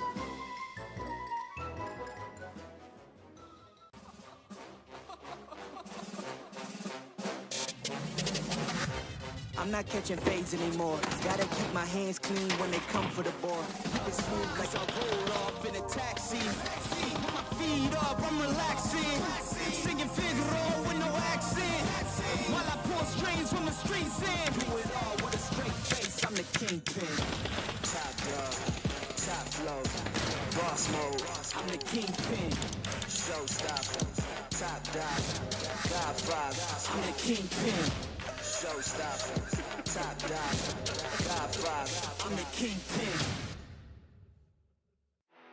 I'm not catching fades anymore. Gotta keep my hands clean when they come for the ball. Keep it smooth cause I rolled off in a taxi. With my feet up, I'm relaxing. Singing Figaro with no accent. While I pull strings from the streets in. Do it all with a straight face, I'm the kingpin. Top dog, top flow, boss mode. I'm the kingpin. Showstopper, top dog, Godfather. I'm the kingpin. Showstopper, top dog, Godfather. I'm the kingpin.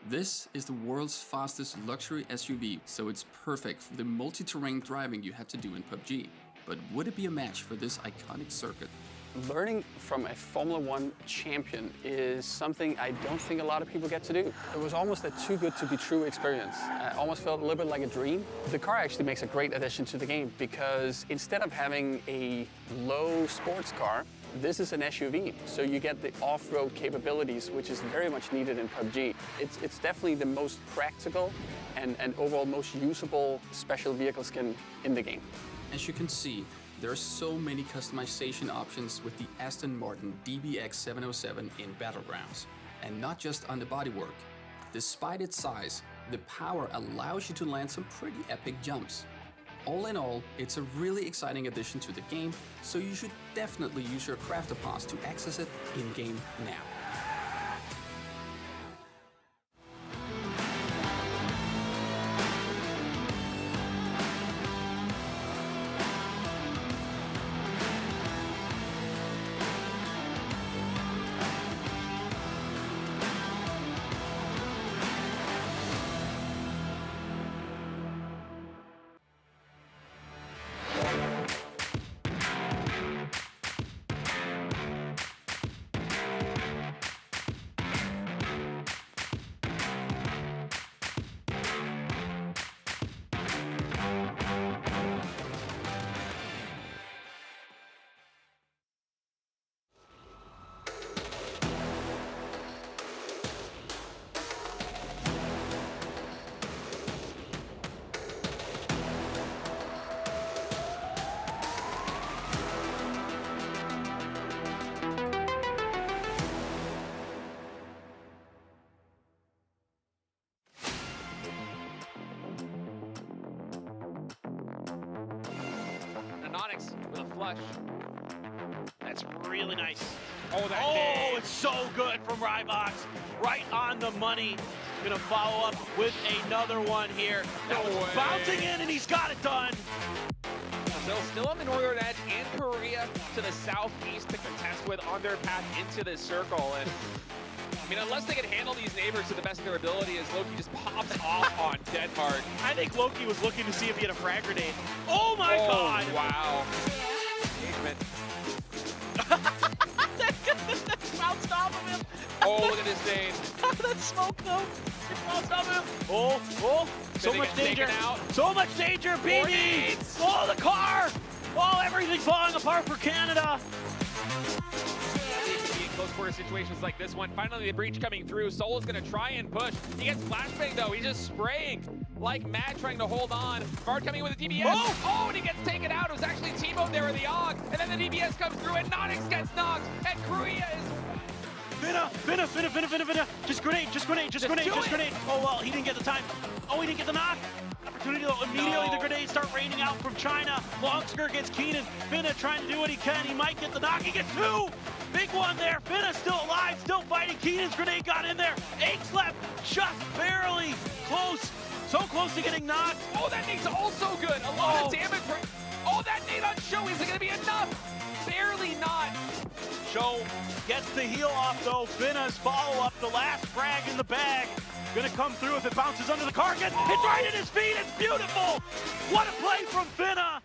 This is the world's fastest luxury SUV, so it's perfect for the multi-terrain driving you have to do in PUBG. But would it be a match for this iconic circuit? Learning from a Formula One champion is something I don't think a lot of people get to do. It was almost a too good to be true experience. I almost felt a little bit like a dream. The car actually makes a great addition to the game because instead of having a low sports car, this is an SUV, so you get the off-road capabilities, which is very much needed in PUBG. It's definitely the most practical and overall most usable special vehicle skin in the game. As you can see, there are so many customization options with the Aston Martin DBX 707 in Battlegrounds. And not just on the bodywork. Despite its size, the power allows you to land some pretty epic jumps. All in all, it's a really exciting addition to the game, so you should definitely use your crafter pass to access it in-game now. Anonix with a flush. That's really nice. Oh, that Oh, it's so good from Rybox. Right on the money. Gonna follow up with another one here. That was bouncing in and he's got it done. So still on the northern edge and Korea to the southeast to contest with on their path into this circle. And I mean, unless they can handle these neighbors to the best of their ability, as Loki just pops off on Denmark. I think Loki was looking to see if he had a frag grenade. Oh my God! Wow. Engagement. That bounced off of him. Oh, look at this Dane. That smoke though. It bounced off him. Oh. So much danger. So much danger, BB. Oh, the car. Oh, everything's falling apart for Canada. Close quarter situations like this one. Finally, the breach coming through. Seoul is going to try and push. He gets flashbang though. He's just spraying like mad, trying to hold on. Bard coming in with a DBS. Oh, and he gets taken out. It was actually T-Bone there with the AUG. And then the DBS comes through, and Nonix gets knocked. And Korea is... Finna. Just grenade. Oh, well, he didn't get the time. Oh, he didn't get the knock. Opportunity though. Immediately the grenades start raining out from China. Longsker gets Keenan. Finna trying to do what he can. He might get the knock. He gets two. Big one there. Finna still alive, still fighting. Keenan's grenade got in there. 8 left, just barely close. So close to getting knocked. Oh, that nade's also good. A lot of damage. Oh, that nade on Show. Is it going to be enough? Barely not. Show gets the heal off though. Finna's follow up, the last frag in the bag. Gonna come through if it bounces under the car again. It's right at his feet. It's beautiful. What a play from Finna.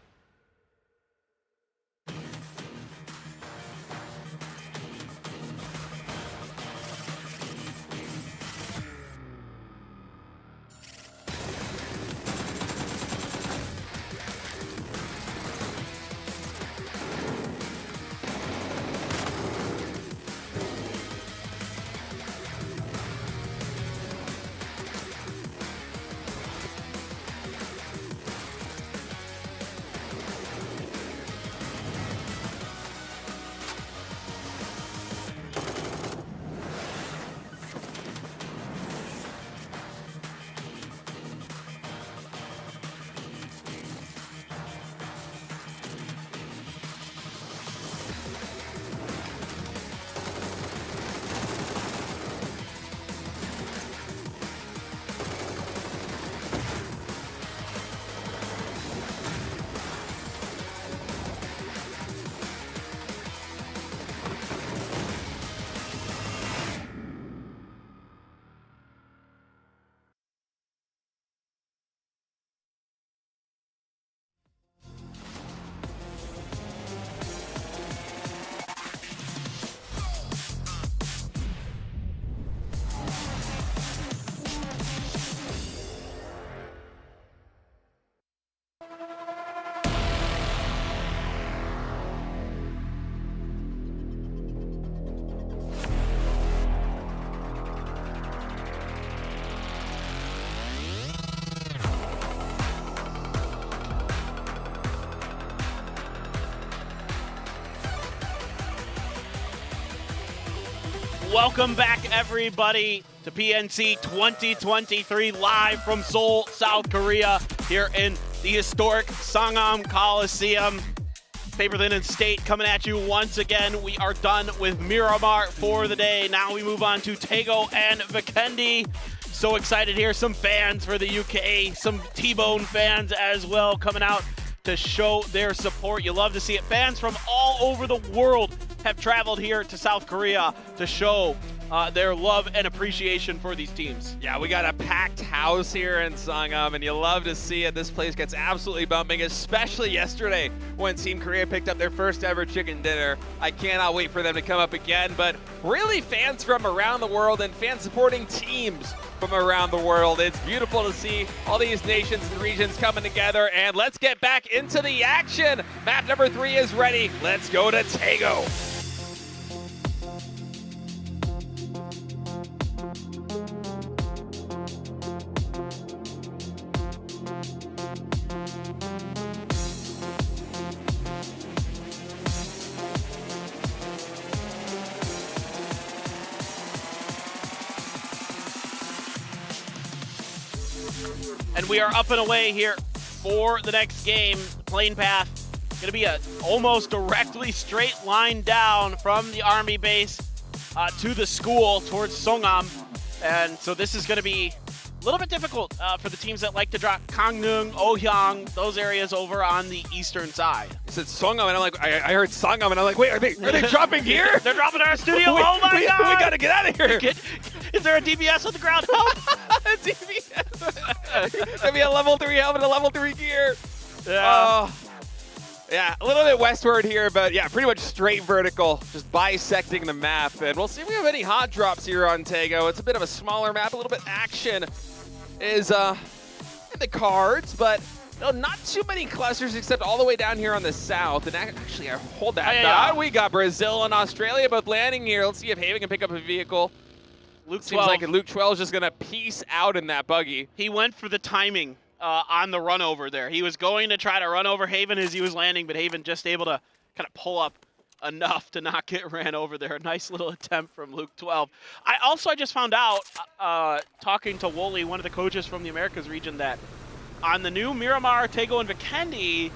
Welcome back, everybody, to PNC 2023 live from Seoul, South Korea, here in the historic Sangam Coliseum. Paper Thin and State coming at you once again. We are done with Miramar for the day. Now we move on to Taego and Vikendi. So excited here. Some fans for the UK, some T-Bone fans as well coming out to show their support. You love to see it. Fans from all over the world have traveled here to South Korea to show their love and appreciation for these teams. Yeah, we got a packed house here in Sangam, and you love to see it. This place gets absolutely bumping, especially yesterday when Team Korea picked up their first ever chicken dinner. I cannot wait for them to come up again, but really fans from around the world and fans supporting teams from around the world. It's beautiful to see all these nations and regions coming together, and let's get back into the action. Map number 3 is ready. Let's go to Taego. And we are up and away here for the next game. The plane path going to be a almost directly straight line down from the army base to the school towards Songam. And so this is going to be a little bit difficult for the teams that like to drop Gangneung, Ohyang, those areas over on the eastern side. You said Songam, and I'm like, I heard Sangam, and I'm like, wait, are they dropping here? They're dropping our studio. Oh my God! We gotta get out of here. Is there a DBS on the ground? DBS. Maybe a level 3 helmet, a level 3 gear. Yeah. Yeah, a little bit westward here, but yeah, pretty much straight vertical, just bisecting the map. And we'll see if we have any hot drops here on Taego. It's a bit of a smaller map, a little bit action is in the cards, but no, not too many clusters except all the way down here on the south. And actually, I hold that thought. We got Brazil and Australia both landing here. Let's see if Haven can pick up a vehicle. Luke Seems like Luke 12 is just going to peace out in that buggy. He went for the timing on the run over there. He was going to try to run over Haven as he was landing, but Haven just able to kind of pull up enough to not get ran over there. A nice little attempt from Luke 12. I just found out, talking to Wooly, one of the coaches from the Americas region, that on the new Miramar, Taego, and Vikendi,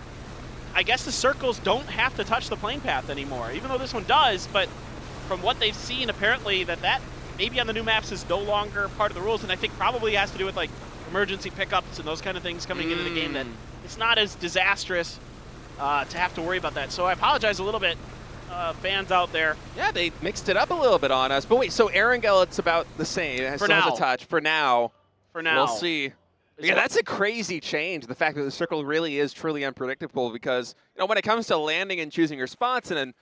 I guess the circles don't have to touch the plane path anymore, even though this one does. But from what they've seen, apparently that maybe on the new maps is no longer part of the rules, and I think probably has to do with like emergency pickups and those kind of things coming into the game, that it's not as disastrous to have to worry about that. So I apologize a little bit, fans out there. Yeah, they mixed it up a little bit on us. But wait, so Erangel, it's about the same. It still has a touch for now. For now. We'll see. Yeah, that's a crazy change. The fact that the circle really is truly unpredictable, because when it comes to landing and choosing your spots and then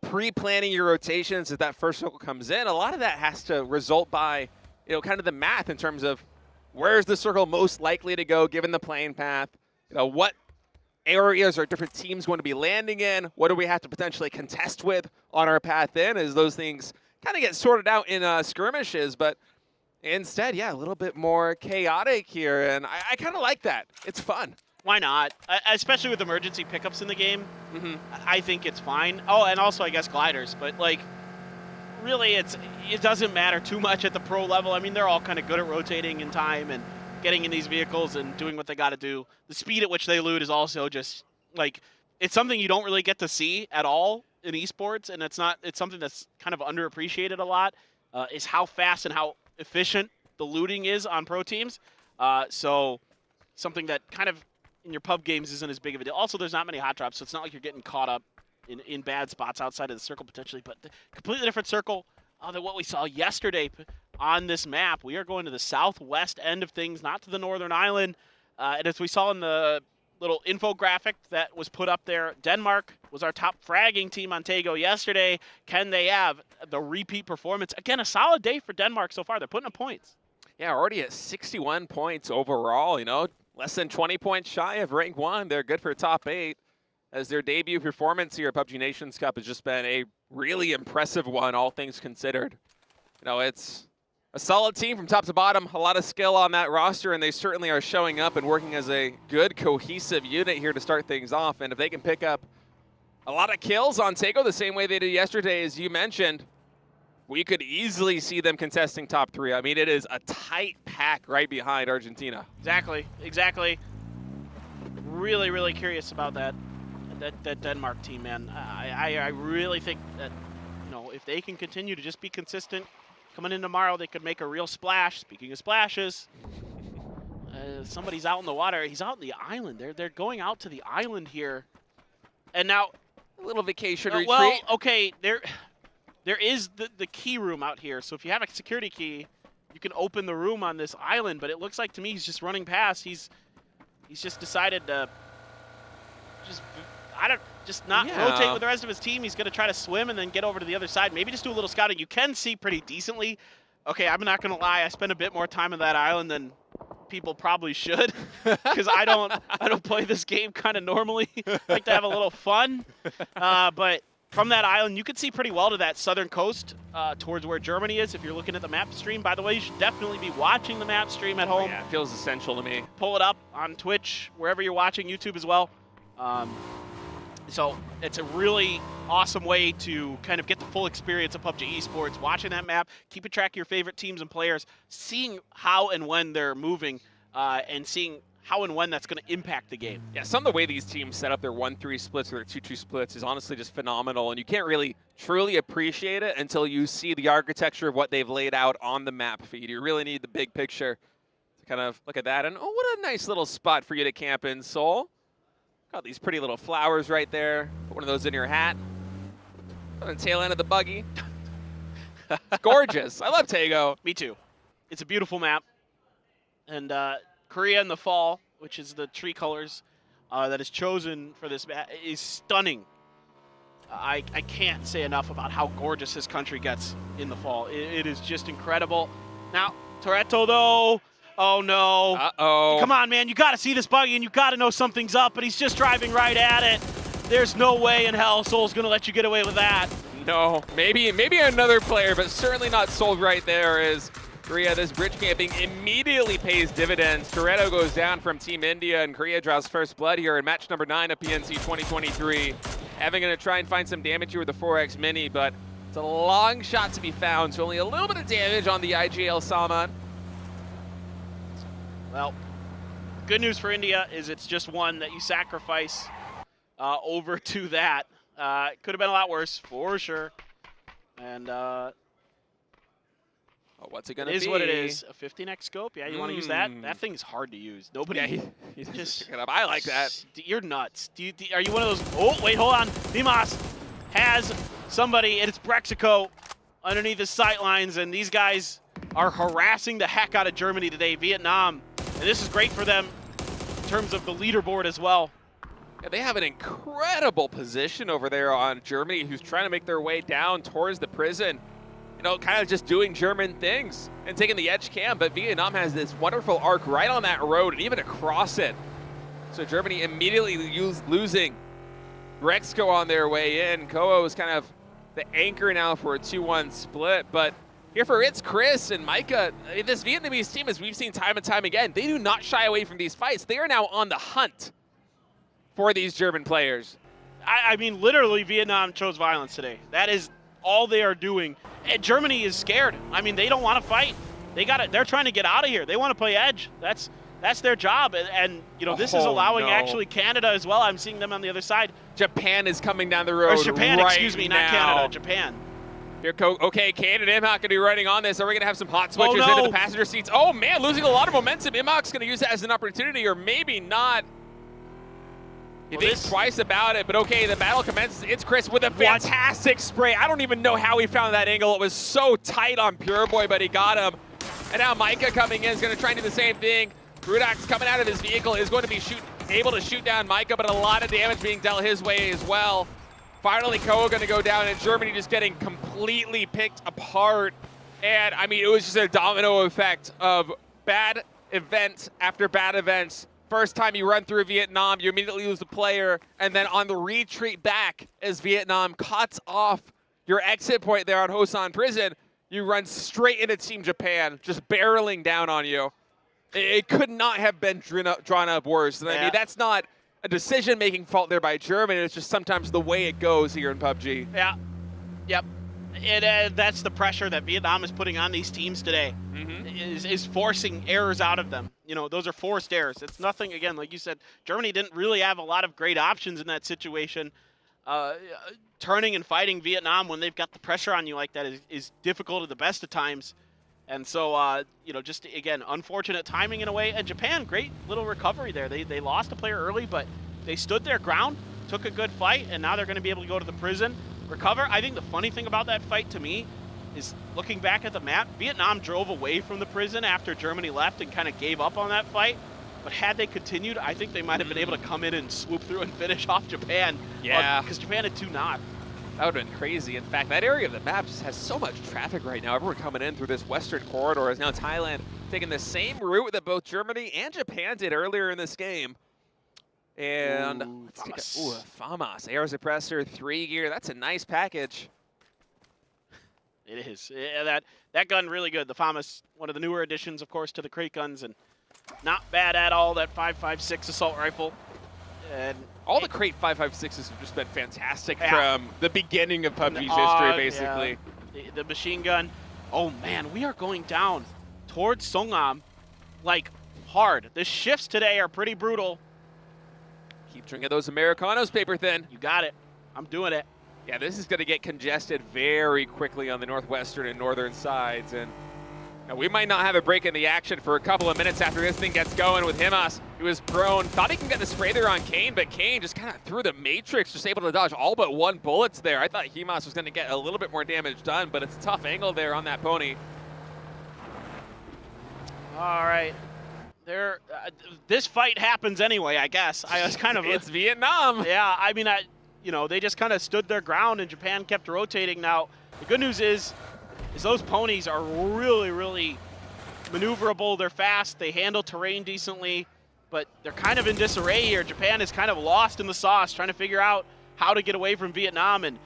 pre-planning your rotations as that first circle comes in, a lot of that has to result by kind of the math in terms of where's the circle most likely to go given the plane path, what areas are different teams going to be landing in, what do we have to potentially contest with on our path in, as those things kind of get sorted out in skirmishes. But instead, yeah, a little bit more chaotic here, and I kind of like that. It's fun. Why not? Especially with emergency pickups in the game. I think it's fine. Oh, and also I guess gliders, but like really it doesn't matter too much at the pro level. I mean, they're all kind of good at rotating in time and getting in these vehicles and doing what they got to do. The speed at which they loot is also just like, it's something you don't really get to see at all in esports, and it's something that's kind of underappreciated a lot, is how fast and how efficient the looting is on pro teams. So something that kind of in your pub games isn't as big of a deal. Also, there's not many hot drops, so it's not like you're getting caught up in bad spots outside of the circle potentially, but completely different circle than what we saw yesterday on this map. We are going to the southwest end of things, not to the northern island. And as we saw in the little infographic that was put up there, Denmark was our top fragging team on Taego yesterday. Can they have the repeat performance? Again, a solid day for Denmark so far. They're putting up points. Yeah, already at 61 points overall, less than 20 points shy of rank 1. They're good for top 8, as their debut performance here at PUBG Nations Cup has just been a really impressive one, all things considered. It's a solid team from top to bottom, a lot of skill on that roster, and they certainly are showing up and working as a good, cohesive unit here to start things off. And if they can pick up a lot of kills on Taego the same way they did yesterday, as you mentioned, we could easily see them contesting top 3. I mean, it is a tight pack right behind Argentina. Exactly, exactly. Really, really curious about that Denmark team, man. I really think that, you know, if they can continue to just be consistent coming in tomorrow, they could make a real splash. Speaking of splashes, somebody's out in the water. He's out in the island. They're going out to the island here, and now a little vacation retreat. Well, okay, there is the key room out here. So if you have a security key, you can open the room on this island. But it looks like to me he's just running past. He's just decided to not rotate with the rest of his team. He's going to try to swim and then get over to the other side. Maybe just do a little scouting. You can see pretty decently. Okay, I'm not going to lie. I spent a bit more time on that island than people probably should, because I don't play this game kind of normally. I like to have a little fun. But from that island, you can see pretty well to that southern coast towards where Germany is if you're looking at the map stream. By the way, you should definitely be watching the map stream at home. Oh, yeah, it feels essential to me. Pull it up on Twitch, wherever you're watching, YouTube as well. So it's a really awesome way to kind of get the full experience of PUBG Esports, watching that map, keeping track of your favorite teams and players, seeing how and when they're moving, and seeing how and when that's going to impact the game. Yeah, some of the way these teams set up their 1-3 splits or their 2-2 splits is honestly just phenomenal, and you can't really truly appreciate it until you see the architecture of what they've laid out on the map feed. You really need the big picture to kind of look at that. And oh, what a nice little spot for you to camp in, Seoul. Got these pretty little flowers right there. Put one of those in your hat. On the tail end of the buggy. It's gorgeous. I love Taego. Me too. It's a beautiful map. And Korea in the fall, which is the tree colors that is chosen for this map, is stunning. I can't say enough about how gorgeous this country gets in the fall. It is just incredible. Now, Toretto, though. Oh, no. Uh-oh. Come on, man. You got to see this buggy, and you got to know something's up, but he's just driving right at it. There's no way in hell Seoul's going to let you get away with that. No. Maybe another player, but certainly not Seoul right there is Korea. This bridge camping immediately pays dividends. Toretto goes down from Team India, and Korea draws first blood here in match number 9 of PNC 2023. Evan going to try and find some damage here with the 4X Mini, but it's a long shot to be found, so only a little bit of damage on the IGL Salman. Well, good news for India is it's just one that you sacrifice over to that. Could have been a lot worse, for sure. And what's it going to be? It is what it is. A 15x scope? Yeah, you want to use that? That thing's hard to use. Nobody. Yeah, he's just picking it up. I like that. You're nuts. Are you one of those? Oh, wait, hold on. Dimas has somebody, and it's Brexico underneath his sightlines, and these guys are harassing the heck out of Germany today, Vietnam. And this is great for them in terms of the leaderboard as well. Yeah, they have an incredible position over there on Germany, who's trying to make their way down towards the prison. You know, kind of just doing German things and taking the edge cam, but Vietnam has this wonderful arc right on that road and even across it. So Germany immediately losing Rexco on their way in. Koa is kind of the anchor now for a 2-1 split, but here for it's Chris and Micah. This Vietnamese team, as we've seen time and time again, they do not shy away from these fights. They are now on the hunt for these German players. I mean, literally, Vietnam chose violence today. That is all they are doing. And Germany is scared. I mean, they don't want to fight. They're trying to get out of here. They want to play edge. That's their job. And you know, this is allowing actually Canada as well. I'm seeing them on the other side. Japan is coming down the road. Or Japan, right excuse me, not Canada, Japan. Here, okay, Canada Imhak going to be running on this. Are we going to have some hot switchers into the passenger seats? Oh, man, losing a lot of momentum. Imhak's going to use that as an opportunity, or maybe not. He thinks twice about it, but okay, the battle commences. It's Chris with a fantastic spray. I don't even know how he found that angle. It was so tight on Pure Boy, but he got him. And now Micah coming in is going to try and do the same thing. Rudak's coming out of his vehicle is going to be able to shoot down Micah, but a lot of damage being dealt his way as well. Finally, Koa going to go down, and Germany just getting completely picked apart. And, I mean, it was just a domino effect of bad events after bad events. First time you run through Vietnam, you immediately lose the player. And then on the retreat back, as Vietnam cuts off your exit point there on Hosan Prison, you run straight into Team Japan, just barreling down on you. It could not have been drawn up worse. I mean, that's not a decision-making fault there by Germany. It's just sometimes the way it goes here in PUBG. Yeah. Yep. that's the pressure that Vietnam is putting on these teams today. Is forcing errors out of them. You know, those are forced errors. It's nothing, again, like you said, Germany didn't really have a lot of great options in that situation. Turning and fighting Vietnam when they've got the pressure on you like that is difficult at the best of times. And so, you know, just, again, unfortunate timing in a way. And Japan, great little recovery there. They lost a player early, but they stood their ground, took a good fight, and now they're going to be able to go to the prison, recover. I think the funny thing about that fight to me is looking back at the map, Vietnam drove away from the prison after Germany left and kind of gave up on that fight. But had they continued, I think they might have been able to come in and swoop through and finish off Japan. Yeah. Because Japan had 2 knots. That would have been crazy. In fact, that area of the map just has so much traffic right now. Everyone coming in through this western corridor. Is now Thailand taking the same route that both Germany and Japan did earlier in this game. And let's take a FAMAS air suppressor, 3 gear. That's a nice package. It is. Yeah, that gun really good. The FAMAS, one of the newer additions, of course, to the crate guns, and not bad at all. That 5.56 assault rifle. And all the crate 5.56s have just been fantastic from the beginning of PUBG's history, basically. Yeah. The machine gun. Oh man, we are going down towards Songam like hard. The shifts today are pretty brutal. Keep drinking those Americanos, paper thin. You got it. I'm doing it. Yeah, this is going to get congested very quickly on the northwestern and northern sides, and we might not have a break in the action for a couple of minutes after this thing gets going with Himas. He was prone, thought he can get the spray there on Kane, but Kane just kind of threw the Matrix, just able to dodge all but 1 bullets there. I thought Himas was going to get a little bit more damage done, but it's a tough angle there on that pony. All right. This fight happens anyway, I guess. I was kind of... It's Vietnam. Yeah, I mean, you know, they just kind of stood their ground and Japan kept rotating. Now, the good news is those ponies are really, really maneuverable. They're fast. They handle terrain decently, but they're kind of in disarray here. Japan is kind of lost in the sauce, trying to figure out how to get away from Vietnam, and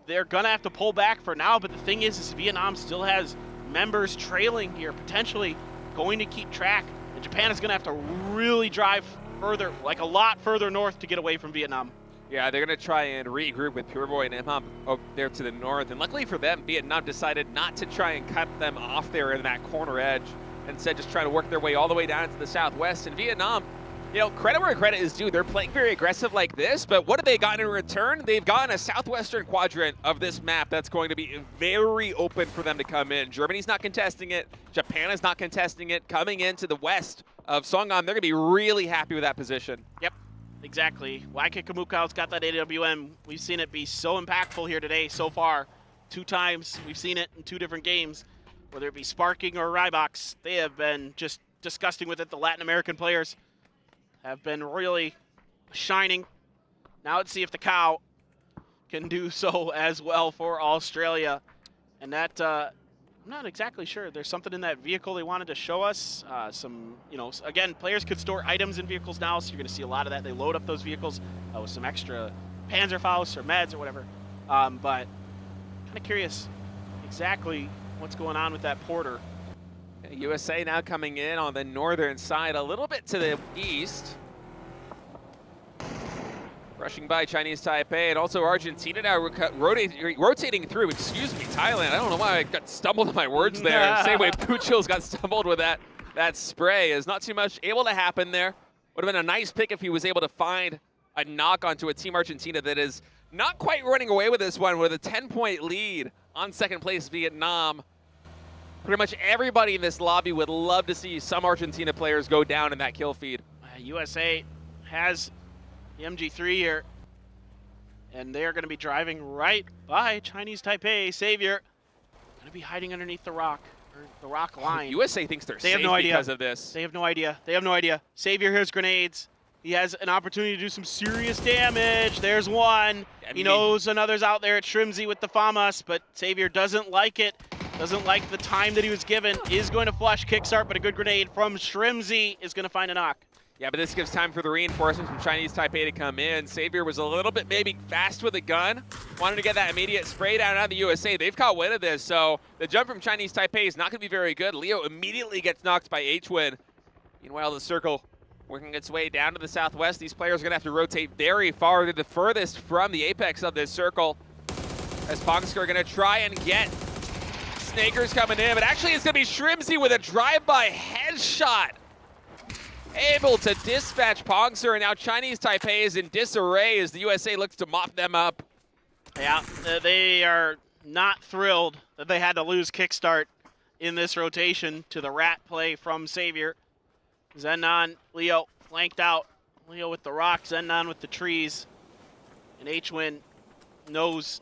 they're going to have to pull back for now. But the thing is Vietnam still has members trailing here, potentially going to keep track. And Japan is going to have to really drive further, like a lot further north to get away from Vietnam. Yeah, they're going to try and regroup with Pure Boy and Imham up there to the north. And luckily for them, Vietnam decided not to try and cut them off there in that corner edge. Instead, just try to work their way all the way down to the southwest. And Vietnam, you know, credit where credit is due. They're playing very aggressive like this, but what have they gotten in return? They've gotten a southwestern quadrant of this map that's going to be very open for them to come in. Germany's not contesting it. Japan is not contesting it. Coming into the west of Songam, they're going to be really happy with that position. Yep. Exactly. Waika Kamukao's got that AWM. We've seen it be so impactful here today so far. 2 times we've seen it in 2 different games, whether it be Sparking or Rybox. They have been just disgusting with it. The Latin American players have been really shining. Now let's see if the cow can do so as well for Australia. And that, I'm not exactly sure. There's something in that vehicle they wanted to show us. Some, you know, again, players could store items in vehicles now, so you're going to see a lot of that. They load up those vehicles with some extra Panzerfaust or meds or whatever. But kind of curious exactly what's going on with that Porter. USA now coming in on the northern side, a little bit to the east. Rushing by Chinese Taipei, and also Argentina now rotating through, Thailand. I don't know why I got stumbled on my words there. Same way Puchil's got stumbled with that spray. Is not too much able to happen there. Would have been a nice pick if he was able to find a knock onto a Team Argentina that is not quite running away with this one with a 10-point lead on second place Vietnam. Pretty much everybody in this lobby would love to see some Argentina players go down in that kill feed. USA has the MG3 here, and they are going to be driving right by Chinese Taipei. Savior going to be hiding underneath the rock, or the rock line. USA thinks they're safe have no idea because of this. They have no idea. They have no idea. Savior here's grenades. He has an opportunity to do some serious damage. There's one. He knows another's out there at Shrimsy with the FAMAS, but Savior doesn't like it. Doesn't like the time that he was given. Is going to flush kickstart, but a good grenade from Shrimsy is going to find a knock. Yeah, but this gives time for the reinforcements from Chinese Taipei to come in. Savior was a little bit maybe fast with a gun. Wanted to get that immediate spray down on the USA. They've caught wind of this, so the jump from Chinese Taipei is not going to be very good. Leo immediately gets knocked by H-Win. Meanwhile, the circle working its way down to the southwest. These players are going to have to rotate very far. They're the furthest from the apex of this circle. As Pongsker gonna try and get Snakers coming in, but actually it's gonna be Shrimsy with a drive-by headshot. Able to dispatch Pongster, and now Chinese Taipei is in disarray as the USA looks to mop them up. Yeah, they are not thrilled that they had to lose Kickstart in this rotation to the rat play from Savior. Zenon, Leo flanked out. Leo with the rock, Zenon with the trees. And H-Win knows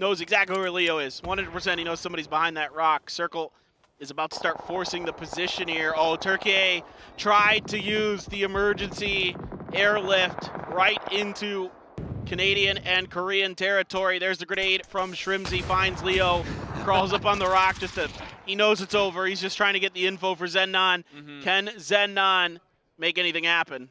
exactly where Leo is. 100% he knows somebody's behind that rock. Circle is about to start forcing the position here. Oh, Turkey tried to use the emergency airlift right into Canadian and Korean territory. There's the grenade from Shrimsy, finds Leo, crawls up on the rock he knows it's over. He's just trying to get the info for Zenon. Can Zenon make anything happen?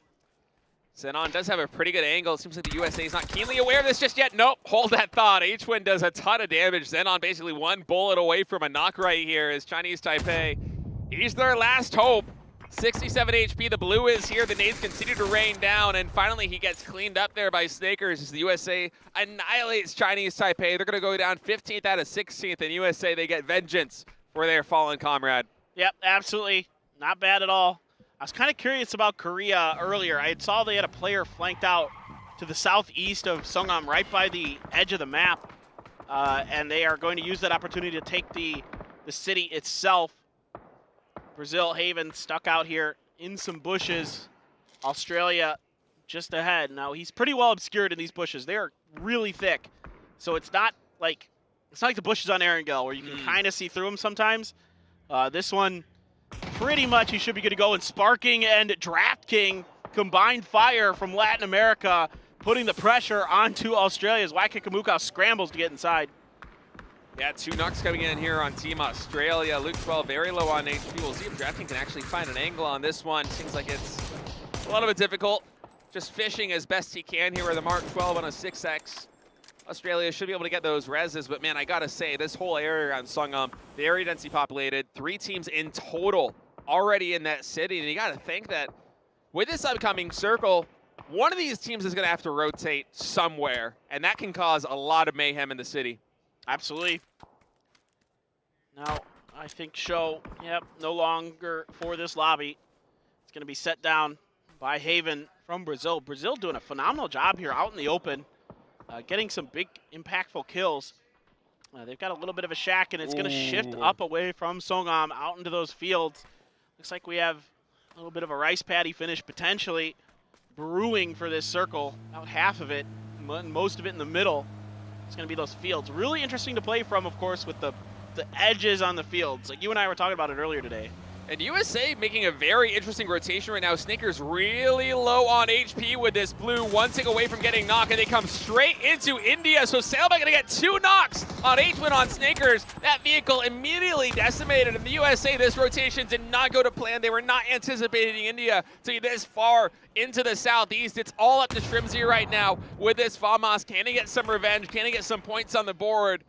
Zenon does have a pretty good angle. It seems like the USA is not keenly aware of this just yet. Nope, hold that thought. H-Win does a ton of damage. Zenon basically one bullet away from a knock right here as Chinese Taipei. He's their last hope. 67 HP, the blue is here. The nades continue to rain down, and finally he gets cleaned up there by Snakers as the USA annihilates Chinese Taipei. They're gonna go down 15th out of 16th, and USA, they get vengeance for their fallen comrade. Yep, absolutely. Not bad at all. I was kind of curious about Korea earlier. I saw they had a player flanked out to the southeast of Sungam, right by the edge of the map, and they are going to use that opportunity to take the city itself. Brazil Haven stuck out here in some bushes. Australia just ahead. Now he's pretty well obscured in these bushes. They are really thick, so it's not like the bushes on Erangel where you can kind of see through them sometimes. This one, pretty much he should be good to go. And Sparking and Draft King combined fire from Latin America, putting the pressure onto Australia's Waikikamuka scrambles to get inside. Yeah, 2 knocks coming in here on Team Australia. Luke 12 very low on HP. We'll see if Drafting can actually find an angle on this one. Seems like it's a little bit difficult. Just fishing as best he can here with a Mark 12 on a 6X. Australia should be able to get those reses, but man, I gotta say, this whole area around Sungam, very densely populated. 3 teams in total already in that city, and you gotta think that with this upcoming circle, one of these teams is gonna have to rotate somewhere, and that can cause a lot of mayhem in the city. Absolutely. Now, I think Show, no longer for this lobby. It's going to be set down by Haven from Brazil. Brazil doing a phenomenal job here out in the open, getting some big, impactful kills. They've got a little bit of a shack, and it's going to shift up away from Songam out into those fields. Looks like we have a little bit of a rice paddy finish potentially brewing for this circle. About half of it, most of it in the middle. It's going to be those fields. Really interesting to play from, of course, with the edges on the fields. Like you and I were talking about it earlier today. And USA making a very interesting rotation right now. Snakers really low on HP with this blue. 1 tick away from getting knocked, and they come straight into India. So Sailback gonna get 2 knocks on H-Win on Snakers. That vehicle immediately decimated. And the USA, this rotation did not go to plan. They were not anticipating India to be this far into the southeast. It's all up to Shrimsy right now with this FAMAS. Can he get some revenge? Can he get some points on the board?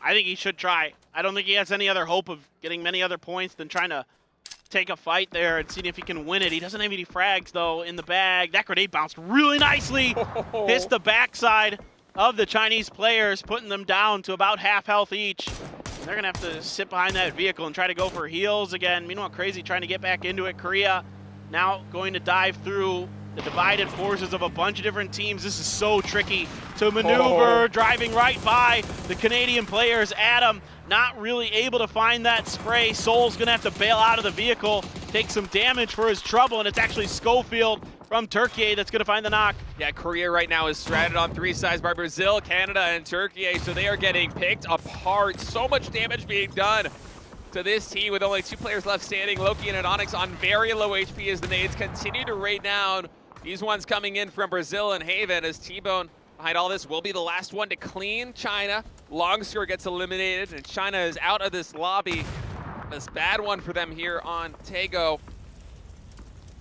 I think he should try. I don't think he has any other hope of getting many other points than trying to take a fight there and seeing if he can win it. He doesn't have any frags, though, in the bag. That grenade bounced really nicely. Hits the backside of the Chinese players, putting them down to about half health each. And they're going to have to sit behind that vehicle and try to go for heals again. Meanwhile, Crazy trying to get back into it. Korea now going to dive through the divided forces of a bunch of different teams. This is so tricky to maneuver, driving right by the Canadian players. Adam not really able to find that spray. Seoul's gonna have to bail out of the vehicle, take some damage for his trouble, and it's actually Schofield from Turkey that's gonna find the knock. Yeah, Korea right now is stranded on 3 sides by Brazil, Canada, and Turkey, so they are getting picked apart. So much damage being done to this team with only 2 players left standing. Loki and Adonix on very low HP as the nades continue to rain down. These ones coming in from Brazil and Haven as T-Bone behind all this will be the last one to clean China. Longscore gets eliminated, and China is out of this lobby. This bad one for them here on Taego.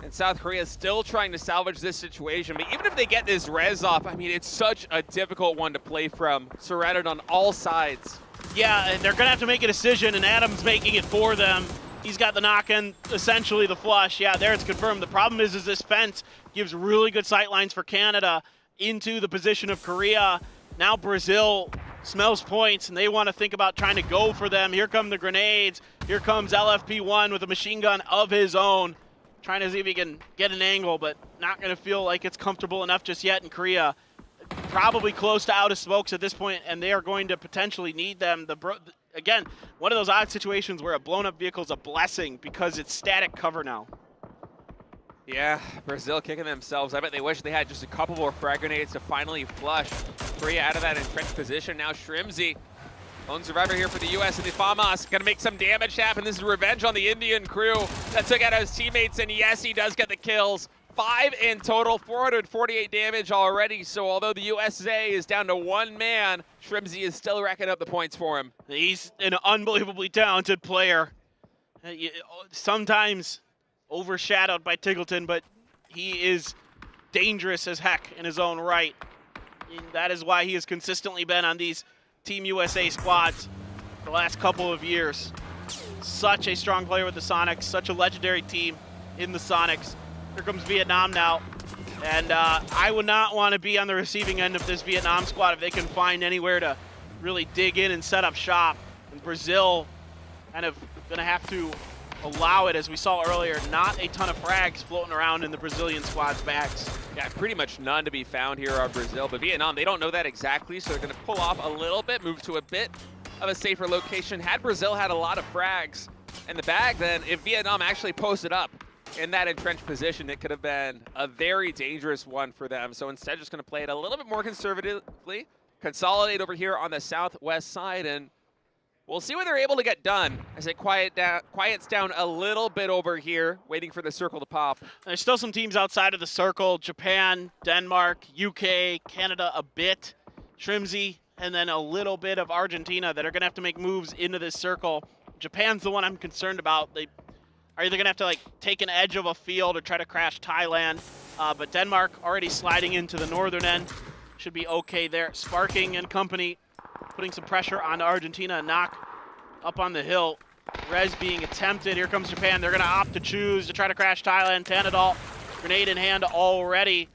And South Korea is still trying to salvage this situation. But even if they get this res off, I mean, it's such a difficult one to play from. Surrounded on all sides. Yeah, and they're going to have to make a decision, and Adam's making it for them. He's got the knock and essentially the flush. Yeah, there it's confirmed. The problem is this fence gives really good sight lines for Canada into the position of Korea. Now Brazil smells points, and they want to think about trying to go for them. Here come the grenades. Here comes LFP1 with a machine gun of his own, trying to see if he can get an angle, but not going to feel like it's comfortable enough just yet in Korea. Probably close to out of smokes at this point, and they are going to potentially need them. Again, one of those odd situations where a blown-up vehicle is a blessing because it's static cover now. Yeah, Brazil kicking themselves. I bet they wish they had just a couple more frag grenades to finally flush Korea out of that entrenched position. Now Shrimzy, lone survivor here for the U.S. and the FAMAS, gonna make some damage happen. This is revenge on the Indian crew that took out his teammates, and yes, he does get the kills. 5 in total, 448 damage already. So although the USA is down to 1 man, Shrimzy is still racking up the points for him. He's an unbelievably talented player. Sometimes overshadowed by Tiggleton, but he is dangerous as heck in his own right. And that is why he has consistently been on these Team USA squads for the last couple of years. Such a strong player with the Sonics, such a legendary team in the Sonics. Here comes Vietnam now, and I would not want to be on the receiving end of this Vietnam squad if they can find anywhere to really dig in and set up shop. And Brazil kind of going to have to allow it, as we saw earlier. Not a ton of frags floating around in the Brazilian squad's backs. Yeah, pretty much none to be found here on Brazil, but Vietnam, they don't know that exactly, so they're going to pull off a little bit, move to a bit of a safer location. Had Brazil had a lot of frags in the bag, then if Vietnam actually posted up in that entrenched position, it could have been a very dangerous one for them. So instead, just going to play it a little bit more conservatively, consolidate over here on the southwest side, and we'll see what they're able to get done as it quiets down a little bit over here, waiting for the circle to pop. There's still some teams outside of the circle: Japan, Denmark, UK, Canada a bit, Shrimzy, and then a little bit of Argentina that are going to have to make moves into this circle. Japan's the one I'm concerned about. They are either going to have to take an edge of a field or try to crash Thailand. But Denmark already sliding into the northern end. Should be okay there. Sparking and company putting some pressure on Argentina. Knock up on the hill. Res being attempted. Here comes Japan. They're going to opt to choose to try to crash Thailand. Tanadol, grenade in hand already.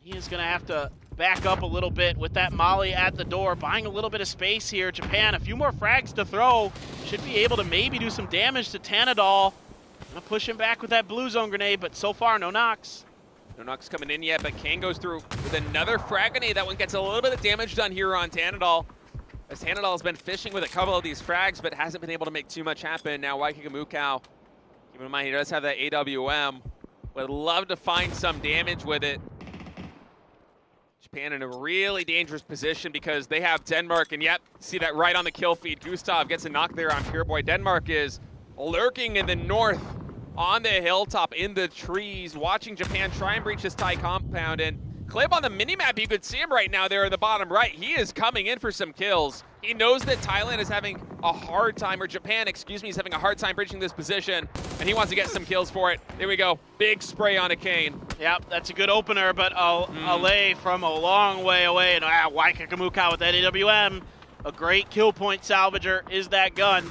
He is going to have to back up a little bit with that molly at the door, buying a little bit of space here. Japan, a few more frags to throw. Should be able to maybe do some damage to Tanadol. Gonna push him back with that blue zone grenade, but so far, no knocks. No knocks coming in yet, but Kane goes through with another frag grenade. That one gets a little bit of damage done here on Tanadol, as Tanadol has been fishing with a couple of these frags, but hasn't been able to make too much happen. Now, Waikakamukau, keep in mind, he does have that AWM. Would love to find some damage with it. Japan in a really dangerous position because they have Denmark, and yep, see that right on the kill feed. Gustav gets a knock there on Pure Boy. Denmark is lurking in the north on the hilltop in the trees, watching Japan try and breach this Thai compound. And Clip on the minimap, you could see him right now there in the bottom right. He is coming in for some kills. He knows that Thailand is having a hard time, or Japan, excuse me, is having a hard time breaching this position, and he wants to get some kills for it. There we go. Big spray on a Kane. Yep, that's a good opener, but Alay from a long way away, and Waikakamukau with that AWM. A great kill point salvager is that gun.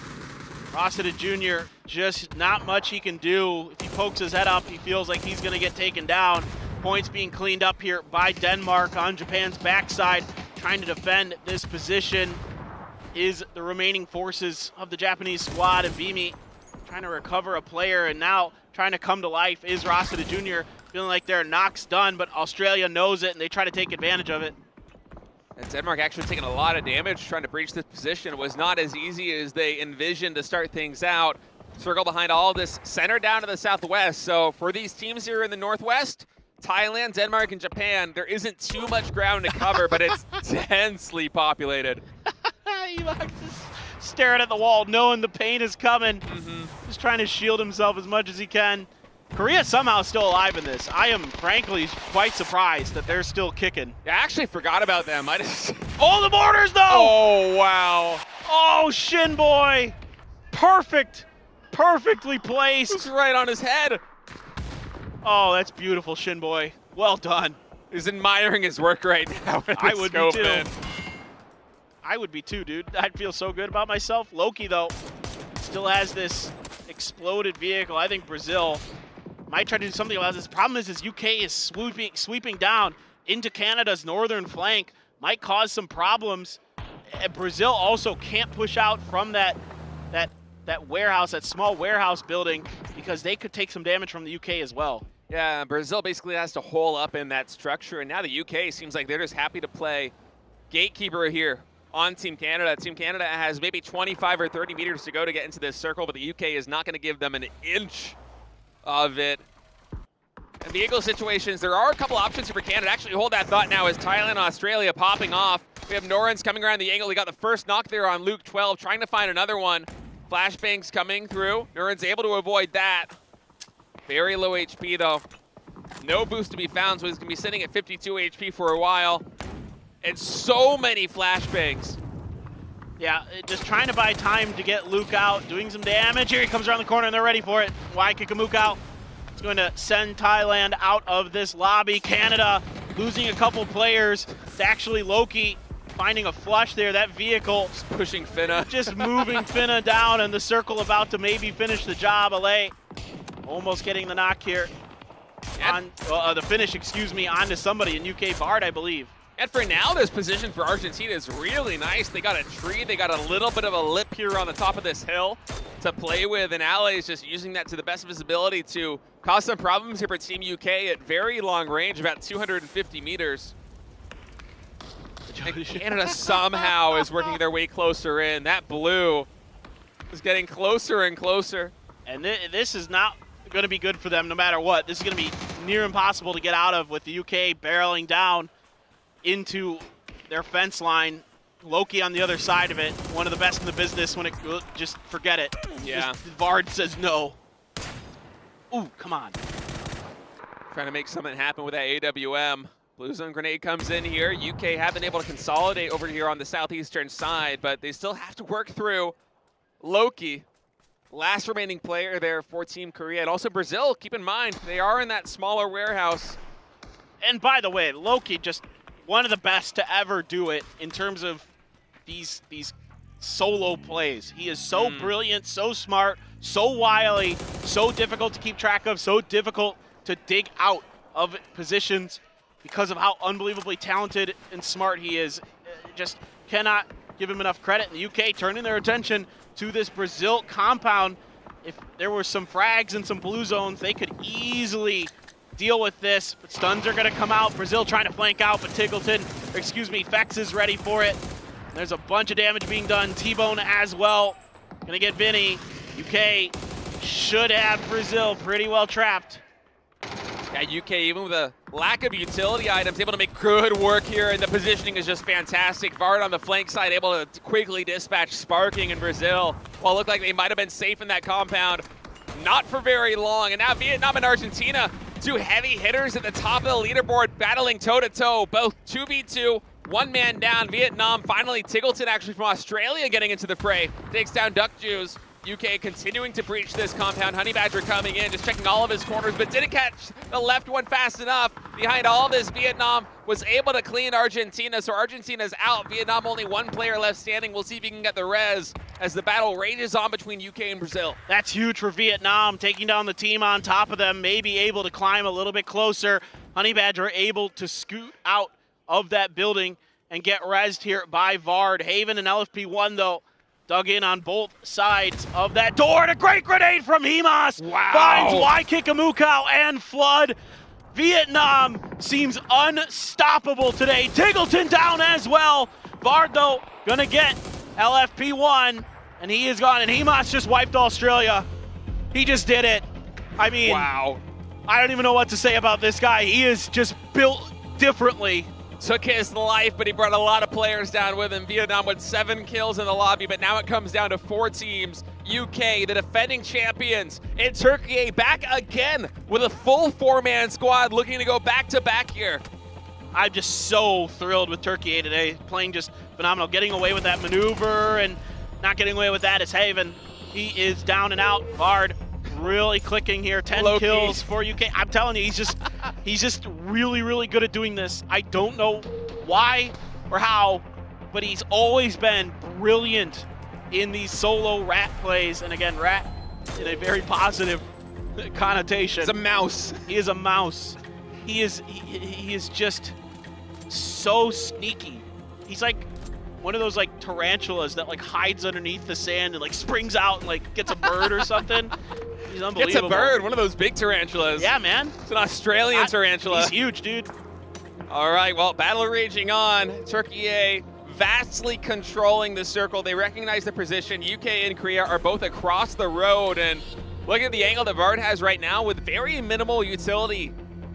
Rossiter Jr., just not much he can do. If he pokes his head up, he feels like he's going to get taken down. Points being cleaned up here by Denmark on Japan's backside. Trying to defend this position is the remaining forces of the Japanese squad, and Bimi trying to recover a player, and now trying to come to life is Rossiter Jr., feeling like their knock's done, but Australia knows it, and they try to take advantage of it. And Denmark actually taking a lot of damage trying to breach this position. It was not as easy as they envisioned to start things out. Circle behind all of this, center down to the southwest. So for these teams here in the northwest, Thailand, Denmark, and Japan, there isn't too much ground to cover, but it's densely populated. Evox is staring at the wall, knowing the pain is coming. Just trying to shield himself as much as he can. Korea somehow still alive in this. I am frankly quite surprised that they're still kicking. I actually forgot about them. Oh, the mortars though! Oh, wow. Oh, Shin Boy. Perfectly placed. It's right on his head. Oh, that's beautiful, Shin Boy. Well done. He's admiring his work right now. I would be too. I would be too, dude. I'd feel so good about myself. Loki, though, still has this exploded vehicle. I think Brazil might try to do something about this. The problem is UK is sweeping down into Canada's northern flank. Might cause some problems. Brazil also can't push out from that warehouse, that small warehouse building, because they could take some damage from the UK as well. Yeah, Brazil basically has to hole up in that structure, and now the UK seems like they're just happy to play gatekeeper here on Team Canada. Team Canada has maybe 25 or 30 meters to go to get into this circle, but the UK is not going to give them an inch of it. And the Eagle situations, there are a couple options here for Canada. Actually, hold that thought now as Thailand, Australia popping off. We have Norrens coming around the angle. He got the first knock there on Luke 12, trying to find another one. Flashbangs coming through. Norrens able to avoid that. Very low HP though. No boost to be found, so he's gonna be sitting at 52 HP for a while. And so many flashbangs. Yeah, just trying to buy time to get Luke out, doing some damage. Here he comes around the corner and they're ready for it. Why kick a Mook out? It's going to send Thailand out of this lobby. Canada losing a couple players. It's actually Loki finding a flush there. That vehicle just pushing Finna. Just moving Finna down, and the circle about to maybe finish the job. LA almost getting the knock here. On the finish, excuse me, onto somebody in UK Bard, I believe. And for now, this position for Argentina is really nice. They got a tree, they got a little bit of a lip here on the top of this hill to play with, and LA is just using that to the best of his ability to cause some problems here for Team UK at very long range, about 250 meters. And Canada somehow is working their way closer in. That blue is getting closer and closer. And this is not going to be good for them no matter what. This is going to be near impossible to get out of with the UK barreling down into their fence line. Loki on the other side of it, one of the best in the business when it, just forget it. Yeah. Just, Vard says no. Ooh, come on. Trying to make something happen with that AWM. Blue Zone grenade comes in here. UK have been able to consolidate over here on the southeastern side, but they still have to work through Loki. Last remaining player there for Team Korea. And also Brazil, keep in mind, they are in that smaller warehouse. And by the way, Loki just one of the best to ever do it in terms of these solo plays. He is so brilliant, so smart, so wily, so difficult to keep track of, so difficult to dig out of positions because of how unbelievably talented and smart he is. Just cannot give him enough credit. And the UK turning their attention to this Brazil compound. If there were some frags and some blue zones, they could easily deal with this, but stuns are gonna come out. Brazil trying to flank out, but Fex is ready for it. There's a bunch of damage being done. T-Bone as well. Gonna get Vinny. UK should have Brazil pretty well trapped. Yeah, UK, even with a lack of utility items, able to make good work here, and the positioning is just fantastic. Vard on the flank side, able to quickly dispatch Sparking in Brazil. Well, it looked like they might have been safe in that compound. Not for very long, and now Vietnam and Argentina, two heavy hitters at the top of the leaderboard, battling toe-to-toe, both 2v2, one man down. Vietnam, finally Tiggleton actually from Australia getting into the fray, takes down Duck Juice. UK continuing to breach this compound. Honey Badger coming in, just checking all of his corners, but didn't catch the left one fast enough. Behind all this, Vietnam was able to clean Argentina, so Argentina's out. Vietnam only one player left standing. We'll see if he can get the res as the battle rages on between UK and Brazil. That's huge for Vietnam, taking down the team on top of them, maybe able to climb a little bit closer. Honey Badger able to scoot out of that building and get rezzed here by Vard. Haven and LFP1 though, dug in on both sides of that door, and a great grenade from Hemas. Wow. Finds Waikikimukau and Flood. Vietnam seems unstoppable today. Tiggleton down as well. Vard though, gonna get LFP1, and he is gone, and Hemas just wiped Australia. He just did it. I mean, wow. I don't even know what to say about this guy. He is just built differently. Took his life, but he brought a lot of players down with him. Vietnam with 7 kills in the lobby, but now it comes down to 4 teams. UK, the defending champions, and Turkey back again with a full 4-man squad looking to go back-to-back here. I'm just so thrilled with Turkey today, playing just phenomenal. Getting away with that maneuver and not getting away with that is Haven. He is down and out. Vard really clicking here. 10 kills for UK. I'm telling you, he's just really, really good at doing this. I don't know why or how, but he's always been brilliant in these solo rat plays. And again, rat in a very positive connotation. He's a mouse. He is a mouse. He is just so sneaky. He's like one of those like tarantulas that like hides underneath the sand and like springs out and like gets a bird or something. He's unbelievable. It's a bird, one of those big tarantulas. Yeah, man. It's an Australian tarantula. He's huge, dude. All right, well, battle raging on. Turkey vastly controlling the circle. They recognize the position. UK and Korea are both across the road, and look at the angle that Vard has right now with very minimal utility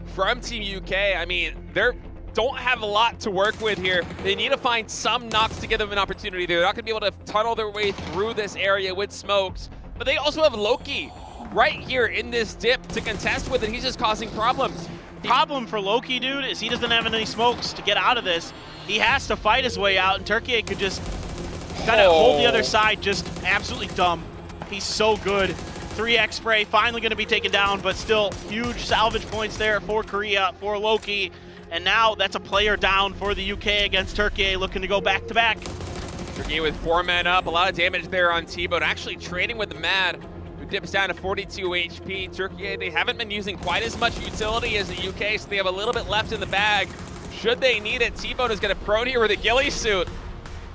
from Team UK. I mean, they don't have a lot to work with here. They need to find some knocks to give them an opportunity. They're not going to be able to tunnel their way through this area with smokes, but they also have Loki right here in this dip to contest with, and he's just causing problems. Problem for Loki, dude, is he doesn't have any smokes to get out of this. He has to fight his way out, and Turkey could just kind of hold the other side, just absolutely dumb. He's so good. 3x spray, finally going to be taken down, but still huge salvage points there for Korea, for Loki. And now that's a player down for the UK against Turkey, looking to go back-to-back. Turkey with 4 men up, a lot of damage there on T-Bone, actually trading with the Mad, who dips down to 42 HP. Turkey, they haven't been using quite as much utility as the UK, so they have a little bit left in the bag. Should they need it, T-Bone is going to prone here with a ghillie suit.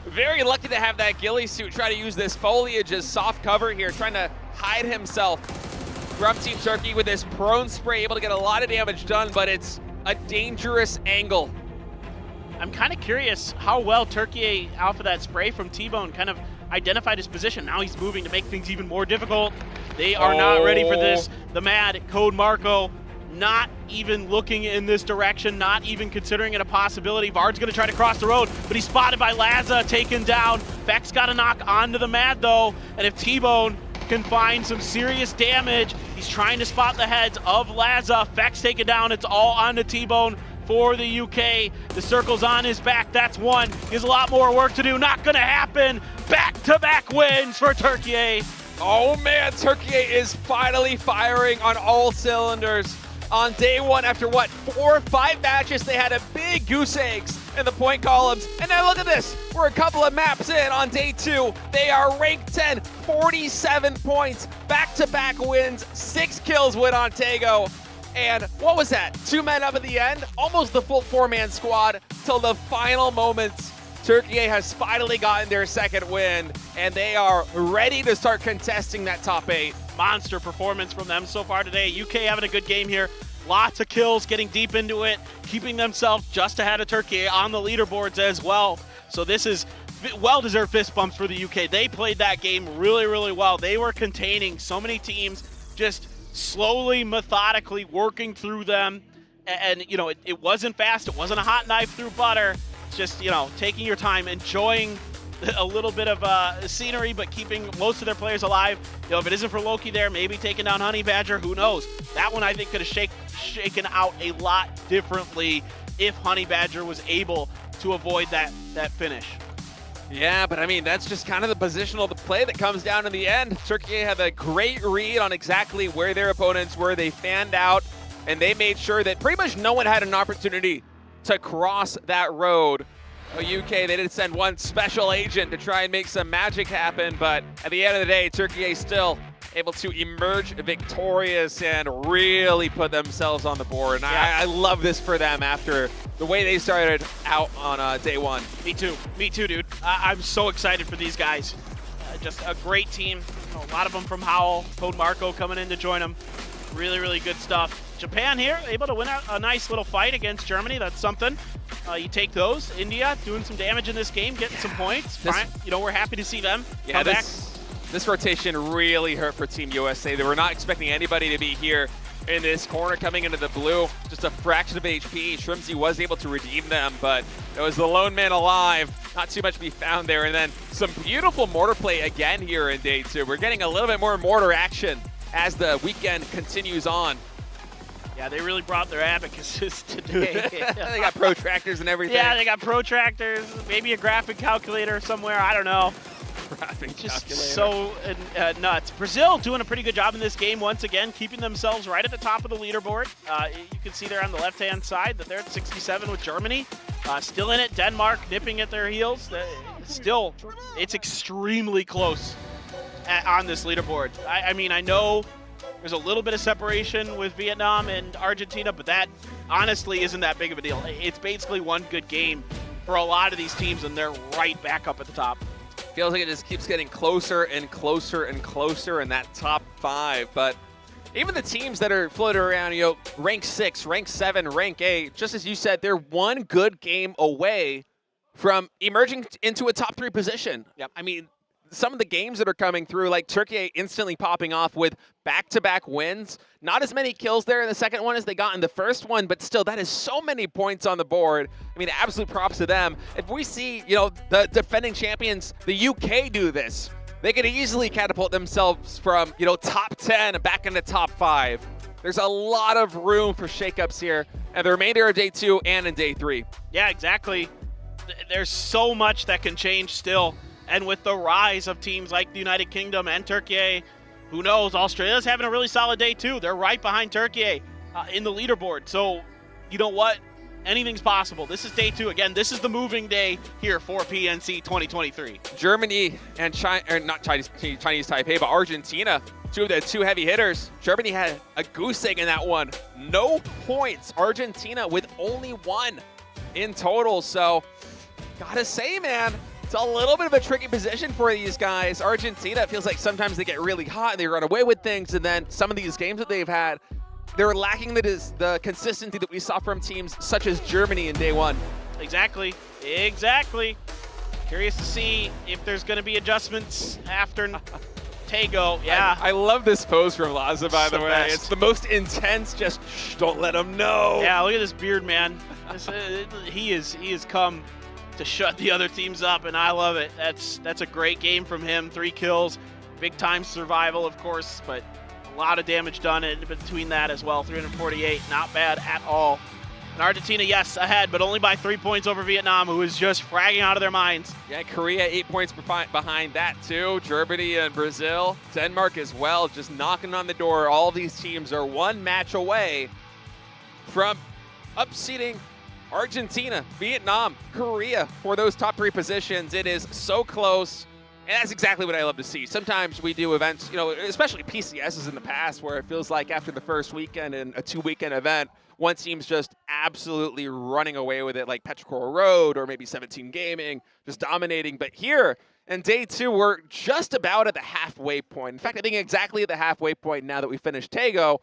Very lucky to have that ghillie suit, try to use this foliage as soft cover here, trying to hide himself from Team Turkey with this prone spray, able to get a lot of damage done, but it's a dangerous angle. I'm kind of curious how well Turkey, off of that spray from T-Bone, kind of identified his position. Now he's moving to make things even more difficult. They are not ready for this. The Mad, Code Marco, not even looking in this direction, not even considering it a possibility. Vard's going to try to cross the road, but he's spotted by Laza, taken down. Vex got a knock onto the Mad, though, and if T-Bone can find some serious damage, he's trying to spot the heads of Laza. Vex taken down. It's all on the T-Bone for the UK. The circle's on his back. That's one. He has a lot more work to do. Not going to happen. Back-to-back wins for Turkey. Oh, man, Turkey is finally firing on all cylinders. On day one, after what, 4 or 5 matches, they had a big goose eggs in the point columns. And now look at this. We're a couple of maps in on day 2. They are ranked 10, 47 points, back-to-back wins, 6 kills with Ontego. And what was that? 2 men up at the end, almost the full 4-man squad till the final moments. Turkey has finally gotten their second win, and they are ready to start contesting that top 8. Monster performance from them so far today. UK having a good game here. Lots of kills, getting deep into it, keeping themselves just ahead of Turkey on the leaderboards as well. So this is well-deserved fist bumps for the UK. They played that game really, really well. They were containing so many teams, just slowly, methodically working through them. And you know, it wasn't fast. It wasn't a hot knife through butter. It's just, you know, taking your time, enjoying a little bit of scenery, but keeping most of their players alive. You know, if it isn't for Loki there, maybe taking down Honey Badger, who knows? That one I think could have shaken out a lot differently if Honey Badger was able to avoid that finish. Yeah, but I mean, that's just kind of the positional play that comes down in the end. Turkey had a great read on exactly where their opponents were. They fanned out, and they made sure that pretty much no one had an opportunity to cross that road. UK, they did send one special agent to try and make some magic happen, but at the end of the day, Turkey still able to emerge victorious and really put themselves on the board. And I love this for them after the way they started out on day 1. Me too, dude. I'm so excited for these guys. Just a great team. You know, a lot of them from Howl, Code Marco coming in to join them. Really, really good stuff. Japan here, able to win a nice little fight against Germany. That's something. You take those. India doing some damage in this game, getting some points. Fine. You know, we're happy to see them come back. This rotation really hurt for Team USA. They were not expecting anybody to be here in this corner coming into the blue. Just a fraction of HP. Shrimsy was able to redeem them, but it was the lone man alive. Not too much to be found there. And then some beautiful mortar play again here in day 2. We're getting a little bit more mortar action as the weekend continues on. Yeah, they really brought their abacuses today. They got protractors and everything. Yeah, they got protractors, maybe a graphic calculator somewhere, I don't know. Graphic just calculator. So nuts. Brazil doing a pretty good job in this game once again, keeping themselves right at the top of the leaderboard. You can see there on the left-hand side that they're at 67 with Germany. Still in it, Denmark nipping at their heels. Still, it's extremely close on this leaderboard. I mean, I know there's a little bit of separation with Vietnam and Argentina, but that honestly isn't that big of a deal. It's basically one good game for a lot of these teams, and they're right back up at the top. Feels like it just keeps getting closer and closer and closer in that top 5. But even the teams that are floating around, you know, rank 6, rank 7, rank 8, just as you said, they're one good game away from emerging into a top 3 position. Yep. I mean, some of the games that are coming through, like Turkey instantly popping off with back-to-back wins. Not as many kills there in the second one as they got in the first one, but still, that is so many points on the board. I mean, absolute props to them. If we see, you know, the defending champions, the UK, do this, they could easily catapult themselves from, you know, top 10 and back into top 5. There's a lot of room for shakeups here, and the remainder of day 2 and in day 3. Yeah, exactly. There's so much that can change still. And with the rise of teams like the United Kingdom and Turkey, who knows, Australia's having a really solid day too. They're right behind Turkey in the leaderboard. So, you know what? Anything's possible. This is day 2. Again, this is the moving day here for PNC 2023. Germany and China, or not Chinese Taipei, but Argentina, 2 of the 2 heavy hitters. Germany had a goose egg in that one. No points. Argentina with only 1 in total. So, gotta say, man, it's a little bit of a tricky position for these guys. Argentina, it feels like sometimes they get really hot and they run away with things, and then some of these games that they've had, they're lacking the consistency that we saw from teams such as Germany in day 1. Exactly. Curious to see if there's going to be adjustments after Tago. Yeah. I love this pose from Laza, by the way. best. It's the most intense, just shh, don't let them know. Yeah, look at this beard, man. He has come to shut the other teams up, and I love it. That's a great game from him. 3 kills, big time survival, of course, but a lot of damage done in between that as well. 348, not bad at all. And Argentina, yes, ahead, but only by 3 points over Vietnam, who is just fragging out of their minds. Yeah, Korea 8 points behind that too. Germany and Brazil, Denmark as well, just knocking on the door. All these teams are 1 match away from upseating Argentina, Vietnam, Korea for those top 3 positions. It is so close, and that's exactly what I love to see. Sometimes we do events, you know, especially PCSs in the past, where it feels like after the first weekend and a 2-weekend event, one team's just absolutely running away with it, like Petrichor Road or maybe 17 Gaming, just dominating. But here in day 2, we're just about at the halfway point. In fact, I think exactly at the halfway point now that we finished Tago.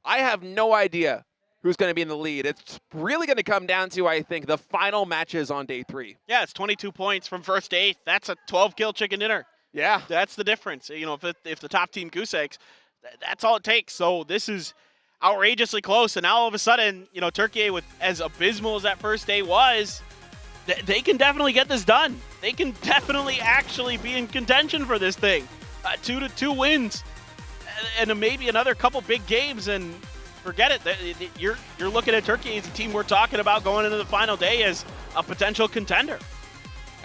I have no idea who's going to be in the lead. It's really going to come down to, I think, the final matches on day 3. Yeah, it's 22 points from 1st to 8th. That's a 12-kill chicken dinner. Yeah. That's the difference. You know, if the top team goose eggs, that's all it takes. So this is outrageously close. And now all of a sudden, you know, Turkey, with as abysmal as that first day was, they can definitely get this done. They can definitely actually be in contention for this thing. 2 wins and maybe another couple big games, and forget it. You're looking at Turkey as a team we're talking about going into the final day as a potential contender.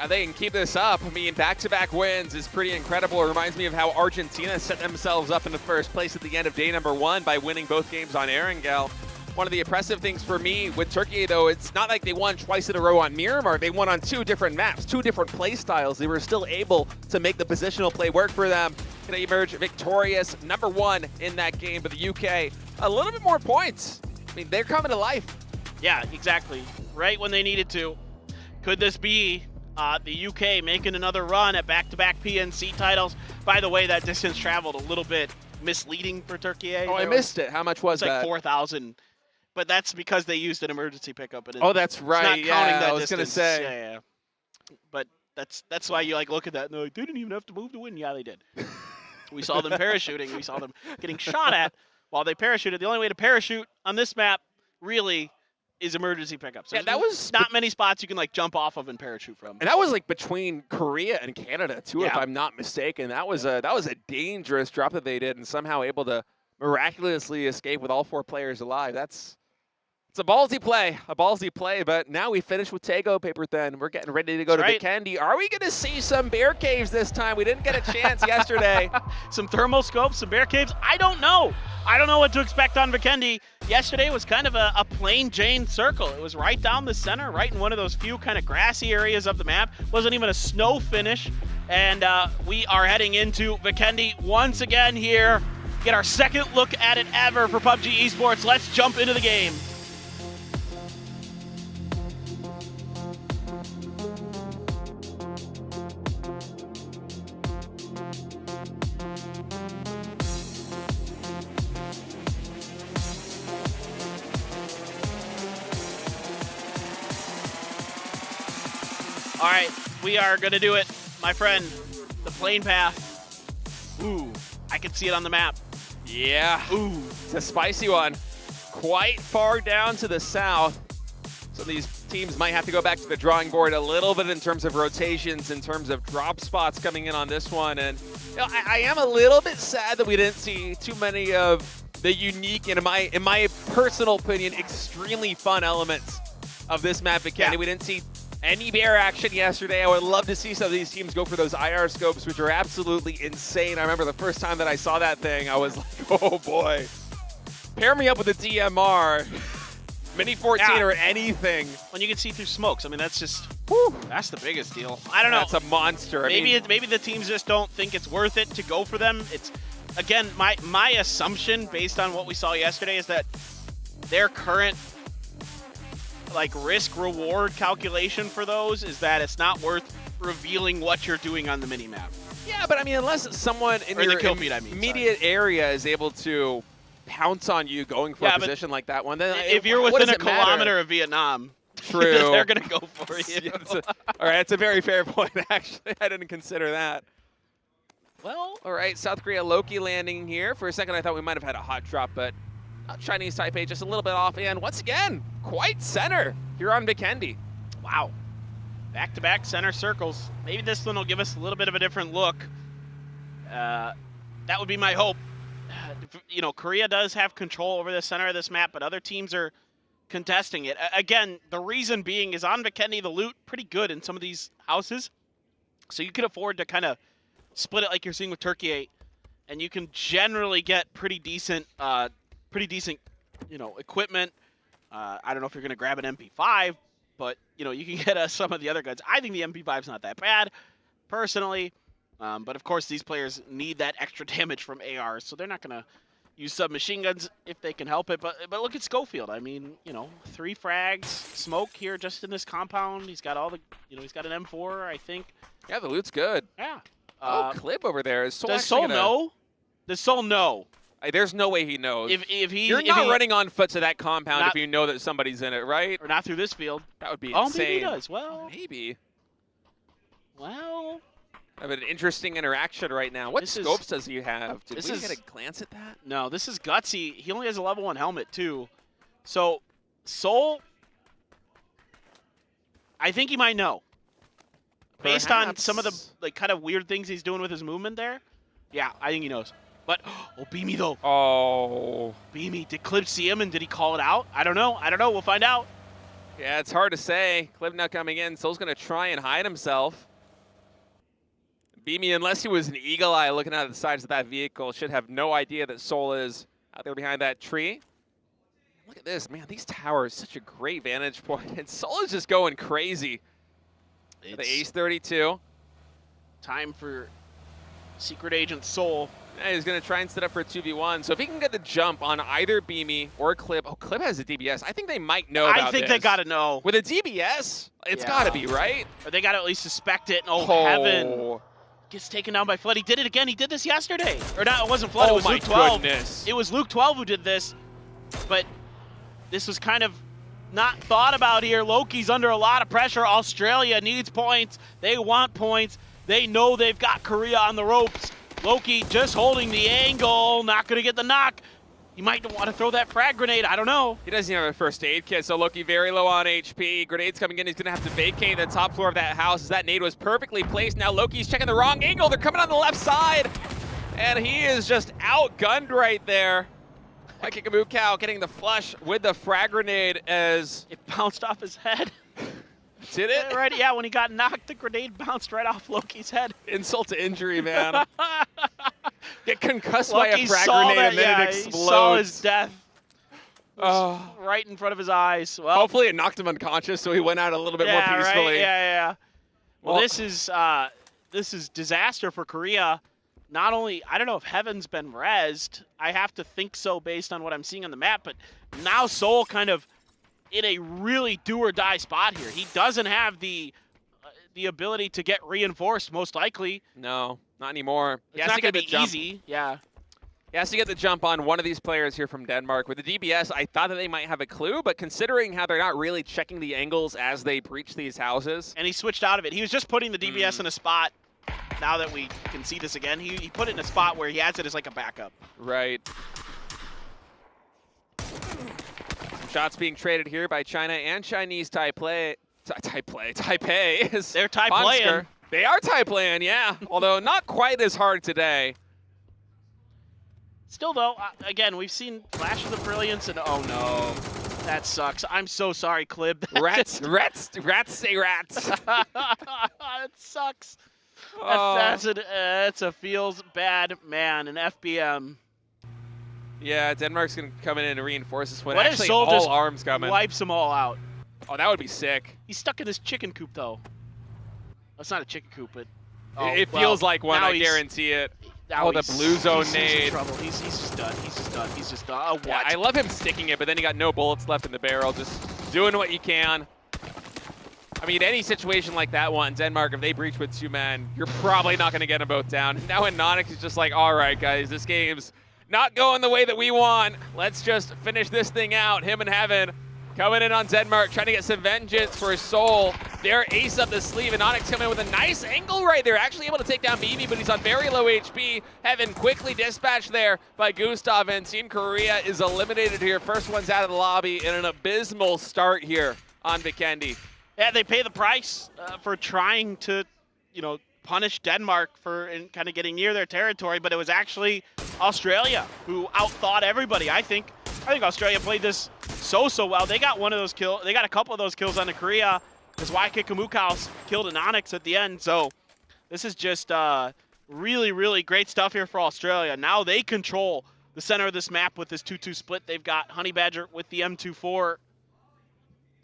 They can keep this up. I mean, back-to-back wins is pretty incredible. It reminds me of how Argentina set themselves up in the first place at the end of day number 1 by winning both games on Erangel. One of the impressive things for me with Turkey, though, it's not like they won twice in a row on Miramar. They won on 2 different maps, 2 different play styles. They were still able to make the positional play work for them. Going to emerge victorious, number 1 in that game. But the UK, a little bit more points. I mean, they're coming to life. Yeah, exactly. Right when they needed to. Could this be the UK making another run at back-to-back PNC titles? By the way, that distance traveled a little bit misleading for Turkey. Oh, I missed it. How much was that? It's like 4,000. But that's because they used an emergency pickup. And oh, that's right. It's not counting that I was distance. going to say. Yeah. But that's why you look at that and they're like, they didn't even have to move to win. Yeah, they did. We saw them parachuting. We saw them getting shot at while they parachuted. The only way to parachute on this map really is emergency pickups. Yeah, that was not many spots you can jump off of and parachute from. And that was between Korea and Canada too, if I'm not mistaken. That was a dangerous drop that they did, and somehow able to miraculously escape with all 4 players alive. It's a ballsy play, but now we finish with Tago, Paper Thin. We're getting ready to go to Vikendi. Are we going to see some bear caves this time? We didn't get a chance yesterday. Some thermal scopes, some bear caves? I don't know. I don't know what to expect on Vikendi. Yesterday was kind of a plain Jane circle. It was right down the center, right in one of those few kind of grassy areas of the map. Wasn't even a snow finish. And we are heading into Vikendi once again here. Get our 2nd look at it ever for PUBG Esports. Let's jump into the game. All right, we are going to do it, my friend. The plane path. Ooh, I can see it on the map. Yeah. Ooh. It's a spicy one. Quite far down to the south. So these teams might have to go back to the drawing board a little bit in terms of rotations, in terms of drop spots coming in on this one. And you know, I am a little bit sad that we didn't see too many of the unique and, in my personal opinion, extremely fun elements of this map at Kennedy. We didn't see any bear action yesterday. I would love to see some of these teams go for those IR scopes, which are absolutely insane. I remember the first time that I saw that thing, I was like, oh boy. Pair me up with a DMR, Mini 14 or anything. When you can see through smokes, I mean, that's just, whew, that's the biggest deal. I don't know. That's a monster. Maybe the teams just don't think it's worth it to go for them. It's, again, my assumption based on what we saw yesterday is that their current like risk-reward calculation for those is that it's not worth revealing what you're doing on the mini-map. Yeah, but I mean, unless someone in your immediate area is able to pounce on you going for a position like that one, then if you're within a kilometer of Vietnam, true, they're going to go for you. All right, that's a very fair point, actually. I didn't consider that. Well, all right, South Korea Loki landing here. For a second, I thought we might have had a hot drop, but Chinese Taipei just a little bit off. And once again, quite center here on Vikendi. Wow. Back-to-back center circles. Maybe this one will give us a little bit of a different look. That would be my hope. You know, Korea does have control over the center of this map, but other teams are contesting it. Again, the reason being is on Vikendi, the loot pretty good in some of these houses. So you can afford to kind of split it like you're seeing with Turkey 8. And you can generally get pretty decent, you know, equipment. I don't know if you're going to grab an MP5, but, you know, you can get some of the other guns. I think the MP5's not that bad, personally. But, of course, these players need that extra damage from ARs, so they're not going to use submachine guns if they can help it. But look at Schofield. I mean, you know, 3 frags, smoke here just in this compound. He's got all the, you know, he's got an M4, I think. Yeah, the loot's good. Yeah. Clip over there. Is does Seoul know? Does Seoul know? There's no way he knows. You're not running on foot to that compound if you know that somebody's in it, right? Or not through this field. That would be insane. insane. Maybe he does. Well, maybe. Well, I have an interesting interaction right now. What scopes does he have? Did we get a glance at that? No, this is Gutsy. He only has a level 1 helmet, too. So, Seoul, I think he might know. Based on some of the like kind of weird things he's doing with his movement there. Yeah, I think he knows. But, oh, Beamy, though. Oh. Beamy, did Clip see him and did he call it out? I don't know. We'll find out. Yeah, it's hard to say. Clip now coming in. Soul's going to try and hide himself. Beamy, unless he was an eagle eye looking out of the sides of that vehicle, should have no idea that Soul is out there behind that tree. Look at this. Man, these towers, such a great vantage point. And Soul is just going crazy. The Ace 32. Time for Secret Agent Soul. Yeah, he's going to try and set up for a 2v1. So if he can get the jump on either Beamy or Clip. Oh, Clip has a DBS. I think they might know about I think this. they got to know. With a DBS, it's got to be, right? Or they got to at least suspect it. Oh, heaven. Gets taken down by Flood. He did it again. He did this yesterday. Or not, it wasn't Flood. It was Luke 12. Goodness. It was Luke 12 who did this. But this was kind of not thought about here. Loki's under a lot of pressure. Australia needs points. They want points. They know they've got Korea on the ropes. Loki just holding the angle. Not going to get the knock. He might want to throw that frag grenade. I don't know. He doesn't have a first aid kit, so Loki very low on HP. Grenades coming in. He's going to have to vacate the top floor of that house as that nade was perfectly placed. Now Loki's checking the wrong angle. They're coming on the left side. And he is just outgunned right there. Kikamu Cow getting the flush with the frag grenade as it bounced off his head. Did it? Right, yeah, when he got knocked, the grenade bounced right off Loki's head. Insult to injury, man. Get concussed by a frag grenade and then it explodes. He saw his death right in front of his eyes. Well, hopefully it knocked him unconscious so he went out a little bit more peacefully. Right? Yeah. Well, this is disaster for Korea. Not only, I don't know if Heaven's been rezzed. I have to think so based on what I'm seeing on the map, but now Seoul kind of in a really do-or-die spot here. He doesn't have the ability to get reinforced, most likely. No, not anymore. It's not going to be easy. Yeah. He has to get the jump on one of these players here from Denmark. With the DBS, I thought that they might have a clue, but considering how they're not really checking the angles as they breach these houses. And he switched out of it. He was just putting the DBS in a spot. Now that we can see this again, he put it in a spot where he has it as like a backup. Right. Some shots being traded here by China and Chinese Taipei. They're Taipei. They are Taipei, yeah. Although not quite as hard today. Still, though, again, we've seen flashes of brilliance, and oh no, that sucks. I'm so sorry, Clib. Rats say rats. It sucks. That's a feels bad man, an FBM. Yeah, Denmark's going to come in and reinforce this one. What Actually, if Seoul all just arms coming. wipes them all out? Oh, that would be sick. He's stuck in his chicken coop, though. That's not a chicken coop, but... It feels like one, I guarantee it. Oh, the blue zone nade. He's in trouble. He's just done. He's just done. Oh, what? Yeah, I love him sticking it, but then he got no bullets left in the barrel. Just doing what you can. I mean, any situation like that one, Denmark, if they breach with 2 men, you're probably not going to get them both down. Now when Nonix is just like, all right, guys, this game's not going the way that we want. Let's just finish this thing out. Him and Heaven coming in on Denmark, trying to get some vengeance for Seoul. They're ace up the sleeve, and Onyx coming in with a nice angle right there. Actually able to take down BB, but he's on very low HP. Heaven quickly dispatched there by Gustav, and Team Korea is eliminated here. First one's out of the lobby, and an abysmal start here on Vikendi. Yeah, they pay the price for trying to, punish Denmark for kind of getting near their territory, but it was actually Australia who outthought everybody. I think Australia played this so well. They got one of those kills. They got a couple of those kills on the Korea, as YK Kamukaus killed an Onyx at the end. So this is just really, really great stuff here for Australia. Now they control the center of this map with this 2-2 split. They've got Honey Badger with the M24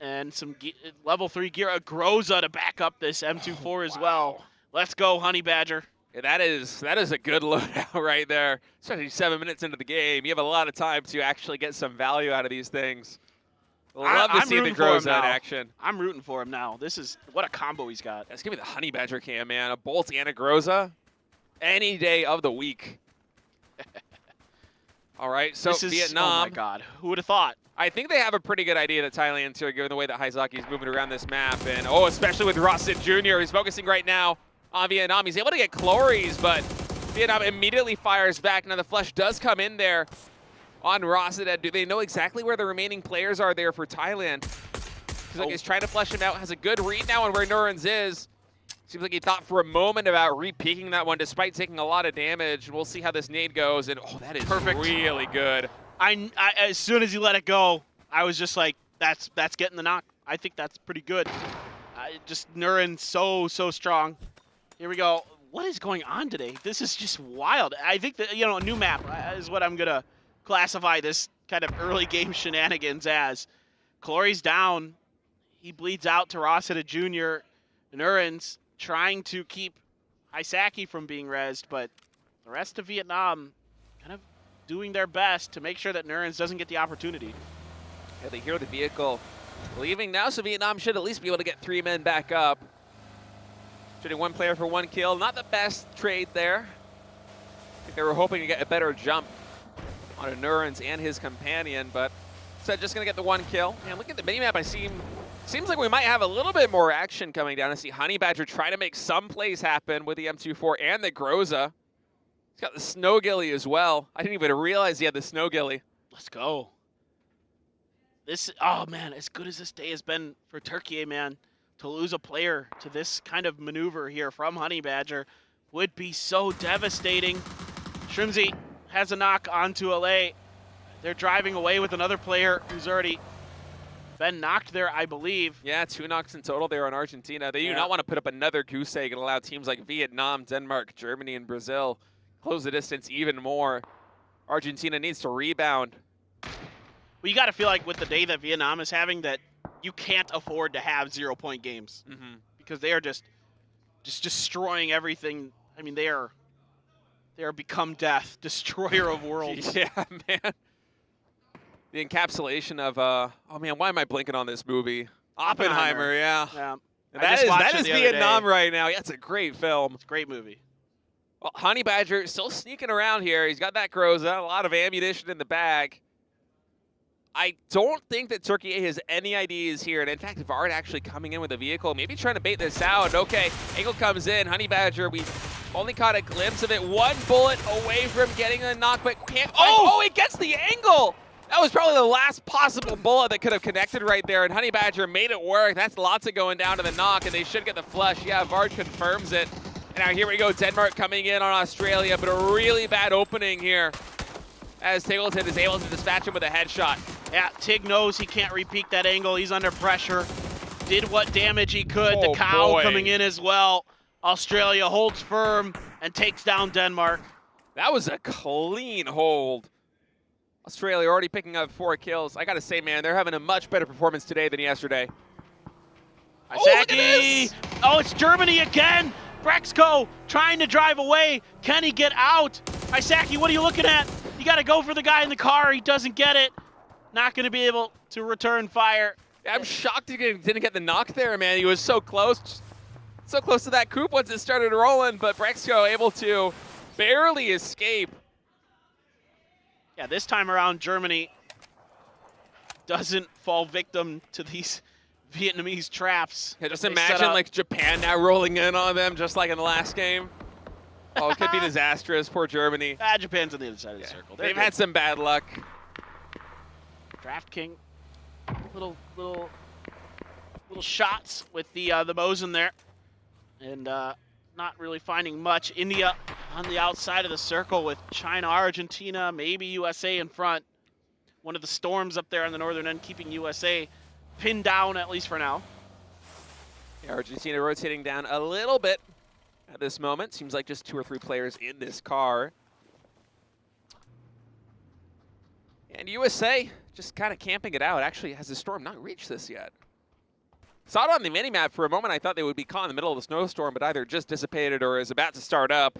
and some level 3 gear. A Groza to back up this M24 as well. Let's go, Honey Badger. Yeah, that is a good loadout right there. Especially 7 minutes into the game. You have a lot of time to actually get some value out of these things. Love to see the Groza in action. I'm rooting for him now. This is what a combo he's got. Let's give me the Honey Badger cam, man. A Bolt and a Groza any day of the week. All right, so Vietnam. Oh my God, who would have thought? I think they have a pretty good idea that Thailand too, given the way that Haizaki is moving around this map, and especially with Rossit Jr. He's focusing right now on Vietnam. He's able to get Chlories, but Vietnam immediately fires back. Now the flush does come in there on Rossit. Do they know exactly where the remaining players are there for Thailand? Seems like he's trying to flush him out. Has a good read now on where Nurens is. Seems like he thought for a moment about re-peeking that one despite taking a lot of damage. We'll see how this nade goes, and that is perfect. Really good. I as soon as he let it go, I was just like, that's getting the knock. I think that's pretty good. Just Nurens so strong. Here we go. What is going on today? This is just wild. I think that, a new map is what I'm going to classify this kind of early game shenanigans as. Chlory's down. He bleeds out to Rossit Jr. Nurens trying to keep Haisaki from being rezzed, but the rest of Vietnam kind of doing their best to make sure that Nurens doesn't get the opportunity. Yeah, they hear the vehicle leaving now, so Vietnam should at least be able to get 3 men back up. Shooting 1 player for 1 kill. Not the best trade there. I think they were hoping to get a better jump on Nurens and his companion, but instead just going to get the 1 kill. And look at the minimap. Seems like we might have a little bit more action coming down. I see Honey Badger try to make some plays happen with the M24 and the Groza. He's got the Snow Ghillie as well. I didn't even realize he had the Snow Ghillie. Let's go. Oh man, as good as this day has been for Turkey, man, to lose a player to this kind of maneuver here from Honey Badger would be so devastating. Shrimsy has a knock onto LA. They're driving away with another player who's already been knocked there, I believe. Yeah, 2 knocks in total there on Argentina. They do not want to put up another goose egg and allow teams like Vietnam, Denmark, Germany, and Brazil close the distance even more. Argentina needs to rebound. Well, you got to feel like with the day that Vietnam is having that you can't afford to have 0-point games because they are just destroying everything. I mean, they are become death, destroyer of worlds. Yeah, man. The encapsulation of oh man, why am I blinking on this movie? Oppenheimer, yeah. Yeah. That is Vietnam right now. Yeah, it's a great film. It's a great movie. Well, Honey Badger still sneaking around here. He's got that Groza, a lot of ammunition in the bag. I don't think that Turkey A has any ideas here. And in fact, Vard actually coming in with a vehicle, maybe trying to bait this out. Okay, Angle comes in. Honey Badger, we only caught a glimpse of it. One bullet away from getting a knock, but can't find. Oh, he gets the angle! That was probably the last possible bullet that could have connected right there, and Honey Badger made it work. That's lots of going down to the knock, and they should get the flush. Yeah, Vard confirms it. And now here we go, Denmark coming in on Australia, but a really bad opening here as Tigleton is able to dispatch him with a headshot. Yeah, Tig knows he can't repeat that angle. He's under pressure. Did what damage he could. Oh, the cow boy. coming in as well. Australia holds firm and takes down Denmark. That was a clean hold. Australia already picking up 4 kills. I gotta say, man, they're having a much better performance today than yesterday. Oh, look at this! Oh, it's Germany again! Brexco trying to drive away. Can he get out? Isaki, what are you looking at? You gotta go for the guy in the car. He doesn't get it. Not gonna be able to return fire. I'm shocked he didn't get the knock there, man. He was so close. So close to that coop once it started rolling, but Brexco able to barely escape. Yeah, this time around, Germany doesn't fall victim to these Vietnamese traps. Yeah, just imagine like Japan now rolling in on them just like in the last game. Oh, it could be disastrous. Poor Germany. Japan's on the other side of the circle. They've had some bad luck. Draft King, little shots with the Mosin there, and not really finding much. India on the outside of the circle with China, Argentina, maybe USA in front. One of the storms up there on the northern end keeping USA pinned down, at least for now. Yeah, Argentina rotating down a little bit at this moment. Seems like just 2 or 3 players in this car. And USA just kind of camping it out. Actually, has the storm not reached this yet? Saw it on the minimap for a moment. I thought they would be caught in the middle of the snowstorm, but either just dissipated or is about to start up.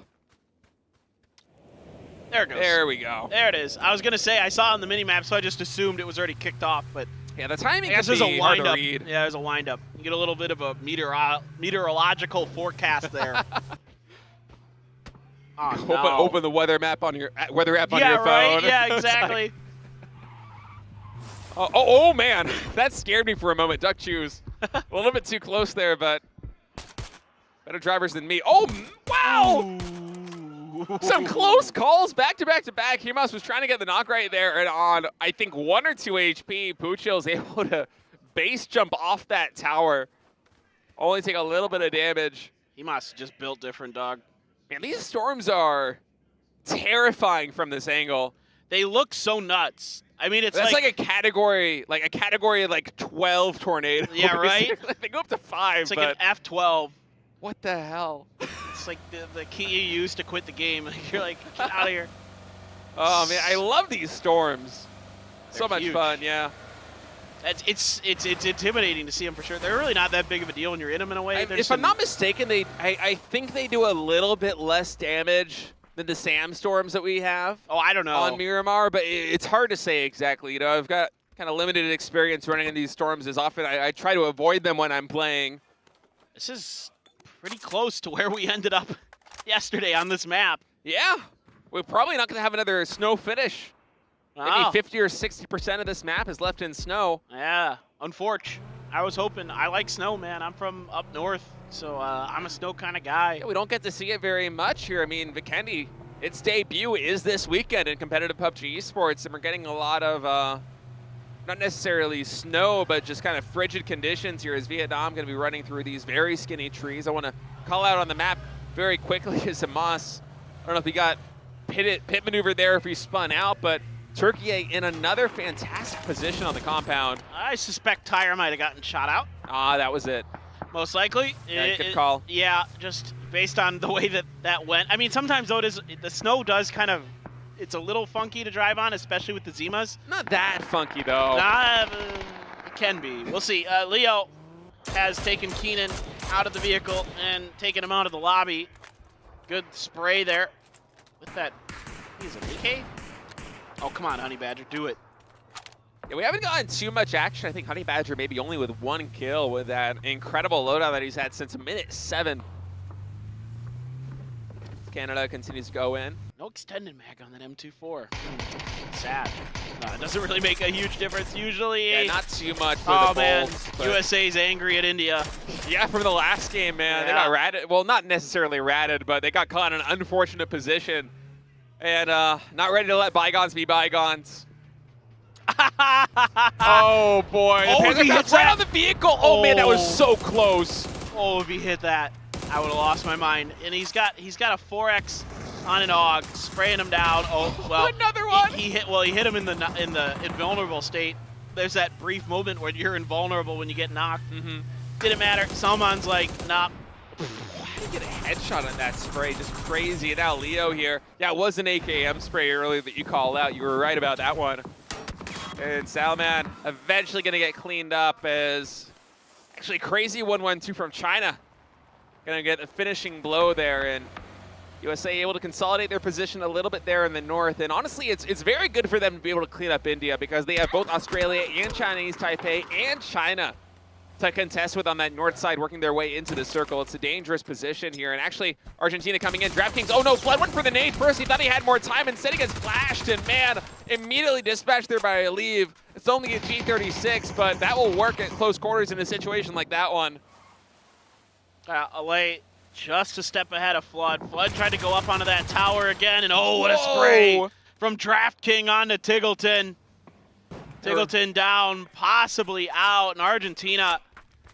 There it goes. There we go. There it is. I was going to say, I saw it on the minimap, so I just assumed it was already kicked off, but yeah, the timing I guess could there's be a hard to wind-up. read. Yeah, there's a wind-up. You get a little bit of a meteorological forecast there. Oh, no. Open the weather map on your weather app on Yeah, your phone. right? Yeah, exactly. Oh, man, that scared me for a moment. Duck Chews, a little bit too close there, but better drivers than me. Oh, wow! Some close calls back to back to back. Himas was trying to get the knock right there, and on, I think, 1 or 2 HP, Puchil's able to base jump off that tower. Only take a little bit of damage. Himas just built different, dog. Man, these storms are terrifying from this angle. They look so nuts. I mean, it's that's like a category like 12 tornado. Yeah, right? They go up to 5. It's like an F12. What the hell? It's like the key you use to quit the game. You're like, get out of here. Oh man, I love these storms. They're so much huge. fun, yeah. It's intimidating to see them for sure. They're really not that big of a deal when you're in them in a way. If I'm not mistaken, I think they do a little bit less damage than the SAM storms that we have. Oh, I don't know. On Miramar, but it's hard to say exactly. You know, I've got kind of limited experience running in these storms as often. I try to avoid them when I'm playing. This is pretty close to where we ended up yesterday on this map. Yeah, we're probably not going to have another snow finish. Maybe 50 or 60% of this map is left in snow. Yeah, unfortunate. I was hoping. I like snow, man. I'm from up north, so I'm a snow kind of guy. Yeah, we don't get to see it very much here. I mean, Vikendi, its debut is this weekend in competitive PUBG Esports, and we're getting a lot of, not necessarily snow, but just kind of frigid conditions here as Vietnam going to be running through these very skinny trees. I want to call out on the map very quickly as Hamas. I don't know if he got pit maneuver there, if he spun out, but Turkey in another fantastic position on the compound. I suspect Tyre might have gotten shot out. Ah, that was it. Most likely. Yeah, good call. Yeah, just based on the way that went. I mean, sometimes though the snow does kind of, it's a little funky to drive on, especially with the Zimas. Not that funky though. It can be. We'll see. Leo has taken Keenan out of the vehicle and taken him out of the lobby. Good spray there with that. He's an AK. Oh, come on, Honey Badger, do it. Yeah, we haven't gotten too much action. I think Honey Badger maybe only with 1 kill with that incredible loadout that he's had since minute 7. Canada continues to go in. No extended mag on that M24. Sad. It doesn't really make a huge difference usually. Yeah, not too much for Oh the man, Bulls, but- USA's angry at India. Yeah, from the last game, man. They Yeah. got ratted. Well, not necessarily ratted, but they got caught in an unfortunate position. And not ready to let bygones be bygones. Oh, boy. The Oh, Panther he got hits right that. on the vehicle. Oh, man, that was Oh. so close. Oh, if he hit that, I would have lost my mind. And he's got a 4x on an AUG, spraying him down. Oh, well, another one. He hit him in the invulnerable state. There's that brief moment when you're invulnerable when you get knocked. Didn't matter. Salman's like, nah. How did he get a headshot on that spray? Just crazy. And now Leo here. Yeah, it was an AKM spray earlier that you called out. You were right about that one. And Salman eventually going to get cleaned up as actually crazy 1-1-2 from China. Going to get the finishing blow there. And USA able to consolidate their position a little bit there in the north. And honestly, it's very good for them to be able to clean up India because they have both Australia and Chinese Taipei and China to contest with on that north side, working their way into the circle. It's a dangerous position here. And actually, Argentina coming in. DraftKings, oh no, Flood went for the nade first. He thought he had more time. Instead, he gets flashed. And man, immediately dispatched there by Aliv. It's only a G36, but that will work at close quarters in a situation like that one. Alay just a step ahead of Flood. Flood tried to go up onto that tower again, and oh, what a spray from DraftKings onto Tiggleton. Tiggleton down, possibly out, and Argentina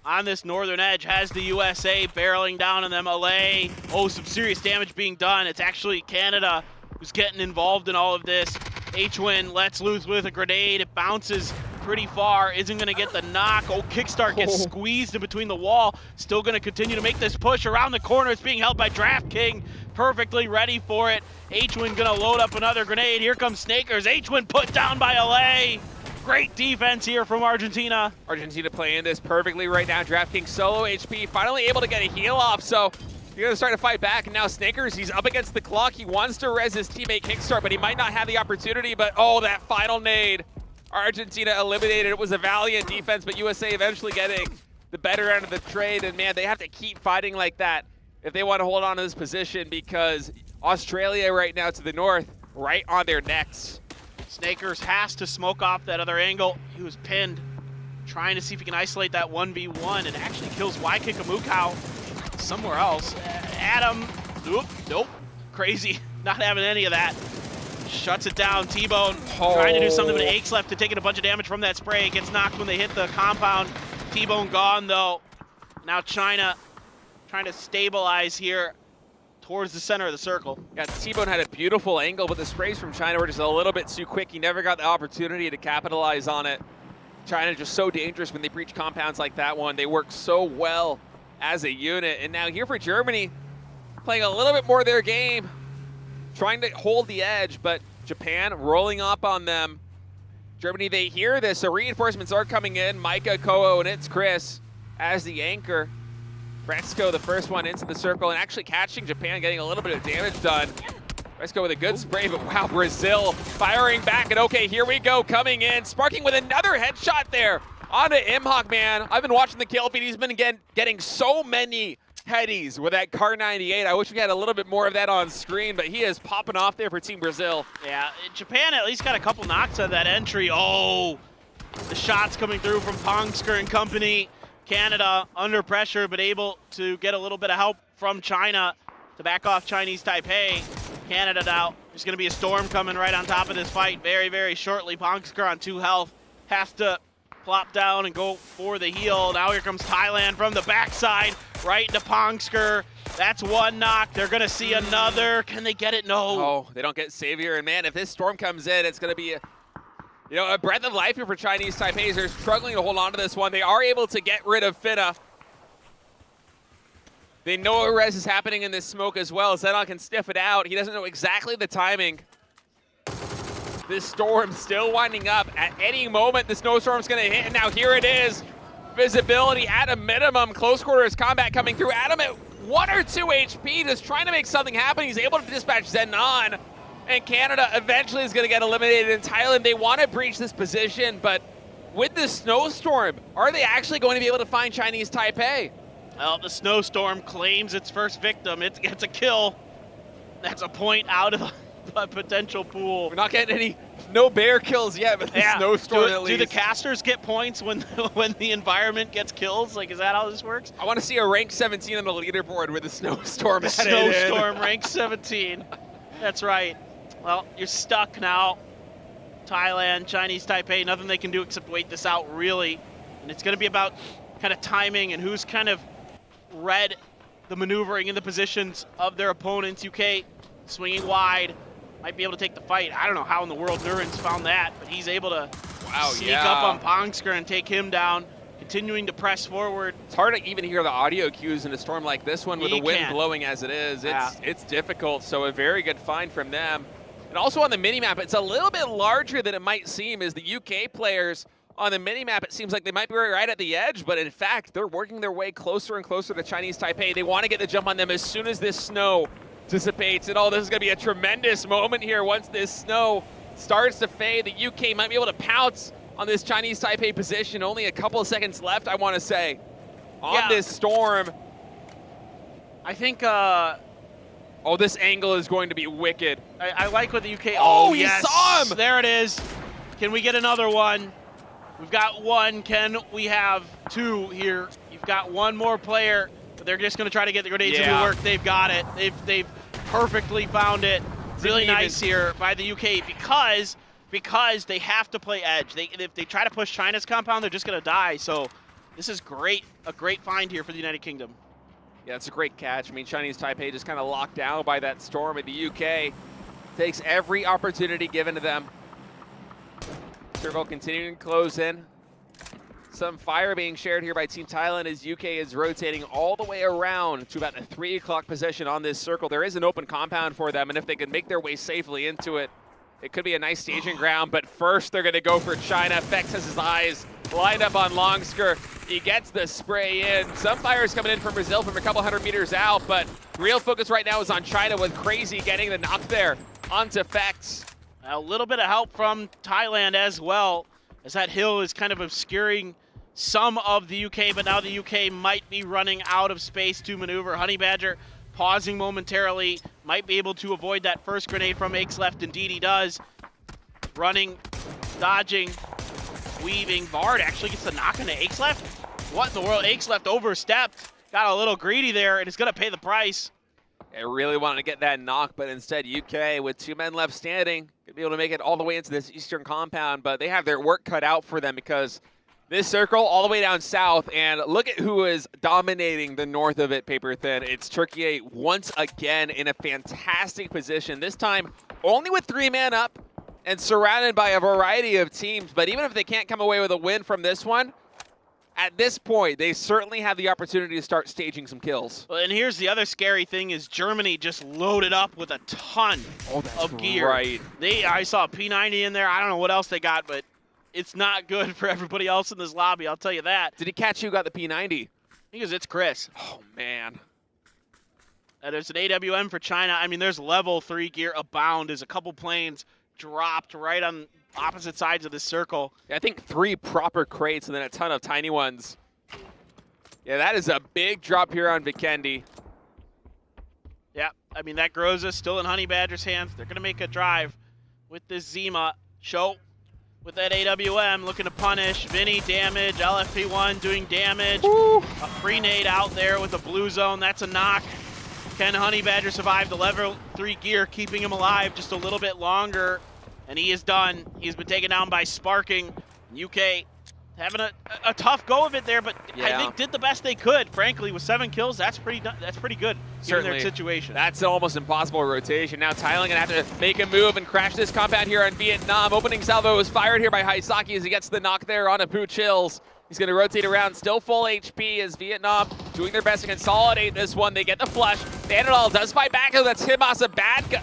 on this northern edge has the USA barreling down on them. Alay, oh, some serious damage being done. It's actually Canada who's getting involved in all of this. H-Win lets loose with a grenade. It bounces pretty far, isn't going to get the knock. Oh, Kickstart gets squeezed in between the wall. Still going to continue to make this push around the corner. It's being held by DraftKings, perfectly ready for it. H-Win going to load up another grenade. Here comes Snakers. H-Win put down by Alay. Great defense here from Argentina. Argentina playing this perfectly right now. DraftKings solo HP, finally able to get a heal off, so you're going to start to fight back. And now Snakers, he's up against the clock. He wants to res his teammate Kickstart, but he might not have the opportunity. But oh, that final nade. Argentina eliminated. It was a valiant defense, but USA eventually getting the better end of the trade. And man, they have to keep fighting like that if they want to hold on to this position, because Australia right now to the north, right on their necks. Snakers has to smoke off that other angle. He was pinned, trying to see if he can isolate that 1v1, and actually kills Waikakamukau somewhere else. Adam, nope, crazy, not having any of that. Shuts it down. T-Bone trying to do something, but Aches left to taking a bunch of damage from that spray. Gets knocked when they hit the compound. T-Bone gone though. Now China trying to stabilize here towards the center of the circle. Yeah, T-Bone had a beautiful angle, but the sprays from China were just a little bit too quick. He never got the opportunity to capitalize on it. China just so dangerous when they breach compounds like that one. They work so well as a unit. And now here for Germany, playing a little bit more of their game, trying to hold the edge, but Japan rolling up on them. Germany, they hear this, so reinforcements are coming in. Micah, Koho, and it's Chris as the anchor. Fresco, the first one into the circle, and actually catching Japan, getting a little bit of damage done. Fresco with a good spray, but wow, Brazil firing back, and okay, here we go, coming in, sparking with another headshot there onto Imhawk, man. I've been watching the kill feed. He's been getting so many headies with that Car 98. I wish we had a little bit more of that on screen, but he is popping off there for Team Brazil. Yeah, Japan at least got a couple knocks on that entry. Oh, the shots coming through from Pongsker and company. Canada under pressure, but able to get a little bit of help from China to back off Chinese Taipei. Canada now, there's going to be a storm coming right on top of this fight very, very shortly. Pongsker on 2 health, has to plop down and go for the heal. Now here comes Thailand from the backside, right into Pongsker. That's 1 knock. They're going to see another. Can they get it? No. Oh, they don't get Savior. And man, if this storm comes in, it's going to be a breath of life here for Chinese Taipei. They're struggling to hold on to this one. They are able to get rid of Finna. They know a res is happening in this smoke as well. Zenon can sniff it out. He doesn't know exactly the timing. This storm still winding up. At any moment, the snowstorm's going to hit. And now here it is. Visibility at a minimum. Close quarters combat coming through. Adam at 1 or 2 HP, just trying to make something happen. He's able to dispatch Zenon. And Canada eventually is going to get eliminated in Thailand. They want to breach this position, but with the snowstorm, are they actually going to be able to find Chinese Taipei? Well, the snowstorm claims its first victim. It gets a kill. That's a point out of a potential pool. We're not getting no bear kills yet, but the snowstorm at least. Do the casters get points when the environment gets kills? Like, is that how this works? I want to see a rank 17 on the leaderboard with a snowstorm. The snowstorm, rank 17. That's right. Well, you're stuck now. Thailand, Chinese Taipei, nothing they can do except wait this out, really. And it's going to be about kind of timing and who's kind of read the maneuvering in the positions of their opponents. UK swinging wide, might be able to take the fight. I don't know how in the world Nuren's found that, but he's able to sneak up on Pongsker and take him down, continuing to press forward. It's hard to even hear the audio cues in a storm like this one with the wind blowing as it is. It's difficult, so a very good find from them. And also on the minimap, it's a little bit larger than it might seem, as the UK players on the minimap, it seems like they might be right at the edge, but in fact, they're working their way closer and closer to Chinese Taipei. They want to get the jump on them as soon as this snow dissipates. And this is going to be a tremendous moment here once this snow starts to fade. The UK might be able to pounce on this Chinese Taipei position. Only a couple of seconds left, I want to say, on this storm. I think... oh, this angle is going to be wicked. I like what the UK... Oh, yes. He saw him! There it is. Can we get another one? We've got one. Can we have two here? You've got one more player, but they're just going to try to get the grenades to work. They've got it. They've perfectly found it. Really nice here by the UK because they have to play edge. If they try to push China's compound, they're just going to die. So this is great. A great find here for the United Kingdom. Yeah, it's a great catch. I mean, Chinese Taipei just kind of locked down by that storm, and the UK takes every opportunity given to them. Circle continuing to close in. Some fire being shared here by Team Thailand as UK is rotating all the way around to about a 3 o'clock position on this circle. There is an open compound for them, and if they can make their way safely into it, it could be a nice staging ground. But first, they're going to go for China. Fex has his eyes lined up on Longsker. He gets the spray in. Some fire is coming in from Brazil from a couple hundred meters out, but real focus right now is on China, with Crazy getting the knock there onto Fex. A little bit of help from Thailand as well, as that hill is kind of obscuring some of the UK, but now the UK might be running out of space to maneuver. Honey Badger pausing momentarily, might be able to avoid that first grenade from Aches Left. Indeed he does. Running, dodging, weaving. Vard actually gets the knock into Aches Left. What in the world? Aches Left overstepped. Got a little greedy there, and is going to pay the price. They really wanted to get that knock, but instead UK, with 2 men left standing, could be able to make it all the way into this eastern compound, but they have their work cut out for them because this circle all the way down south, and look at who is dominating the north of it, paper thin. It's Turkey once again in a fantastic position, this time only with 3 men up and surrounded by a variety of teams, but even if they can't come away with a win from this one, at this point, they certainly have the opportunity to start staging some kills. Well, and here's the other scary thing is Germany just loaded up with a ton of gear. Right. I saw a P90 in there. I don't know what else they got, but it's not good for everybody else in this lobby, I'll tell you that. Did he catch who got the P90? Because it's Chris. Oh, man. There's an AWM for China. I mean, there's level 3 gear abound as a couple planes dropped right on opposite sides of the circle. Yeah, I think 3 proper crates and then a ton of tiny ones. Yeah, that is a big drop here on Vikendi. Yeah, I mean, that Groza still in Honey Badger's hands. They're going to make a drive with this Zima. Show with that AWM looking to punish. Vinny damage, LFP1 doing damage. Woo. A free nade out there with a blue zone. That's a knock. Can Honey Badger survive the level 3 gear, keeping him alive just a little bit longer? And he is done. He's been taken down by Sparking. UK having a tough go of it there, but I think did the best they could. Frankly, with 7 kills, that's pretty good given their situation. That's an almost impossible rotation. Now Thailand gonna have to make a move and crash this compound here on Vietnam. Opening salvo is fired here by Haisaki as he gets the knock there on Apu Chills. He's going to rotate around, still full HP as Vietnam doing their best to consolidate this one. They get the flush. Thanadol does fight back. That's Hibas,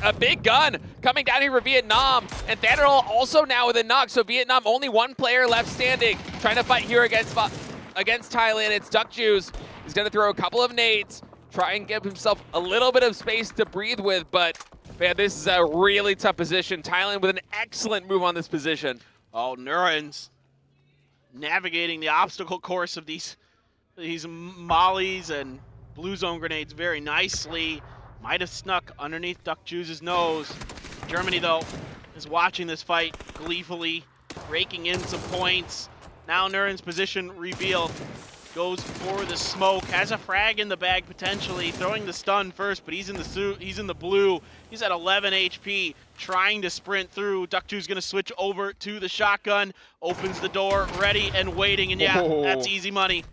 a big gun coming down here for Vietnam. And Thanadol also now with a knock. So Vietnam, only 1 player left standing. Trying to fight here against Thailand. It's Duck Juice. He's going to throw a couple of nades. Try and give himself a little bit of space to breathe with. But man, this is a really tough position. Thailand with an excellent move on this position. Oh, Nurans navigating the obstacle course of these mollies and blue zone grenades very nicely. Might have snuck underneath Duck Juice's nose. Germany, though, is watching this fight gleefully, raking in some points. Now Nuren's position revealed. Goes for the smoke, has a frag in the bag potentially, throwing the stun first, but he's in the suit, he's in the blue. He's at 11 HP, trying to sprint through. Duck Juice's gonna switch over to the shotgun, opens the door, ready and waiting, and yeah, that's easy money.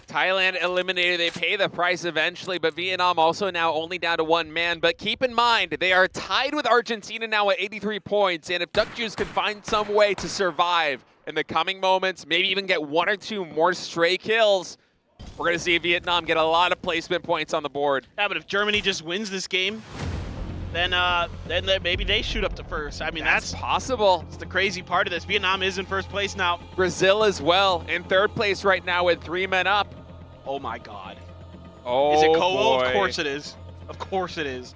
Thailand eliminated. They pay the price eventually, but Vietnam also now only down to 1 man. But keep in mind, they are tied with Argentina now at 83 points, and if Duck Juice can find some way to survive in the coming moments, maybe even get 1 or 2 more stray kills, we're going to see Vietnam get a lot of placement points on the board. Yeah, but if Germany just wins this game, then maybe they shoot up to first. I mean, that's possible. It's the crazy part of this. Vietnam is in first place now. Brazil as well in 3rd place right now with 3 men up. Oh my God. Oh, is it Kowo? boy. Of course it is. Of course it is.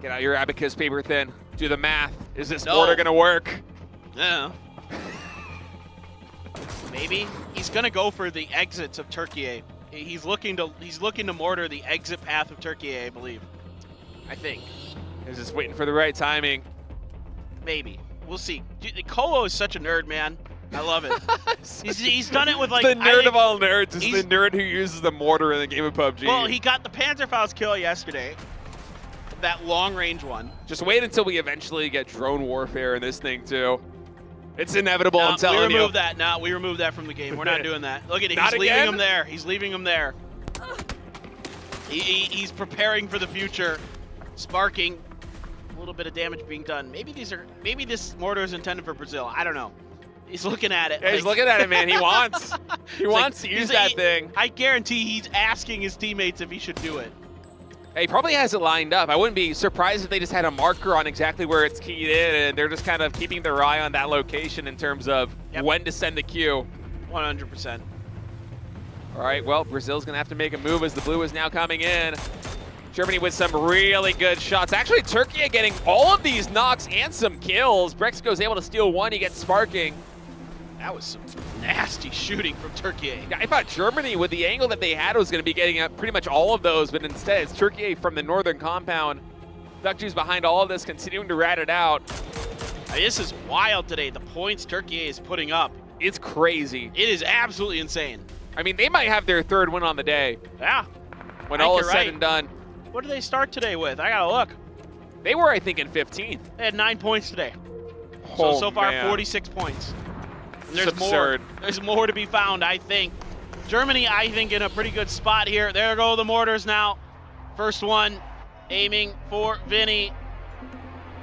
Get out your abacus paper thin. Do the math. Is this mortar going to work? Yeah. Maybe he's gonna go for the exits of Turkey. He's looking to mortar the exit path of Turkey, I believe. I think. He's just waiting for the right timing. Maybe. We'll see. Kowo is such a nerd, man. I love it. he's done it with like the nerd of all nerds is the nerd who uses the mortar in the game of PUBG. Well, he got the Panzerfaust kill yesterday. That long range one. Just wait until we eventually get drone warfare in this thing too. It's inevitable, I'm telling you. We removed that. No, we removed that from the game. We're not doing that. Look at it. He's leaving him there. He's leaving him there. He's preparing for the future. Sparking. A little bit of damage being done. Maybe this mortar is intended for Brazil. I don't know. He's looking at it. Yeah, he's looking at it, man. He wants to use that thing. I guarantee he's asking his teammates if he should do it. He probably has it lined up. I wouldn't be surprised if they just had a marker on exactly where it's keyed in, and they're just kind of keeping their eye on that location in terms of when to send the cue. 100%. All right, well, Brazil's going to have to make a move as the blue is now coming in. Germany with some really good shots. Actually, Turkey getting all of these knocks and some kills. Brexco's able to steal 1. He gets sparking. That was some nasty shooting from Turkey. I thought Germany, with the angle that they had, was going to be getting pretty much all of those, but instead it's Turkey from the northern compound. Duck Juice behind all of this, continuing to rat it out. I mean, this is wild today. The points Turkey is putting up. It's crazy. It is absolutely insane. I mean, they might have their 3rd win on the day. Yeah. When all is said and done. What did they start today with? I gotta look. They were, I think, in 15th. They had 9 points today. Oh, so far, man. 46 points. And It's absurd. There's more to be found, I think. Germany, I think, in a pretty good spot here. There go the mortars now. First one, aiming for Vinny.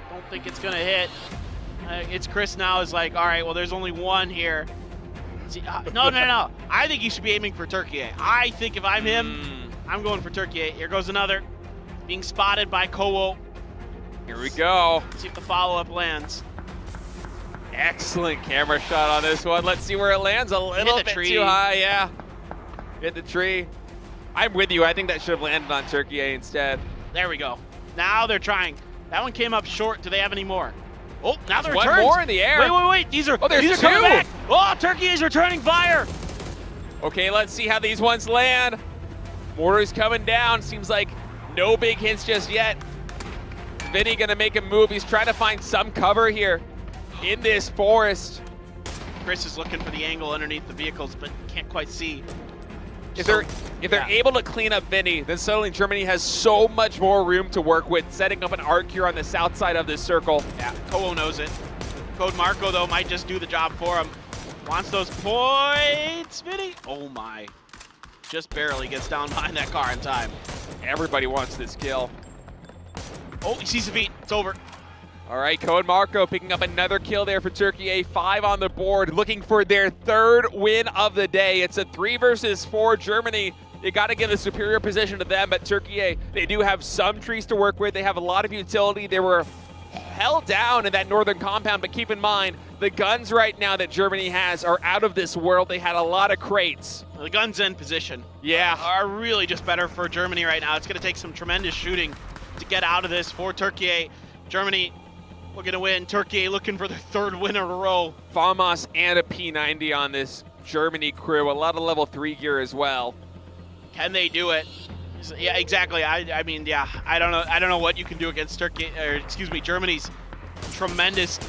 Don't think it's gonna hit. It's Chris now is like, all right, well, there's only 1 here. See, no. I think he should be aiming for Turkey. I think if I'm him, I'm going for Turkey. Here goes another. Being spotted by Kowo. Here we go. See if the follow-up lands. Excellent camera shot on this one. Let's see where it lands. A little bit too high, yeah. Hit the tree. I'm with you. I think that should have landed on Turkey instead. There we go. Now they're trying. That one came up short. Do they have any more? Oh, now they're one returns. more in the air. Wait. These are there's coming 2. back. Oh, Turkey is returning fire. Okay, let's see how these ones land. Mortar's coming down. Seems like no big hints just yet. Vinny gonna make a move. He's trying to find some cover here in this forest. Chris is looking for the angle underneath the vehicles, but can't quite see. If they're able to clean up Vinny, then suddenly Germany has so much more room to work with, setting up an arc here on the south side of this circle. Yeah, Kowo knows it. Code Marco, though, might just do the job for him. Wants those points, Vinny. Oh, my. Just barely gets down behind that car in time. Everybody wants this kill. Oh, he sees the feet. It's over. All right, Code Marco picking up another kill there for Turkey. 5 on the board, looking for their 3rd win of the day. It's a 3 versus 4 Germany. They got to give a superior position to them, but Turkey, they do have some trees to work with. They have a lot of utility. They were held down in that northern compound, but keep in mind, the guns right now that Germany has are out of this world. They had a lot of crates. The guns in position. Yeah. Are really just better for Germany right now. It's going to take some tremendous shooting to get out of this for Turkey. Germany looking to win. Turkey looking for their 3rd win in a row. FAMAS and a P90 on this Germany crew. A lot of level 3 gear as well. Can they do it? Yeah, exactly. I mean, yeah, I don't know what you can do against Germany's tremendous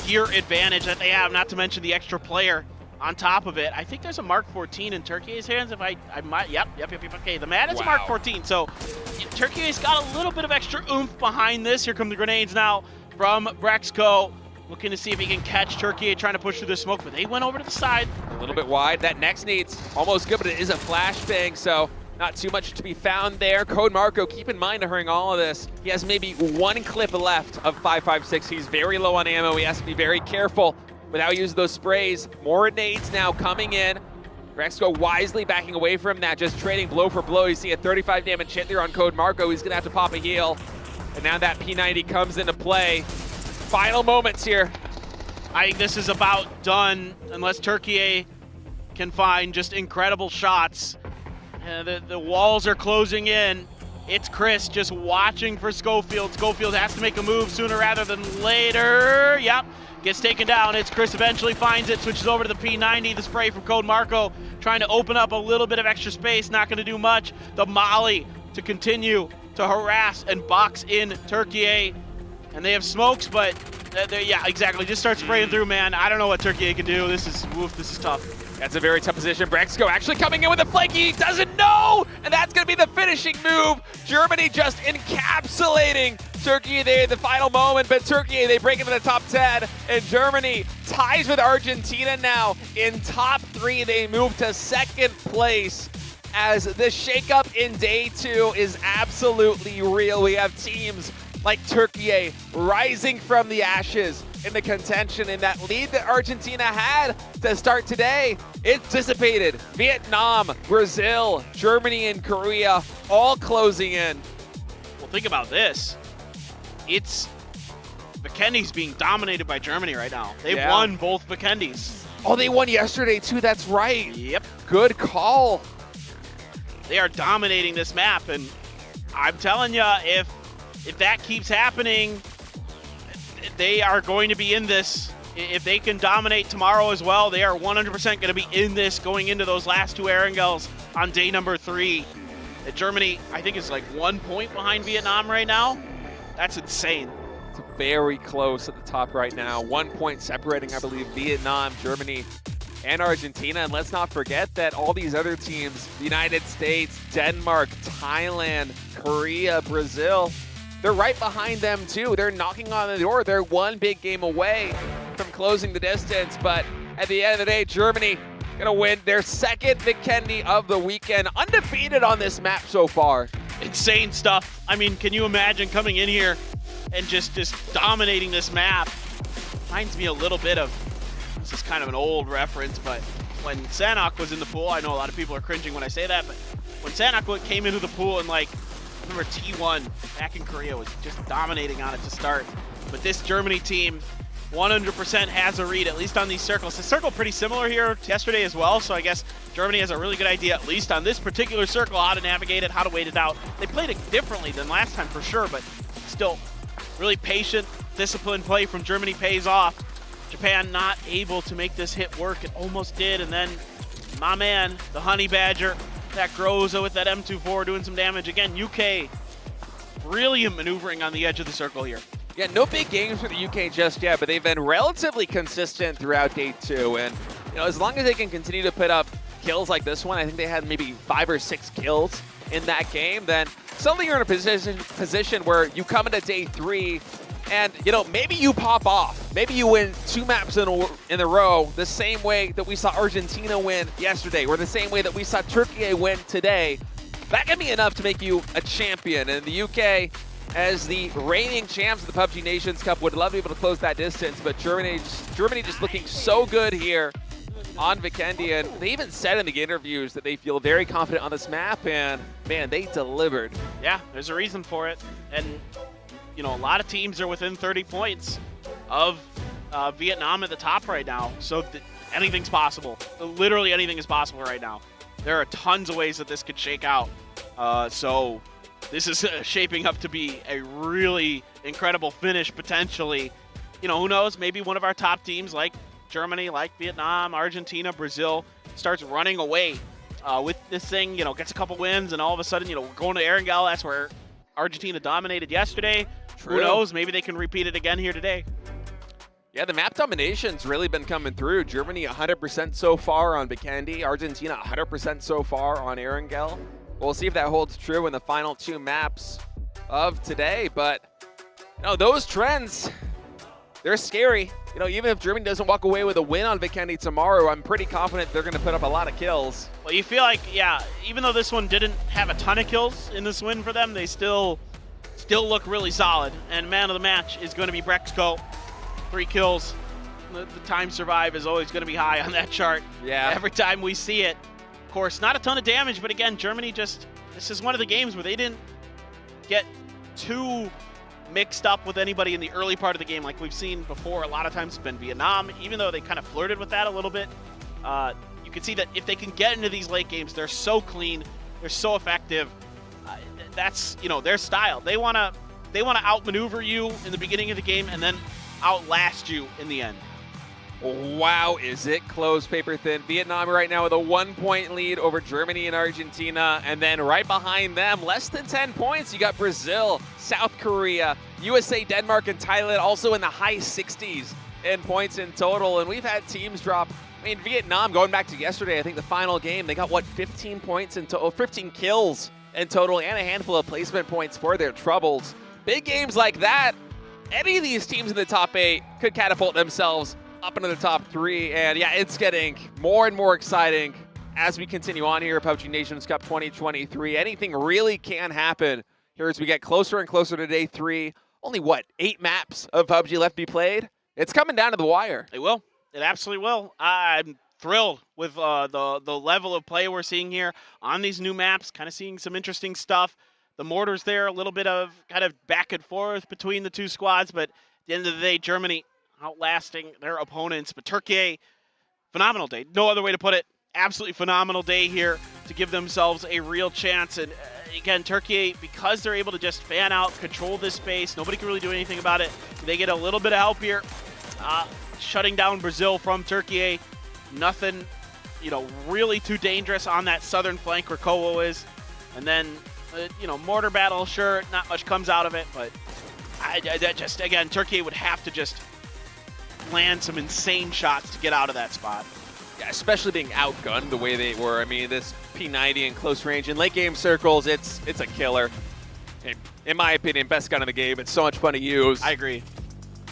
gear advantage that they have, not to mention the extra player on top of it. I think there's a Mark 14 in Turkey's hands. If I might, yep. Okay, the man is a Mark 14. So Turkey's got a little bit of extra oomph behind this. Here come the grenades now from Brexco. Looking to see if he can catch Turkey, trying to push through the smoke, but they went over to the side. A little bit wide. That next nade's almost good, but it is a flashbang, so not too much to be found there. Code Marco, keep in mind during all of this, he has maybe one clip left of 5.56. He's very low on ammo. He has to be very careful with how he uses those sprays. More nades now coming in. Brexco wisely backing away from that, just trading blow for blow. You see a 35 damage hit there on Code Marco. He's gonna have to pop a heal. And now that P90 comes into play. Final moments here. I think this is about done unless Turkey can find just incredible shots. The walls are closing in. It's Chris just watching for Schofield. Schofield has to make a move sooner rather than later. Yep, gets taken down. It's Chris eventually finds it, switches over to the P90. The spray from Code Marco, trying to open up a little bit of extra space, not going to do much. The Molly to continue to harass and box in Turkey. And they have smokes, but yeah, exactly. Just start spraying through, man. I don't know what Turkey can do. This is tough. That's a very tough position. Brexco actually coming in with a flank. He doesn't know, and that's going to be the finishing move. Germany just encapsulating Turkey there, the final moment, but Turkey, they break into the top 10, and Germany ties with Argentina now. In top 3, they move to second place as the shakeup in day 2 is absolutely real. We have teams like Turkey rising from the ashes in the contention, and that lead that Argentina had to start today, it's dissipated. Vietnam, Brazil, Germany, and Korea all closing in. Well, think about this. It's Vikendi's being dominated by Germany right now. They've won both Vikendis. Oh, they won yesterday too, that's right. Yep. Good call. They are dominating this map, and I'm telling you, if that keeps happening, they are going to be in this. If they can dominate tomorrow as well, they are 100% going to be in this going into those last 2 Erangels on day number 3. Germany, I think, is like 1 point behind Vietnam right now. That's insane. It's very close at the top right now. 1 point separating, I believe, Vietnam, Germany, and Argentina. And let's not forget that all these other teams, the United States, Denmark, Thailand, Korea, Brazil, they're right behind them too. They're knocking on the door. They're one big game away from closing the distance. But at the end of the day, Germany gonna win their second Vikendi of the weekend. Undefeated on this map so far. Insane stuff. I mean, can you imagine coming in here and just dominating this map? Reminds me a little bit of, this is kind of an old reference, but when Sanok was in the pool, I know a lot of people are cringing when I say that, but when Sanok came into the pool and like, remember T1 back in Korea was just dominating on it to start. But this Germany team 100% has a read, at least on these circles. The circle pretty similar here yesterday as well, so I guess Germany has a really good idea, at least on this particular circle, how to navigate it, how to wait it out. They played it differently than last time for sure, but still really patient, disciplined play from Germany pays off. Japan not able to make this hit work. It almost did, and then my man, the Honey Badger, that Groza with that M24 doing some damage. Again, UK brilliant maneuvering on the edge of the circle here. Yeah, no big games for the UK just yet, but they've been relatively consistent throughout day 2. And as long as they can continue to put up kills like this one, I think they had maybe 5 or 6 kills in that game, then suddenly you're in a position where you come into day 3 and, maybe you pop off. Maybe you win 2 maps in a row the same way that we saw Argentina win yesterday, or the same way that we saw Turkey win today. That can be enough to make you a champion. And the UK, as the reigning champs of the PUBG Nations Cup, would love to be able to close that distance, but Germany just looking so good here on Vikendi. And they even said in the interviews that they feel very confident on this map, and man, they delivered. Yeah, there's a reason for it. And a lot of teams are within 30 points of Vietnam at the top right now. So anything's possible. Literally anything is possible right now. There are tons of ways that this could shake out. So this is shaping up to be a really incredible finish, potentially. Who knows? Maybe one of our top teams like Germany, like Vietnam, Argentina, Brazil starts running away with this thing, gets a couple wins, and all of a sudden, we're going to Erangel. That's where Argentina dominated yesterday. True. Who knows? Maybe they can repeat it again here today. Yeah, the map domination's really been coming through. Germany 100% so far on Vikendi. Argentina 100% so far on Erangel. We'll see if that holds true in the final 2 maps of today. But, those trends, they're scary. Even if Germany doesn't walk away with a win on Vikendi tomorrow, I'm pretty confident they're going to put up a lot of kills. Well, you feel like, yeah, even though this one didn't have a ton of kills in this win for them, they still look really solid. And man of the match is going to be Brexco. 3 kills. The time survive is always going to be high on that chart. Yeah. Every time we see it. Of course, not a ton of damage, but again, Germany this is one of the games where they didn't get too mixed up with anybody in the early part of the game like we've seen before. A lot of times it's been Vietnam, even though they kind of flirted with that a little bit. You can see that if they can get into these late games, they're so clean, they're so effective. That's, their style. They want to outmaneuver you in the beginning of the game and then outlast you in the end. Wow, is it close, paper thin. Vietnam right now with a 1-point lead over Germany and Argentina. And then right behind them, less than 10 points, you got Brazil, South Korea, USA, Denmark, and Thailand also in the high 60s in points in total. And we've had teams drop. Vietnam, going back to yesterday, I think the final game, they got, 15 points in total, 15 kills in total, and a handful of placement points for their troubles. Big games like that, any of these teams in the top 8 could catapult themselves up into the top 3. And yeah, it's getting more and more exciting as we continue on here at PUBG Nations Cup 2023. Anything really can happen here as we get closer and closer to day 3. Only 8 maps of PUBG left to be played? It's coming down to the wire. It will. It absolutely will. I'm thrilled with the level of play we're seeing here on these new maps, kind of seeing some interesting stuff. The mortars there, a little bit of kind of back and forth between the 2 squads, but at the end of the day, Germany outlasting their opponents. But Turkey, phenomenal day. No other way to put it. Absolutely phenomenal day here to give themselves a real chance. And again, Turkey, because they're able to just fan out, control this space, nobody can really do anything about it. They get a little bit of help here. Shutting down Brazil from Turkey. Nothing, really too dangerous on that southern flank where Kowo is. And then, mortar battle, sure, not much comes out of it, but again, Turkey would have to just land some insane shots to get out of that spot. Yeah, especially being outgunned the way they were. This P90 in close range in late game circles, it's a killer. In my opinion, best gun in the game. It's so much fun to use. I agree.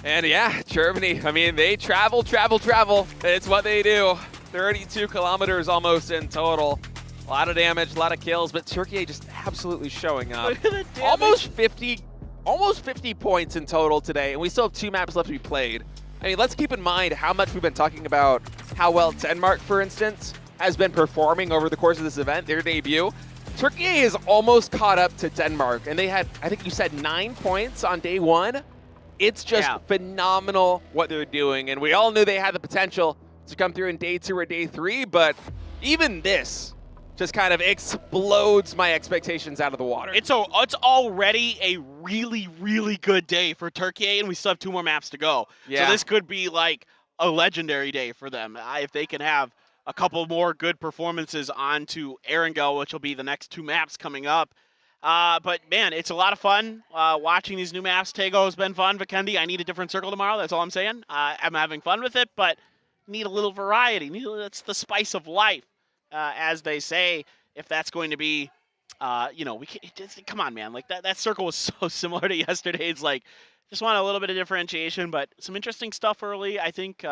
And yeah, Germany, they travel. It's what they do. 32 kilometers almost in total. A lot of damage, a lot of kills, but Turkey just absolutely showing up. Look at the damage. Almost 50 points in total today, and we still have 2 maps left to be played. Let's keep in mind how much we've been talking about how well Denmark, for instance, has been performing over the course of this event, their debut. Turkey is almost caught up to Denmark, and they had, I think you said 9 points on day 1. It's just phenomenal what they're doing, and we all knew they had the potential to come through in day 2 or day 3, but even this just kind of explodes my expectations out of the water. It's already a really, really good day for Turkey, and we still have 2 more maps to go. Yeah. So this could be like a legendary day for them if they can have a couple more good performances onto Erangel, which will be the next 2 maps coming up. But man, it's a lot of fun watching these new maps. Tego has been fun. Vikendi, I need a different circle tomorrow. That's all I'm saying. I'm having fun with it, but need a little variety. That's the spice of life. As they say, if that's going to be, come on, man. Like that circle was so similar to yesterday. It's like, just want a little bit of differentiation, but some interesting stuff early. I think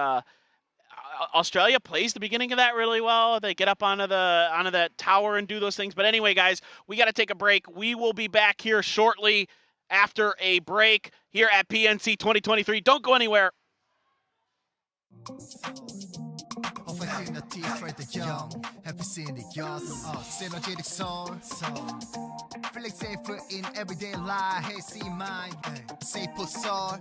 Australia plays the beginning of that really well. They get up onto that tower and do those things. But anyway, guys, we got to take a break. We will be back here shortly after a break here at PNC 2023. Don't go anywhere. Opportunity for the young, happy seeing the young, synergetic soul. Feeling safer in everyday life, hey, see mine, say put soul.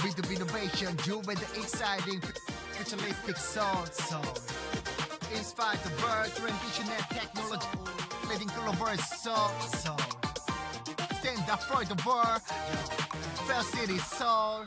With the innovation, you with the exciting, futuristic soul. Inspire the bird, rendition and technology, leading global soul. Stand up for the world, Fair City soul.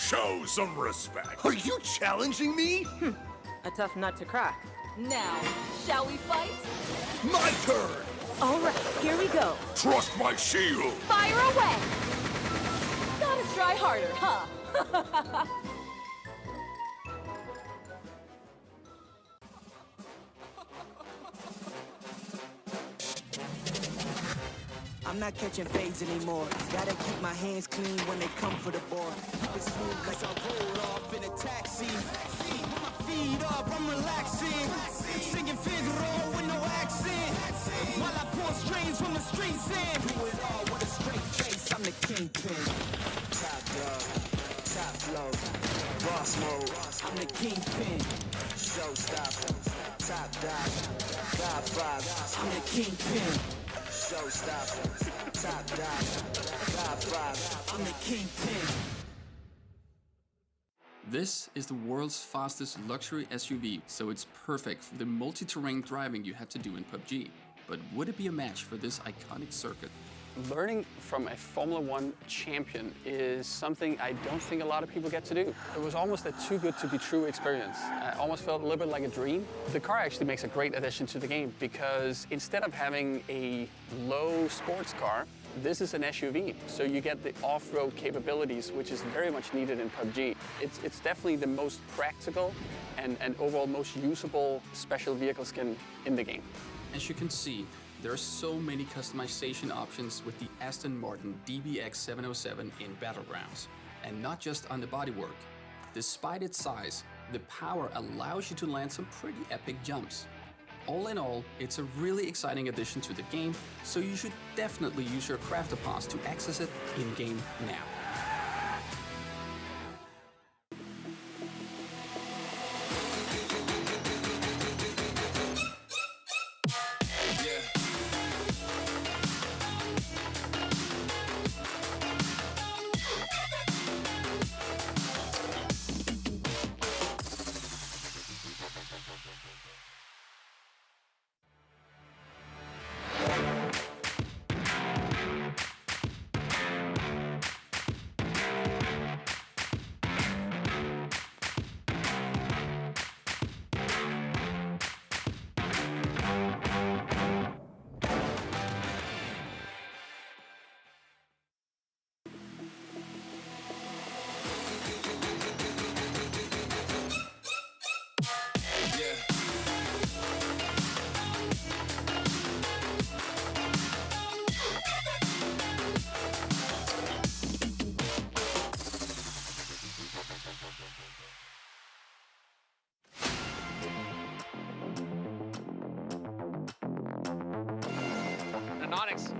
Show some respect. Are you challenging me? A tough nut to crack. Now, shall we fight? My turn. All right, here we go. Trust my shield. Fire away! Gotta try harder, huh? I'm not catching fades anymore. Gotta keep my hands clean when they come for the board. Keep it smooth cause I roll off in a taxi. Put my feet up, I'm relaxing. Singing Figaro with no accent. While I pour strains from the streets in. Do it all with a straight face, I'm the kingpin. Top dog, top flow, boss mode. I'm the kingpin. Showstopper, top dog, Godfather. I'm the kingpin. Showstopper, top dog, Godfather. I'm the kingpin. This is the world's fastest luxury SUV, so it's perfect for the multi-terrain driving you have to do in PUBG. But would it be a match for this iconic circuit? Learning from a Formula One champion is something I don't think a lot of people get to do. It was almost a too good to be true experience. I almost felt a little bit like a dream. The car actually makes a great addition to the game because instead of having a low sports car, this is an SUV, so you get the off-road capabilities, which is very much needed in PUBG. It's definitely the most practical and overall most usable special vehicle skin in the game. As you can see, there are so many customization options with the Aston Martin DBX 707 in Battlegrounds. And not just on the bodywork. Despite its size, the power allows you to land some pretty epic jumps. All in all, it's a really exciting addition to the game, so you should definitely use your crafter pass to access it in-game now.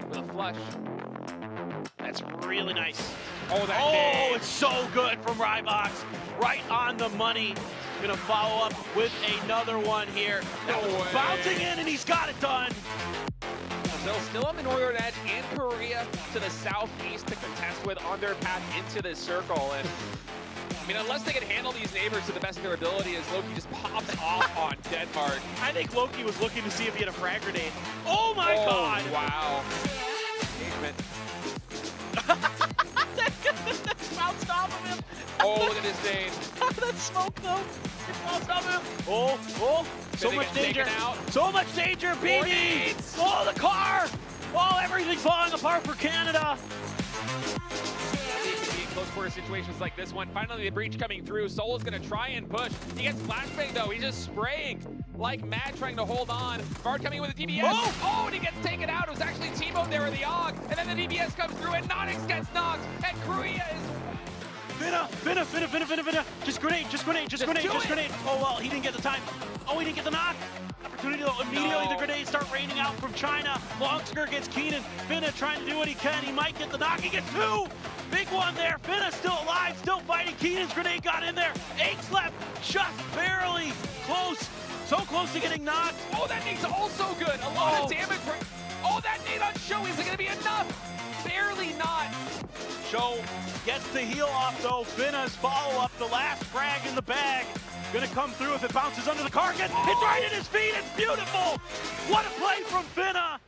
With a flush. That's really nice. Oh, that Oh, it's so good from Rybox. Right on the money. Gonna follow up with another one here. That was bouncing in, and he's got it done. So still on the northern edge, and Korea to the southeast to contest with on their path into this circle. And I mean, unless they can handle these neighbors to the best of their ability, as Loki just pops off on Denmark. I think Loki was looking to see if he had a frag grenade. Oh my God! Wow. Engagement. That bounced off of him. Oh, look at this thing. That smoke though. It bounced off him. Oh, so much danger. So much danger, BB. Oh, the car. Oh, everything falling apart for Canada. Close quarter situations like this one. Finally, the breach coming through. Seoul is going to try and push. He gets flashbang though. He's just spraying like mad, trying to hold on. Bard coming in with a DBS. Oh, and he gets taken out. It was actually Timo there with the AUG. And then the DBS comes through, and Nonix gets knocked. And Korea is... Finna. Just grenade. Oh, well, he didn't get the time. Oh, he didn't get the knock. Opportunity though. Immediately the grenades start raining out from China. Longskirt gets Keenan. Finna trying to do what he can. He might get the knock. He gets two. Big one there. Finna still alive, still fighting. Keenan's grenade got in there. 8 left, just barely close. So close to getting knocked. Oh, that nade's also good. A lot of damage. Oh, that nade on Show. Is it going to be enough? Barely not. Show gets the heal off though. Finna's follow up, the last frag in the bag. Gonna come through if it bounces under the carcass. It's right at his feet. It's beautiful. What a play from Finna.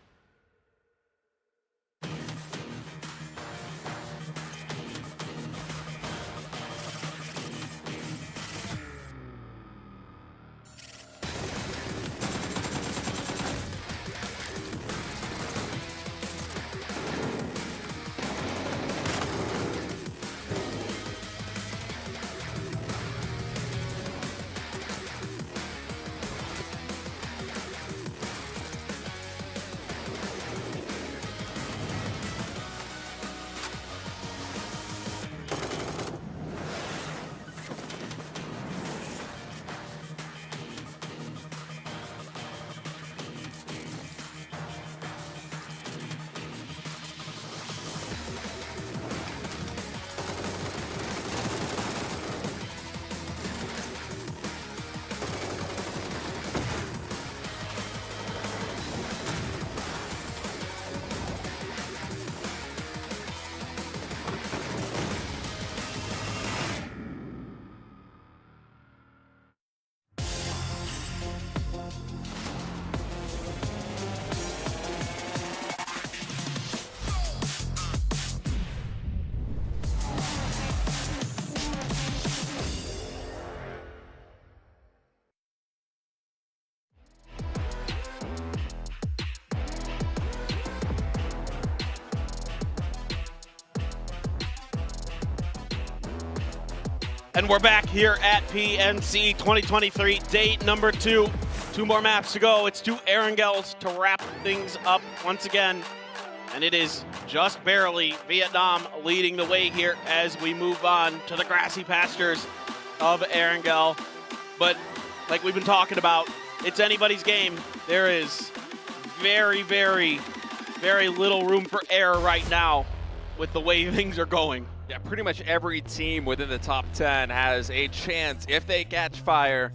And we're back here at PNC 2023, date number 2. 2 more maps to go. It's 2 Erangels to wrap things up once again. And it is just barely Vietnam leading the way here as we move on to the grassy pastures of Erangel. But like we've been talking about, it's anybody's game. There is very, very, very little room for error right now with the way things are going. Yeah, pretty much every team within the top 10 has a chance, if they catch fire,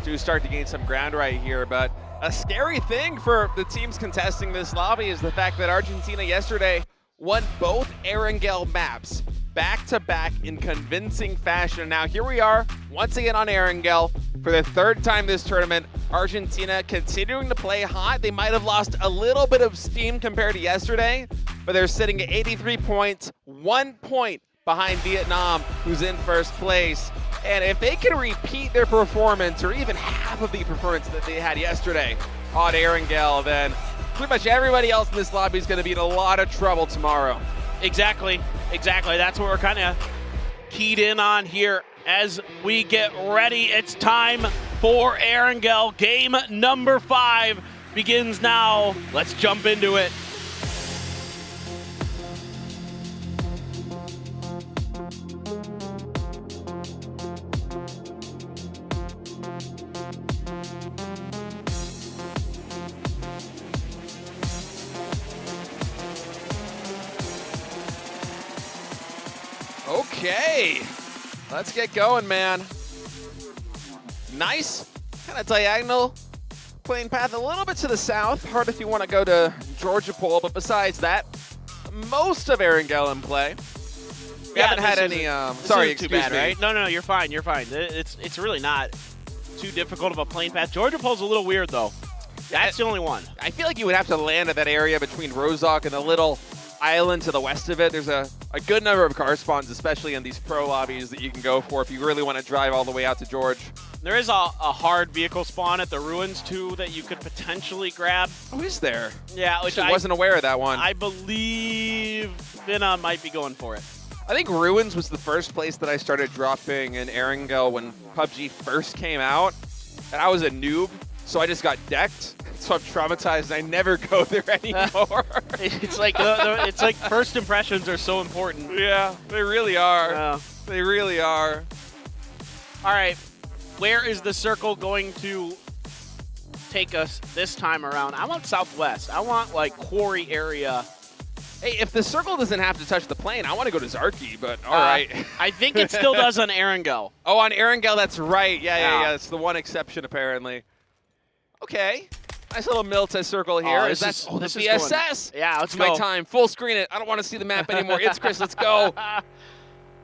to start to gain some ground right here. But a scary thing for the teams contesting this lobby is the fact that Argentina yesterday won both Erangel maps back-to-back in convincing fashion. Now here we are, once again on Erangel for the 3rd time this tournament. Argentina continuing to play hot. They might have lost a little bit of steam compared to yesterday, but they're sitting at 83 points, 1 point behind Vietnam, who's in first place. And if they can repeat their performance, or even half of the performance that they had yesterday on Erangel, then pretty much everybody else in this lobby is going to be in a lot of trouble tomorrow. Exactly. That's what we're kind of keyed in on here as we get ready. It's time for Erangel. Game number 5 begins now. Let's jump into it. Okay, let's get going, man. Nice, kind of diagonal playing path a little bit to the south. Hard if you want to go to Georgia Pole, but besides that, most of Erangel in play. We haven't had any. Sorry, too bad, right? No, you're fine. It's really not too difficult of a plane path. Georgia Pole's a little weird though. That's the only one. I feel like you would have to land at that area between Rozok and the little island to the west of it. There's a good number of car spawns, especially in these pro lobbies, that you can go for if you really want to drive all the way out to George. There is a hard vehicle spawn at the ruins too that you could potentially grab. Oh, is there? Yeah, which I wasn't aware of that one. I believe Vina might be going for it. I think Ruins was the first place that I started dropping in Erangel when PUBG first came out, and I was a noob, so I just got decked. So I'm traumatized, and I never go there anymore. It's like first impressions are so important. Yeah, they really are. They really are. All right, where is the circle going to take us this time around? I want southwest. I want like quarry area. Hey, if the circle doesn't have to touch the plane, I want to go to Zarki, but all right. I think it still does on Erangel. Oh, on Erangel, that's right. Yeah. It's the one exception, apparently. Okay. Nice little Milta circle here. This the is VSS? Going. Yeah, let's it's go. my time. Full screen it. I don't want to see the map anymore. It's Chris. Let's go.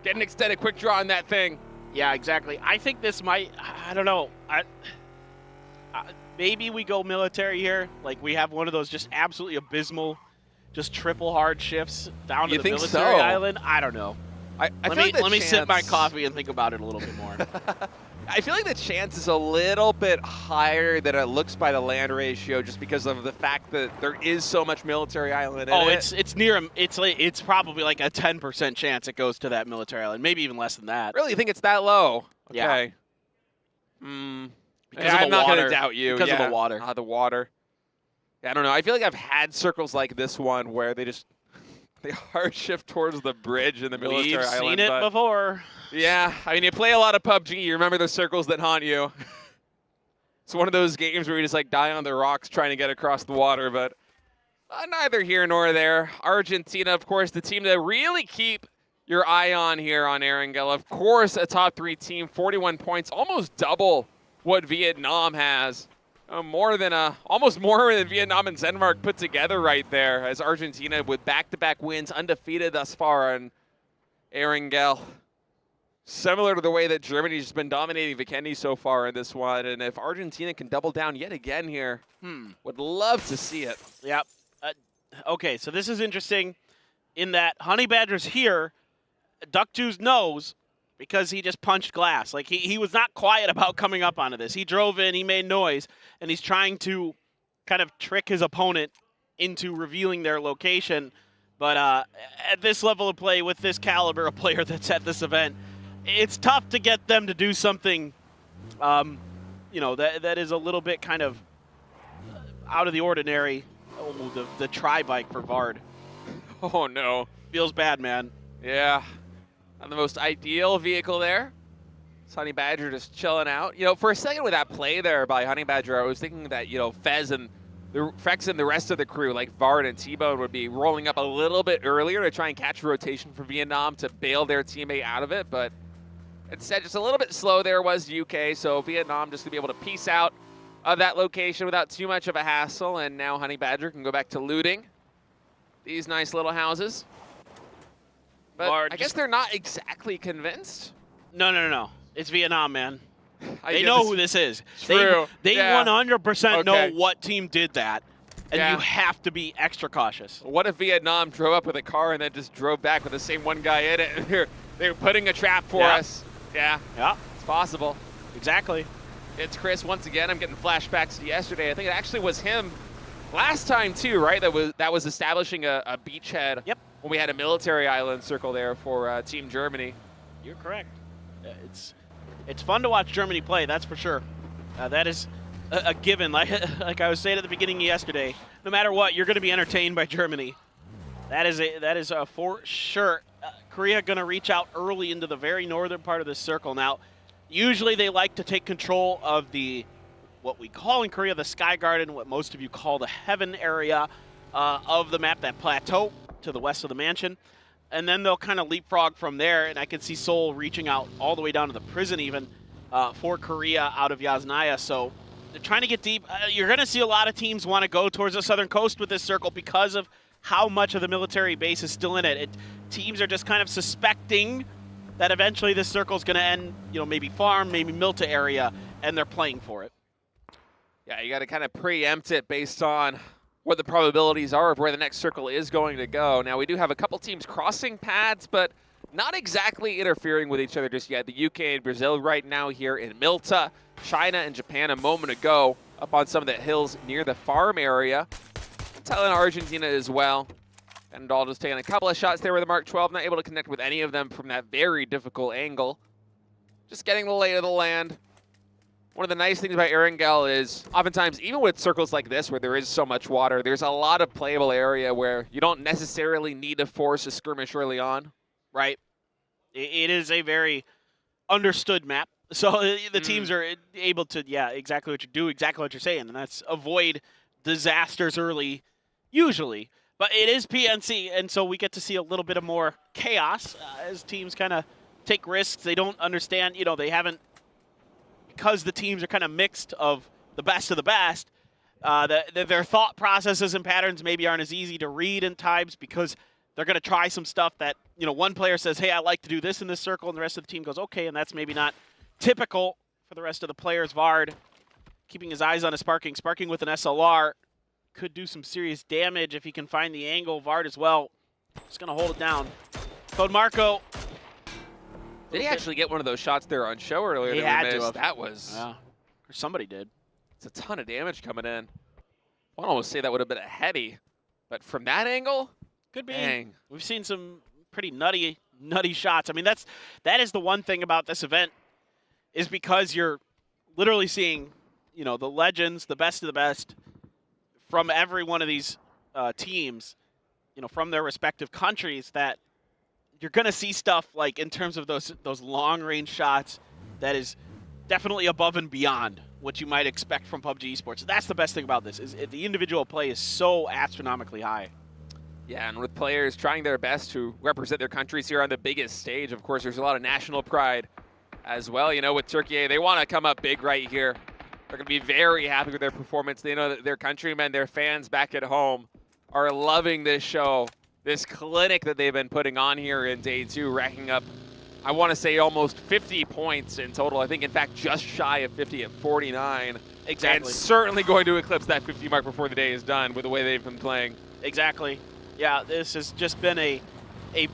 Get an extended quick draw on that thing. Yeah, exactly. I think this might, I don't know. Maybe we go military here. Like we have one of those just absolutely abysmal, just triple hard shifts down to the military island. I don't know. Let me sip my coffee and think about it a little bit more. I feel like the chance is a little bit higher than it looks by the land ratio, just because of the fact that there is so much military island in it. It's near. It's probably like a 10% chance it goes to that military island, maybe even less than that. Really, you think it's that low? Yeah. Okay. Because I'm not going to doubt you. Because of the water. The water. Yeah, I don't know. I feel like I've had circles like this one where they hard shift towards the bridge in the military island. We've seen it before. Yeah, I mean, you play a lot of PUBG, you remember the circles that haunt you. It's one of those games where you just like die on the rocks trying to get across the water, but neither here nor there. Argentina, of course, the team to really keep your eye on here on Erangel. Of course, a top 3 team, 41 points, almost double what Vietnam has. Almost more than Vietnam and Denmark put together right there, as Argentina with back-to-back wins, undefeated thus far on Erangel. Similar to the way that Germany's just been dominating Vikendi so far in this one, and if Argentina can double down yet again here, would love to see it. Yep. Okay, so this is interesting in that Honey Badger's here, Duck2's knows, because he just punched glass. Like, he was not quiet about coming up onto this. He drove in, he made noise, and he's trying to kind of trick his opponent into revealing their location. But at this level of play, with this caliber of player that's at this event, it's tough to get them to do something, you know, that is a little bit kind of out of the ordinary. Oh, the tri-bike for Vard. Oh, no. Feels bad, man. Yeah. Not the most ideal vehicle there. It's Honey Badger just chilling out. You know, for a second with that play there by Honey Badger, I was thinking that, you know, Fez and the rest of the crew, like Vard and T-Bone, would be rolling up a little bit earlier to try and catch a rotation for Vietnam to bail their teammate out of it. But instead, just a little bit slow there was UK. So Vietnam just to be able to piece out of that location without too much of a hassle. And now Honey Badger can go back to looting these nice little houses. But I guess they're not exactly convinced. No. It's Vietnam, man. They get know this- who this is. True. They Yeah. 100% know Okay. what team did that, and Yeah. you have to be extra cautious. What if Vietnam drove up with a car and then just drove back with the same one guy in it? They're putting a trap for Yeah. us. Yeah, Yeah, it's possible. exactly. It's Chris once again. I'm getting flashbacks to yesterday. I think it actually was him last time too, right? That was establishing a beachhead. Yep. When we had a military island circle there for Team Germany. You're correct. It's fun to watch Germany play, that's for sure. That is a given. Like I was saying at the beginning of yesterday, no matter what, you're going to be entertained by Germany. That is a for sure. Korea going to reach out early into the very northern part of the circle. Now, usually they like to take control of what we call in Korea the Sky Garden, what most of you call the Heaven area of the map, that plateau to the west of the mansion. And then they'll kind of leapfrog from there, and I can see Seoul reaching out all the way down to the prison even for Korea out of Yasnaya. So they're trying to get deep. You're going to see a lot of teams want to go towards the southern coast with this circle because of how much of the military base is still in it. Teams are just kind of suspecting that eventually this circle is going to end, you know, maybe farm, maybe Milta area, and they're playing for it. Yeah, you got to kind of preempt it based on what the probabilities are of where the next circle is going to go. Now, we do have a couple teams crossing paths, but not exactly interfering with each other just yet. The UK and Brazil right now here in Milta, China and Japan a moment ago up on some of the hills near the farm area. Thailand and Argentina as well. And all just taking a couple of shots there with the Mark 12, not able to connect with any of them from that very difficult angle. Just getting the lay of the land. One of the nice things about Erangel is oftentimes, even with circles like this where there is so much water, there's a lot of playable area where you don't necessarily need to force a skirmish early on. Right. It is a very understood map. So the teams are able to, exactly what you're saying, and that's avoid disasters early, usually. But it is PNC, and so we get to see a little bit of more chaos as teams kind of take risks. They don't understand, you know, they haven't, because the teams are kind of mixed of the best, their thought processes and patterns maybe aren't as easy to read in times because they're going to try some stuff that, you know, one player says, hey, I like to do this in this circle, and the rest of the team goes, okay, and that's maybe not typical for the rest of the players. Vard keeping his eyes on his Sparking. Sparking with an SLR could do some serious damage if he can find the angle. Vard as well. Just going to hold it down. Code Marco. Did he actually get one of those shots there on show earlier? He that had we to missed? have. That was... Yeah. Or somebody did. It's a ton of damage coming in. I almost say that would have been a heady. But from that angle? Could be. Dang. We've seen some pretty nutty shots. I mean, that is the one thing about this event is because you're literally seeing, you know, the legends, the best of the best from every one of these teams, you know, from their respective countries, that you're going to see stuff like in terms of those long-range shots that is definitely above and beyond what you might expect from PUBG Esports. That's the best thing about this, is the individual play is so astronomically high. Yeah, and with players trying their best to represent their countries here on the biggest stage, of course, there's a lot of national pride as well. You know, with Turkey, they want to come up big right here. They're going to be very happy with their performance. They know that their countrymen, their fans back at home are loving this show, this clinic that they've been putting on here in day 2, racking up, I want to say, almost 50 points in total. I think, in fact, just shy of 50 at 49. Exactly. And certainly going to eclipse that 50 mark before the day is done with the way they've been playing. Exactly. Yeah, this has just been a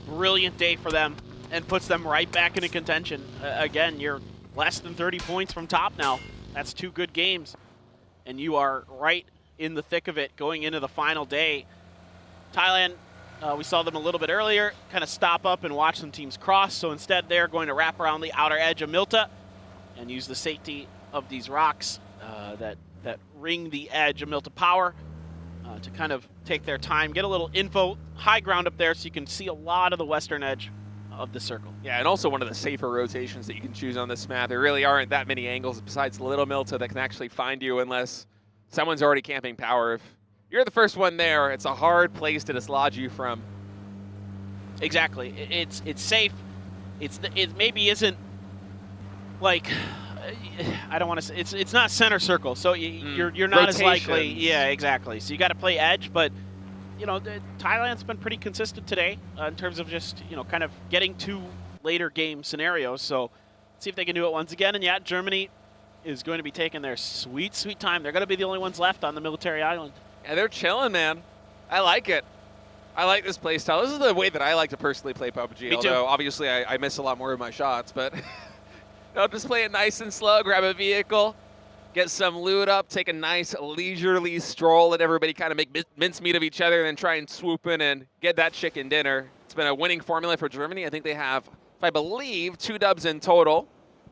brilliant day for them and puts them right back into contention. Again, you're less than 30 points from top now. That's 2 good games. And you are right in the thick of it going into the final day. Thailand We saw them a little bit earlier, kind of stop up and watch some teams cross. So instead, they're going to wrap around the outer edge of Milta and use the safety of these rocks that ring the edge of Milta Power to kind of take their time, get a little info, high ground up there so you can see a lot of the western edge of the circle. Yeah, and also one of the safer rotations that you can choose on this map. There really aren't that many angles besides Little Milta that can actually find you unless someone's already camping power. If you're the first one there, it's a hard place to dislodge you from. Exactly. It's safe. It maybe isn't like, I don't want to say, it's not center circle, so you're not as likely. Yeah, exactly. So you got to play edge, but you know, Thailand's been pretty consistent today in terms of just, you know, kind of getting to later game scenarios. So see if they can do it once again. And yeah, Germany is going to be taking their sweet, sweet time. They're going to be the only ones left on the military island. Yeah, they're chilling, man. I like it. I like this play style. This is the way that I like to personally play PUBG. Me although too. Obviously I miss a lot more of my shots, but I'll just play it nice and slow, grab a vehicle, get some loot up, take a nice leisurely stroll, let everybody kind of make mincemeat of each other, and then try and swoop in and get that chicken dinner. It's been a winning formula for Germany. I think they have, if I believe, 2 dubs in total.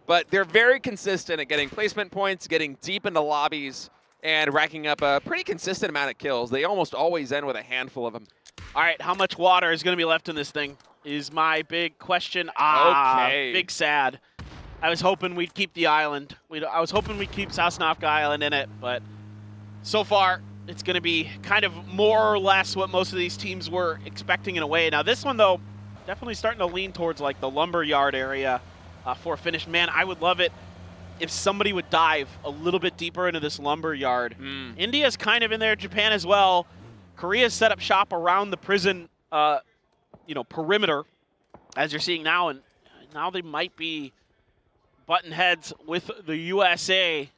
But they're very consistent at getting placement points, getting deep into lobbies, and racking up a pretty consistent amount of kills. They almost always end with a handful of them. All right, how much water is going to be left in this thing is my big question. Okay. Big sad. I was hoping we'd keep the island. I was hoping we'd keep Sosnovka Island in it, but so far it's going to be kind of more or less what most of these teams were expecting in a way. Now this one, though, definitely starting to lean towards like the lumber yard area for a finish. Man, I would love it if somebody would dive a little bit deeper into this lumber yard. India's kind of in there, Japan as well. Korea's set up shop around the prison, perimeter, as you're seeing now, and now they might be button heads with the USA.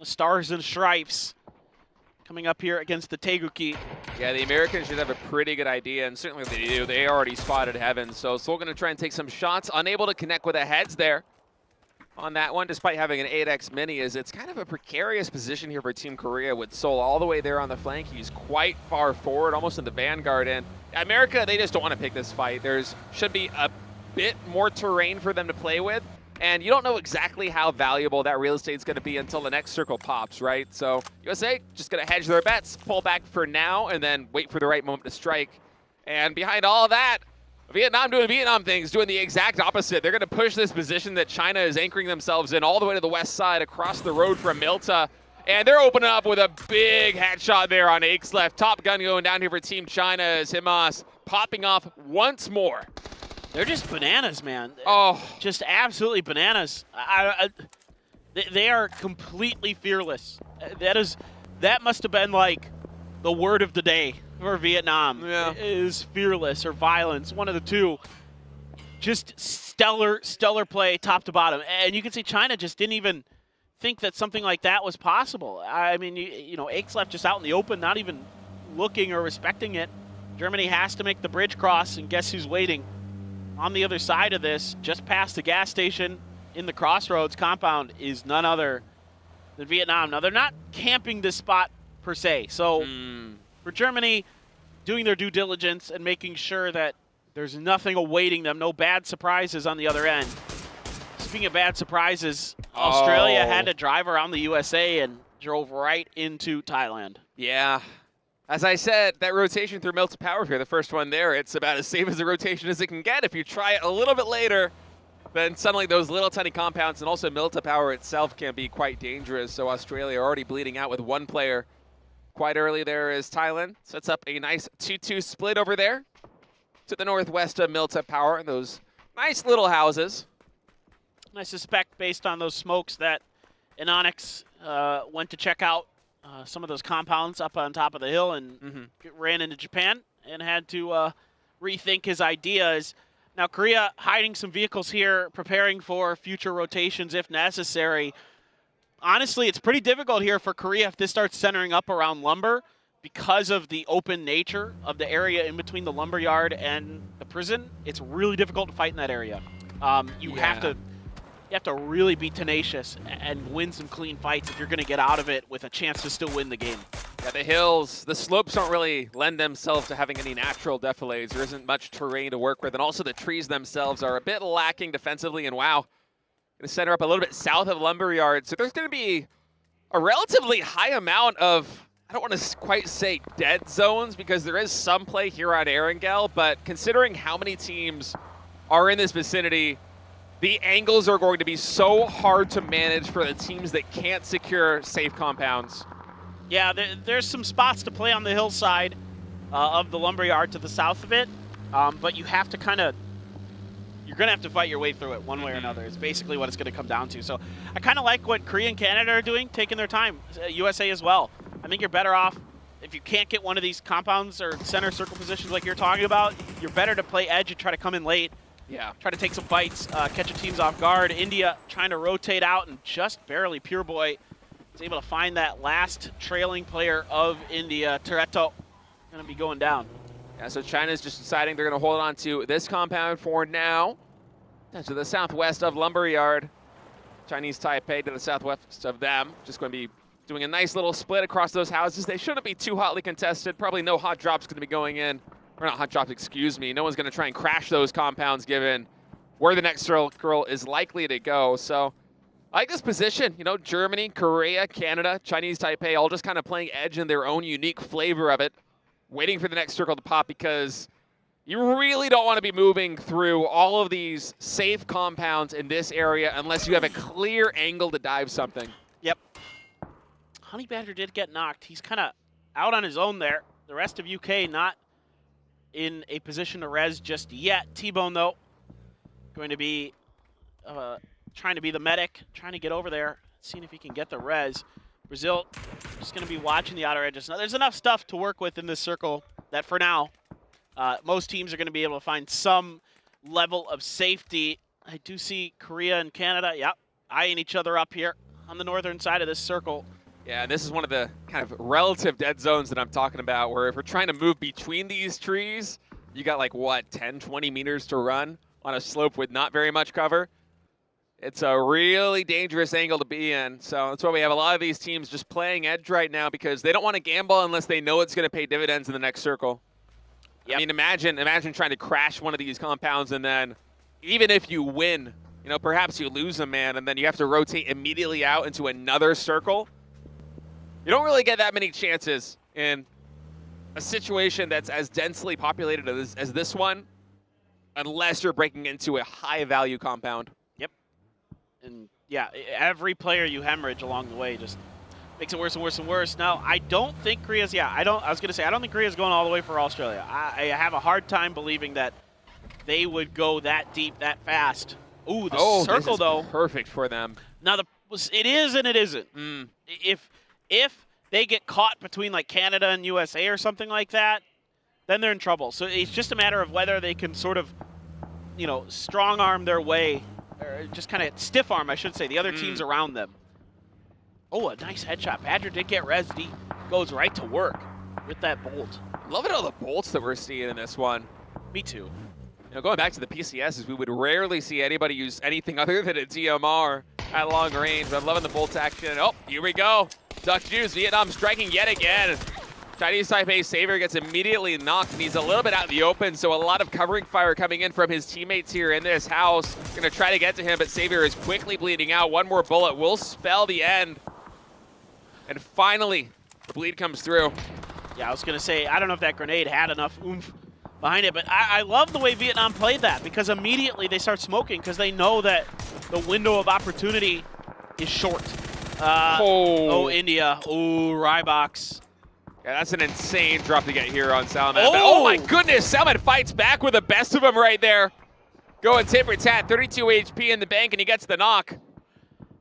The Stars and Stripes coming up here against the Taeguki. Yeah, the Americans should have a pretty good idea, and certainly they do. They already spotted Heaven, so Seoul going to try and take some shots. Unable to connect with the heads there on that one, despite having an 8x mini, as it's kind of a precarious position here for Team Korea with Seoul all the way there on the flank. He's quite far forward, almost in the vanguard, and America, they just don't want to pick this fight. There's should be a bit more terrain for them to play with, and you don't know exactly how valuable that real estate is going to be until the next circle pops, right? So USA just going to hedge their bets, pull back for now, and then wait for the right moment to strike. And behind all that, Vietnam doing Vietnam things, doing the exact opposite. They're going to push this position that China is anchoring themselves in all the way to the west side across the road from Milta. And they're opening up with a big headshot there on Ake's left. Top gun going down here for Team China as Himas popping off once more. They're just bananas, man. Oh. Just absolutely bananas. They are completely fearless. That must have been like the word of the day for Vietnam. Yeah. Is fearless or violence, one of the two. Just stellar play top to bottom. And you can see China just didn't even think that something like that was possible. I mean, you know, Ake's left just out in the open, not even looking or respecting it. Germany has to make the bridge cross, and guess who's waiting? On the other side of this, just past the gas station in the Crossroads compound, is none other than Vietnam. Now, they're not camping this spot per se. So for Germany, doing their due diligence and making sure that there's nothing awaiting them, no bad surprises on the other end. Speaking of bad surprises, Australia had to drive around the USA and drove right into Thailand. Yeah. As I said, that rotation through Milta Power here, the first one there, it's about as safe as a rotation as it can get. If you try it a little bit later, then suddenly those little tiny compounds and also Milta Power itself can be quite dangerous. So Australia already bleeding out with one player quite early there as Thailand sets up a nice 2-2 split over there to the northwest of Milta Power and those nice little houses. I suspect, based on those smokes, that Anonix went to check out some of those compounds up on top of the hill and ran into Japan and had to rethink his ideas. Now, Korea hiding some vehicles here, preparing for future rotations if necessary. Honestly, it's pretty difficult here for Korea if this starts centering up around lumber because of the open nature of the area in between the lumber yard and the prison. It's really difficult to fight in that area. You have to really be tenacious and win some clean fights if you're going to get out of it with a chance to still win the game. Yeah, the hills, the slopes don't really lend themselves to having any natural defilades. There isn't much terrain to work with, and also the trees themselves are a bit lacking defensively. And wow, going to center up a little bit south of Lumberyard. So there's going to be a relatively high amount of, I don't want to quite say dead zones, because there is some play here on Erangel, but considering how many teams are in this vicinity, the angles are going to be so hard to manage for the teams that can't secure safe compounds. Yeah, there's some spots to play on the hillside of the Lumberyard to the south of it, but you have to you're going to have to fight your way through it one way or another. It's basically what it's going to come down to. So I kind of like what Korea and Canada are doing, taking their time. USA as well. I think you're better off, if you can't get one of these compounds or center circle positions like you're talking about, you're better to play edge and try to come in late. Yeah. Try to take some fights, catch your teams off guard. India trying to rotate out, and just barely Pure Boy is able to find that last trailing player of India. Toretto going to be going down. Yeah, so China's just deciding they're going to hold on to this compound for now. To the southwest of Lumberyard. Chinese Taipei to the southwest of them. Just going to be doing a nice little split across those houses. They shouldn't be too hotly contested. Probably no hot drops going to be going in. Or not hot drops, excuse me. No one's going to try and crash those compounds given where the next circle is likely to go. So I like this position. You know, Germany, Korea, Canada, Chinese Taipei, all just kind of playing edge in their own unique flavor of it, waiting for the next circle to pop, because you really don't want to be moving through all of these safe compounds in this area unless you have a clear angle to dive something. Yep. Honey Badger did get knocked. He's kind of out on his own there. The rest of UK not in a position to res just yet. T-Bone, though, going to be trying to be the medic, trying to get over there, seeing if he can get the res. Brazil just going to be watching the outer edges. Now, there's enough stuff to work with in this circle that for now, most teams are going to be able to find some level of safety. I do see Korea and Canada, yep, eyeing each other up here on the northern side of this circle. Yeah, and this is one of the kind of relative dead zones that I'm talking about, where if we're trying to move between these trees, you got like, what, 10, 20 meters to run on a slope with not very much cover. It's a really dangerous angle to be in. So that's why we have a lot of these teams just playing edge right now, because they don't want to gamble unless they know it's going to pay dividends in the next circle. Yep. I mean, imagine trying to crash one of these compounds, and then even if you win, you know, perhaps you lose a man, and then you have to rotate immediately out into another circle. You don't really get that many chances in a situation that's as densely populated as this one, unless you're breaking into a high-value compound. Yep. And, yeah, every player you hemorrhage along the way just makes it worse and worse and worse. Now, I don't think Korea's, I don't think Korea's going all the way for Australia. I have a hard time believing that they would go that deep, that fast. Ooh, the circle, though. Perfect for them. Now, it is and it isn't. If they get caught between like Canada and USA or something like that, then they're in trouble. So it's just a matter of whether they can sort of, you know, strong arm their way, or just kind of stiff arm, I should say, the other teams around them. Oh, a nice headshot. Badger did get rezzed. He goes right to work with that bolt. Love it, all the bolts that we're seeing in this one. Me too. You know, going back to the PCSs, we would rarely see anybody use anything other than a DMR at long range. I'm loving the bolt action. Oh, here we go. Duck Juice, Vietnam striking yet again. Chinese Taipei Savior gets immediately knocked, and he's a little bit out in the open, so a lot of covering fire coming in from his teammates here in this house. Gonna try to get to him, but Savior is quickly bleeding out. One more bullet will spell the end. And finally, the bleed comes through. Yeah, I was gonna say, I don't know if that grenade had enough oomph behind it, but I love the way Vietnam played that, because immediately they start smoking because they know that the window of opportunity is short. India. Oh, Rybox. Yeah, that's an insane drop to get here on Salman. Oh my goodness, Salman fights back with the best of them right there. Going tit for tat, 32 HP in the bank, and he gets the knock.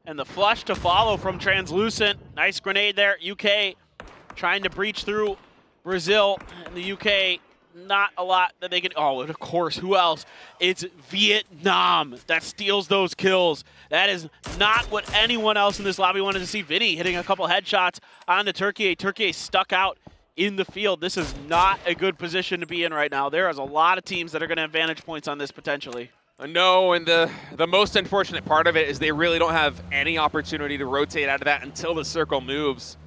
And the flush to follow from Translucent. Nice grenade there. UK trying to breach through Brazil. And the UK, not a lot that they can. Oh, and of course, who else? It's Vietnam that steals those kills. That is not what anyone else in this lobby wanted to see. Vinny hitting a couple headshots onto Turkey. Turkey stuck out in the field. This is not a good position to be in right now. There is a lot of teams that are going to have vantage points on this potentially. No, and the most unfortunate part of it is they really don't have any opportunity to rotate out of that until the circle moves.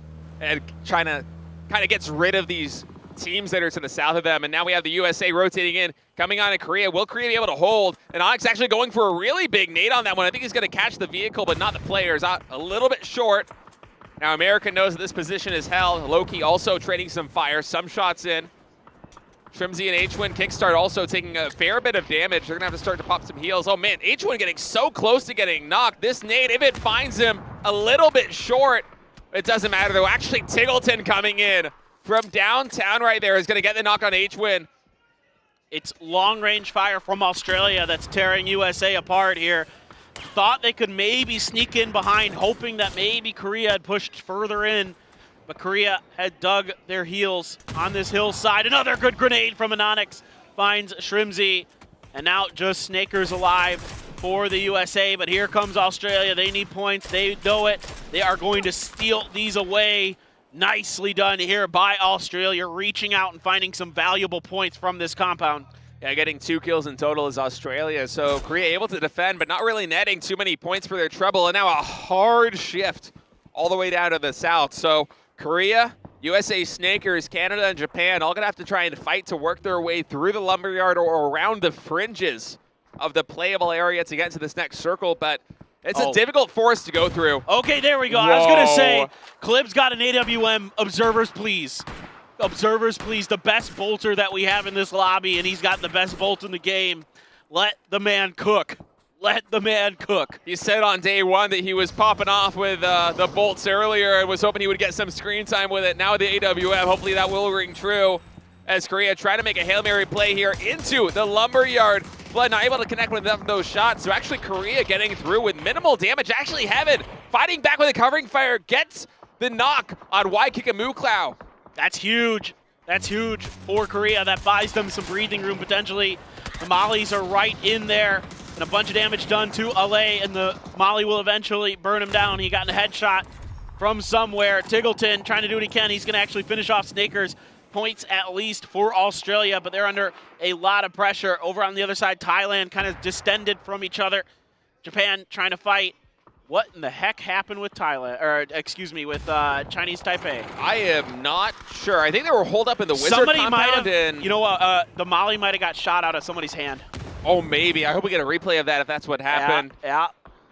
And China kind of gets rid of these teams that are to the south of them. And now we have the USA rotating in, coming on in Korea. Will Korea be able to hold? And Onyx actually going for a really big nade on that one. I think he's going to catch the vehicle, but not the players. Out a little bit short. Now America knows that this position is held. Loki also trading some fire, some shots in. Shrimzy and H-Win Kickstart also taking a fair bit of damage. They're going to have to start to pop some heals. Oh man, H-Win getting so close to getting knocked. This nade, if it finds him a little bit short, it doesn't matter though. Actually, Tiggleton coming in from downtown right there is going to get the knock on H-Win. It's long-range fire from Australia that's tearing USA apart here. Thought they could maybe sneak in behind, hoping that maybe Korea had pushed further in, but Korea had dug their heels on this hillside. Another good grenade from Anonix finds Shrimzy, and now just Snakers alive for the USA, but here comes Australia. They need points, they know it. They are going to steal these away. Nicely done here by Australia, reaching out and finding some valuable points from this compound. Yeah, getting 2 kills in total is Australia. So Korea able to defend, but not really netting too many points for their trouble. And now a hard shift all the way down to the south. So Korea, USA Snakers, Canada, and Japan all gonna have to try and fight to work their way through the lumberyard or around the fringes of the playable area to get to this next circle. But it's a difficult forest to go through. Okay, there we go. I was going to say, Klib's got an AWM. Observers, please. Observers, please. The best bolter that we have in this lobby, and he's got the best bolt in the game. Let the man cook. Let the man cook. He said on day one that he was popping off with the bolts earlier and was hoping he would get some screen time with it. Now with the AWM, hopefully that will ring true as Korea try to make a Hail Mary play here into the lumberyard. Flood not able to connect with enough of those shots, so actually Korea getting through with minimal damage. Actually Heaven fighting back with a covering fire, gets the knock on Waikikamuklao. That's huge. That's huge for Korea. That buys them some breathing room potentially. The mollies are right in there, and a bunch of damage done to Ale, and the molly will eventually burn him down. He got a headshot from somewhere. Tiggleton trying to do what he can. He's going to actually finish off Snakers. Points at least for Australia, but they're under a lot of pressure. Over on the other side, Thailand kind of distended from each other. Japan trying to fight. What in the heck happened with Thailand, or excuse me, with Chinese Taipei? I am not sure. I think they were holed up in the Wizard Somebody compound. might have, and you know what, the molly might have got shot out of somebody's hand. Oh, maybe. I hope we get a replay of that if that's what happened. Yeah.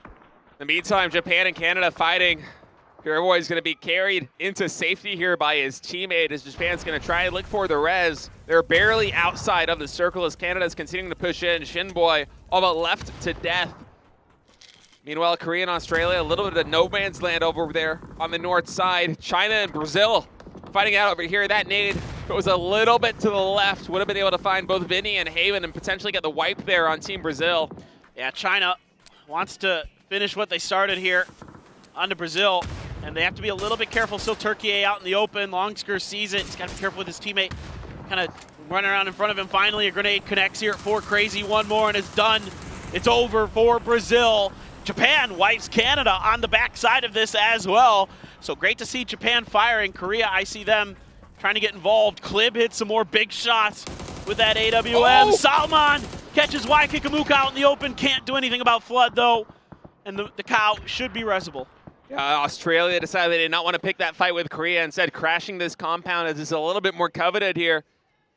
In the meantime, Japan and Canada fighting. Everyone's going to be carried into safety here by his teammate as Japan's going to try and look for the res. They're barely outside of the circle as Canada's continuing to push in. Shinboy all but left to death. Meanwhile, Korea and Australia, a little bit of no man's land over there on the north side. China and Brazil fighting out over here. That nade, if it was a little bit to the left, would have been able to find both Vinny and Haven and potentially get the wipe there on Team Brazil. Yeah, China wants to finish what they started here onto Brazil. And they have to be a little bit careful. Still Turkey out in the open. Longsker sees it. He's got to be careful with his teammate. Kind of running around in front of him. Finally, a grenade connects here for Crazy. One more, and it's done. It's over for Brazil. Japan wipes Canada on the backside of this as well. So great to see Japan firing. Korea, I see them trying to get involved. Klib hits some more big shots with that AWM. Oh! Salman catches Waikikamuka out in the open. Can't do anything about Flood, though. And the cow should be resable. Australia decided they did not want to pick that fight with Korea. Instead, crashing this compound as it's a little bit more coveted here.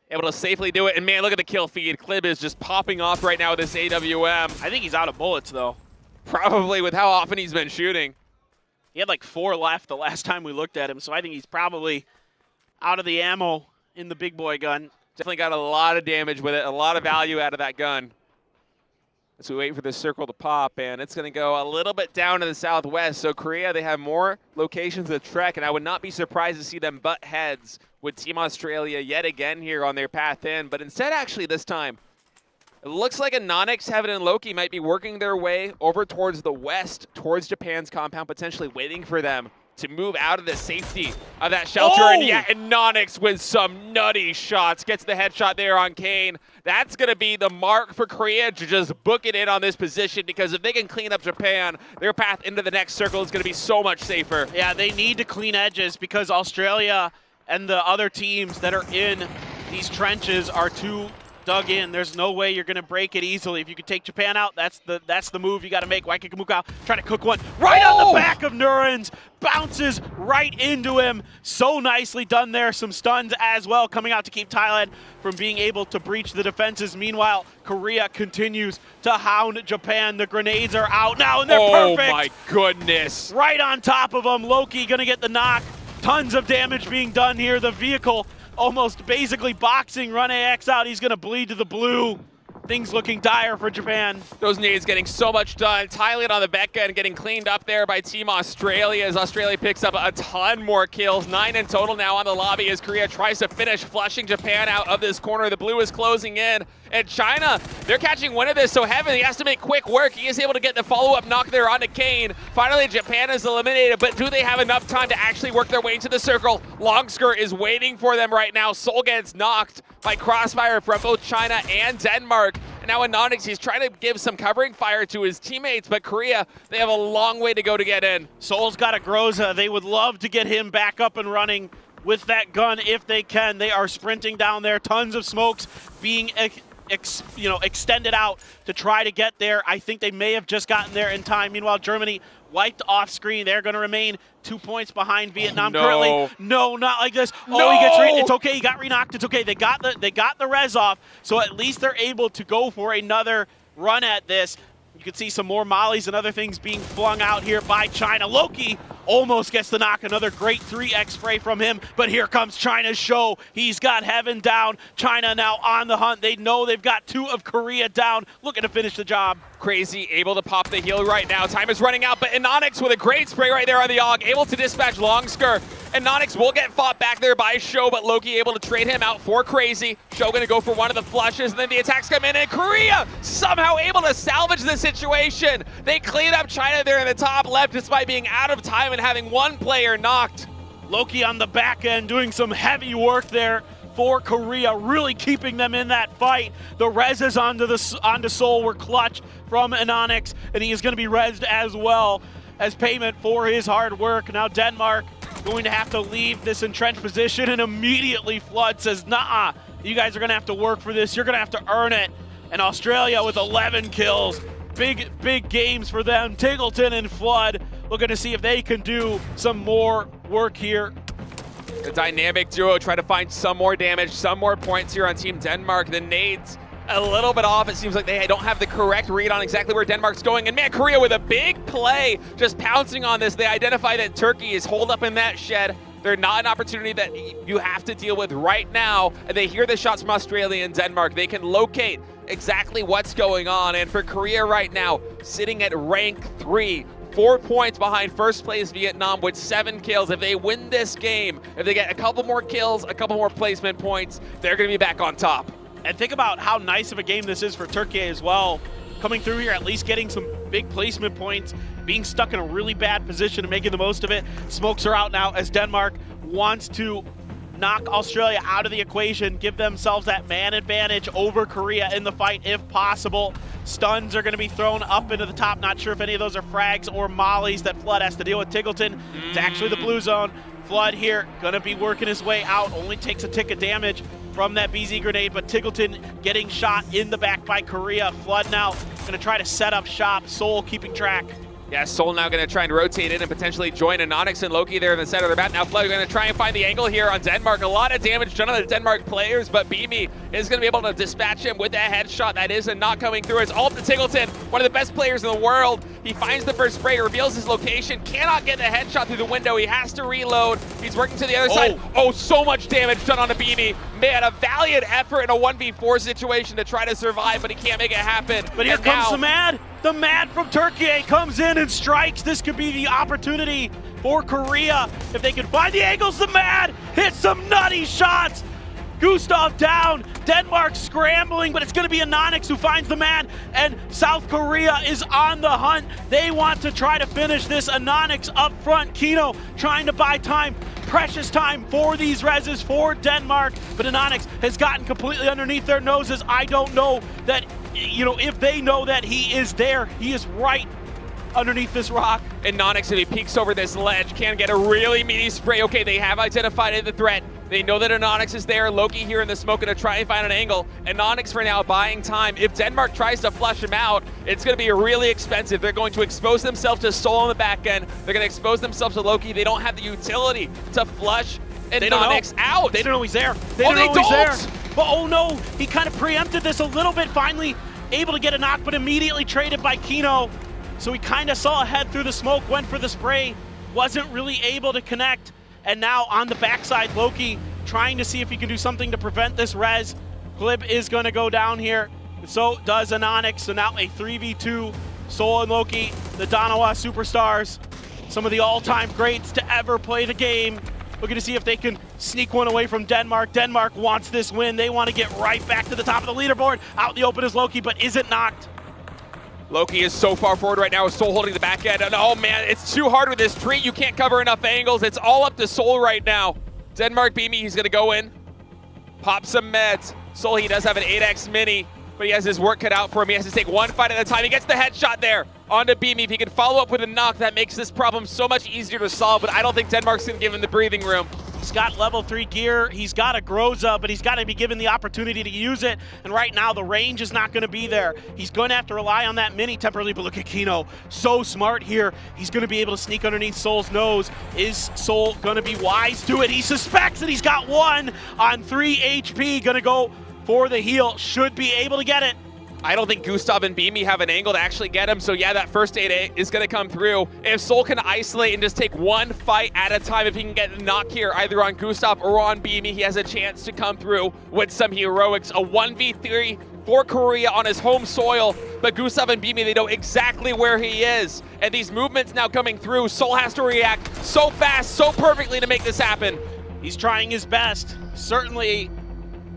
Able to safely do it. And man, look at the kill feed. Klib is just popping off right now with this AWM. I think he's out of bullets, though. Probably with how often he's been shooting. He had like 4 left the last time we looked at him, so I think he's probably out of the ammo in the big boy gun. Definitely got a lot of damage with it, a lot of value out of that gun. As we wait for this circle to pop, and it's going to go a little bit down to the southwest. So Korea, they have more locations to trek, and I would not be surprised to see them butt heads with Team Australia yet again here on their path in. But instead, actually, this time, it looks like Anonix, Heaven, and Loki might be working their way over towards the west, towards Japan's compound, potentially waiting for them to move out of the safety of that shelter. Oh! And yeah, Anonix with some nutty shots. Gets the headshot there on Kane. That's going to be the mark for Korea to just book it in on this position, because if they can clean up Japan, their path into the next circle is going to be so much safer. Yeah, they need to clean edges because Australia and the other teams that are in these trenches are too dug in. There's no way you're going to break it easily. If you could take Japan out, that's the move you got to make. Waikikamuka trying to cook one right on the back of Nuren's. Bounces right into him. So nicely done there. Some stuns as well coming out to keep Thailand from being able to breach the defenses. Meanwhile, Korea continues to hound Japan. The grenades are out now, and they're perfect. Oh my goodness. Right on top of them. Loki going to get the knock. Tons of damage being done here. The vehicle almost basically boxing Run AX out. He's going to bleed to the blue. Things looking dire for Japan. Those nades getting so much done. Thailand on the back end getting cleaned up there by Team Australia as Australia picks up a ton more kills. 9 in total now on the lobby as Korea tries to finish flushing Japan out of this corner. The blue is closing in. And China, they're catching wind of this so heavy, he has to make quick work. He is able to get the follow-up knock there onto Kane. Finally, Japan is eliminated, but do they have enough time to actually work their way into the circle? Longsker is waiting for them right now. Seoul gets knocked by crossfire from both China and Denmark. And now Anonix, he's trying to give some covering fire to his teammates, but Korea, they have a long way to go to get in. Seoul's got a Groza. They would love to get him back up and running with that gun if they can. They are sprinting down there. Tons of smokes being extended out to try to get there. I think they may have just gotten there in time. Meanwhile, Germany wiped off screen. They're going to remain 2 points behind Vietnam currently. No, not like this. No. Oh, he gets it's okay. He got re-knocked. It's okay. They got the res off, so at least they're able to go for another run at this. You can see some more mollies and other things being flung out here by China. Loki almost gets the knock. Another great 3x spray from him, but here comes China's show. He's got Heaven down. China now on the hunt. They know they've got 2 of Korea down, looking to finish the job. Crazy, able to pop the heal right now. Time is running out, but Anonix with a great spray right there on the AUG, able to dispatch Longsker. Anonix will get fought back there by Show, but Loki able to trade him out for Crazy. Show gonna go for one of the flushes, and then the attacks come in, and Korea somehow able to salvage the situation. They clean up China there in the top left despite being out of time and having one player knocked. Loki on the back end doing some heavy work there for Korea, really keeping them in that fight. The reses onto Seoul were clutch from Anonix, and he is going to be rezzed as well as payment for his hard work. Now Denmark going to have to leave this entrenched position, and immediately Flood says, nah, you guys are going to have to work for this. You're going to have to earn it. And Australia with 11 kills. Big games for them. Tingleton and Flood looking to see if they can do some more work here. The dynamic duo try to find some more damage, some more points here on Team Denmark. The nades a little bit off. It seems like they don't have the correct read on exactly where Denmark's going. And man, Korea with a big play, just pouncing on this. They identify that Turkey is holed up in that shed. They're not an opportunity that you have to deal with right now. And they hear the shots from Australia and Denmark. They can locate exactly what's going on. And for Korea right now, sitting at rank 3, 4 points behind first place Vietnam with 7 kills. If they win this game, if they get a couple more kills, a couple more placement points, they're going to be back on top. And think about how nice of a game this is for Turkey as well. Coming through here, at least getting some big placement points, being stuck in a really bad position and making the most of it. Smokes are out now as Denmark wants to knock Australia out of the equation, give themselves that man advantage over Korea in the fight if possible. Stuns are going to be thrown up into the top. Not sure if any of those are frags or mollies that Flood has to deal with. Tingleton, it's actually the blue zone. Flood here going to be working his way out. Only takes a tick of damage from that BZ grenade, but Tingleton getting shot in the back by Korea. Flood now going to try to set up shop. Seoul keeping track. Yeah, Seoul now going to try and rotate in and potentially join Anonix and Loki there in the center of the map. Now Flood going to try and find the angle here on Denmark. A lot of damage done on the Denmark players, but Beamy is going to be able to dispatch him with that headshot. That is a not coming through. It's all to Tingleton, one of the best players in the world. He finds the first spray, reveals his location, cannot get the headshot through the window. He has to reload. He's working to the other side. Oh, so much damage done on a Beamy. Man, a valiant effort in a 1v4 situation to try to survive, but he can't make it happen. But here comes the Mad. The Mad from Turkey comes in and strikes. This could be the opportunity for Korea. If they can find the angles, the Mad hits some nutty shots. Gustav down, Denmark scrambling, but it's going to be Anonix who finds the Mad, and South Korea is on the hunt. They want to try to finish this. Anonix up front, Kino trying to buy time, precious time for these reses for Denmark, but Anonix has gotten completely underneath their noses. I don't know that, if they know that he is there. He is right underneath this rock. And Anonix, if he peeks over this ledge, can get a really meaty spray. Okay, they have identified the threat. They know that Anonix is there. Loki here in the smoke going to try and find an angle. Anonix for now buying time. If Denmark tries to flush him out, it's going to be really expensive. They're going to expose themselves to Seoul on the back end. They're going to expose themselves to Loki. They don't have the utility to flush Anonix out. They don't know he's there. They don't know he's there. But oh no, he kind of preempted this a little bit. Finally able to get a knock, but immediately traded by Kino. So he kind of saw ahead through the smoke, went for the spray, wasn't really able to connect. And now on the backside, Loki trying to see if he can do something to prevent this res. Glib is going to go down here. So does Anonix. So now a 3v2. Seoul and Loki, the Danawa superstars. Some of the all-time greats to ever play the game. Looking to see if they can sneak one away from Denmark. Denmark wants this win. They want to get right back to the top of the leaderboard. Out in the open is Loki, but isn't knocked. Loki is so far forward right now, Seoul holding the back end. And oh man, it's too hard with this tree. You can't cover enough angles. It's all up to Seoul right now. Denmark Beamy, he's gonna go in, pop some meds. Seoul, he does have an 8x mini, but he has his work cut out for him. He has to take one fight at a time. He gets the headshot there onto Beamy. If he can follow up with a knock, that makes this problem so much easier to solve, but I don't think Denmark's gonna give him the breathing room. He's got level 3 gear, he's got a Groza, but he's got to be given the opportunity to use it, and right now the range is not going to be there. He's going to have to rely on that mini temporarily, but look at Kino, so smart here. He's going to be able to sneak underneath Seoul's nose. Is Seoul going to be wise to it? He suspects that he's got 1 on 3 HP, going to go for the heal, should be able to get it. I don't think Gustav and Beamy have an angle to actually get him, so yeah, that first 8 is going to come through. If Seoul can isolate and just take one fight at a time, if he can get a knock here, either on Gustav or on Beamy, he has a chance to come through with some heroics. A 1v3 for Korea on his home soil, but Gustav and Beamy, they know exactly where he is. And these movements now coming through, Seoul has to react so fast, so perfectly to make this happen. He's trying his best. Certainly,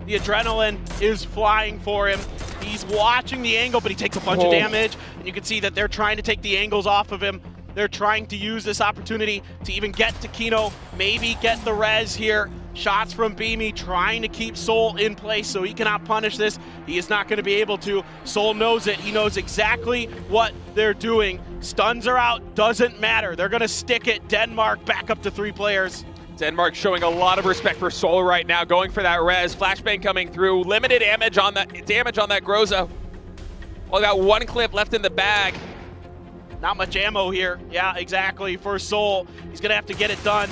the adrenaline is flying for him. He's watching the angle, but he takes a bunch of damage. And you can see that they're trying to take the angles off of him. They're trying to use this opportunity to even get to Kino, maybe get the res here. Shots from Beamy trying to keep Seoul in place so he cannot punish this. He is not going to be able to. Seoul knows it. He knows exactly what they're doing. Stuns are out, doesn't matter. They're going to stick it. Denmark back up to 3 players. Denmark showing a lot of respect for Seoul right now, going for that res. Flashbang coming through, limited damage on that Groza. Only got 1 clip left in the bag. Not much ammo here. Yeah, exactly, for Seoul. He's gonna have to get it done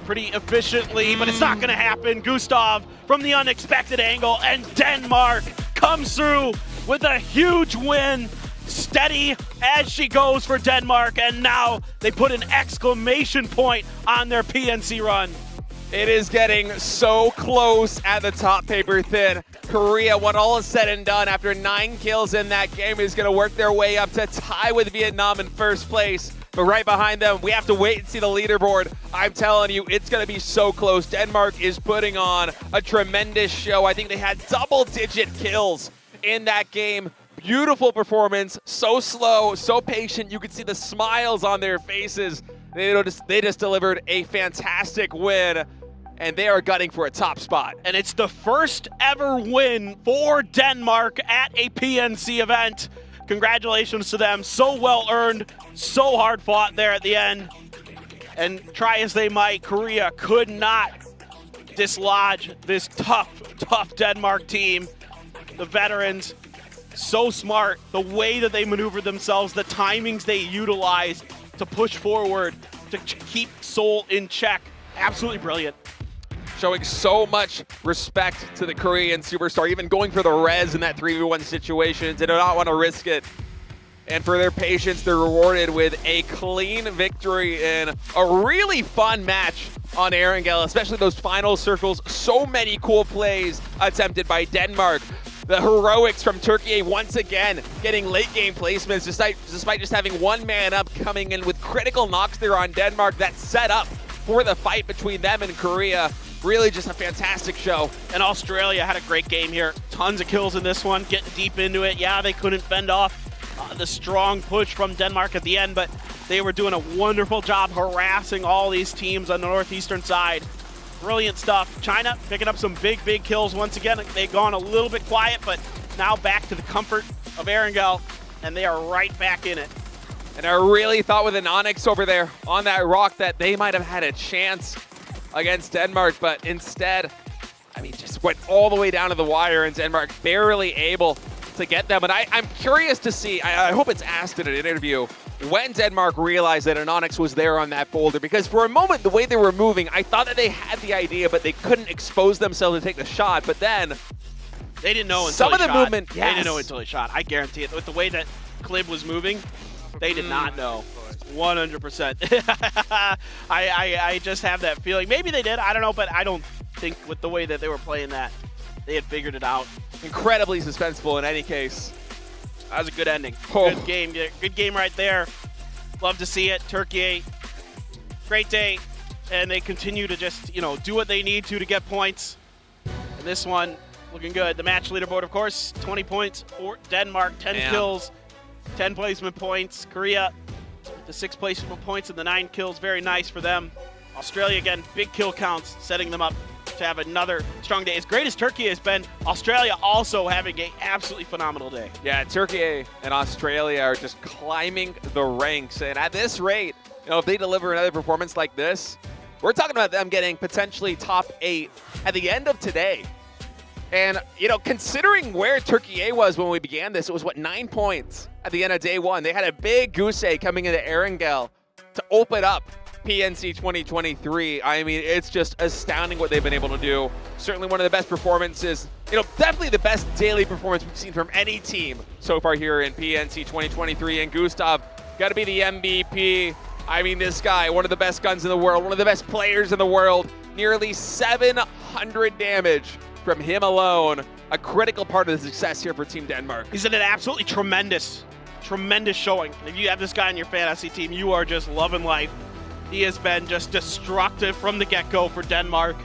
pretty efficiently, but it's not gonna happen. Gustav from the unexpected angle, and Denmark comes through with a huge win. Steady as she goes for Denmark, and now they put an exclamation point on their PNC run. It is getting so close at the top, paper thin. Korea, when all is said and done, after 9 kills in that game, is going to work their way up to tie with Vietnam in first place. But right behind them, we have to wait and see the leaderboard. I'm telling you, it's going to be so close. Denmark is putting on a tremendous show. I think they had double-digit kills in that game. Beautiful performance, so slow, so patient. You could see the smiles on their faces. They just delivered a fantastic win, and they are gunning for a top spot. And it's the first ever win for Denmark at a PNC event. Congratulations to them. So well earned, so hard fought there at the end. And try as they might, Korea could not dislodge this tough Denmark team. The veterans, so smart, the way that they maneuver themselves, the timings they utilize to push forward, to keep Seoul in check. Absolutely brilliant. Showing so much respect to the Korean superstar, even going for the res in that 3v1 situation. Did not want to risk it. And for their patience, they're rewarded with a clean victory in a really fun match on Erangel, especially those final circles. So many cool plays attempted by Denmark. The heroics from Turkey once again getting late game placements despite just having 1 man up, coming in with critical knocks there on Denmark that set up for the fight between them and Korea. Really just a fantastic show. And Australia had a great game here. Tons of kills in this one, getting deep into it. Yeah, they couldn't fend off the strong push from Denmark at the end, but they were doing a wonderful job harassing all these teams on the northeastern side. Brilliant stuff. China picking up some big kills once again. They've gone a little bit quiet, but now back to the comfort of Erangel, and they are right back in it. And I really thought with an Onyx over there on that rock that they might have had a chance. against Denmark, but instead, I mean, just went all the way down to the wire, and Denmark barely able to get them. And I'm curious to see, I hope it's asked in an interview, when Denmark realized that Anonix was there on that boulder, because for a moment, the way they were moving, I thought that they had the idea, but they couldn't expose themselves to take the shot. But then they didn't know until some of the shot. movement. They didn't know until he shot. I guarantee it. With the way that Klib was moving, they did not know. 100%. I just have that feeling. Maybe they did. I don't know, but I don't think with the way that they were playing that, they had figured it out. Incredibly suspenseful in any case. That was a good ending. Oh. Good game. Good game right there. Love to see it. Turkey, great day. And they continue to just, do what they need to get points. And this one, looking good. The match leaderboard, of course, 20 points for Denmark, 10 kills, 10 placement points. Korea, the 6 placement points and the 9 kills. Very nice for them. Australia, again, big kill counts, setting them up to have another strong day. As great as Turkey has been, Australia also having an absolutely phenomenal day. Yeah, Turkey and Australia are just climbing the ranks. And at this rate, if they deliver another performance like this, we're talking about them getting potentially top 8 at the end of today. And, considering where Turkey was when we began this, it was, 9 points at the end of day 1. They had a big goose egg coming into Erangel to open up PNC 2023. I mean, it's just astounding what they've been able to do. Certainly one of the best performances, definitely the best daily performance we've seen from any team so far here in PNC 2023. And Gustav, got to be the MVP. I mean, this guy, one of the best guns in the world, one of the best players in the world, nearly 700 damage from him alone. A critical part of the success here for Team Denmark. He's in an absolutely tremendous showing. If you have this guy on your fantasy team, you are just loving life. He has been just destructive from the get-go for Denmark,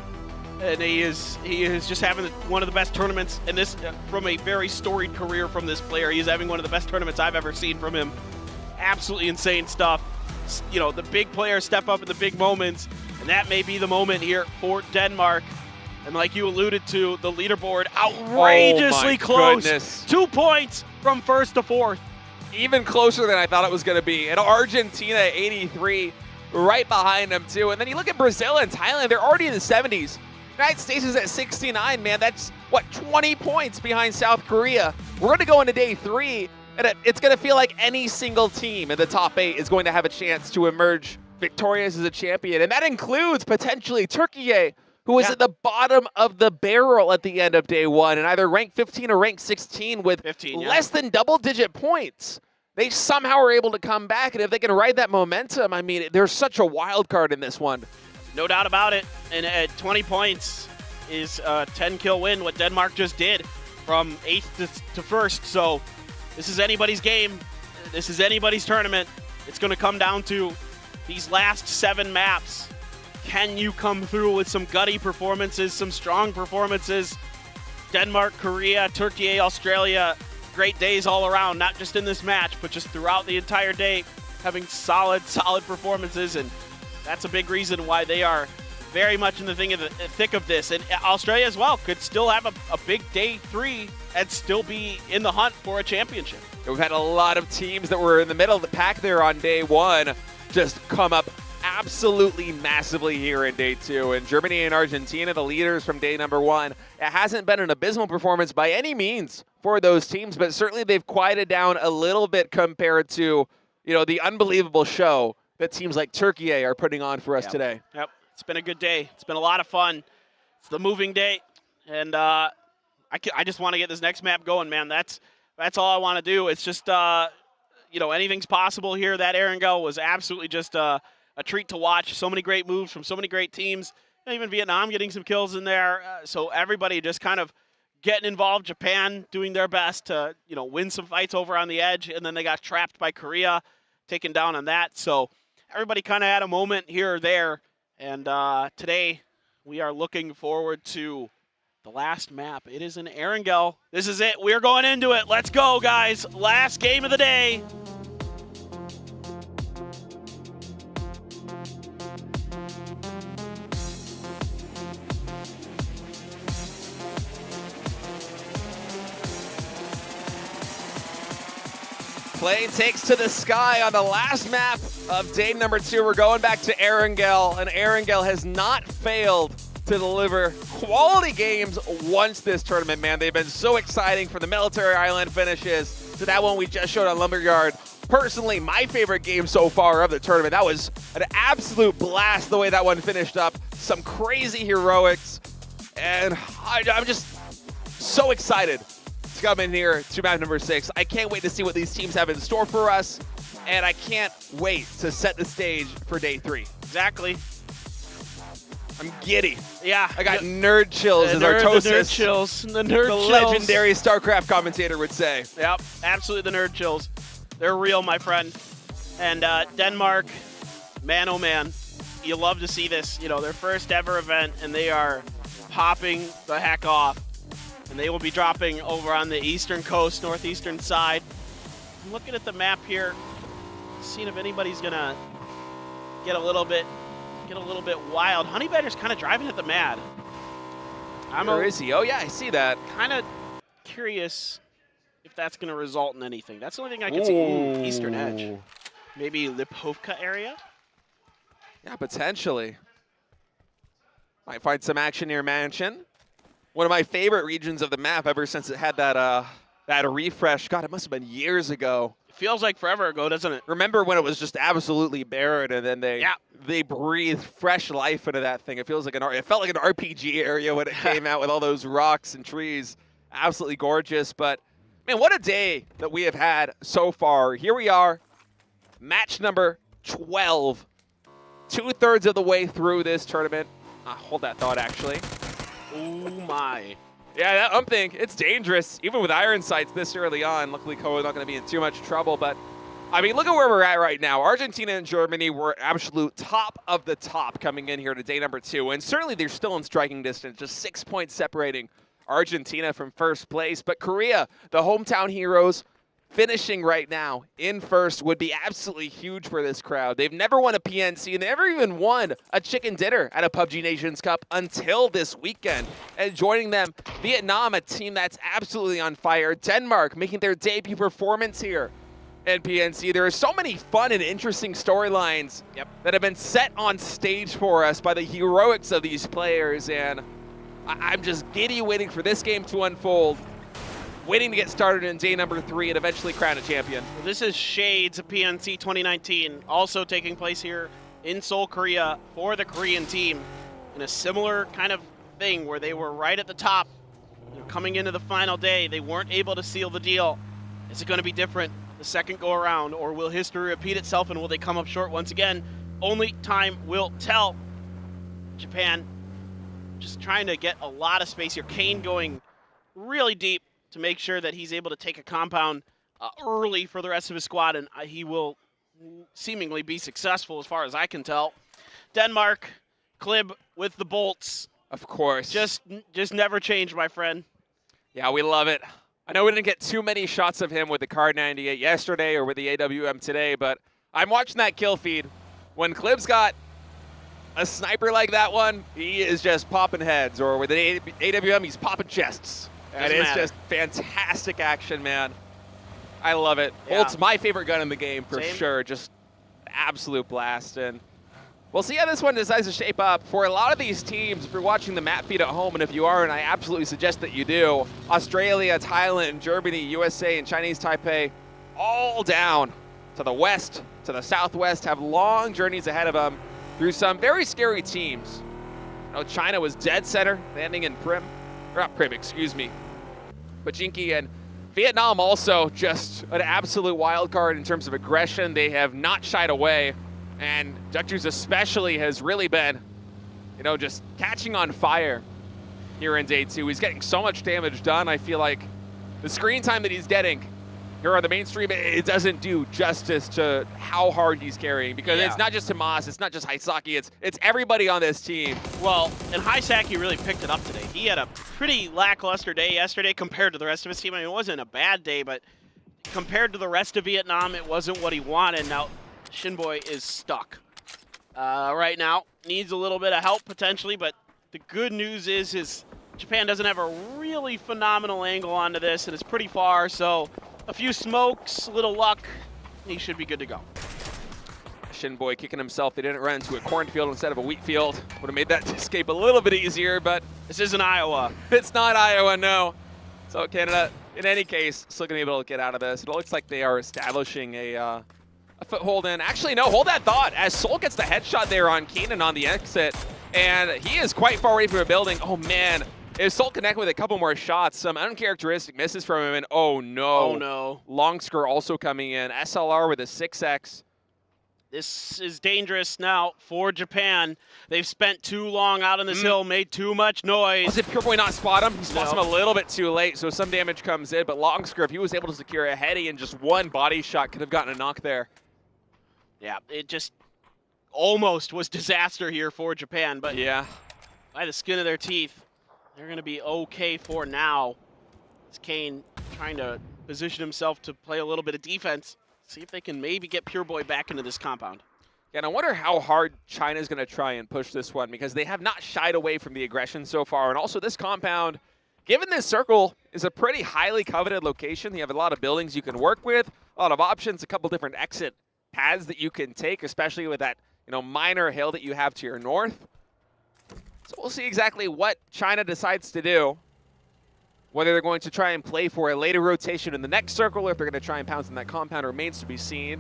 and he is just having one of the best tournaments in this from a very storied career from this player. He is having one of the best tournaments I've ever seen from him. Absolutely insane stuff. The big players step up in the big moments, and that may be the moment here for Denmark. And like you alluded to, the leaderboard outrageously close. Goodness. 2 points from first to fourth. Even closer than I thought it was going to be. And Argentina, 83. Right behind them, too. And then you look at Brazil and Thailand, they're already in the 70s. United States is at 69, man. That's, 20 points behind South Korea. We're going to go into day 3, and it's going to feel like any single team in the top 8 is going to have a chance to emerge victorious as a champion. And that includes, potentially, Turkey, who was at the bottom of the barrel at the end of day 1, and either ranked 15 or ranked 16 with less than double-digit points. They somehow are able to come back, and if they can ride that momentum, I mean, there's such a wild card in this one. No doubt about it. And at 20 points is a 10-kill win, what Denmark just did from 8th to 1st. So this is anybody's game. This is anybody's tournament. It's going to come down to these last 7 maps. Can you come through with some gutty performances, some strong performances? Denmark, Korea, Turkey, Australia, great days all around, not just in this match, but just throughout the entire day, having solid performances, and that's a big reason why they are very much in the thick of this. And Australia as well could still have a big day 3 and still be in the hunt for a championship. We've had a lot of teams that were in the middle of the pack there on day 1 just come up absolutely massively here in day 2. And Germany and Argentina, the leaders from day number 1, it hasn't been an abysmal performance by any means for those teams, but certainly they've quieted down a little bit compared to, the unbelievable show that teams like Turkey are putting on for us today. Yep, it's been a good day. It's been a lot of fun. It's the moving day, and I just want to get this next map going, man. That's all I want to do. It's just, anything's possible here. That Erangel was absolutely just a treat to watch. So many great moves from so many great teams. Even Vietnam getting some kills in there. So everybody just kind of getting involved. Japan doing their best to, win some fights over on the edge, and then they got trapped by Korea, taken down on that. So everybody kind of had a moment here or there. And today we are looking forward to the last map. It is in Erangel. This is it. We're going into it. Let's go, guys. Last game of the day. Plane takes to the sky on the last map of day number 2. We're going back to Erangel, and Erangel has not failed to deliver quality games once this tournament, man. They've been so exciting from the Military Island finishes to that one we just showed on Lumberyard. Personally, my favorite game so far of the tournament. That was an absolute blast the way that one finished up. Some crazy heroics, and I'm just so excited to come in here to map number 6. I can't wait to see what these teams have in store for us, and I can't wait to set the stage for day 3. Exactly. I'm giddy. Yeah. I got nerd chills, as Artosis, the nerd chills. The nerd chills. Legendary StarCraft commentator would say. Yep, absolutely the nerd chills. They're real, my friend. And Denmark, man, oh man, you love to see this. You know, their first ever event, and they are popping the heck off. And they will be dropping over on the eastern coast, northeastern side. I'm looking at the map here, seeing if anybody's gonna get a little bit wild. Honey Badger's kind of driving at the mad. Where is he? Oh yeah, I see that. Kind of curious if that's gonna result in anything. That's the only thing I can see. Ooh, eastern edge. Maybe Lipovka area? Yeah, potentially. Might find some action near Mansion. One of my favorite regions of the map ever since it had that refresh. God, it must have been years ago. It feels like forever ago, doesn't it? Remember when it was just absolutely barren, and then they breathed fresh life into that thing. It felt like an RPG area when it came out with all those rocks and trees. Absolutely gorgeous. But man, what a day that we have had so far. Here we are, match number 12. 2/3 of the way through this tournament. Hold that thought, actually. Oh my. Yeah, that umping, it's dangerous, even with iron sights this early on. Luckily, Koa's not going to be in too much trouble, but I mean, look at where we're at right now. Argentina and Germany were absolute top of the top coming in here to day number 2, and certainly they're still in striking distance, just 6 points separating Argentina from first place. But Korea, the hometown heroes, finishing right now in first would be absolutely huge for this crowd. They've never won a PNC, and they never even won a chicken dinner at a PUBG Nations Cup until this weekend. And joining them, Vietnam, a team that's absolutely on fire. Denmark making their debut performance here in PNC. There are so many fun and interesting storylines that have been set on stage for us by the heroics of these players, and I'm just giddy waiting for this game to unfold. Waiting to get started in day number 3 and eventually crown a champion. Well, this is Shades of PNC 2019, also taking place here in Seoul, Korea for the Korean team in a similar kind of thing where they were right at the top. Coming into the final day, they weren't able to seal the deal. Is it going to be different the second go around, or will history repeat itself and will they come up short once again? Only time will tell. Japan just trying to get a lot of space here. Kane going really deep to make sure that he's able to take a compound early for the rest of his squad, and he will seemingly be successful as far as I can tell. Denmark, Klib with the bolts. Of course. Just never change, my friend. Yeah, we love it. I know we didn't get too many shots of him with the Card 98 yesterday or with the AWM today, but I'm watching that kill feed. When Klib's got a sniper like that one, he is just popping heads, or with the AWM, he's popping chests. And it's just fantastic action, man. I love it. Yeah. Bolt's my favorite gun in the game for sure. Just absolute blast. And we'll see how this one decides to shape up. For a lot of these teams, if you're watching the map feed at home, and if you are, and I absolutely suggest that you do, Australia, Thailand, Germany, USA, and Chinese Taipei, all down to the west, to the southwest, have long journeys ahead of them through some very scary teams. You know, China was dead center, landing in Prim. Or not Prim, excuse me. Pachinki, and Vietnam also just an absolute wild card in terms of aggression. They have not shied away, and Ductus especially has really been, you know, just catching on fire here in day 2. He's getting so much damage done. I feel like the screen time that he's getting here on the mainstream, it doesn't do justice to how hard he's carrying, because it's not just Tomas, it's not just Haisaki, it's everybody on this team. Well, and Haisaki really picked it up today. He had a pretty lackluster day yesterday compared to the rest of his team. I mean, it wasn't a bad day, but compared to the rest of Vietnam, it wasn't what he wanted. Now, Shinboy is stuck right now. Needs a little bit of help potentially, but the good news is Japan doesn't have a really phenomenal angle onto this, and it's pretty far, so a few smokes, a little luck, he should be good to go. Shinboy kicking himself. They didn't run into a cornfield instead of a wheat field. Would have made that escape a little bit easier, but this isn't Iowa. It's not Iowa, no. So Canada, in any case, still going to be able to get out of this. It looks like they are establishing a foothold in. Actually, no, hold that thought. As Seoul gets the headshot there on Keenan on the exit, and he is quite far away from a building. Oh, man. If Seoul connect with a couple more shots, some uncharacteristic misses from him, and oh, no. Oh, no. Longsker also coming in. SLR with a 6x. This is dangerous now for Japan. They've spent too long out on this hill, made too much noise. Was it Pureboy not spot him? He spots him a little bit too late, so some damage comes in. But Longsker, if he was able to secure a heady and just one body shot, could have gotten a knock there. Yeah, it just almost was disaster here for Japan. But yeah, by the skin of their teeth, they're going to be okay for now. It's Kane trying to position himself to play a little bit of defense. See if they can maybe get Pureboy back into this compound. Yeah, and I wonder how hard China's going to try and push this one, because they have not shied away from the aggression so far. And also this compound, given this circle, is a pretty highly coveted location. You have a lot of buildings you can work with, a lot of options, a couple different exit paths that you can take, especially with that minor hill that you have to your north. So we'll see exactly what China decides to do. Whether they're going to try and play for a later rotation in the next circle, or if they're going to try and pounce in that compound, remains to be seen.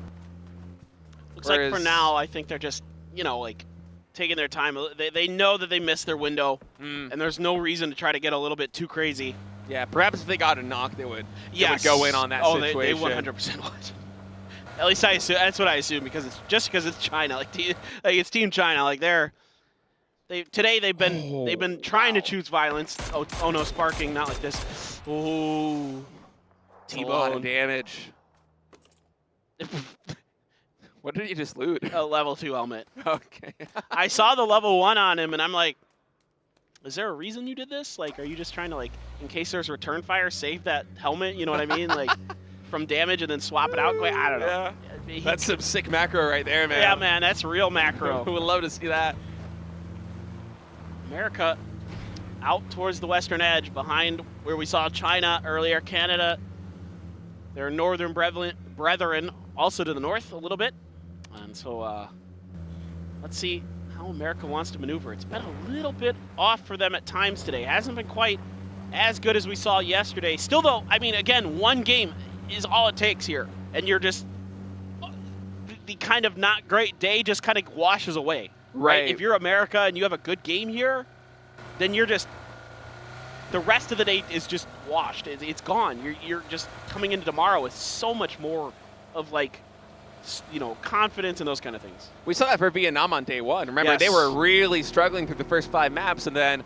Looks like for now, I think they're just, like taking their time. They know that they missed their window, and there's no reason to try to get a little bit too crazy. Yeah, perhaps if they got a knock, they would go in on that situation. They 100% would. At least I assume, that's what I assume, because it's China. Like it's Team China. Like today they've been trying to choose violence. Oh no, sparking, not like this. Oh, T-bone. A lot of damage. What did he just loot? A level 2 helmet. Okay. I saw the level 1 on him, and I'm like, is there a reason you did this? Like, are you just trying to, like, in case there's return fire, save that helmet? You know what I mean? Like, from damage and then swap it out? I don't know. Yeah. That's some sick macro right there, man. Yeah, man, that's real macro. Who would love to see that? America out towards the western edge, behind where we saw China earlier. Canada, their northern brethren, also to the north a little bit. And so let's see how America wants to maneuver. It's been a little bit off for them at times today. Hasn't been quite as good as we saw yesterday. Still, though, I mean, again, one game is all it takes here. And you're just, the kind of not great day just kind of washes away. Right? If you're America and you have a good game here, then you're just, the rest of the day is just washed. It's gone. You're just coming into tomorrow with so much more of, like, confidence and those kind of things. We saw that for Vietnam on day one. Remember, they were really struggling through the first 5 maps, and then,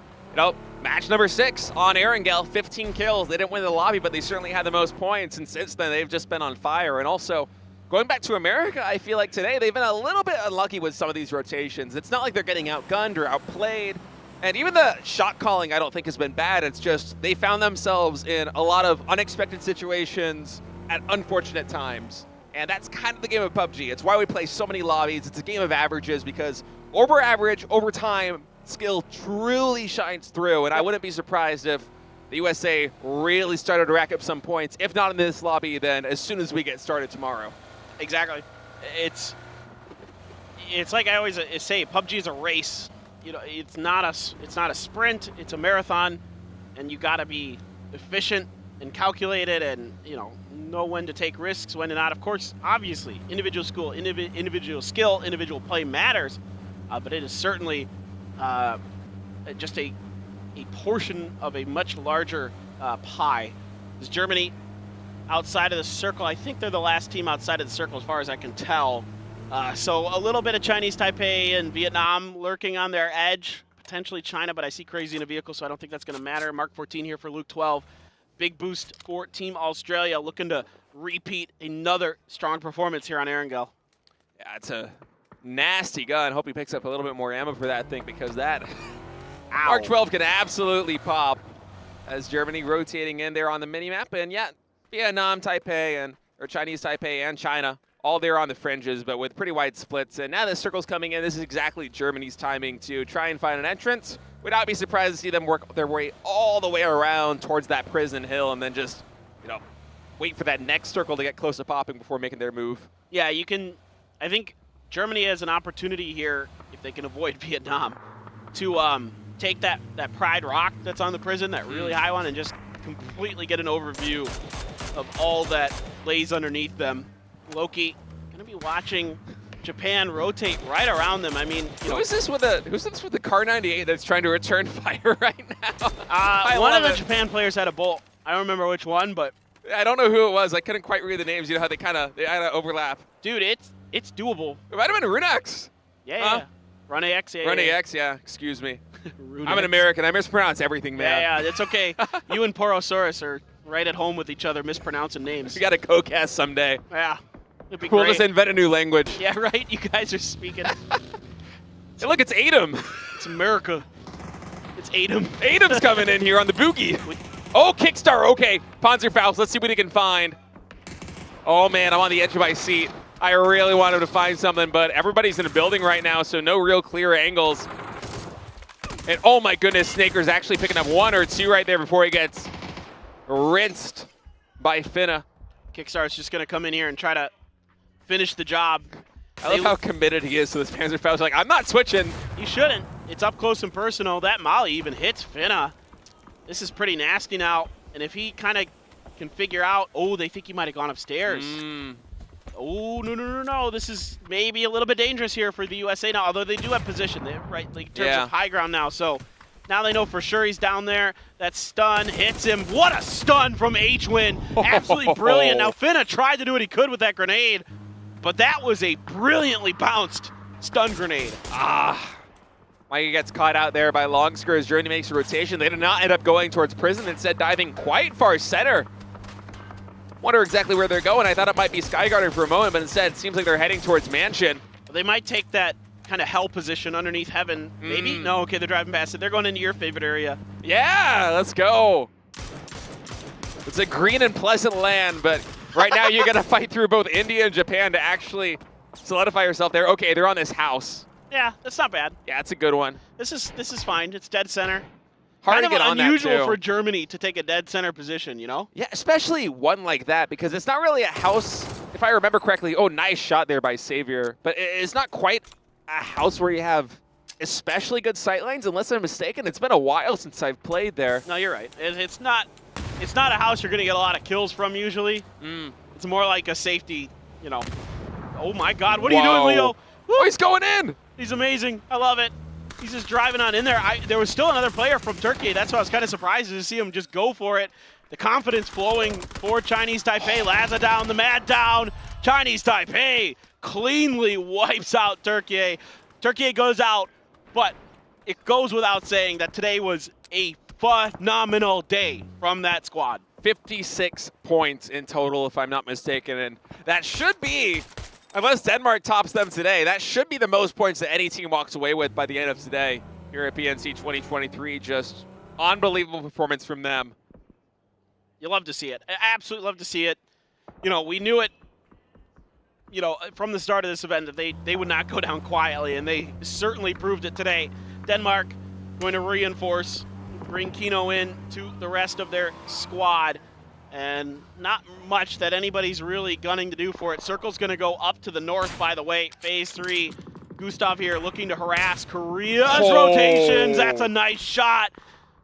match number 6 on Erangel, 15 kills. They didn't win the lobby, but they certainly had the most points, and since then they've just been on fire. And also, going back to America, I feel like today they've been a little bit unlucky with some of these rotations. It's not like they're getting outgunned or outplayed. And even the shot calling, I don't think, has been bad. It's just they found themselves in a lot of unexpected situations at unfortunate times. And that's kind of the game of PUBG. It's why we play so many lobbies. It's a game of averages, because over average, over time, skill truly shines through. And I wouldn't be surprised if the USA really started to rack up some points. If not in this lobby, then as soon as we get started tomorrow. Exactly. It's like I always say, PUBG is a race. It's not a sprint. It's a marathon, and you got to be efficient and calculated, and know when to take risks, when to not. Of course, obviously, individual skill, individual play matters, but it is certainly just a portion of a much larger pie. Is Germany outside of the circle? I think they're the last team outside of the circle as far as I can tell. So a little bit of Chinese Taipei and Vietnam lurking on their edge, potentially China, but I see Crazy in a vehicle, so I don't think that's going to matter. Mark 14 here for Luke 12. Big boost for Team Australia, looking to repeat another strong performance here on Erangel. Yeah, it's a nasty gun. Hope he picks up a little bit more ammo for that thing, because that Mark 12 can absolutely pop. As Germany rotating in there on the minimap, and yeah, Vietnam, Taipei, or Chinese Taipei and China, all there on the fringes, but with pretty wide splits. And now the circle's coming in. This is exactly Germany's timing to try and find an entrance. Would not be surprised to see them work their way all the way around towards that prison hill and then just, wait for that next circle to get close to popping before making their move. Yeah, you can. I think Germany has an opportunity here, if they can avoid Vietnam, to take that Pride Rock that's on the prison, that really high one, and just completely get an overview of all that lays underneath them. Loki gonna be watching Japan rotate right around them. I mean, who's this with the Car 98 that's trying to return fire right now? One of the Japan players had a bolt. I don't remember which one, but I don't know who it was. I couldn't quite read the names. You know how they kind of overlap. Dude, it's doable. It might have been Runex. Yeah. Run AX, yeah. Run AX, yeah. Excuse me. Runex. I'm an American. I mispronounce everything, man. Yeah, it's okay. You and Porosaurus are right at home with each other mispronouncing names. We got to co-cast someday. Yeah. It'd be We'll great. just invent a new language. Yeah, right? You guys are speaking. Hey, look, it's Adem. It's America. It's Adem. Adem's coming in here on the boogie. Oh, Kickstar. Okay, Panzerfaust. Let's see what he can find. Oh, man, I'm on the edge of my seat. I really want him to find something, but everybody's in a building right now, so no real clear angles. And oh, my goodness, Snaker's actually picking up one or two right there before he gets rinsed by Finna. Kickstar's just going to come in here and try to finish the job. I love how committed he is to this Panzerfaust. Like, I'm not switching. You shouldn't. It's up close and personal. That molly even hits Finna. This is pretty nasty now. And if he kind of can figure out, oh, they think he might have gone upstairs. Oh, no. This is maybe a little bit dangerous here for the USA now, although they do have position. They're right, like, in terms of high ground now. So now they know for sure he's down there. That stun hits him. What a stun from H-Win. Absolutely brilliant. Now Finna tried to do what he could with that grenade, but that was a brilliantly bounced stun grenade. Mikey gets caught out there by Longsker as Journey makes a rotation. They did not end up going towards prison, instead diving quite far center. Wonder exactly where they're going. I thought it might be Skygarden for a moment, but instead it seems like they're heading towards Mansion. They might take that kind of hell position underneath Heaven. Maybe? No, okay, they're driving past it. They're going into your favorite area. Yeah, let's go. It's a green and pleasant land, but right now you're going to fight through both India and Japan to actually solidify yourself there. Okay, they're on this house. Yeah, that's not bad. Yeah, it's a good one. This is fine. It's dead center. Hard kind to get of on that, unusual too. for Germany to take a dead center position, you know? Yeah, especially one like that, because it's not really a house, if I remember correctly. Oh, nice shot there by Savior. But it's not quite a house where you have especially good sightlines, unless I'm mistaken. It's been a while since I've played there. No, you're right. It's not a house you're going to get a lot of kills from usually. It's more like a safety, you know. Oh, my God. What are you doing, Leo? Woo! Oh, he's going in. He's amazing. I love it. He's just driving on in there. There was still another player from Turkey. That's why I was kind of surprised to see him just go for it. The confidence flowing for Chinese Taipei. Laza down, the Mad down. Chinese Taipei cleanly wipes out Turkey. Turkey goes out, but it goes without saying that today was a phenomenal day from that squad. 56 points in total, if I'm not mistaken, and that should be, unless Denmark tops them today, that should be the most points that any team walks away with by the end of today here at PNC 2023. Just unbelievable performance from them. You love to see it. I absolutely love to see it. You know, we knew it, you know, from the start of this event that they would not go down quietly, and they certainly proved it today. Denmark going to reinforce, bring Kino in to the rest of their squad. And not much that anybody's really gunning to do for it. Circle's going to go up to the north, by the way. Phase 3. Gustav here looking to harass Korea's rotations. That's a nice shot.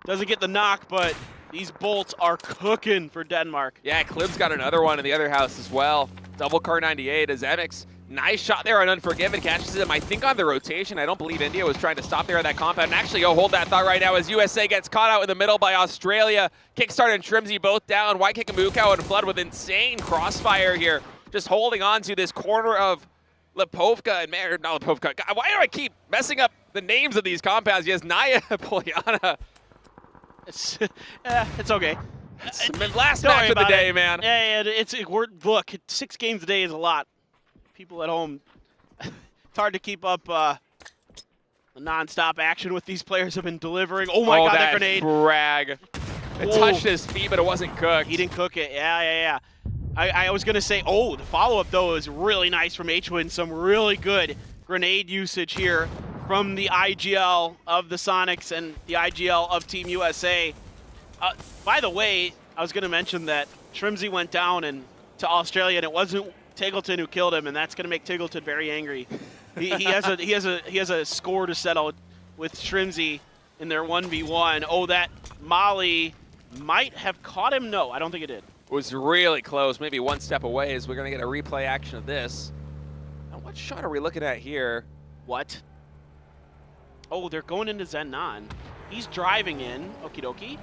Doesn't get the knock, but these bolts are cooking for Denmark. Yeah, Klib's got another one in the other house as well. Double Car 98 as Emix. Nice shot there on Unforgiven. Catches him, I think, on the rotation. I don't believe India was trying to stop there at that compound. And actually, hold that thought right now as USA gets caught out in the middle by Australia. Kickstart and Trimsy both down. White Kick and Mukau and Flood with insane crossfire here. Just holding on to this corner of Lipovka and not Lipovka. God, why do I keep messing up the names of these compounds? Yes, Naya Polyana. It's okay. Last match of the day, man. Yeah, look, 6 games a day is a lot. People at home, it's hard to keep up the non-stop action with these players have been delivering. Oh my God, that grenade. Frag. It touched his feet, but it wasn't cooked. He didn't cook it. Yeah. I was going to say, the follow-up, though, is really nice from H-Win. Some really good grenade usage here from the IGL of the Sonics and the IGL of Team USA. By the way, I was going to mention that Shrimsy went down and to Australia, and it wasn't Tiggleton who killed him, and that's going to make Tiggleton very angry. He has a score to settle with Shrimsy in their 1v1. Oh, that Molly might have caught him. No, I don't think it did. It was really close, maybe one step away, as we're going to get a replay action of this. Now, what shot are we looking at here? What? Oh, they're going into Zenon. He's driving in. Okie dokie.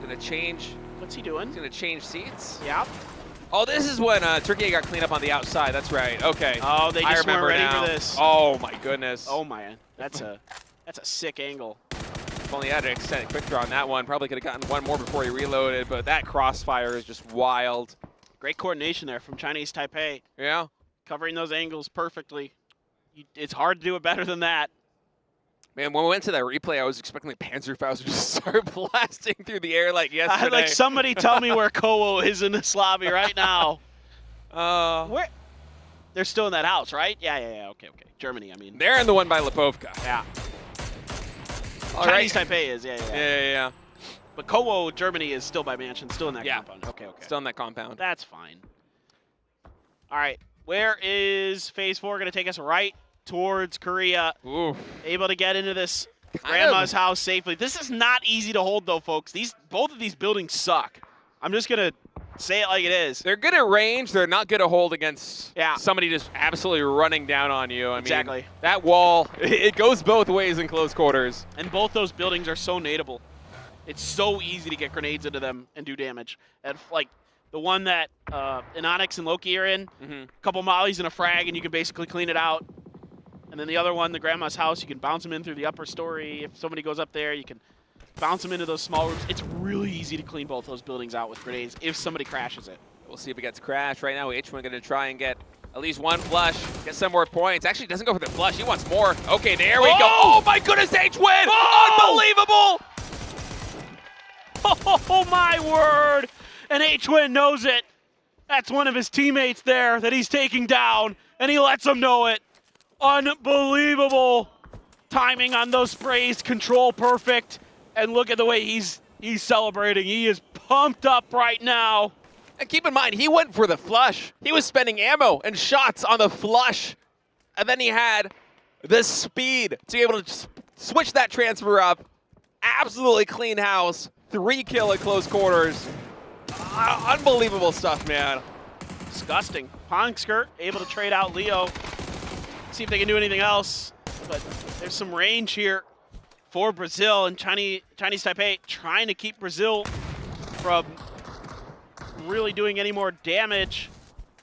Going to change. What's he doing? He's going to change seats. Yep. Oh, this is when Turkey got cleaned up on the outside. That's right. Okay. Oh, they just weren't ready for this. Oh my goodness. Oh my, that's a sick angle. If only he had an extended quick draw on that one. Probably could have gotten one more before he reloaded, but that crossfire is just wild. Great coordination there from Chinese Taipei. Yeah. Covering those angles perfectly. It's hard to do it better than that. Man, when we went to that replay, I was expecting the Panzerfaust to just start blasting through the air like yesterday. Like, somebody tell me where Kowo is in this lobby right now. Where? They're still in that house, right? Yeah. Okay. Germany, I mean. They're in the one by Lipovka. Yeah. Chinese Taipei is, yeah. But Kowo, Germany, is still by Mansion, still in that compound. Okay. Still in that compound. That's fine. All right, where is Phase 4 going to take us? Right towards Korea. Ooh. Able to get into this grandma's house safely. This is not easy to hold, though, folks. Both of these buildings suck. I'm just going to say it like it is. They're good at range. They're not good at hold against somebody just absolutely running down on you. I mean, that wall, it goes both ways in close quarters. And both those buildings are so nadeable. It's so easy to get grenades into them and do damage. And like the one that Inonix and Loki are in, a couple mollies and a frag, and you can basically clean it out. And then the other one, the grandma's house, you can bounce them in through the upper story. If somebody goes up there, you can bounce them into those small rooms. It's really easy to clean both those buildings out with grenades if somebody crashes it. We'll see if it gets crashed. Right now, H1 going to try and get at least one flush, get some more points. Actually, doesn't go for the flush. He wants more. Okay, there we go. Oh, my goodness, H-Win! Unbelievable! Oh, my word! And H-Win knows it. That's one of his teammates there that he's taking down, and he lets them know it. Unbelievable timing on those sprays, control perfect, and look at the way he's celebrating. He is pumped up right now. And keep in mind, he went for the flush. He was spending ammo and shots on the flush, and then he had the speed to be able to switch that transfer up. Absolutely clean house, 3 kill at close quarters. Unbelievable stuff, man. Disgusting. Pongskirt able to trade out Leo. See if they can do anything else, but there's some range here for Brazil, and Chinese Taipei trying to keep Brazil from really doing any more damage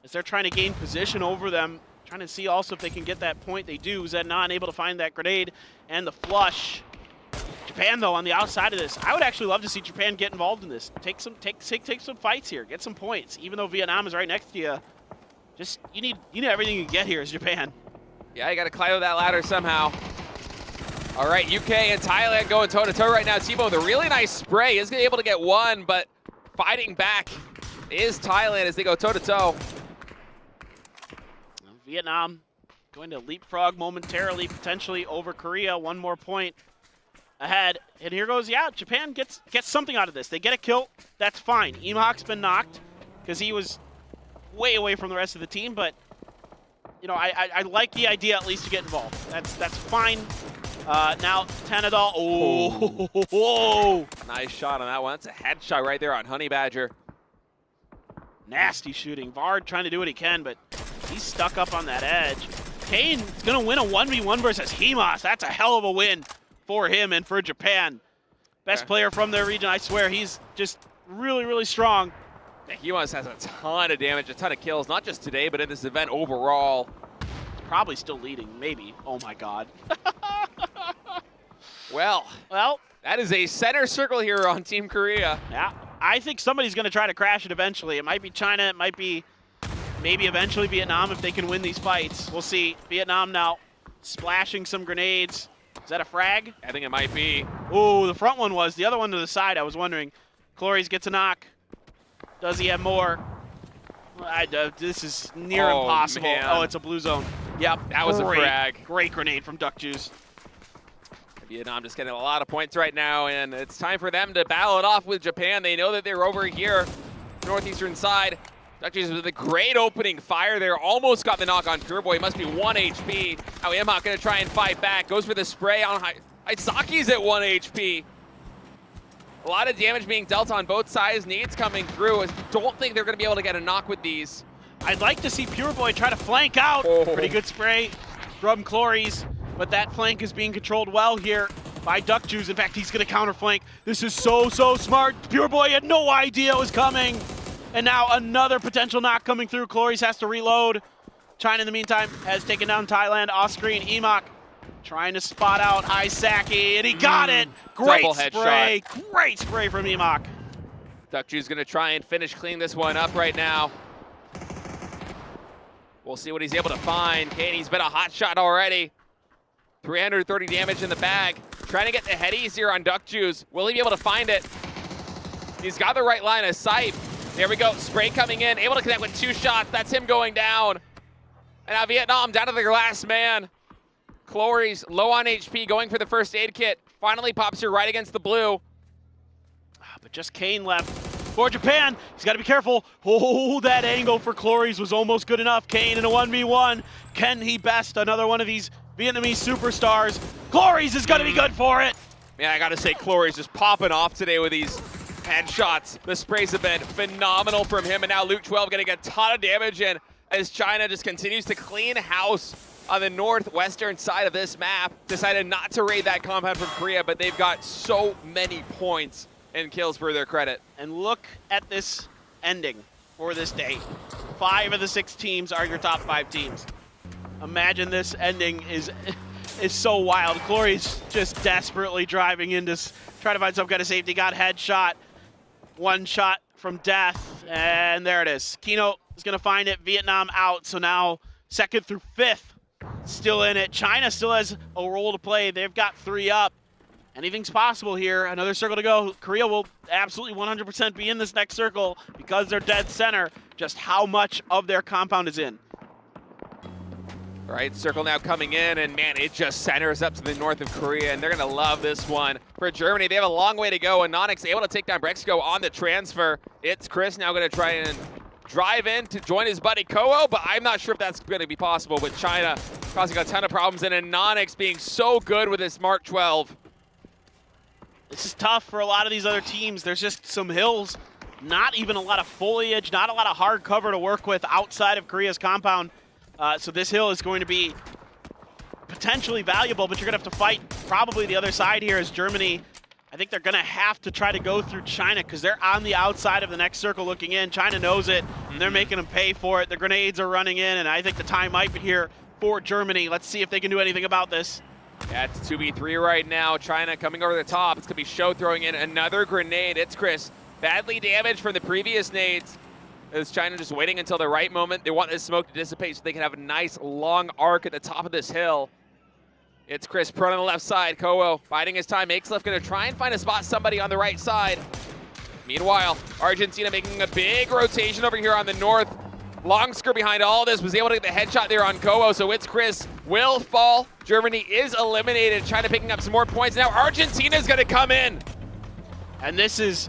as they're trying to gain position over them, trying to see also if they can get that point. They do. Zenon able to find that grenade and the flush. Japan, though, on the outside of this, I would actually love to see Japan get involved in this. Take some fights here, get some points. Even though Vietnam is right next to you, just you need everything you can get here as Japan. Yeah, you got to climb that ladder somehow. All right, UK and Thailand going toe-to-toe right now. Tebow with a really nice spray. Is able to get one, but fighting back is Thailand as they go toe-to-toe. Vietnam going to leapfrog momentarily, potentially over Korea. One more point ahead. And here goes, Japan gets something out of this. They get a kill. That's fine. Imhawk's been knocked because he was way away from the rest of the team, but you know, I like the idea at least to get involved. That's fine. Now Tanadol. Oh, nice shot on that one. That's a headshot right there on Honey Badger. Nasty shooting. Vard trying to do what he can, but he's stuck up on that edge. Kane is going to win a 1v1 versus Hemas. That's a hell of a win for him and for Japan. Best player from their region, I swear. He's just really, really strong. Yeah, Hemas has a ton of damage, a ton of kills, not just today, but in this event overall. Probably still leading, maybe. Oh my God. Well, that is a center circle here on Team Korea. Yeah, I think somebody's going to try to crash it eventually. It might be China, it might be maybe eventually Vietnam if they can win these fights. We'll see. Vietnam now splashing some grenades. Is that a frag? I think it might be. Oh, the front one was. The other one to the side, I was wondering. Clories gets a knock. Does he have more? This is near impossible. Man. Oh, it's a blue zone. Yep, that was a frag. Great grenade from Duck Juice. Vietnam just getting a lot of points right now, and it's time for them to battle it off with Japan. They know that they're over here northeastern side. Duckies with a great opening fire there. Almost got the knock on Pure Boy. Must be 1 HP. Now Imhak gonna try and fight back. Goes for the spray on Isaki's at 1 HP. A lot of damage being dealt on both sides. Nades coming through. I don't think they're gonna be able to get a knock with these. I'd like to see Pure Boy try to flank out. Pretty good spray from Clories, but that flank is being controlled well here by Duck Juice. In fact, he's gonna counter flank. This is so smart. Pure Boy had no idea it was coming. And now another potential knock coming through. Clories has to reload. China, in the meantime, has taken down Thailand off screen. Imhak trying to spot out Isaki, and he got it. Great spray. Great spray from Imhak. Duckjuice gonna try and finish cleaning this one up right now. We'll see what he's able to find. Katie's been a hot shot already. 330 damage in the bag. Trying to get the headies here on Duckjuice. Will he be able to find it? He's got the right line of sight. There we go, spray coming in, able to connect with 2 shots. That's him going down. And now Vietnam down to their last man. Clories low on HP, going for the first aid kit. Finally pops her right against the blue. But just Kane left for Japan. He's got to be careful. Oh, that angle for Clories was almost good enough. Kane in a 1v1. Can he best another one of these Vietnamese superstars? Clories is going to be good for it. Man, I got to say, Clories just popping off today with these headshots. The sprays have been phenomenal from him, and now Luke 12 getting a ton of damage in as China just continues to clean house on the northwestern side of this map. Decided not to raid that compound from Korea, but they've got so many points and kills for their credit. And look at this ending for this day. 5 of the 6 teams are your top 5 teams. Imagine this ending is so wild. Clories just desperately driving in to try to find some kind of safety. Got headshot. 1 shot from death, and there it is. Kino is going to find it. Vietnam out, so now 2nd through 5th still in it. China still has a role to play. They've got 3 up. Anything's possible here. Another circle to go. Korea will absolutely 100% be in this next circle because they're dead center. Just how much of their compound is in. All right, circle now coming in, and man, it just centers up to the north of Korea, and they're gonna love this one. For Germany, they have a long way to go, and Nonix able to take down Brexco on the transfer. It's Chris now gonna try and drive in to join his buddy Koho, but I'm not sure if that's gonna be possible with China causing a ton of problems, and Nonix being so good with his Mark 12. This is tough for a lot of these other teams. There's just some hills, not even a lot of foliage, not a lot of hard cover to work with outside of Korea's compound. So this hill is going to be potentially valuable, but you're going to have to fight probably the other side here as Germany. I think they're going to have to try to go through China because they're on the outside of the next circle looking in. China knows it, and they're making them pay for it. The grenades are running in, and I think the time might be here for Germany. Let's see if they can do anything about this. Yeah, it's 2v3 right now. China coming over the top. It's going to be Show throwing in another grenade. It's Chris. Badly damaged from the previous nades. Is China just waiting until the right moment? They want this smoke to dissipate so they can have a nice long arc at the top of this hill. It's Chris prone on the left side. Koho biding his time. Makes left, gonna try and find a spot somebody on the right side. Meanwhile, Argentina making a big rotation over here on the north. Longsker behind all this was able to get the headshot there on Koho, so it's Chris will fall. Germany is eliminated. China picking up some more points. Now Argentina's gonna come in. And this is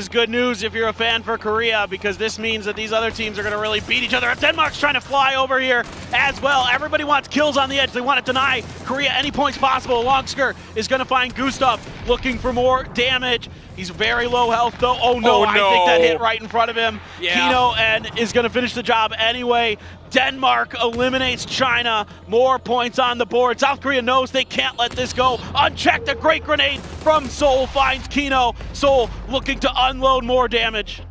good news if you're a fan for Korea, because this means that these other teams are going to really beat each other up. Denmark's trying to fly over here as well. Everybody wants kills on the edge. They want to deny Korea any points possible. Longsker is going to find Gustav looking for more damage. He's very low health though. Oh no, I think that hit right in front of him. Yeah. Kino and is going to finish the job anyway. Denmark eliminates China. More points on the board. South Korea knows they can't let this go unchecked. A great grenade from Seoul finds Kino. Seoul looking to unload more damage.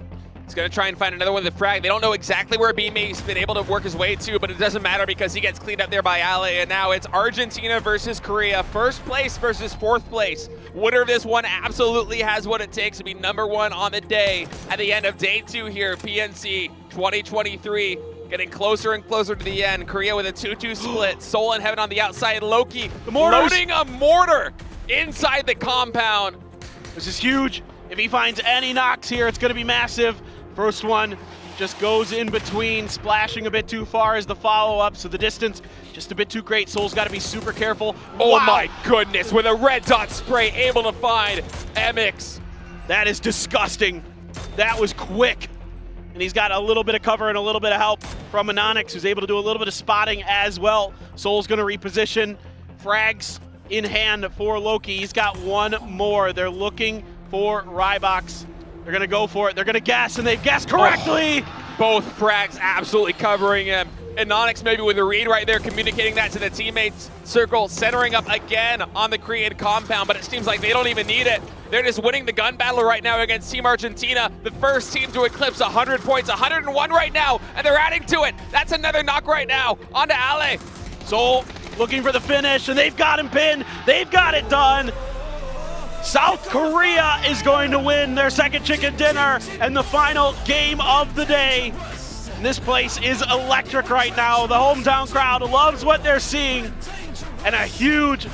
He's going to try and find another one with the frag. They don't know exactly where BMA's been able to work his way to, but it doesn't matter because he gets cleaned up there by Ale. And now it's Argentina versus Korea. 1st place versus 4th place. Winner of this one absolutely has what it takes to be #1 on the day at the end of day 2 here, PNC 2023. Getting closer and closer to the end. Korea with a 2-2 split. Seoul and Heaven on the outside. Loki loading a mortar inside the compound. This is huge. If he finds any knocks here, it's going to be massive. First one just goes in between, splashing a bit too far as the follow-up, so the distance just a bit too great. Seoul's got to be super careful. Oh my goodness, with a red dot spray, able to find MX. That is disgusting. That was quick. And he's got a little bit of cover and a little bit of help from Anonix, who's able to do a little bit of spotting as well. Seoul's going to reposition. Frags in hand for Loki. He's got one more. They're looking for Rybox. They're going to go for it. They're going to guess, and they've guessed correctly. Both frags absolutely covering him. Anonix maybe with a read right there, communicating that to the teammates. Circle centering up again on the Korean compound, but it seems like they don't even need it. They're just winning the gun battle right now against Team Argentina. The first team to eclipse 100 points, 101 right now, and they're adding to it. That's another knock right now onto Ale. Seoul looking for the finish, and they've got him pinned. They've got it done. South Korea is going to win their second chicken dinner and the final game of the day. And this place is electric right now. The hometown crowd loves what they're seeing. And a huge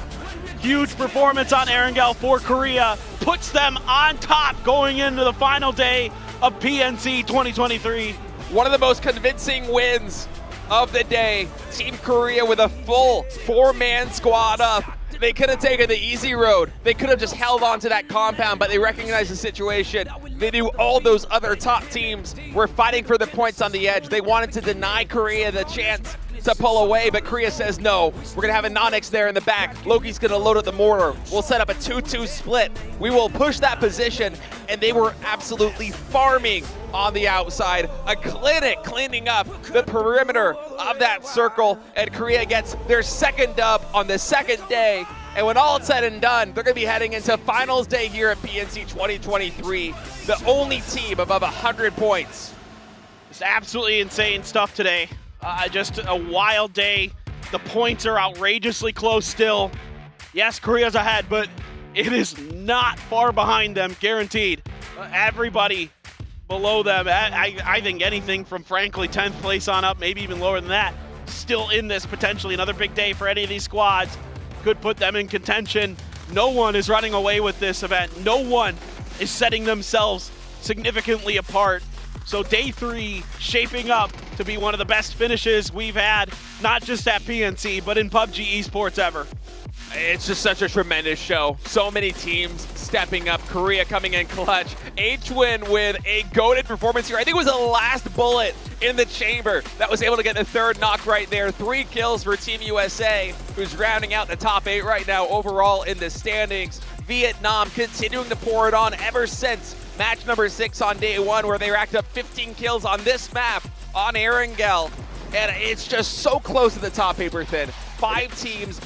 performance on Erangel for Korea puts them on top going into the final day of PNC 2023. One of the most convincing wins of the day. Team Korea with a full 4-man squad up. They could have taken the easy road. They could have just held on to that compound, but they recognized the situation. They knew all those other top teams were fighting for the points on the edge. They wanted to deny Korea the chance to pull away, but Korea says no. We're gonna have Anonix there in the back. Loki's gonna load up the mortar. We'll set up a 2-2 split. We will push that position, and they were absolutely farming on the outside. A clinic cleaning up the perimeter of that circle, and Korea gets their second dub on the second day. And when all is said and done, they're gonna be heading into finals day here at PNC 2023. The only team above 100 points. It's absolutely insane stuff today. Just a wild day. The points are outrageously close still. Yes, Korea's ahead, but it is not far behind them, guaranteed. Everybody below them, I think anything from frankly 10th place on up, maybe even lower than that, still in this potentially. Another big day for any of these squads. Could put them in contention. No one is running away with this event. No one is setting themselves significantly apart. So day 3 shaping up to be one of the best finishes we've had, not just at PNC, but in PUBG Esports ever. It's just such a tremendous show. So many teams stepping up. Korea coming in clutch. H-Win with a goated performance here. I think it was the last bullet in the chamber that was able to get the third knock right there. 3 kills for Team USA, who's rounding out the top 8 right now overall in the standings. Vietnam continuing to pour it on ever since match number 6 on day 1, where they racked up 15 kills on this map on Erangel. And it's just so close to the top paper thin. 5 teams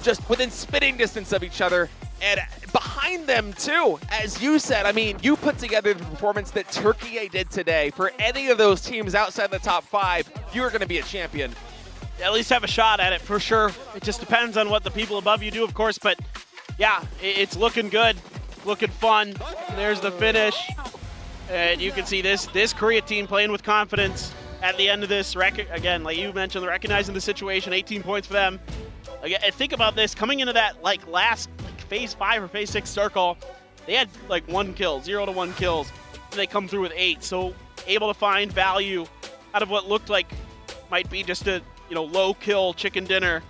just within spitting distance of each other. And behind them too, as you said, I mean, you put together the performance that Turkey did today. For any of those teams outside the top 5, you are gonna be a champion. At least have a shot at it, for sure. It just depends on what the people above you do, of course, but yeah, it's looking good, looking fun. There's the finish. And you can see this Korea team playing with confidence at the end of this. Again, like you mentioned, recognizing the situation, 18 points for them. Again, think about this, coming into that last phase 5 or phase 6 circle, they had 1 kill, 0 to 1 kills. They come through with 8, so able to find value out of what looked like might be just a low kill chicken dinner.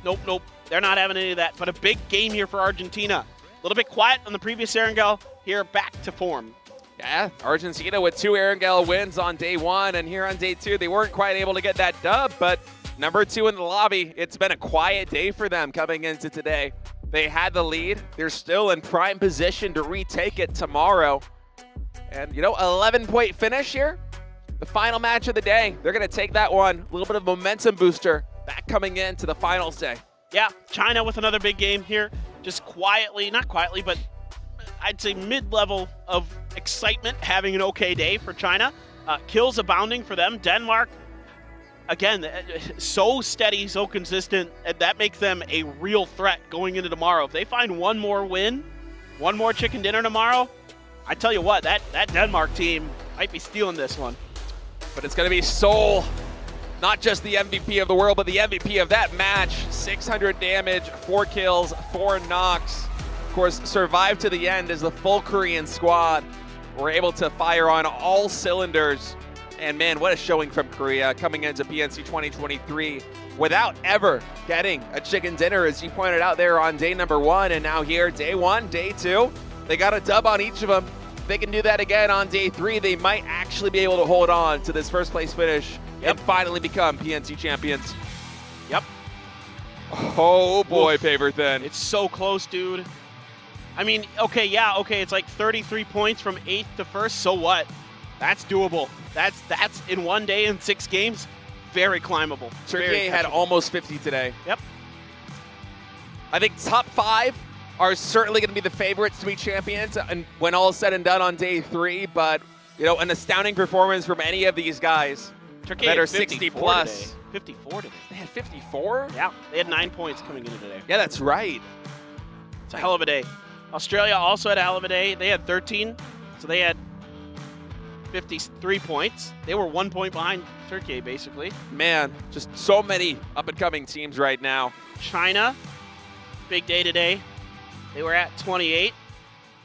Nope, they're not having any of that. But a big game here for Argentina. A little bit quiet on the previous Erangel, here back to form. Yeah, Argentina with 2 Erangel wins on day 1, and here on day 2, they weren't quite able to get that dub, but number 2 in the lobby, it's been a quiet day for them coming into today. They had the lead. They're still in prime position to retake it tomorrow. And, 11-point finish here. The final match of the day. They're going to take that one. A little bit of momentum booster back coming into the finals day. Yeah, China with another big game here. Just quietly, not quietly, but I'd say mid-level of excitement, having an okay day for China. Kills abounding for them. Denmark, again, so steady, so consistent, and that makes them a real threat going into tomorrow. If they find one more win, one more chicken dinner tomorrow, I tell you what, that Denmark team might be stealing this one. But it's going to be Seoul, not just the MVP of the world, but the MVP of that match. 600 damage, 4 kills, 4 knocks. Of course, survived to the end as the full Korean squad were able to fire on all cylinders. And man, what a showing from Korea coming into PNC 2023 without ever getting a chicken dinner, as you pointed out there on day number 1. And now here, day 1, day 2, they got a dub on each of them. they can do that again on day 3, they might actually be able to hold on to this first place finish and finally become PNC champions. Yep. Oh boy, Paper Thin. It's so close, dude. I mean, okay, it's like 33 points from 8th to 1st, so what? That's doable. That's in one day in 6 games, very climbable. Turkey had almost 50 today. Yep. I think top 5 are certainly going to be the favorites to be champions and when all is said and done on day 3, but an astounding performance from any of these guys Turkey that had are 60 plus. Today. 54 today. They had 54? Yeah, they had 9 points coming into today. Yeah, that's right. It's a hell of a day. Australia also had a hell of a day. They had 13, so they had 53 points. They were 1 point behind Turkey, basically. Man, just so many up-and-coming teams right now. China, big day today. They were at 28,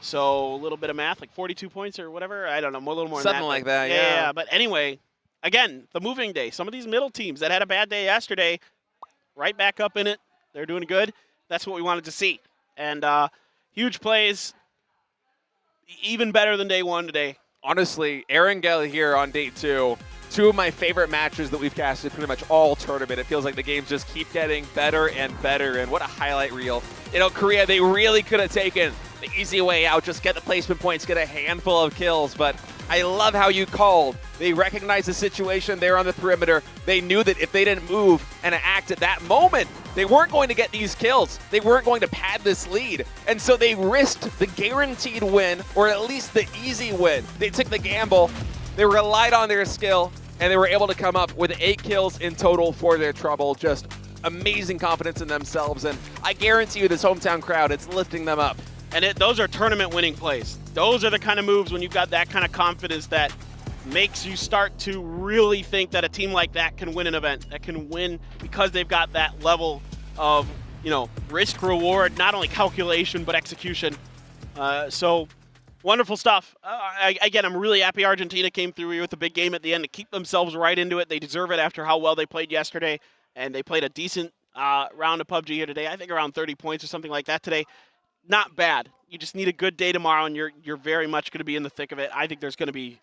so a little bit of math, like 42 points or whatever. I don't know, a little more Something than that. like that, yeah. But anyway, again, the moving day. Some of these middle teams that had a bad day yesterday, right back up in it. They're doing good. That's what we wanted to see. And huge plays, even better than day 1 today. Honestly, Erangel here on day 2, 2 of my favorite matches that we've casted pretty much all tournament. It feels like the games just keep getting better and better, and what a highlight reel. Korea, they really could have taken the easy way out, just get the placement points, get a handful of kills, but I love how you called. They recognized the situation there on the perimeter. They knew that if they didn't move and act at that moment, they weren't going to get these kills. They weren't going to pad this lead. And so they risked the guaranteed win, or at least the easy win. They took the gamble. They relied on their skill, and they were able to come up with 8 kills in total for their trouble. Just amazing confidence in themselves. And I guarantee you this hometown crowd, it's lifting them up. And those are tournament-winning plays. Those are the kind of moves when you've got that kind of confidence that makes you start to really think that a team like that can win an event, that can win because they've got that level of, risk-reward, not only calculation, but execution. So wonderful stuff. Again, I'm really happy Argentina came through here with a big game at the end to keep themselves right into it. They deserve it after how well they played yesterday, and they played a decent round of PUBG here today. I think around 30 points or something like that today. Not bad. You just need a good day tomorrow, and you're very much going to be in the thick of it. I think there's going to be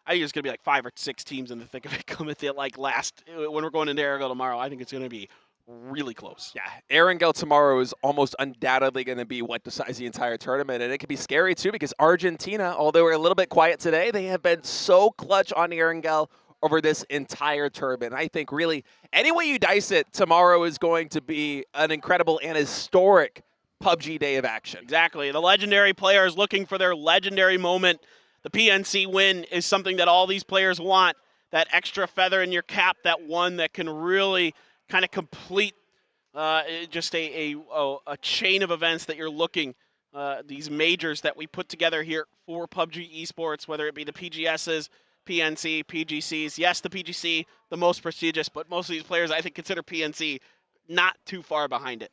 like 5 or 6 teams in the thick of it come at the last when we're going into Erangel tomorrow. I think it's going to be really close. Yeah, Erangel tomorrow is almost undoubtedly going to be what decides the entire tournament, and it can be scary too because Argentina, although we're a little bit quiet today, they have been so clutch on Erangel over this entire tournament. I think really any way you dice it, tomorrow is going to be an incredible and historic PUBG day of action. Exactly. The legendary players looking for their legendary moment. The PNC win is something that all these players want. That extra feather in your cap, that one that can really kind of complete just a chain of events that you're looking, these majors that we put together here for PUBG Esports, whether it be the PGSs, PNC, PGCs. Yes, the PGC, the most prestigious, but most of these players I think consider PNC not too far behind it.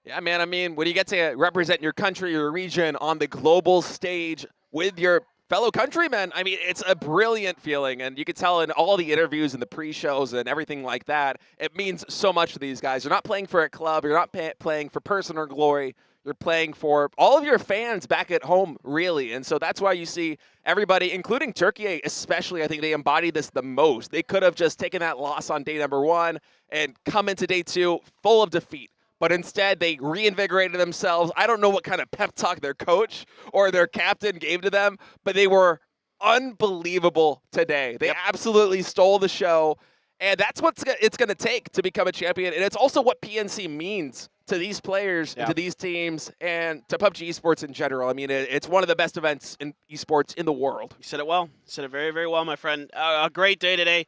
Yeah, man, I mean, when you get to represent your country, your region on the global stage with your fellow countrymen, I mean, it's a brilliant feeling, and you can tell in all the interviews and the pre-shows and everything like that, it means so much to these guys. You're not playing for a club, you're not playing for personal glory, you're playing for all of your fans back at home, really, and so that's why you see everybody, including Turkey especially, I think they embody this the most. They could have just taken that loss on day number 1 and come into day 2 full of defeat. But instead, they reinvigorated themselves. I don't know what kind of pep talk their coach or their captain gave to them, but they were unbelievable today. They absolutely stole the show, and that's what it's going to take to become a champion. And it's also what PNC means to these players, and to these teams, and to PUBG Esports in general. I mean, it's one of the best events in esports in the world. You said it well. You said it very, very well, my friend. A great day today.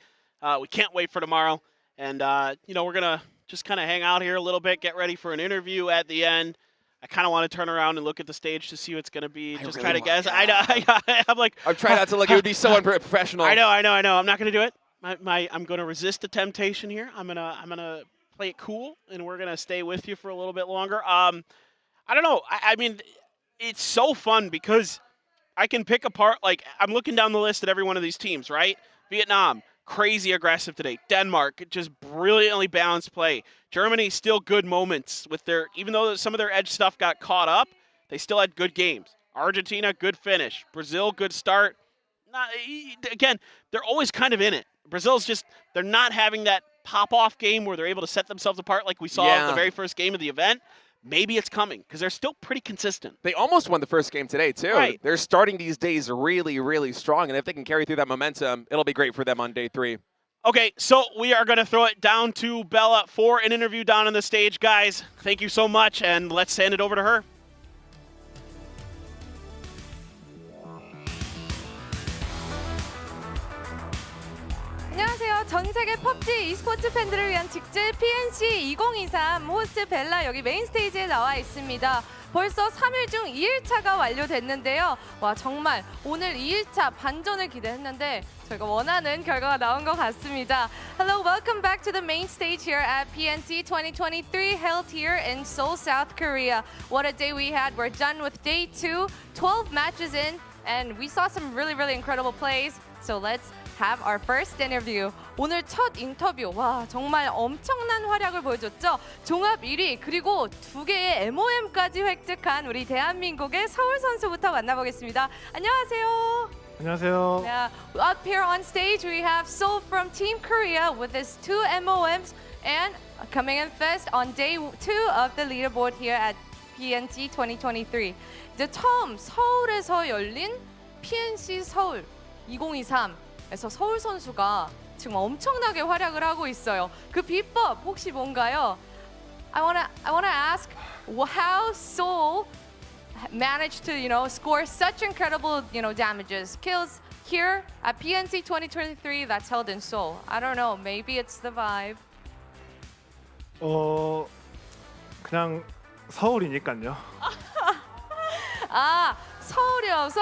We can't wait for tomorrow. And, we're going to just kind of hang out here a little bit, get ready for an interview at the end. I kind of want to turn around and look at the stage to see what's going to be. Just kind of guess. I know. I'm trying not to look. It would be so unprofessional. I know. I'm not going to do it. I'm going to resist the temptation here. I'm gonna play it cool, and we're going to stay with you for a little bit longer. I don't know. I mean, it's so fun because I can pick apart. Like, I'm looking down the list at every one of these teams, right? Vietnam, crazy aggressive today. Denmark, just brilliantly balanced play. Germany, still good moments with even though some of their edge stuff got caught up, they still had good games. Argentina, good finish. Brazil, good start. Again, they're always kind of in it. Brazil's just, they're not having that pop-off game where they're able to set themselves apart like we saw the very first game of the event. Maybe it's coming because they're still pretty consistent. They almost won the first game today, too. Right. They're starting these days really, really strong, and if they can carry through that momentum, it'll be great for them on day 3. Okay, so we are going to throw it down to Bella for an interview down on the stage. Guys, thank you so much, and let's hand it over to her. 안녕하세요. 전 세계 펍지 e스포츠 팬들을 위한 직질 PNC 2023 호스트 벨라 여기 메인 스테이지에 나와 있습니다. 벌써 3일 중 2일차가 완료됐는데요. 와 정말 오늘 2일차 반전을 기대했는데 저희가 원하는 결과가 나온 것 같습니다. Hello, welcome back to the main stage here at PNC 2023 held here in Seoul, South Korea. What a day we had. We're done with day 2, 12 matches in, and we saw some really, really incredible plays. So let's have our first interview. 오늘 첫 인터뷰. 와, 정말 엄청난 활약을 보여줬죠. 종합 1위 그리고 2개의 MOM까지 획득한 우리 대한민국의 서울 선수부터 만나보겠습니다. 안녕하세요. 안녕하세요. Yeah, up here on stage we have Seoul from Team Korea with his 2 MOMs and coming in first on day 2 of the leaderboard here at PNC 2023. 이제 처음 서울에서 열린 PNC 서울 2023에서 서울 선수가 지금 엄청나게 활약을 하고 있어요. 그 비법 혹시 뭔가요? I wanna ask how Seoul managed to, score such incredible, damages, kills here at PNC 2023 that's held in Seoul. I don't know, maybe it's the vibe. 그냥 서울이니까요. 아, 서울이어서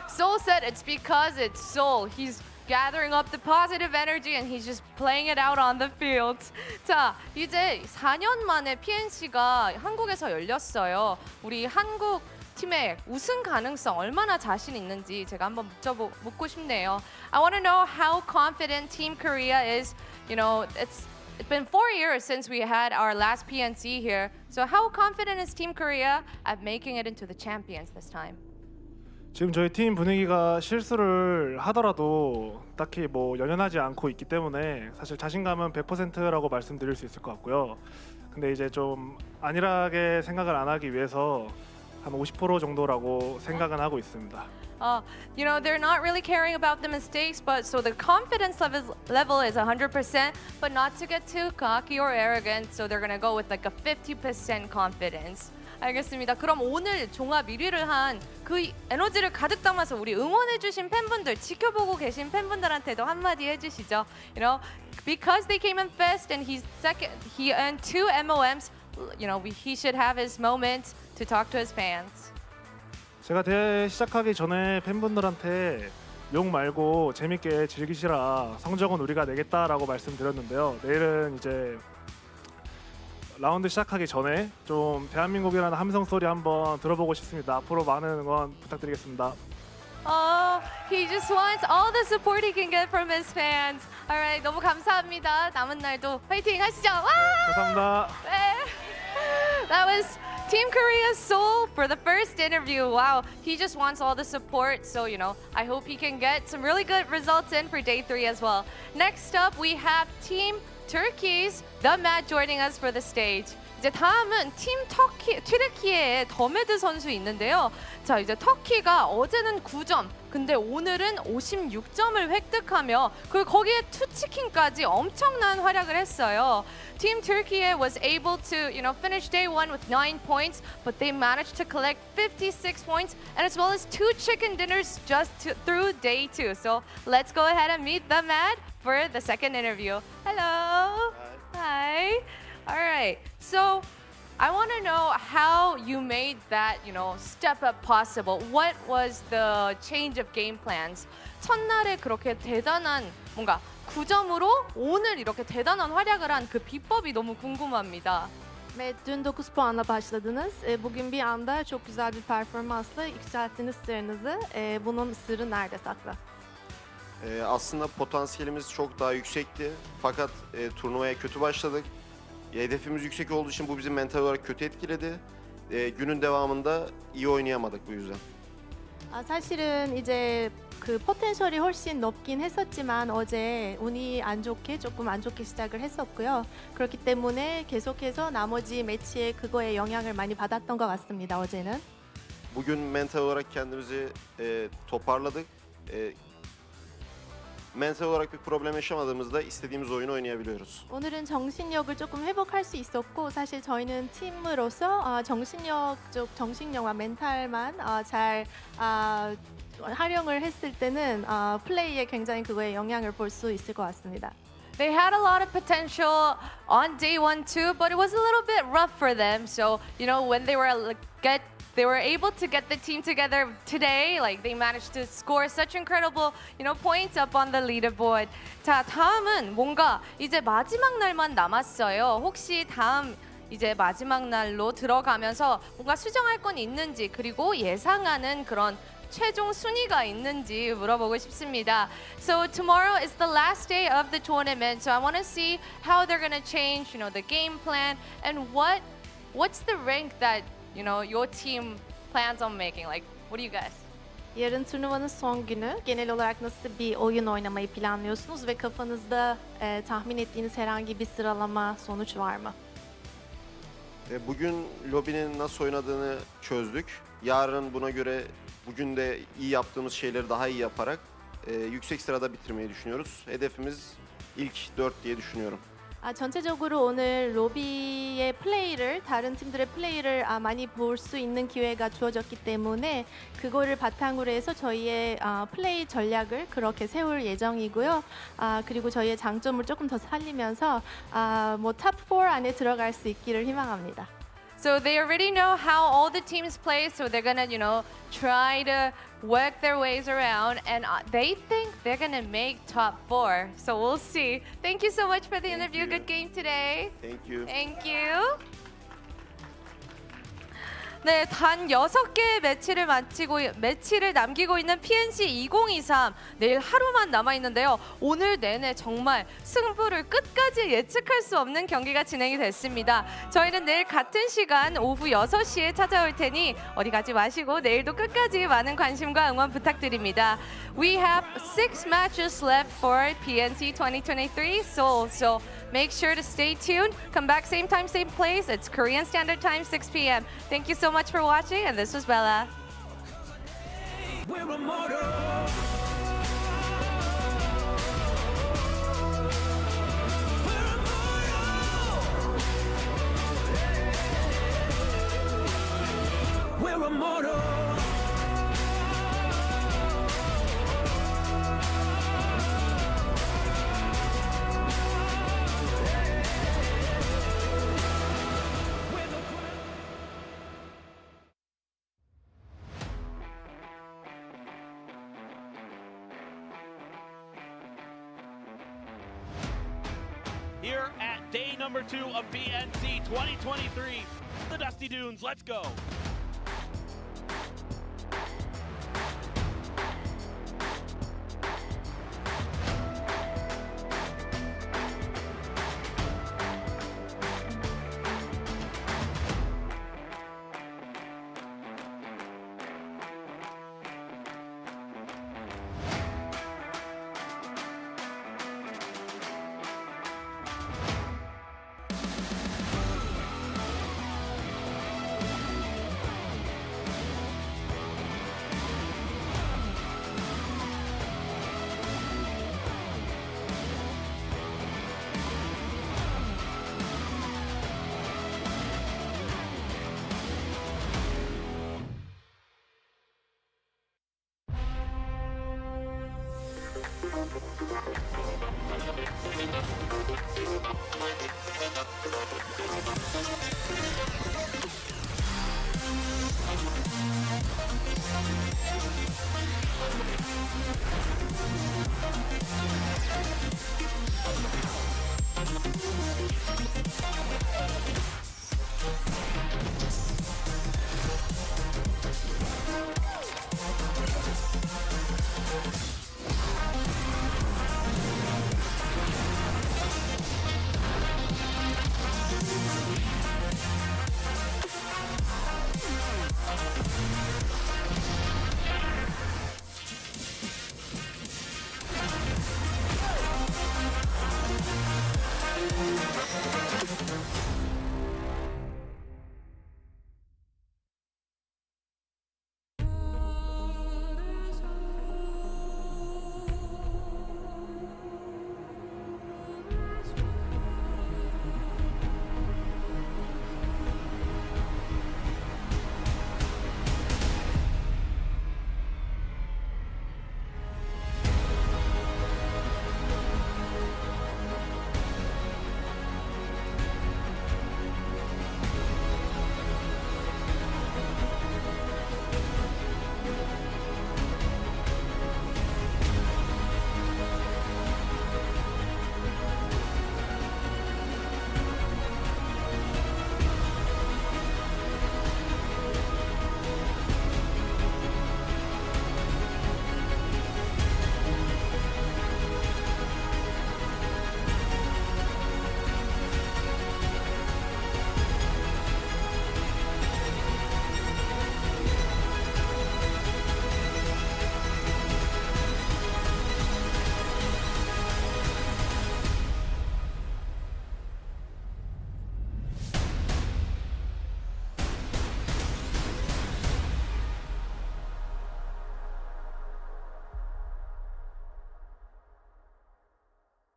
Seoul said it's because it's Seoul. He's gathering up the positive energy and he's just playing it out on the field. 자, 이제 4년 만에 PNC가 한국에서 열렸어요. 우리 한국 팀의 우승 가능성 얼마나 자신 있는지 제가 한번 묻고 싶네요. I want to know how confident Team Korea is. It's been 4 years since we had our last PNC here. So how confident is Team Korea at making it into the champions this time? 지금 저희 팀 분위기가 실수를 하더라도 딱히 연연하지 않고 있기 때문에 사실 자신감은 100%라고 말씀드릴 수 있을 것 같고요. 근데 이제 좀 안일하게 생각을 안 하기 위해서 한 50% 정도라고 생각은 하고 있습니다. They're not really caring about the mistakes, but so the confidence level is 100%, but not to get too cocky or arrogant, so they're gonna go with like a 50% confidence. 알겠습니다. 그럼 오늘 종합 1위를 한 그 에너지를 가득 담아서 우리 응원해주신 팬분들, 지켜보고 계신 팬분들한테도 한마디 해주시죠. Because they came in first and he's second, he earned 2 MOMs. He should have his moment to talk to his fans. 제가 대회 시작하기 전에 팬분들한테 욕 말고 재밌게 즐기시라, 성적은 우리가 내겠다라고 말씀드렸는데요. 내일은 이제 라운드 시작하기 전에 좀 대한민국이라는 함성 소리 한번 들어보고 싶습니다. 앞으로 많은 응원 부탁드리겠습니다. He just wants all the support he can get from his fans. Alright, 너무 감사합니다. 남은 날도 파이팅 하시죠. 와! 감사합니다. 네. That was Team Korea Seoul for the first interview. Wow, he just wants all the support. So, I hope he can get some really good results in for day 3 as well. Next up, we have Team Turkey's The Mad joining us for the stage. 이제 다음은 팀 튀르키예의 더메드 선수 있는데요. 자, 이제 터키가 어제는 9점, 근데 오늘은 56점을 획득하며 그리고 거기에 투치킨까지 엄청난 활약을 했어요. Team Turkey was able to, finish day 1 with 9 points, but they managed to collect 56 points and as well as 2 chicken dinners just through day 2. So let's go ahead and meet the Mad for the second interview. Hello. Hi. All right. So I want to know how you made that, step up possible. What was the change of game plans? 첫날에 그렇게 대단한 뭔가 9점으로 o늘 이렇게 대단한 활약을 한 그 비법이 너무 궁금합니다. Evet, dün 9 puanla başladınız. Bugün bir anda çok güzel bir performansla yükselttiniz sırrınızı. Bunun sırrı nerede saklı? Aslında potansiyelimiz çok daha yüksekti. Fakat turnuvaya kötü başladık. Hedefimiz yüksek olduğu için bu bizi mental olarak kötü etkiledi. günün devamında iyi oynayamadık bu yüzden. 사실은 이제 그 포텐셜이 훨씬 높긴 했었지만 어제 운이 안 좋게 조금 안 좋게 시작을 했었고요. 그렇기 때문에 계속해서 나머지 매치에 그거에 영향을 많이 받았던 것 같습니다. 어제는. Bugün mental olarak kendimizi toparladık. Mental olarak bir problem yaşamadığımızda istediğimiz oyunu oynayabiliyoruz. 오늘은 정신력을 조금 회복할 수 있었고 사실 저희는 팀으로서 정신력과 멘탈만 잘 활용을 했을 때는 플레이에 굉장히 그거에 영향을 볼 수 있을 것 같습니다. They had a lot of potential on day 1 too, but it was a little bit rough for them. So, when they were able to get the team together today, like they managed to score such incredible, points up on the leaderboard. 자, 다음은 뭔가 이제 마지막 날만 남았어요. 혹시 다음 이제 마지막 날로 들어가면서 뭔가 수정할 건 있는지 그리고 예상하는 그런 최종 순위가 있는지 물어보고 싶습니다. So tomorrow is the last day of the tournament. So I want to see how they're going to change, the game plan and what's the rank that, your team plans on making. Like, what do you guys? Yarın turnuvanın son günü. Genel olarak nasıl bir oyun oynamayı planlıyorsunuz ve kafanızda tahmin ettiğiniz herhangi bir sıralama sonuç var mı? Bugün lobinin nasıl oynadığını çözdük. Yarın buna göre bugün de iyi yaptığımız şeyleri daha iyi yaparak yüksek sırada bitirmeyi düşünüyoruz. Hedefimiz ilk 4 diye düşünüyorum. 전체적으로 오늘 로비의 플레이를 다른 팀들의 플레이를 많이 볼 수 있는 기회가 주어졌기 때문에 그거를 바탕으로 해서 저희의 플레이 전략을 그렇게 세울 예정이고요. 그리고 저희의 장점을 조금 더 살리면서 탑 4 안에 들어갈 수 있기를 희망합니다. So they already know how all the teams play, so they're gonna, try to work their ways around, and they think they're gonna make top 4. So we'll see. Thank you so much for the interview. Good game today. Thank you. Thank you. 네, 단 6개의 매치를 남기고 있는 PNC 2023 내일 하루만 남아 있는데요. 오늘 내내 정말 승부를 끝까지 예측할 수 없는 경기가 진행이 됐습니다. 저희는 내일 같은 시간 오후 6시에 찾아올 테니 어디 가지 마시고 내일도 끝까지 많은 관심과 응원 부탁드립니다. We have 6 matches left for PNC 2023 Seoul. So make sure to stay tuned. Come back same time, same place. It's Korean Standard Time, 6 p.m. Thank you so much for watching, and this was Bella. We're immortal. We're immortal. Here at day number 2 of PNC 2023, the Dusty Dunes, let's go.